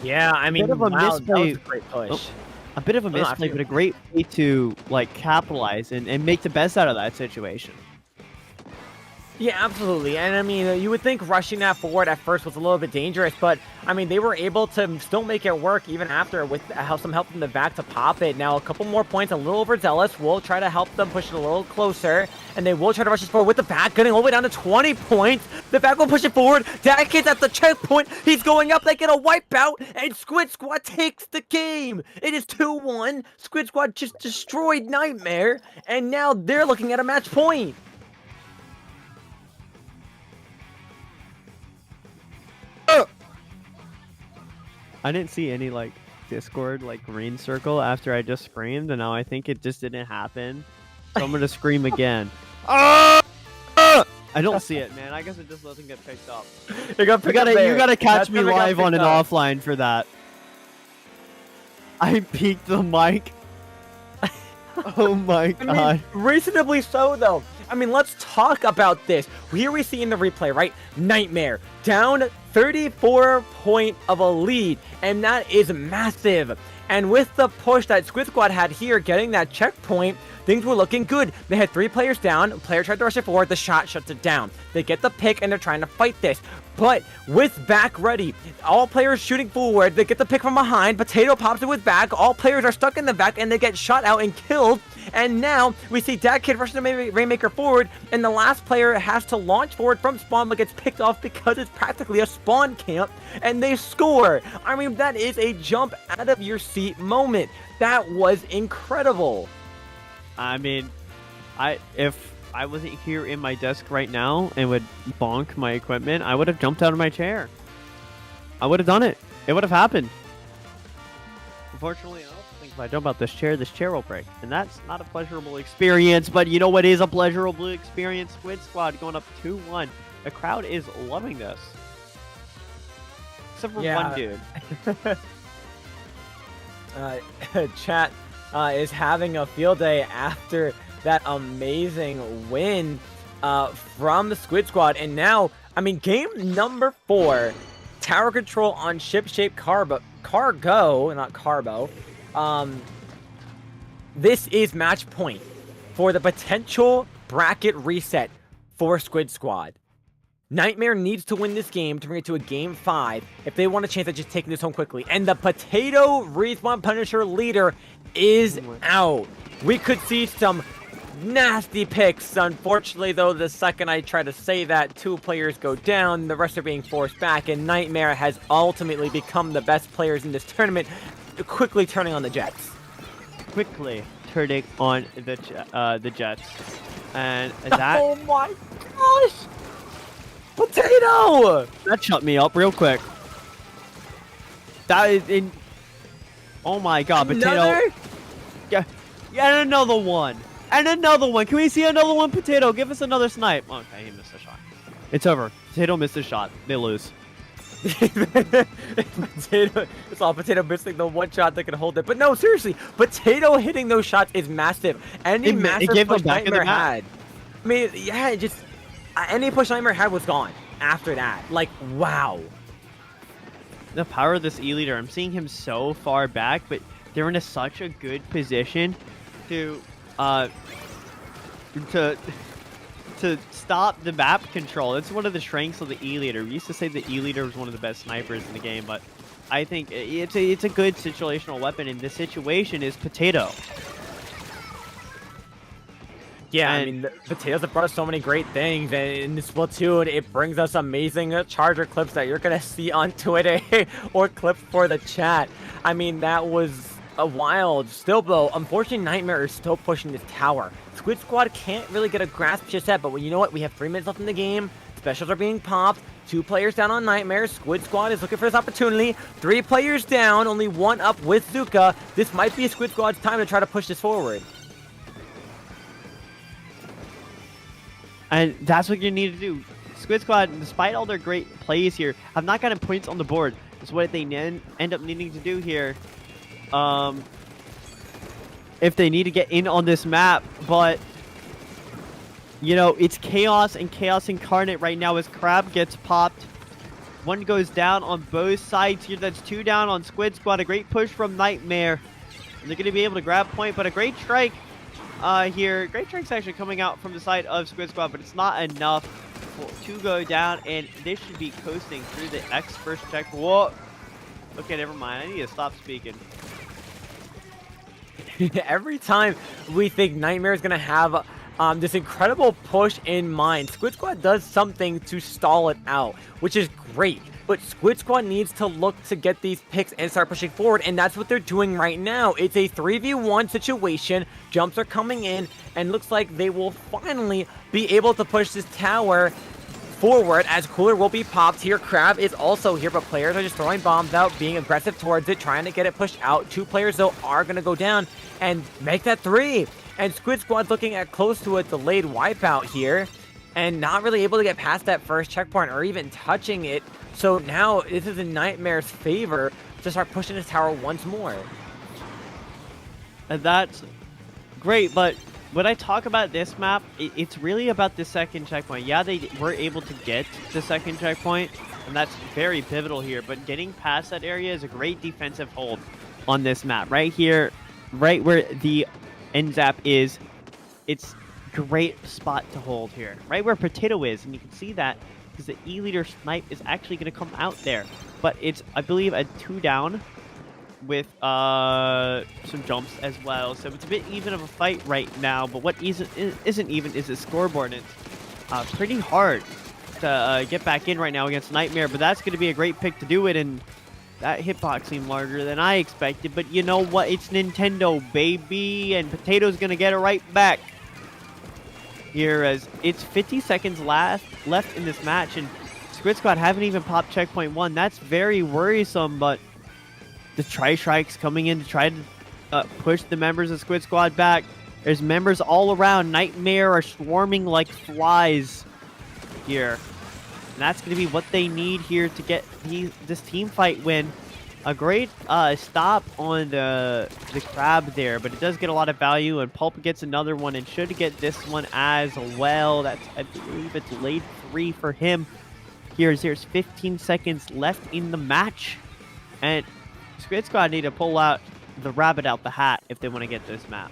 Yeah, I mean, bit of a wow, misplay. that was a great push. Oh, a bit of a Well, no, misplay, after- but a great way to like capitalize and make the best out of that situation. Yeah, absolutely. And I mean, you would think rushing that forward at first was a little bit dangerous, but I mean, they were able to still make it work even after with some help from the back to pop it. Now, a couple more points, a little overzealous. We'll try to help them push it a little closer, and they will try to rush this forward with the back, getting all the way down to 20 points. The back will push it forward. That kid's at the checkpoint. He's going up. They get a wipeout, and Squid Squad takes the game. It is 2-1. Squid Squad just destroyed Nightmare, and now they're looking at a match point. I didn't see any like Discord like green circle after I just screamed, and now I think it just didn't happen. So I'm gonna scream again. I don't see it, man. I guess it just doesn't get picked up. You You gotta catch me live on an offline for that. I peeked the mic. Oh my I god. mean, reasonably so, though. I mean, let's talk about this. Here we see in the replay, right? Nightmare down 34 point of a lead, and that is massive. And with the push that Squid Squad had here, getting that checkpoint, things were looking good. They had 3 players down. A player tried to rush it forward. The shot shuts it down. They get the pick, and they're trying to fight this. But with back ready, all players shooting forward. They get the pick from behind. Potato pops it with back. All players are stuck in the back, and they get shot out and killed. And now we see Dat Kid rushing the Rainmaker forward, and the last player has to launch forward from spawn, but gets picked off because it's practically a spawn camp, and they score. I mean, that is a jump out of your seat moment. That was incredible. I mean, if I wasn't here in my desk right now and would bonk my equipment, I would have jumped out of my chair. I would have done it. It would have happened. Unfortunately, I don't think if I jump out this chair will break. And that's not a pleasurable experience, but you know what is a pleasurable experience? Squid Squad going up 2-1. The crowd is loving this. Except for one dude. Chat is having a field day after that amazing win from the Squid Squad. And now, I mean, game number 4, tower control on ship-shaped cargo, not carbo. This is match point for the potential bracket reset for Squid Squad. Nightmare needs to win this game to bring it to a game 5 if they want a chance at just taking this home quickly. And the Potato Respawn Punisher leader is out. We could see some nasty picks. Unfortunately, though, the second I try to say that, 2 players go down, the rest are being forced back, and Nightmare has ultimately become the best players in this tournament, quickly turning on the Jets. Quickly turning on the Jets. And that... Oh my gosh! Potato! That shut me up real quick. That is in... Oh my god, Another? Potato. Yeah, and another one. And another one. Can we see another one, Potato? Give us another snipe. Okay, he missed a shot. It's over. Potato missed a shot. They lose. Potato, it's all Potato missing the one shot that can hold it. But no, seriously, Potato hitting those shots is massive. Any massive gave push them back in the Nightmare map. had. I mean, yeah, it just any push Nightmare had was gone after that. Like, wow. The power of this E-leader. I'm seeing him so far back, but they're in such a good position to stop the map control. It's one of the strengths of the E-leader. We used to say the E-leader was one of the best snipers in the game, but I think it's a good situational weapon, and this situation is Potato. Yeah, I And- mean, the Potatoes have brought us so many great things, and in this Splatoon, it brings us amazing Charger clips that you're gonna see on Twitter, or clips for the chat. I mean, that was a wild. Still, though, unfortunately, Nightmare is still pushing this tower. Squid Squad can't really get a grasp just yet, but you know what? We have 3 minutes left in the game. Specials are being popped. 2 players down on Nightmare. Squid Squad is looking for this opportunity. 3 players down, only 1 up with Zuka. This might be Squid Squad's time to try to push this forward. And that's what you need to do. Squid Squad, despite all their great plays here, have not gotten points on the board. That's what they end up needing to do here. If they need to get in on this map, but you know, it's chaos and chaos incarnate right now as Crab gets popped. 1 goes down on both sides here. That's 2 down on Squid Squad. A great push from Nightmare. And they're going to be able to grab point, but a great strike here. Great strike's actually coming out from the side of Squid Squad, but it's not enough to go down, and this should be coasting through the X first check. Whoa. Okay, never mind. I need to stop speaking. Every time we think Nightmare is going to have this incredible push in mind, Squid Squad does something to stall it out, which is great. But Squid Squad needs to look to get these picks and start pushing forward, and that's what they're doing right now. It's a 3v1 situation. Jumps are coming in, and looks like they will finally be able to push this tower forward as Cooler will be popped here. Crab is also here, but players are just throwing bombs out, being aggressive towards it, trying to get it pushed out. 2 players, though, are going to go down and make that 3. And Squid Squad's looking at close to a delayed wipeout here, and not really able to get past that first checkpoint or even touching it. So now this is in Nightmare's favor to start pushing this tower once more. And that's great, but when I talk about this map, it's really about the second checkpoint. Yeah, they were able to get the second checkpoint, and that's very pivotal here, but getting past that area is a great defensive hold on this map. Right here, right where the end zap is, it's great spot to hold here. Right where Potato is, and you can see that because the E-Leader snipe is actually going to come out there. But it's, I believe, a 2 down with some jumps as well. So it's a bit even of a fight right now, but what isn't even is the scoreboard. And it's pretty hard to get back in right now against Nightmare, but that's going to be a great pick to do it, and that hitbox seemed larger than I expected. But you know what? It's Nintendo, baby, and Potato's going to get it right back here as it's 50 seconds left in this match, and Squid Squad haven't even popped checkpoint 1. That's very worrisome, but the Tri-Strike's coming in to try to push the members of Squid Squad back. There's members all around. Nightmare are swarming like flies here. And that's going to be what they need here to get this team fight win. A great stop on the Crab there, but it does get a lot of value, and Pulp gets another one and should get this one as well. That's, I believe it's late 3 for him. There's 15 seconds left in the match, and Squid Squad need to pull out the rabbit out the hat if they want to get this map.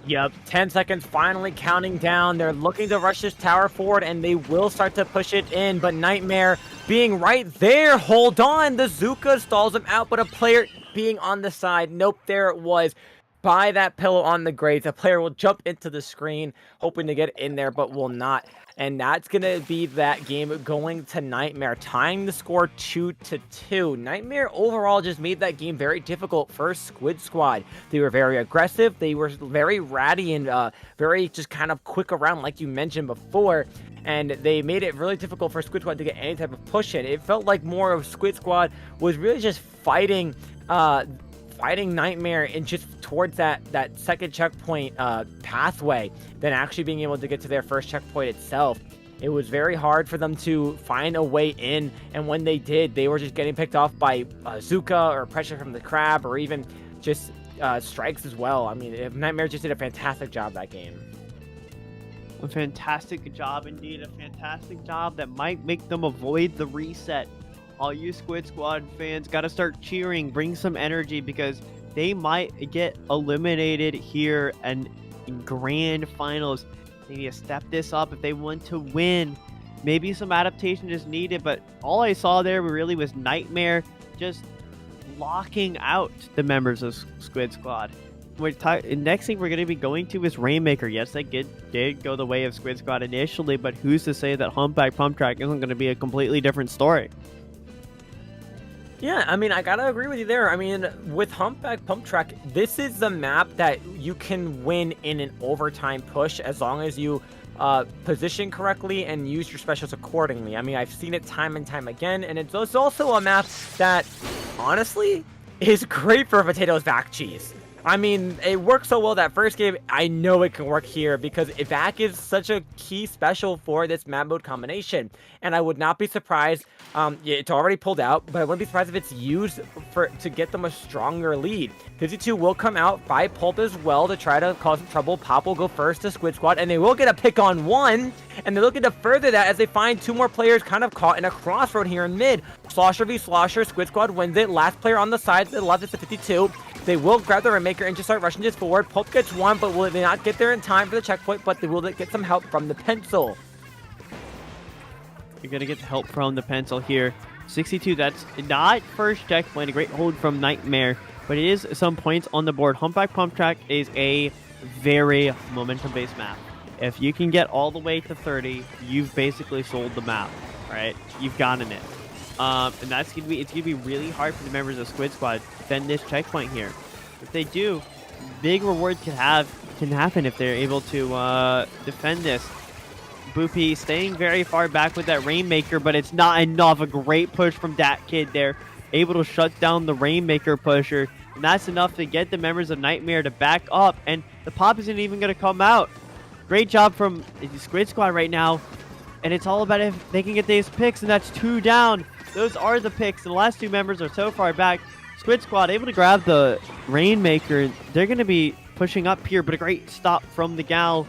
Yep, 10 seconds finally counting down. They're looking to rush this tower forward, and they will start to push it in, but Nightmare being right there. Hold on, the Zuka stalls him out, but a player being on the side. Nope, there it was. By that pillow on the grades, a player will jump into the screen, hoping to get in there, but will not. And that's going to be that game going to Nightmare, tying the score 2-2. Nightmare overall just made that game very difficult for Squid Squad. They were very aggressive. They were very ratty and very just kind of quick around, like you mentioned before. And they made it really difficult for Squid Squad to get any type of push in. It felt like more of Squid Squad was really just fighting Nightmare and just towards that second checkpoint pathway than actually being able to get to their first checkpoint itself. It was very hard for them to find a way in, and when they did, they were just getting picked off by Zuka or pressure from the Crab or even just strikes as well. I mean, Nightmare just did a fantastic job that game. A fantastic job indeed, a fantastic job that might make them avoid the reset. All you Squid Squad fans gotta start cheering, bring some energy, because they might get eliminated here and in grand finals. They need to step this up if they want to win. Maybe some adaptation is needed, but all I saw there really was Nightmare just locking out the members of Squid Squad. next thing we're going to be going to is Rainmaker. Yes, they did go the way of Squid Squad initially, but who's to say that Humpback Pump Track isn't going to be a completely different story? Yeah, I mean, I gotta agree with you there. I mean, with Humpback Pump Track, this is the map that you can win in an overtime push as long as you position correctly and use your specials accordingly. I mean, I've seen it time and time again, and it's also a map that, honestly, is great for Potato's back cheese. I mean, it worked so well that first game. I know it can work here because back is such a key special for this map mode combination. And I would not be surprised. It's already pulled out, but I wouldn't be surprised if it's used to get them a stronger lead. 52 will come out by Pulp as well to try to cause trouble. Pop will go first to Squid Squad, and they will get a pick on one. And they're looking to further that as they find two more players kind of caught in a crossroad here in mid. Slosher v Slosher. Squid Squad wins it. Last player on the side to the left is the 52. They will grab the Rainmaker and just start rushing just forward. Pulp gets one, but will they not get there in time for the checkpoint? But they will get some help from the pencil. You're going to get help from the pencil here. 62, that's not first checkpoint. A great hold from Nightmare, but it is some points on the board. Humpback Pump Track is a very momentum-based map. If you can get all the way to 30, you've basically sold the map, right? You've gotten it. And it's gonna be really hard for the members of Squid Squad to defend this checkpoint here. If they do, big rewards can happen if they're able to defend this. Boopy staying very far back with that Rainmaker, but it's not enough. A great push from Dat Kid there, able to shut down the Rainmaker pusher, and that's enough to get the members of Nightmare to back up. And the pop isn't even gonna come out. Great job from Squid Squad right now, and it's all about if they can get these picks, and that's 2 down. Those are the picks, and the last 2 members are so far back. Squid Squad able to grab the Rainmaker. They're going to be pushing up here, but a great stop from the Gal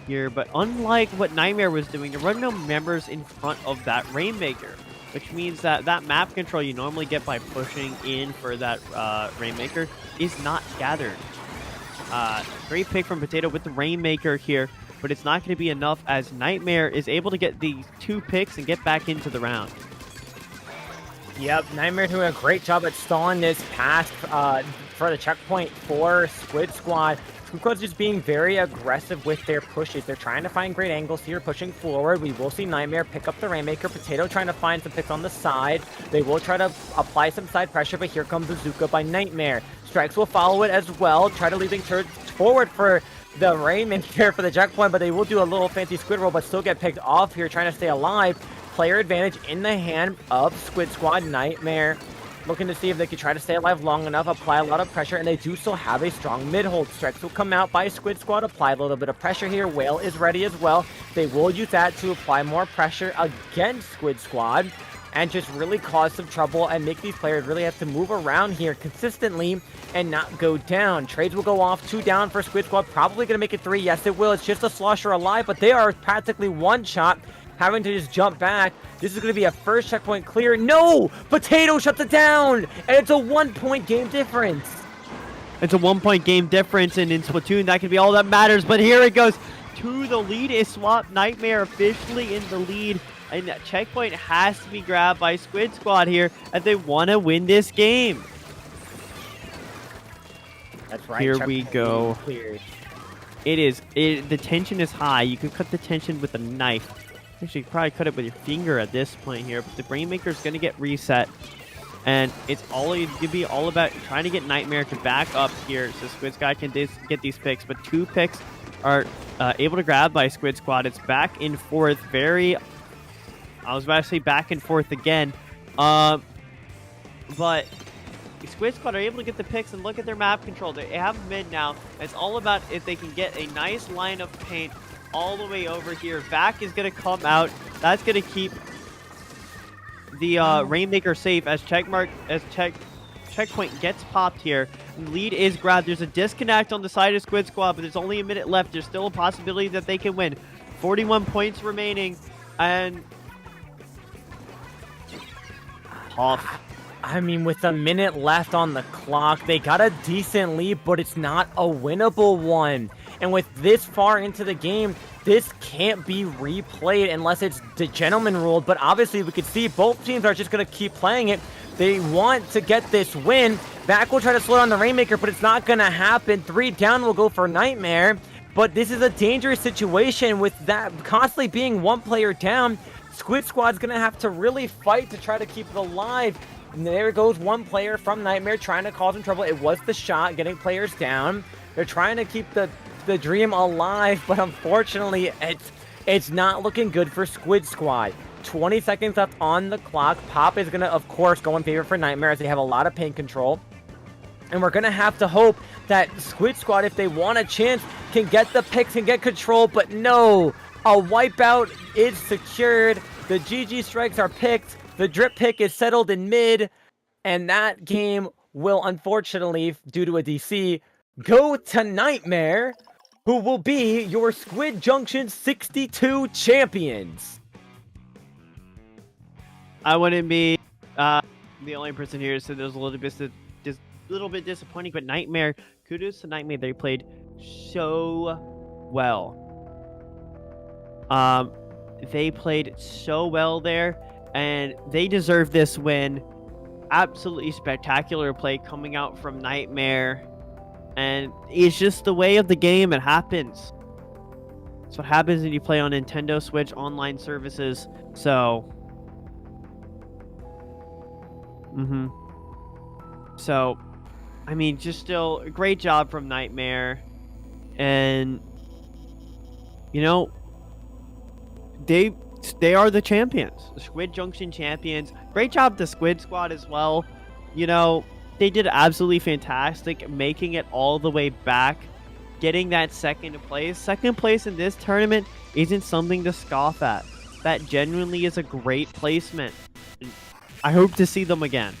here. But unlike what Nightmare was doing, there were no members in front of that Rainmaker, which means that that map control you normally get by pushing in for that Rainmaker is not gathered. Great pick from Potato with the Rainmaker here, but it's not going to be enough as Nightmare is able to get these 2 picks and get back into the round. Yep, Nightmare doing a great job at stalling this pass for the checkpoint for Squid Squad. Squid Squad's just being very aggressive with their pushes. They're trying to find great angles here, pushing forward. We will see Nightmare pick up the Rainmaker. Potato trying to find some picks on the side. They will try to apply some side pressure, but here comes Bazooka by Nightmare. Strikes will follow it as well. Try to leading forward for the Rainmaker for the checkpoint, but they will do a little fancy squid roll, but still get picked off here, trying to stay alive. Player advantage in the hand of Squid Squad. Nightmare looking to see if they could try to stay alive long enough, apply a lot of pressure, and they do still have a strong mid-hold. Strikes will come out by Squid Squad, apply a little bit of pressure here. Whale is ready as well. They will use that to apply more pressure against Squid Squad and just really cause some trouble and make these players really have to move around here consistently and not go down. Trades will go off, 2 down for Squid Squad, probably going to make it 3. Yes, it will. It's just a Slosher alive, but they are practically one shot, having to just jump back. This is going to be a first checkpoint clear. No! Potato shuts it down! And it's a 1-point game difference. It's a 1-point game difference, and in Splatoon, that can be all that matters. But here it goes to the lead. Is Swap Nightmare officially in the lead? And that checkpoint has to be grabbed by Squid Squad here, as they want to win this game. That's right. Here we go. Cleared. The tension is high. You can cut the tension with a knife. Actually, you could probably cut it with your finger at this point here. But the Rainmaker is going to get reset. And it's going to be all about trying to get Nightmare to back up here so Squid Squad can get these picks. But 2 picks are able to grab by Squid Squad. It's back and forth. I was about to say back and forth again. But Squid Squad are able to get the picks, and look at their map control. They have mid now. It's all about if they can get a nice line of paint all the way over here. Vac is going to come out. That's going to keep the Rainmaker safe as checkpoint gets popped here. And lead is grabbed. There's a disconnect on the side of Squid Squad, but there's only a minute left. There's still a possibility that they can win. 41 points remaining, and tough. I mean, with a minute left on the clock, they got a decent lead, but it's not a winnable one. And with this far into the game, this can't be replayed unless it's the gentleman ruled. But obviously, we could see both teams are just going to keep playing it. They want to get this win. Back will try to slow down the Rainmaker, but it's not going to happen. 3 down will go for Nightmare. But this is a dangerous situation with that constantly being 1 player down. Squid Squad's going to have to really fight to try to keep it alive. And there goes 1 player from Nightmare trying to cause some trouble. It was the shot, getting players down. They're trying to keep the dream alive, but unfortunately, it's not looking good for Squid Squad. 20 seconds left on the clock. Pop is going to, of course, go in favor for Nightmare as they have a lot of paint control. And we're going to have to hope that Squid Squad, if they want a chance, can get the picks and get control. But no, a wipeout is secured. The GG strikes are picked. The drip pick is settled in mid. And that game will, unfortunately, due to a DC, go to Nightmare, who will be your Squid Junction 62 champions. I wouldn't be the only person here, so there's a little bit disappointing, but Nightmare, kudos to Nightmare, they played so well. They played so well there, and they deserve this win. Absolutely spectacular play coming out from Nightmare, and it's just the way of the game. It happens. It's what happens when you play on Nintendo Switch online services. So So, I mean, just still a great job from Nightmare. And, you know, they are the champions. The Squid Junction champions. Great job to Squid Squad as well. You know, they did absolutely fantastic, making it all the way back, getting that second place. Second place in this tournament isn't something to scoff at. That genuinely is a great placement. I hope to see them again.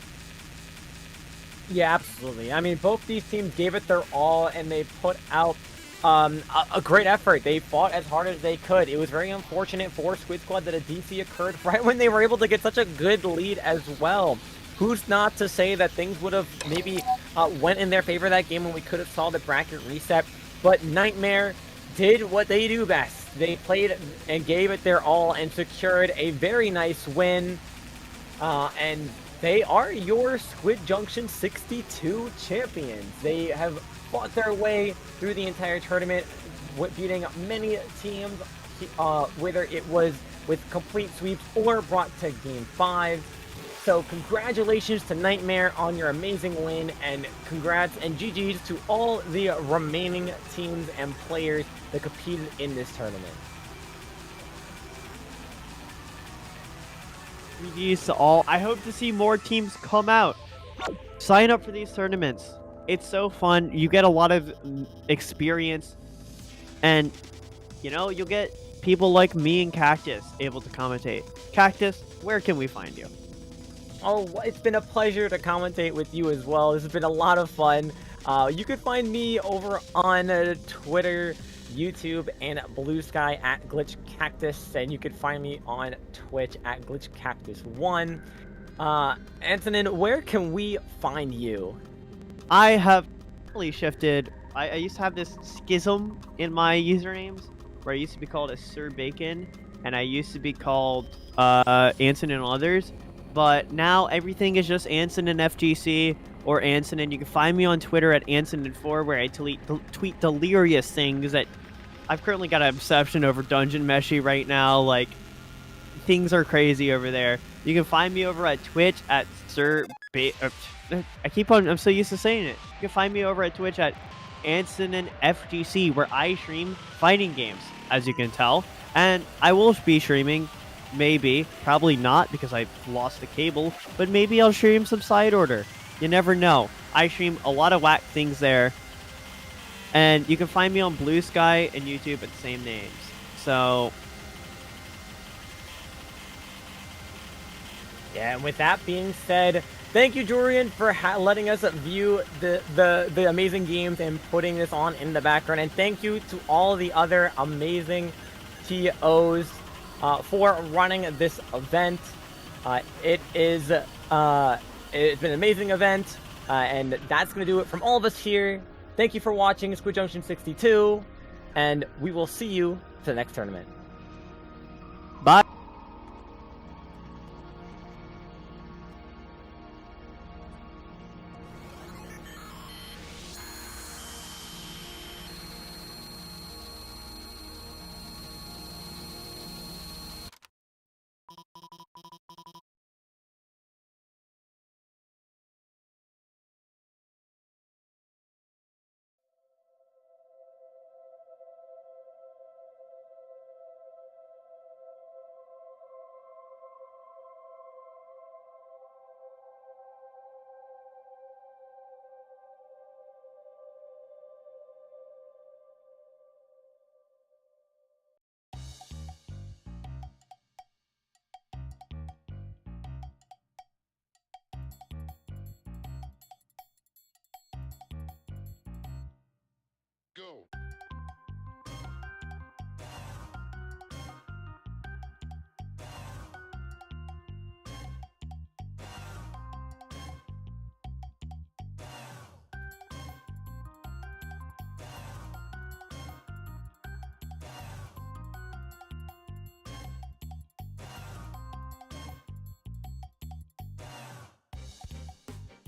Yeah, absolutely. I mean, both these teams gave it their all, and they put out a great effort. They fought as hard as they could. It was very unfortunate for Squid Squad that a DC occurred right when they were able to get such a good lead as well. Who's not to say that things would have maybe went in their favor that game when we could have saw the bracket reset, but Nightmare did what they do best. They played and gave it their all and secured a very nice win, and they are your Squid Junction 62 champions. They have fought their way through the entire tournament, beating many teams, whether it was with complete sweeps or brought to Game 5. So congratulations to Nightmare on your amazing win, and congrats and GG's to all the remaining teams and players that competed in this tournament. GG's to all. I hope to see more teams come out. Sign up for these tournaments. It's so fun. You get a lot of experience, and you know, you'll get people like me and Cactus able to commentate. Cactus, where can we find you? Oh, it's been a pleasure to commentate with you as well. This has been a lot of fun. You can find me over on Twitter, YouTube, and Blue Sky at GlitchCactus, and you can find me on Twitch at GlitchCactus1. Antonin, where can we find you? I have really shifted. I used to have this schism in my usernames, where I used to be called a Sir Bacon, and I used to be called Anson and others. But now everything is just Anson and FGC or Anson, and you can find me on Twitter at Anson4, where I tweet delirious things. That I've currently got an obsession over Dungeon Meshi right now. Like, things are crazy over there. You can find me over at Twitch at I'm so used to saying it. You can find me over at Twitch at Anson and FGC, where I stream fighting games, as you can tell. And I will be streaming, maybe, probably not because I lost the cable, but maybe I'll stream some Side Order. You never know. I stream a lot of whack things there. And you can find me on Blue Sky and YouTube at the same names. So yeah, and with that being said, thank you, Jorian, for letting us view the amazing games and putting this on in the background. And thank you to all the other amazing TOs for running this event. It's been an amazing event, and that's going to do it from all of us here. Thank you for watching Squid Junction 62, and we will see you for the next tournament. bye. go.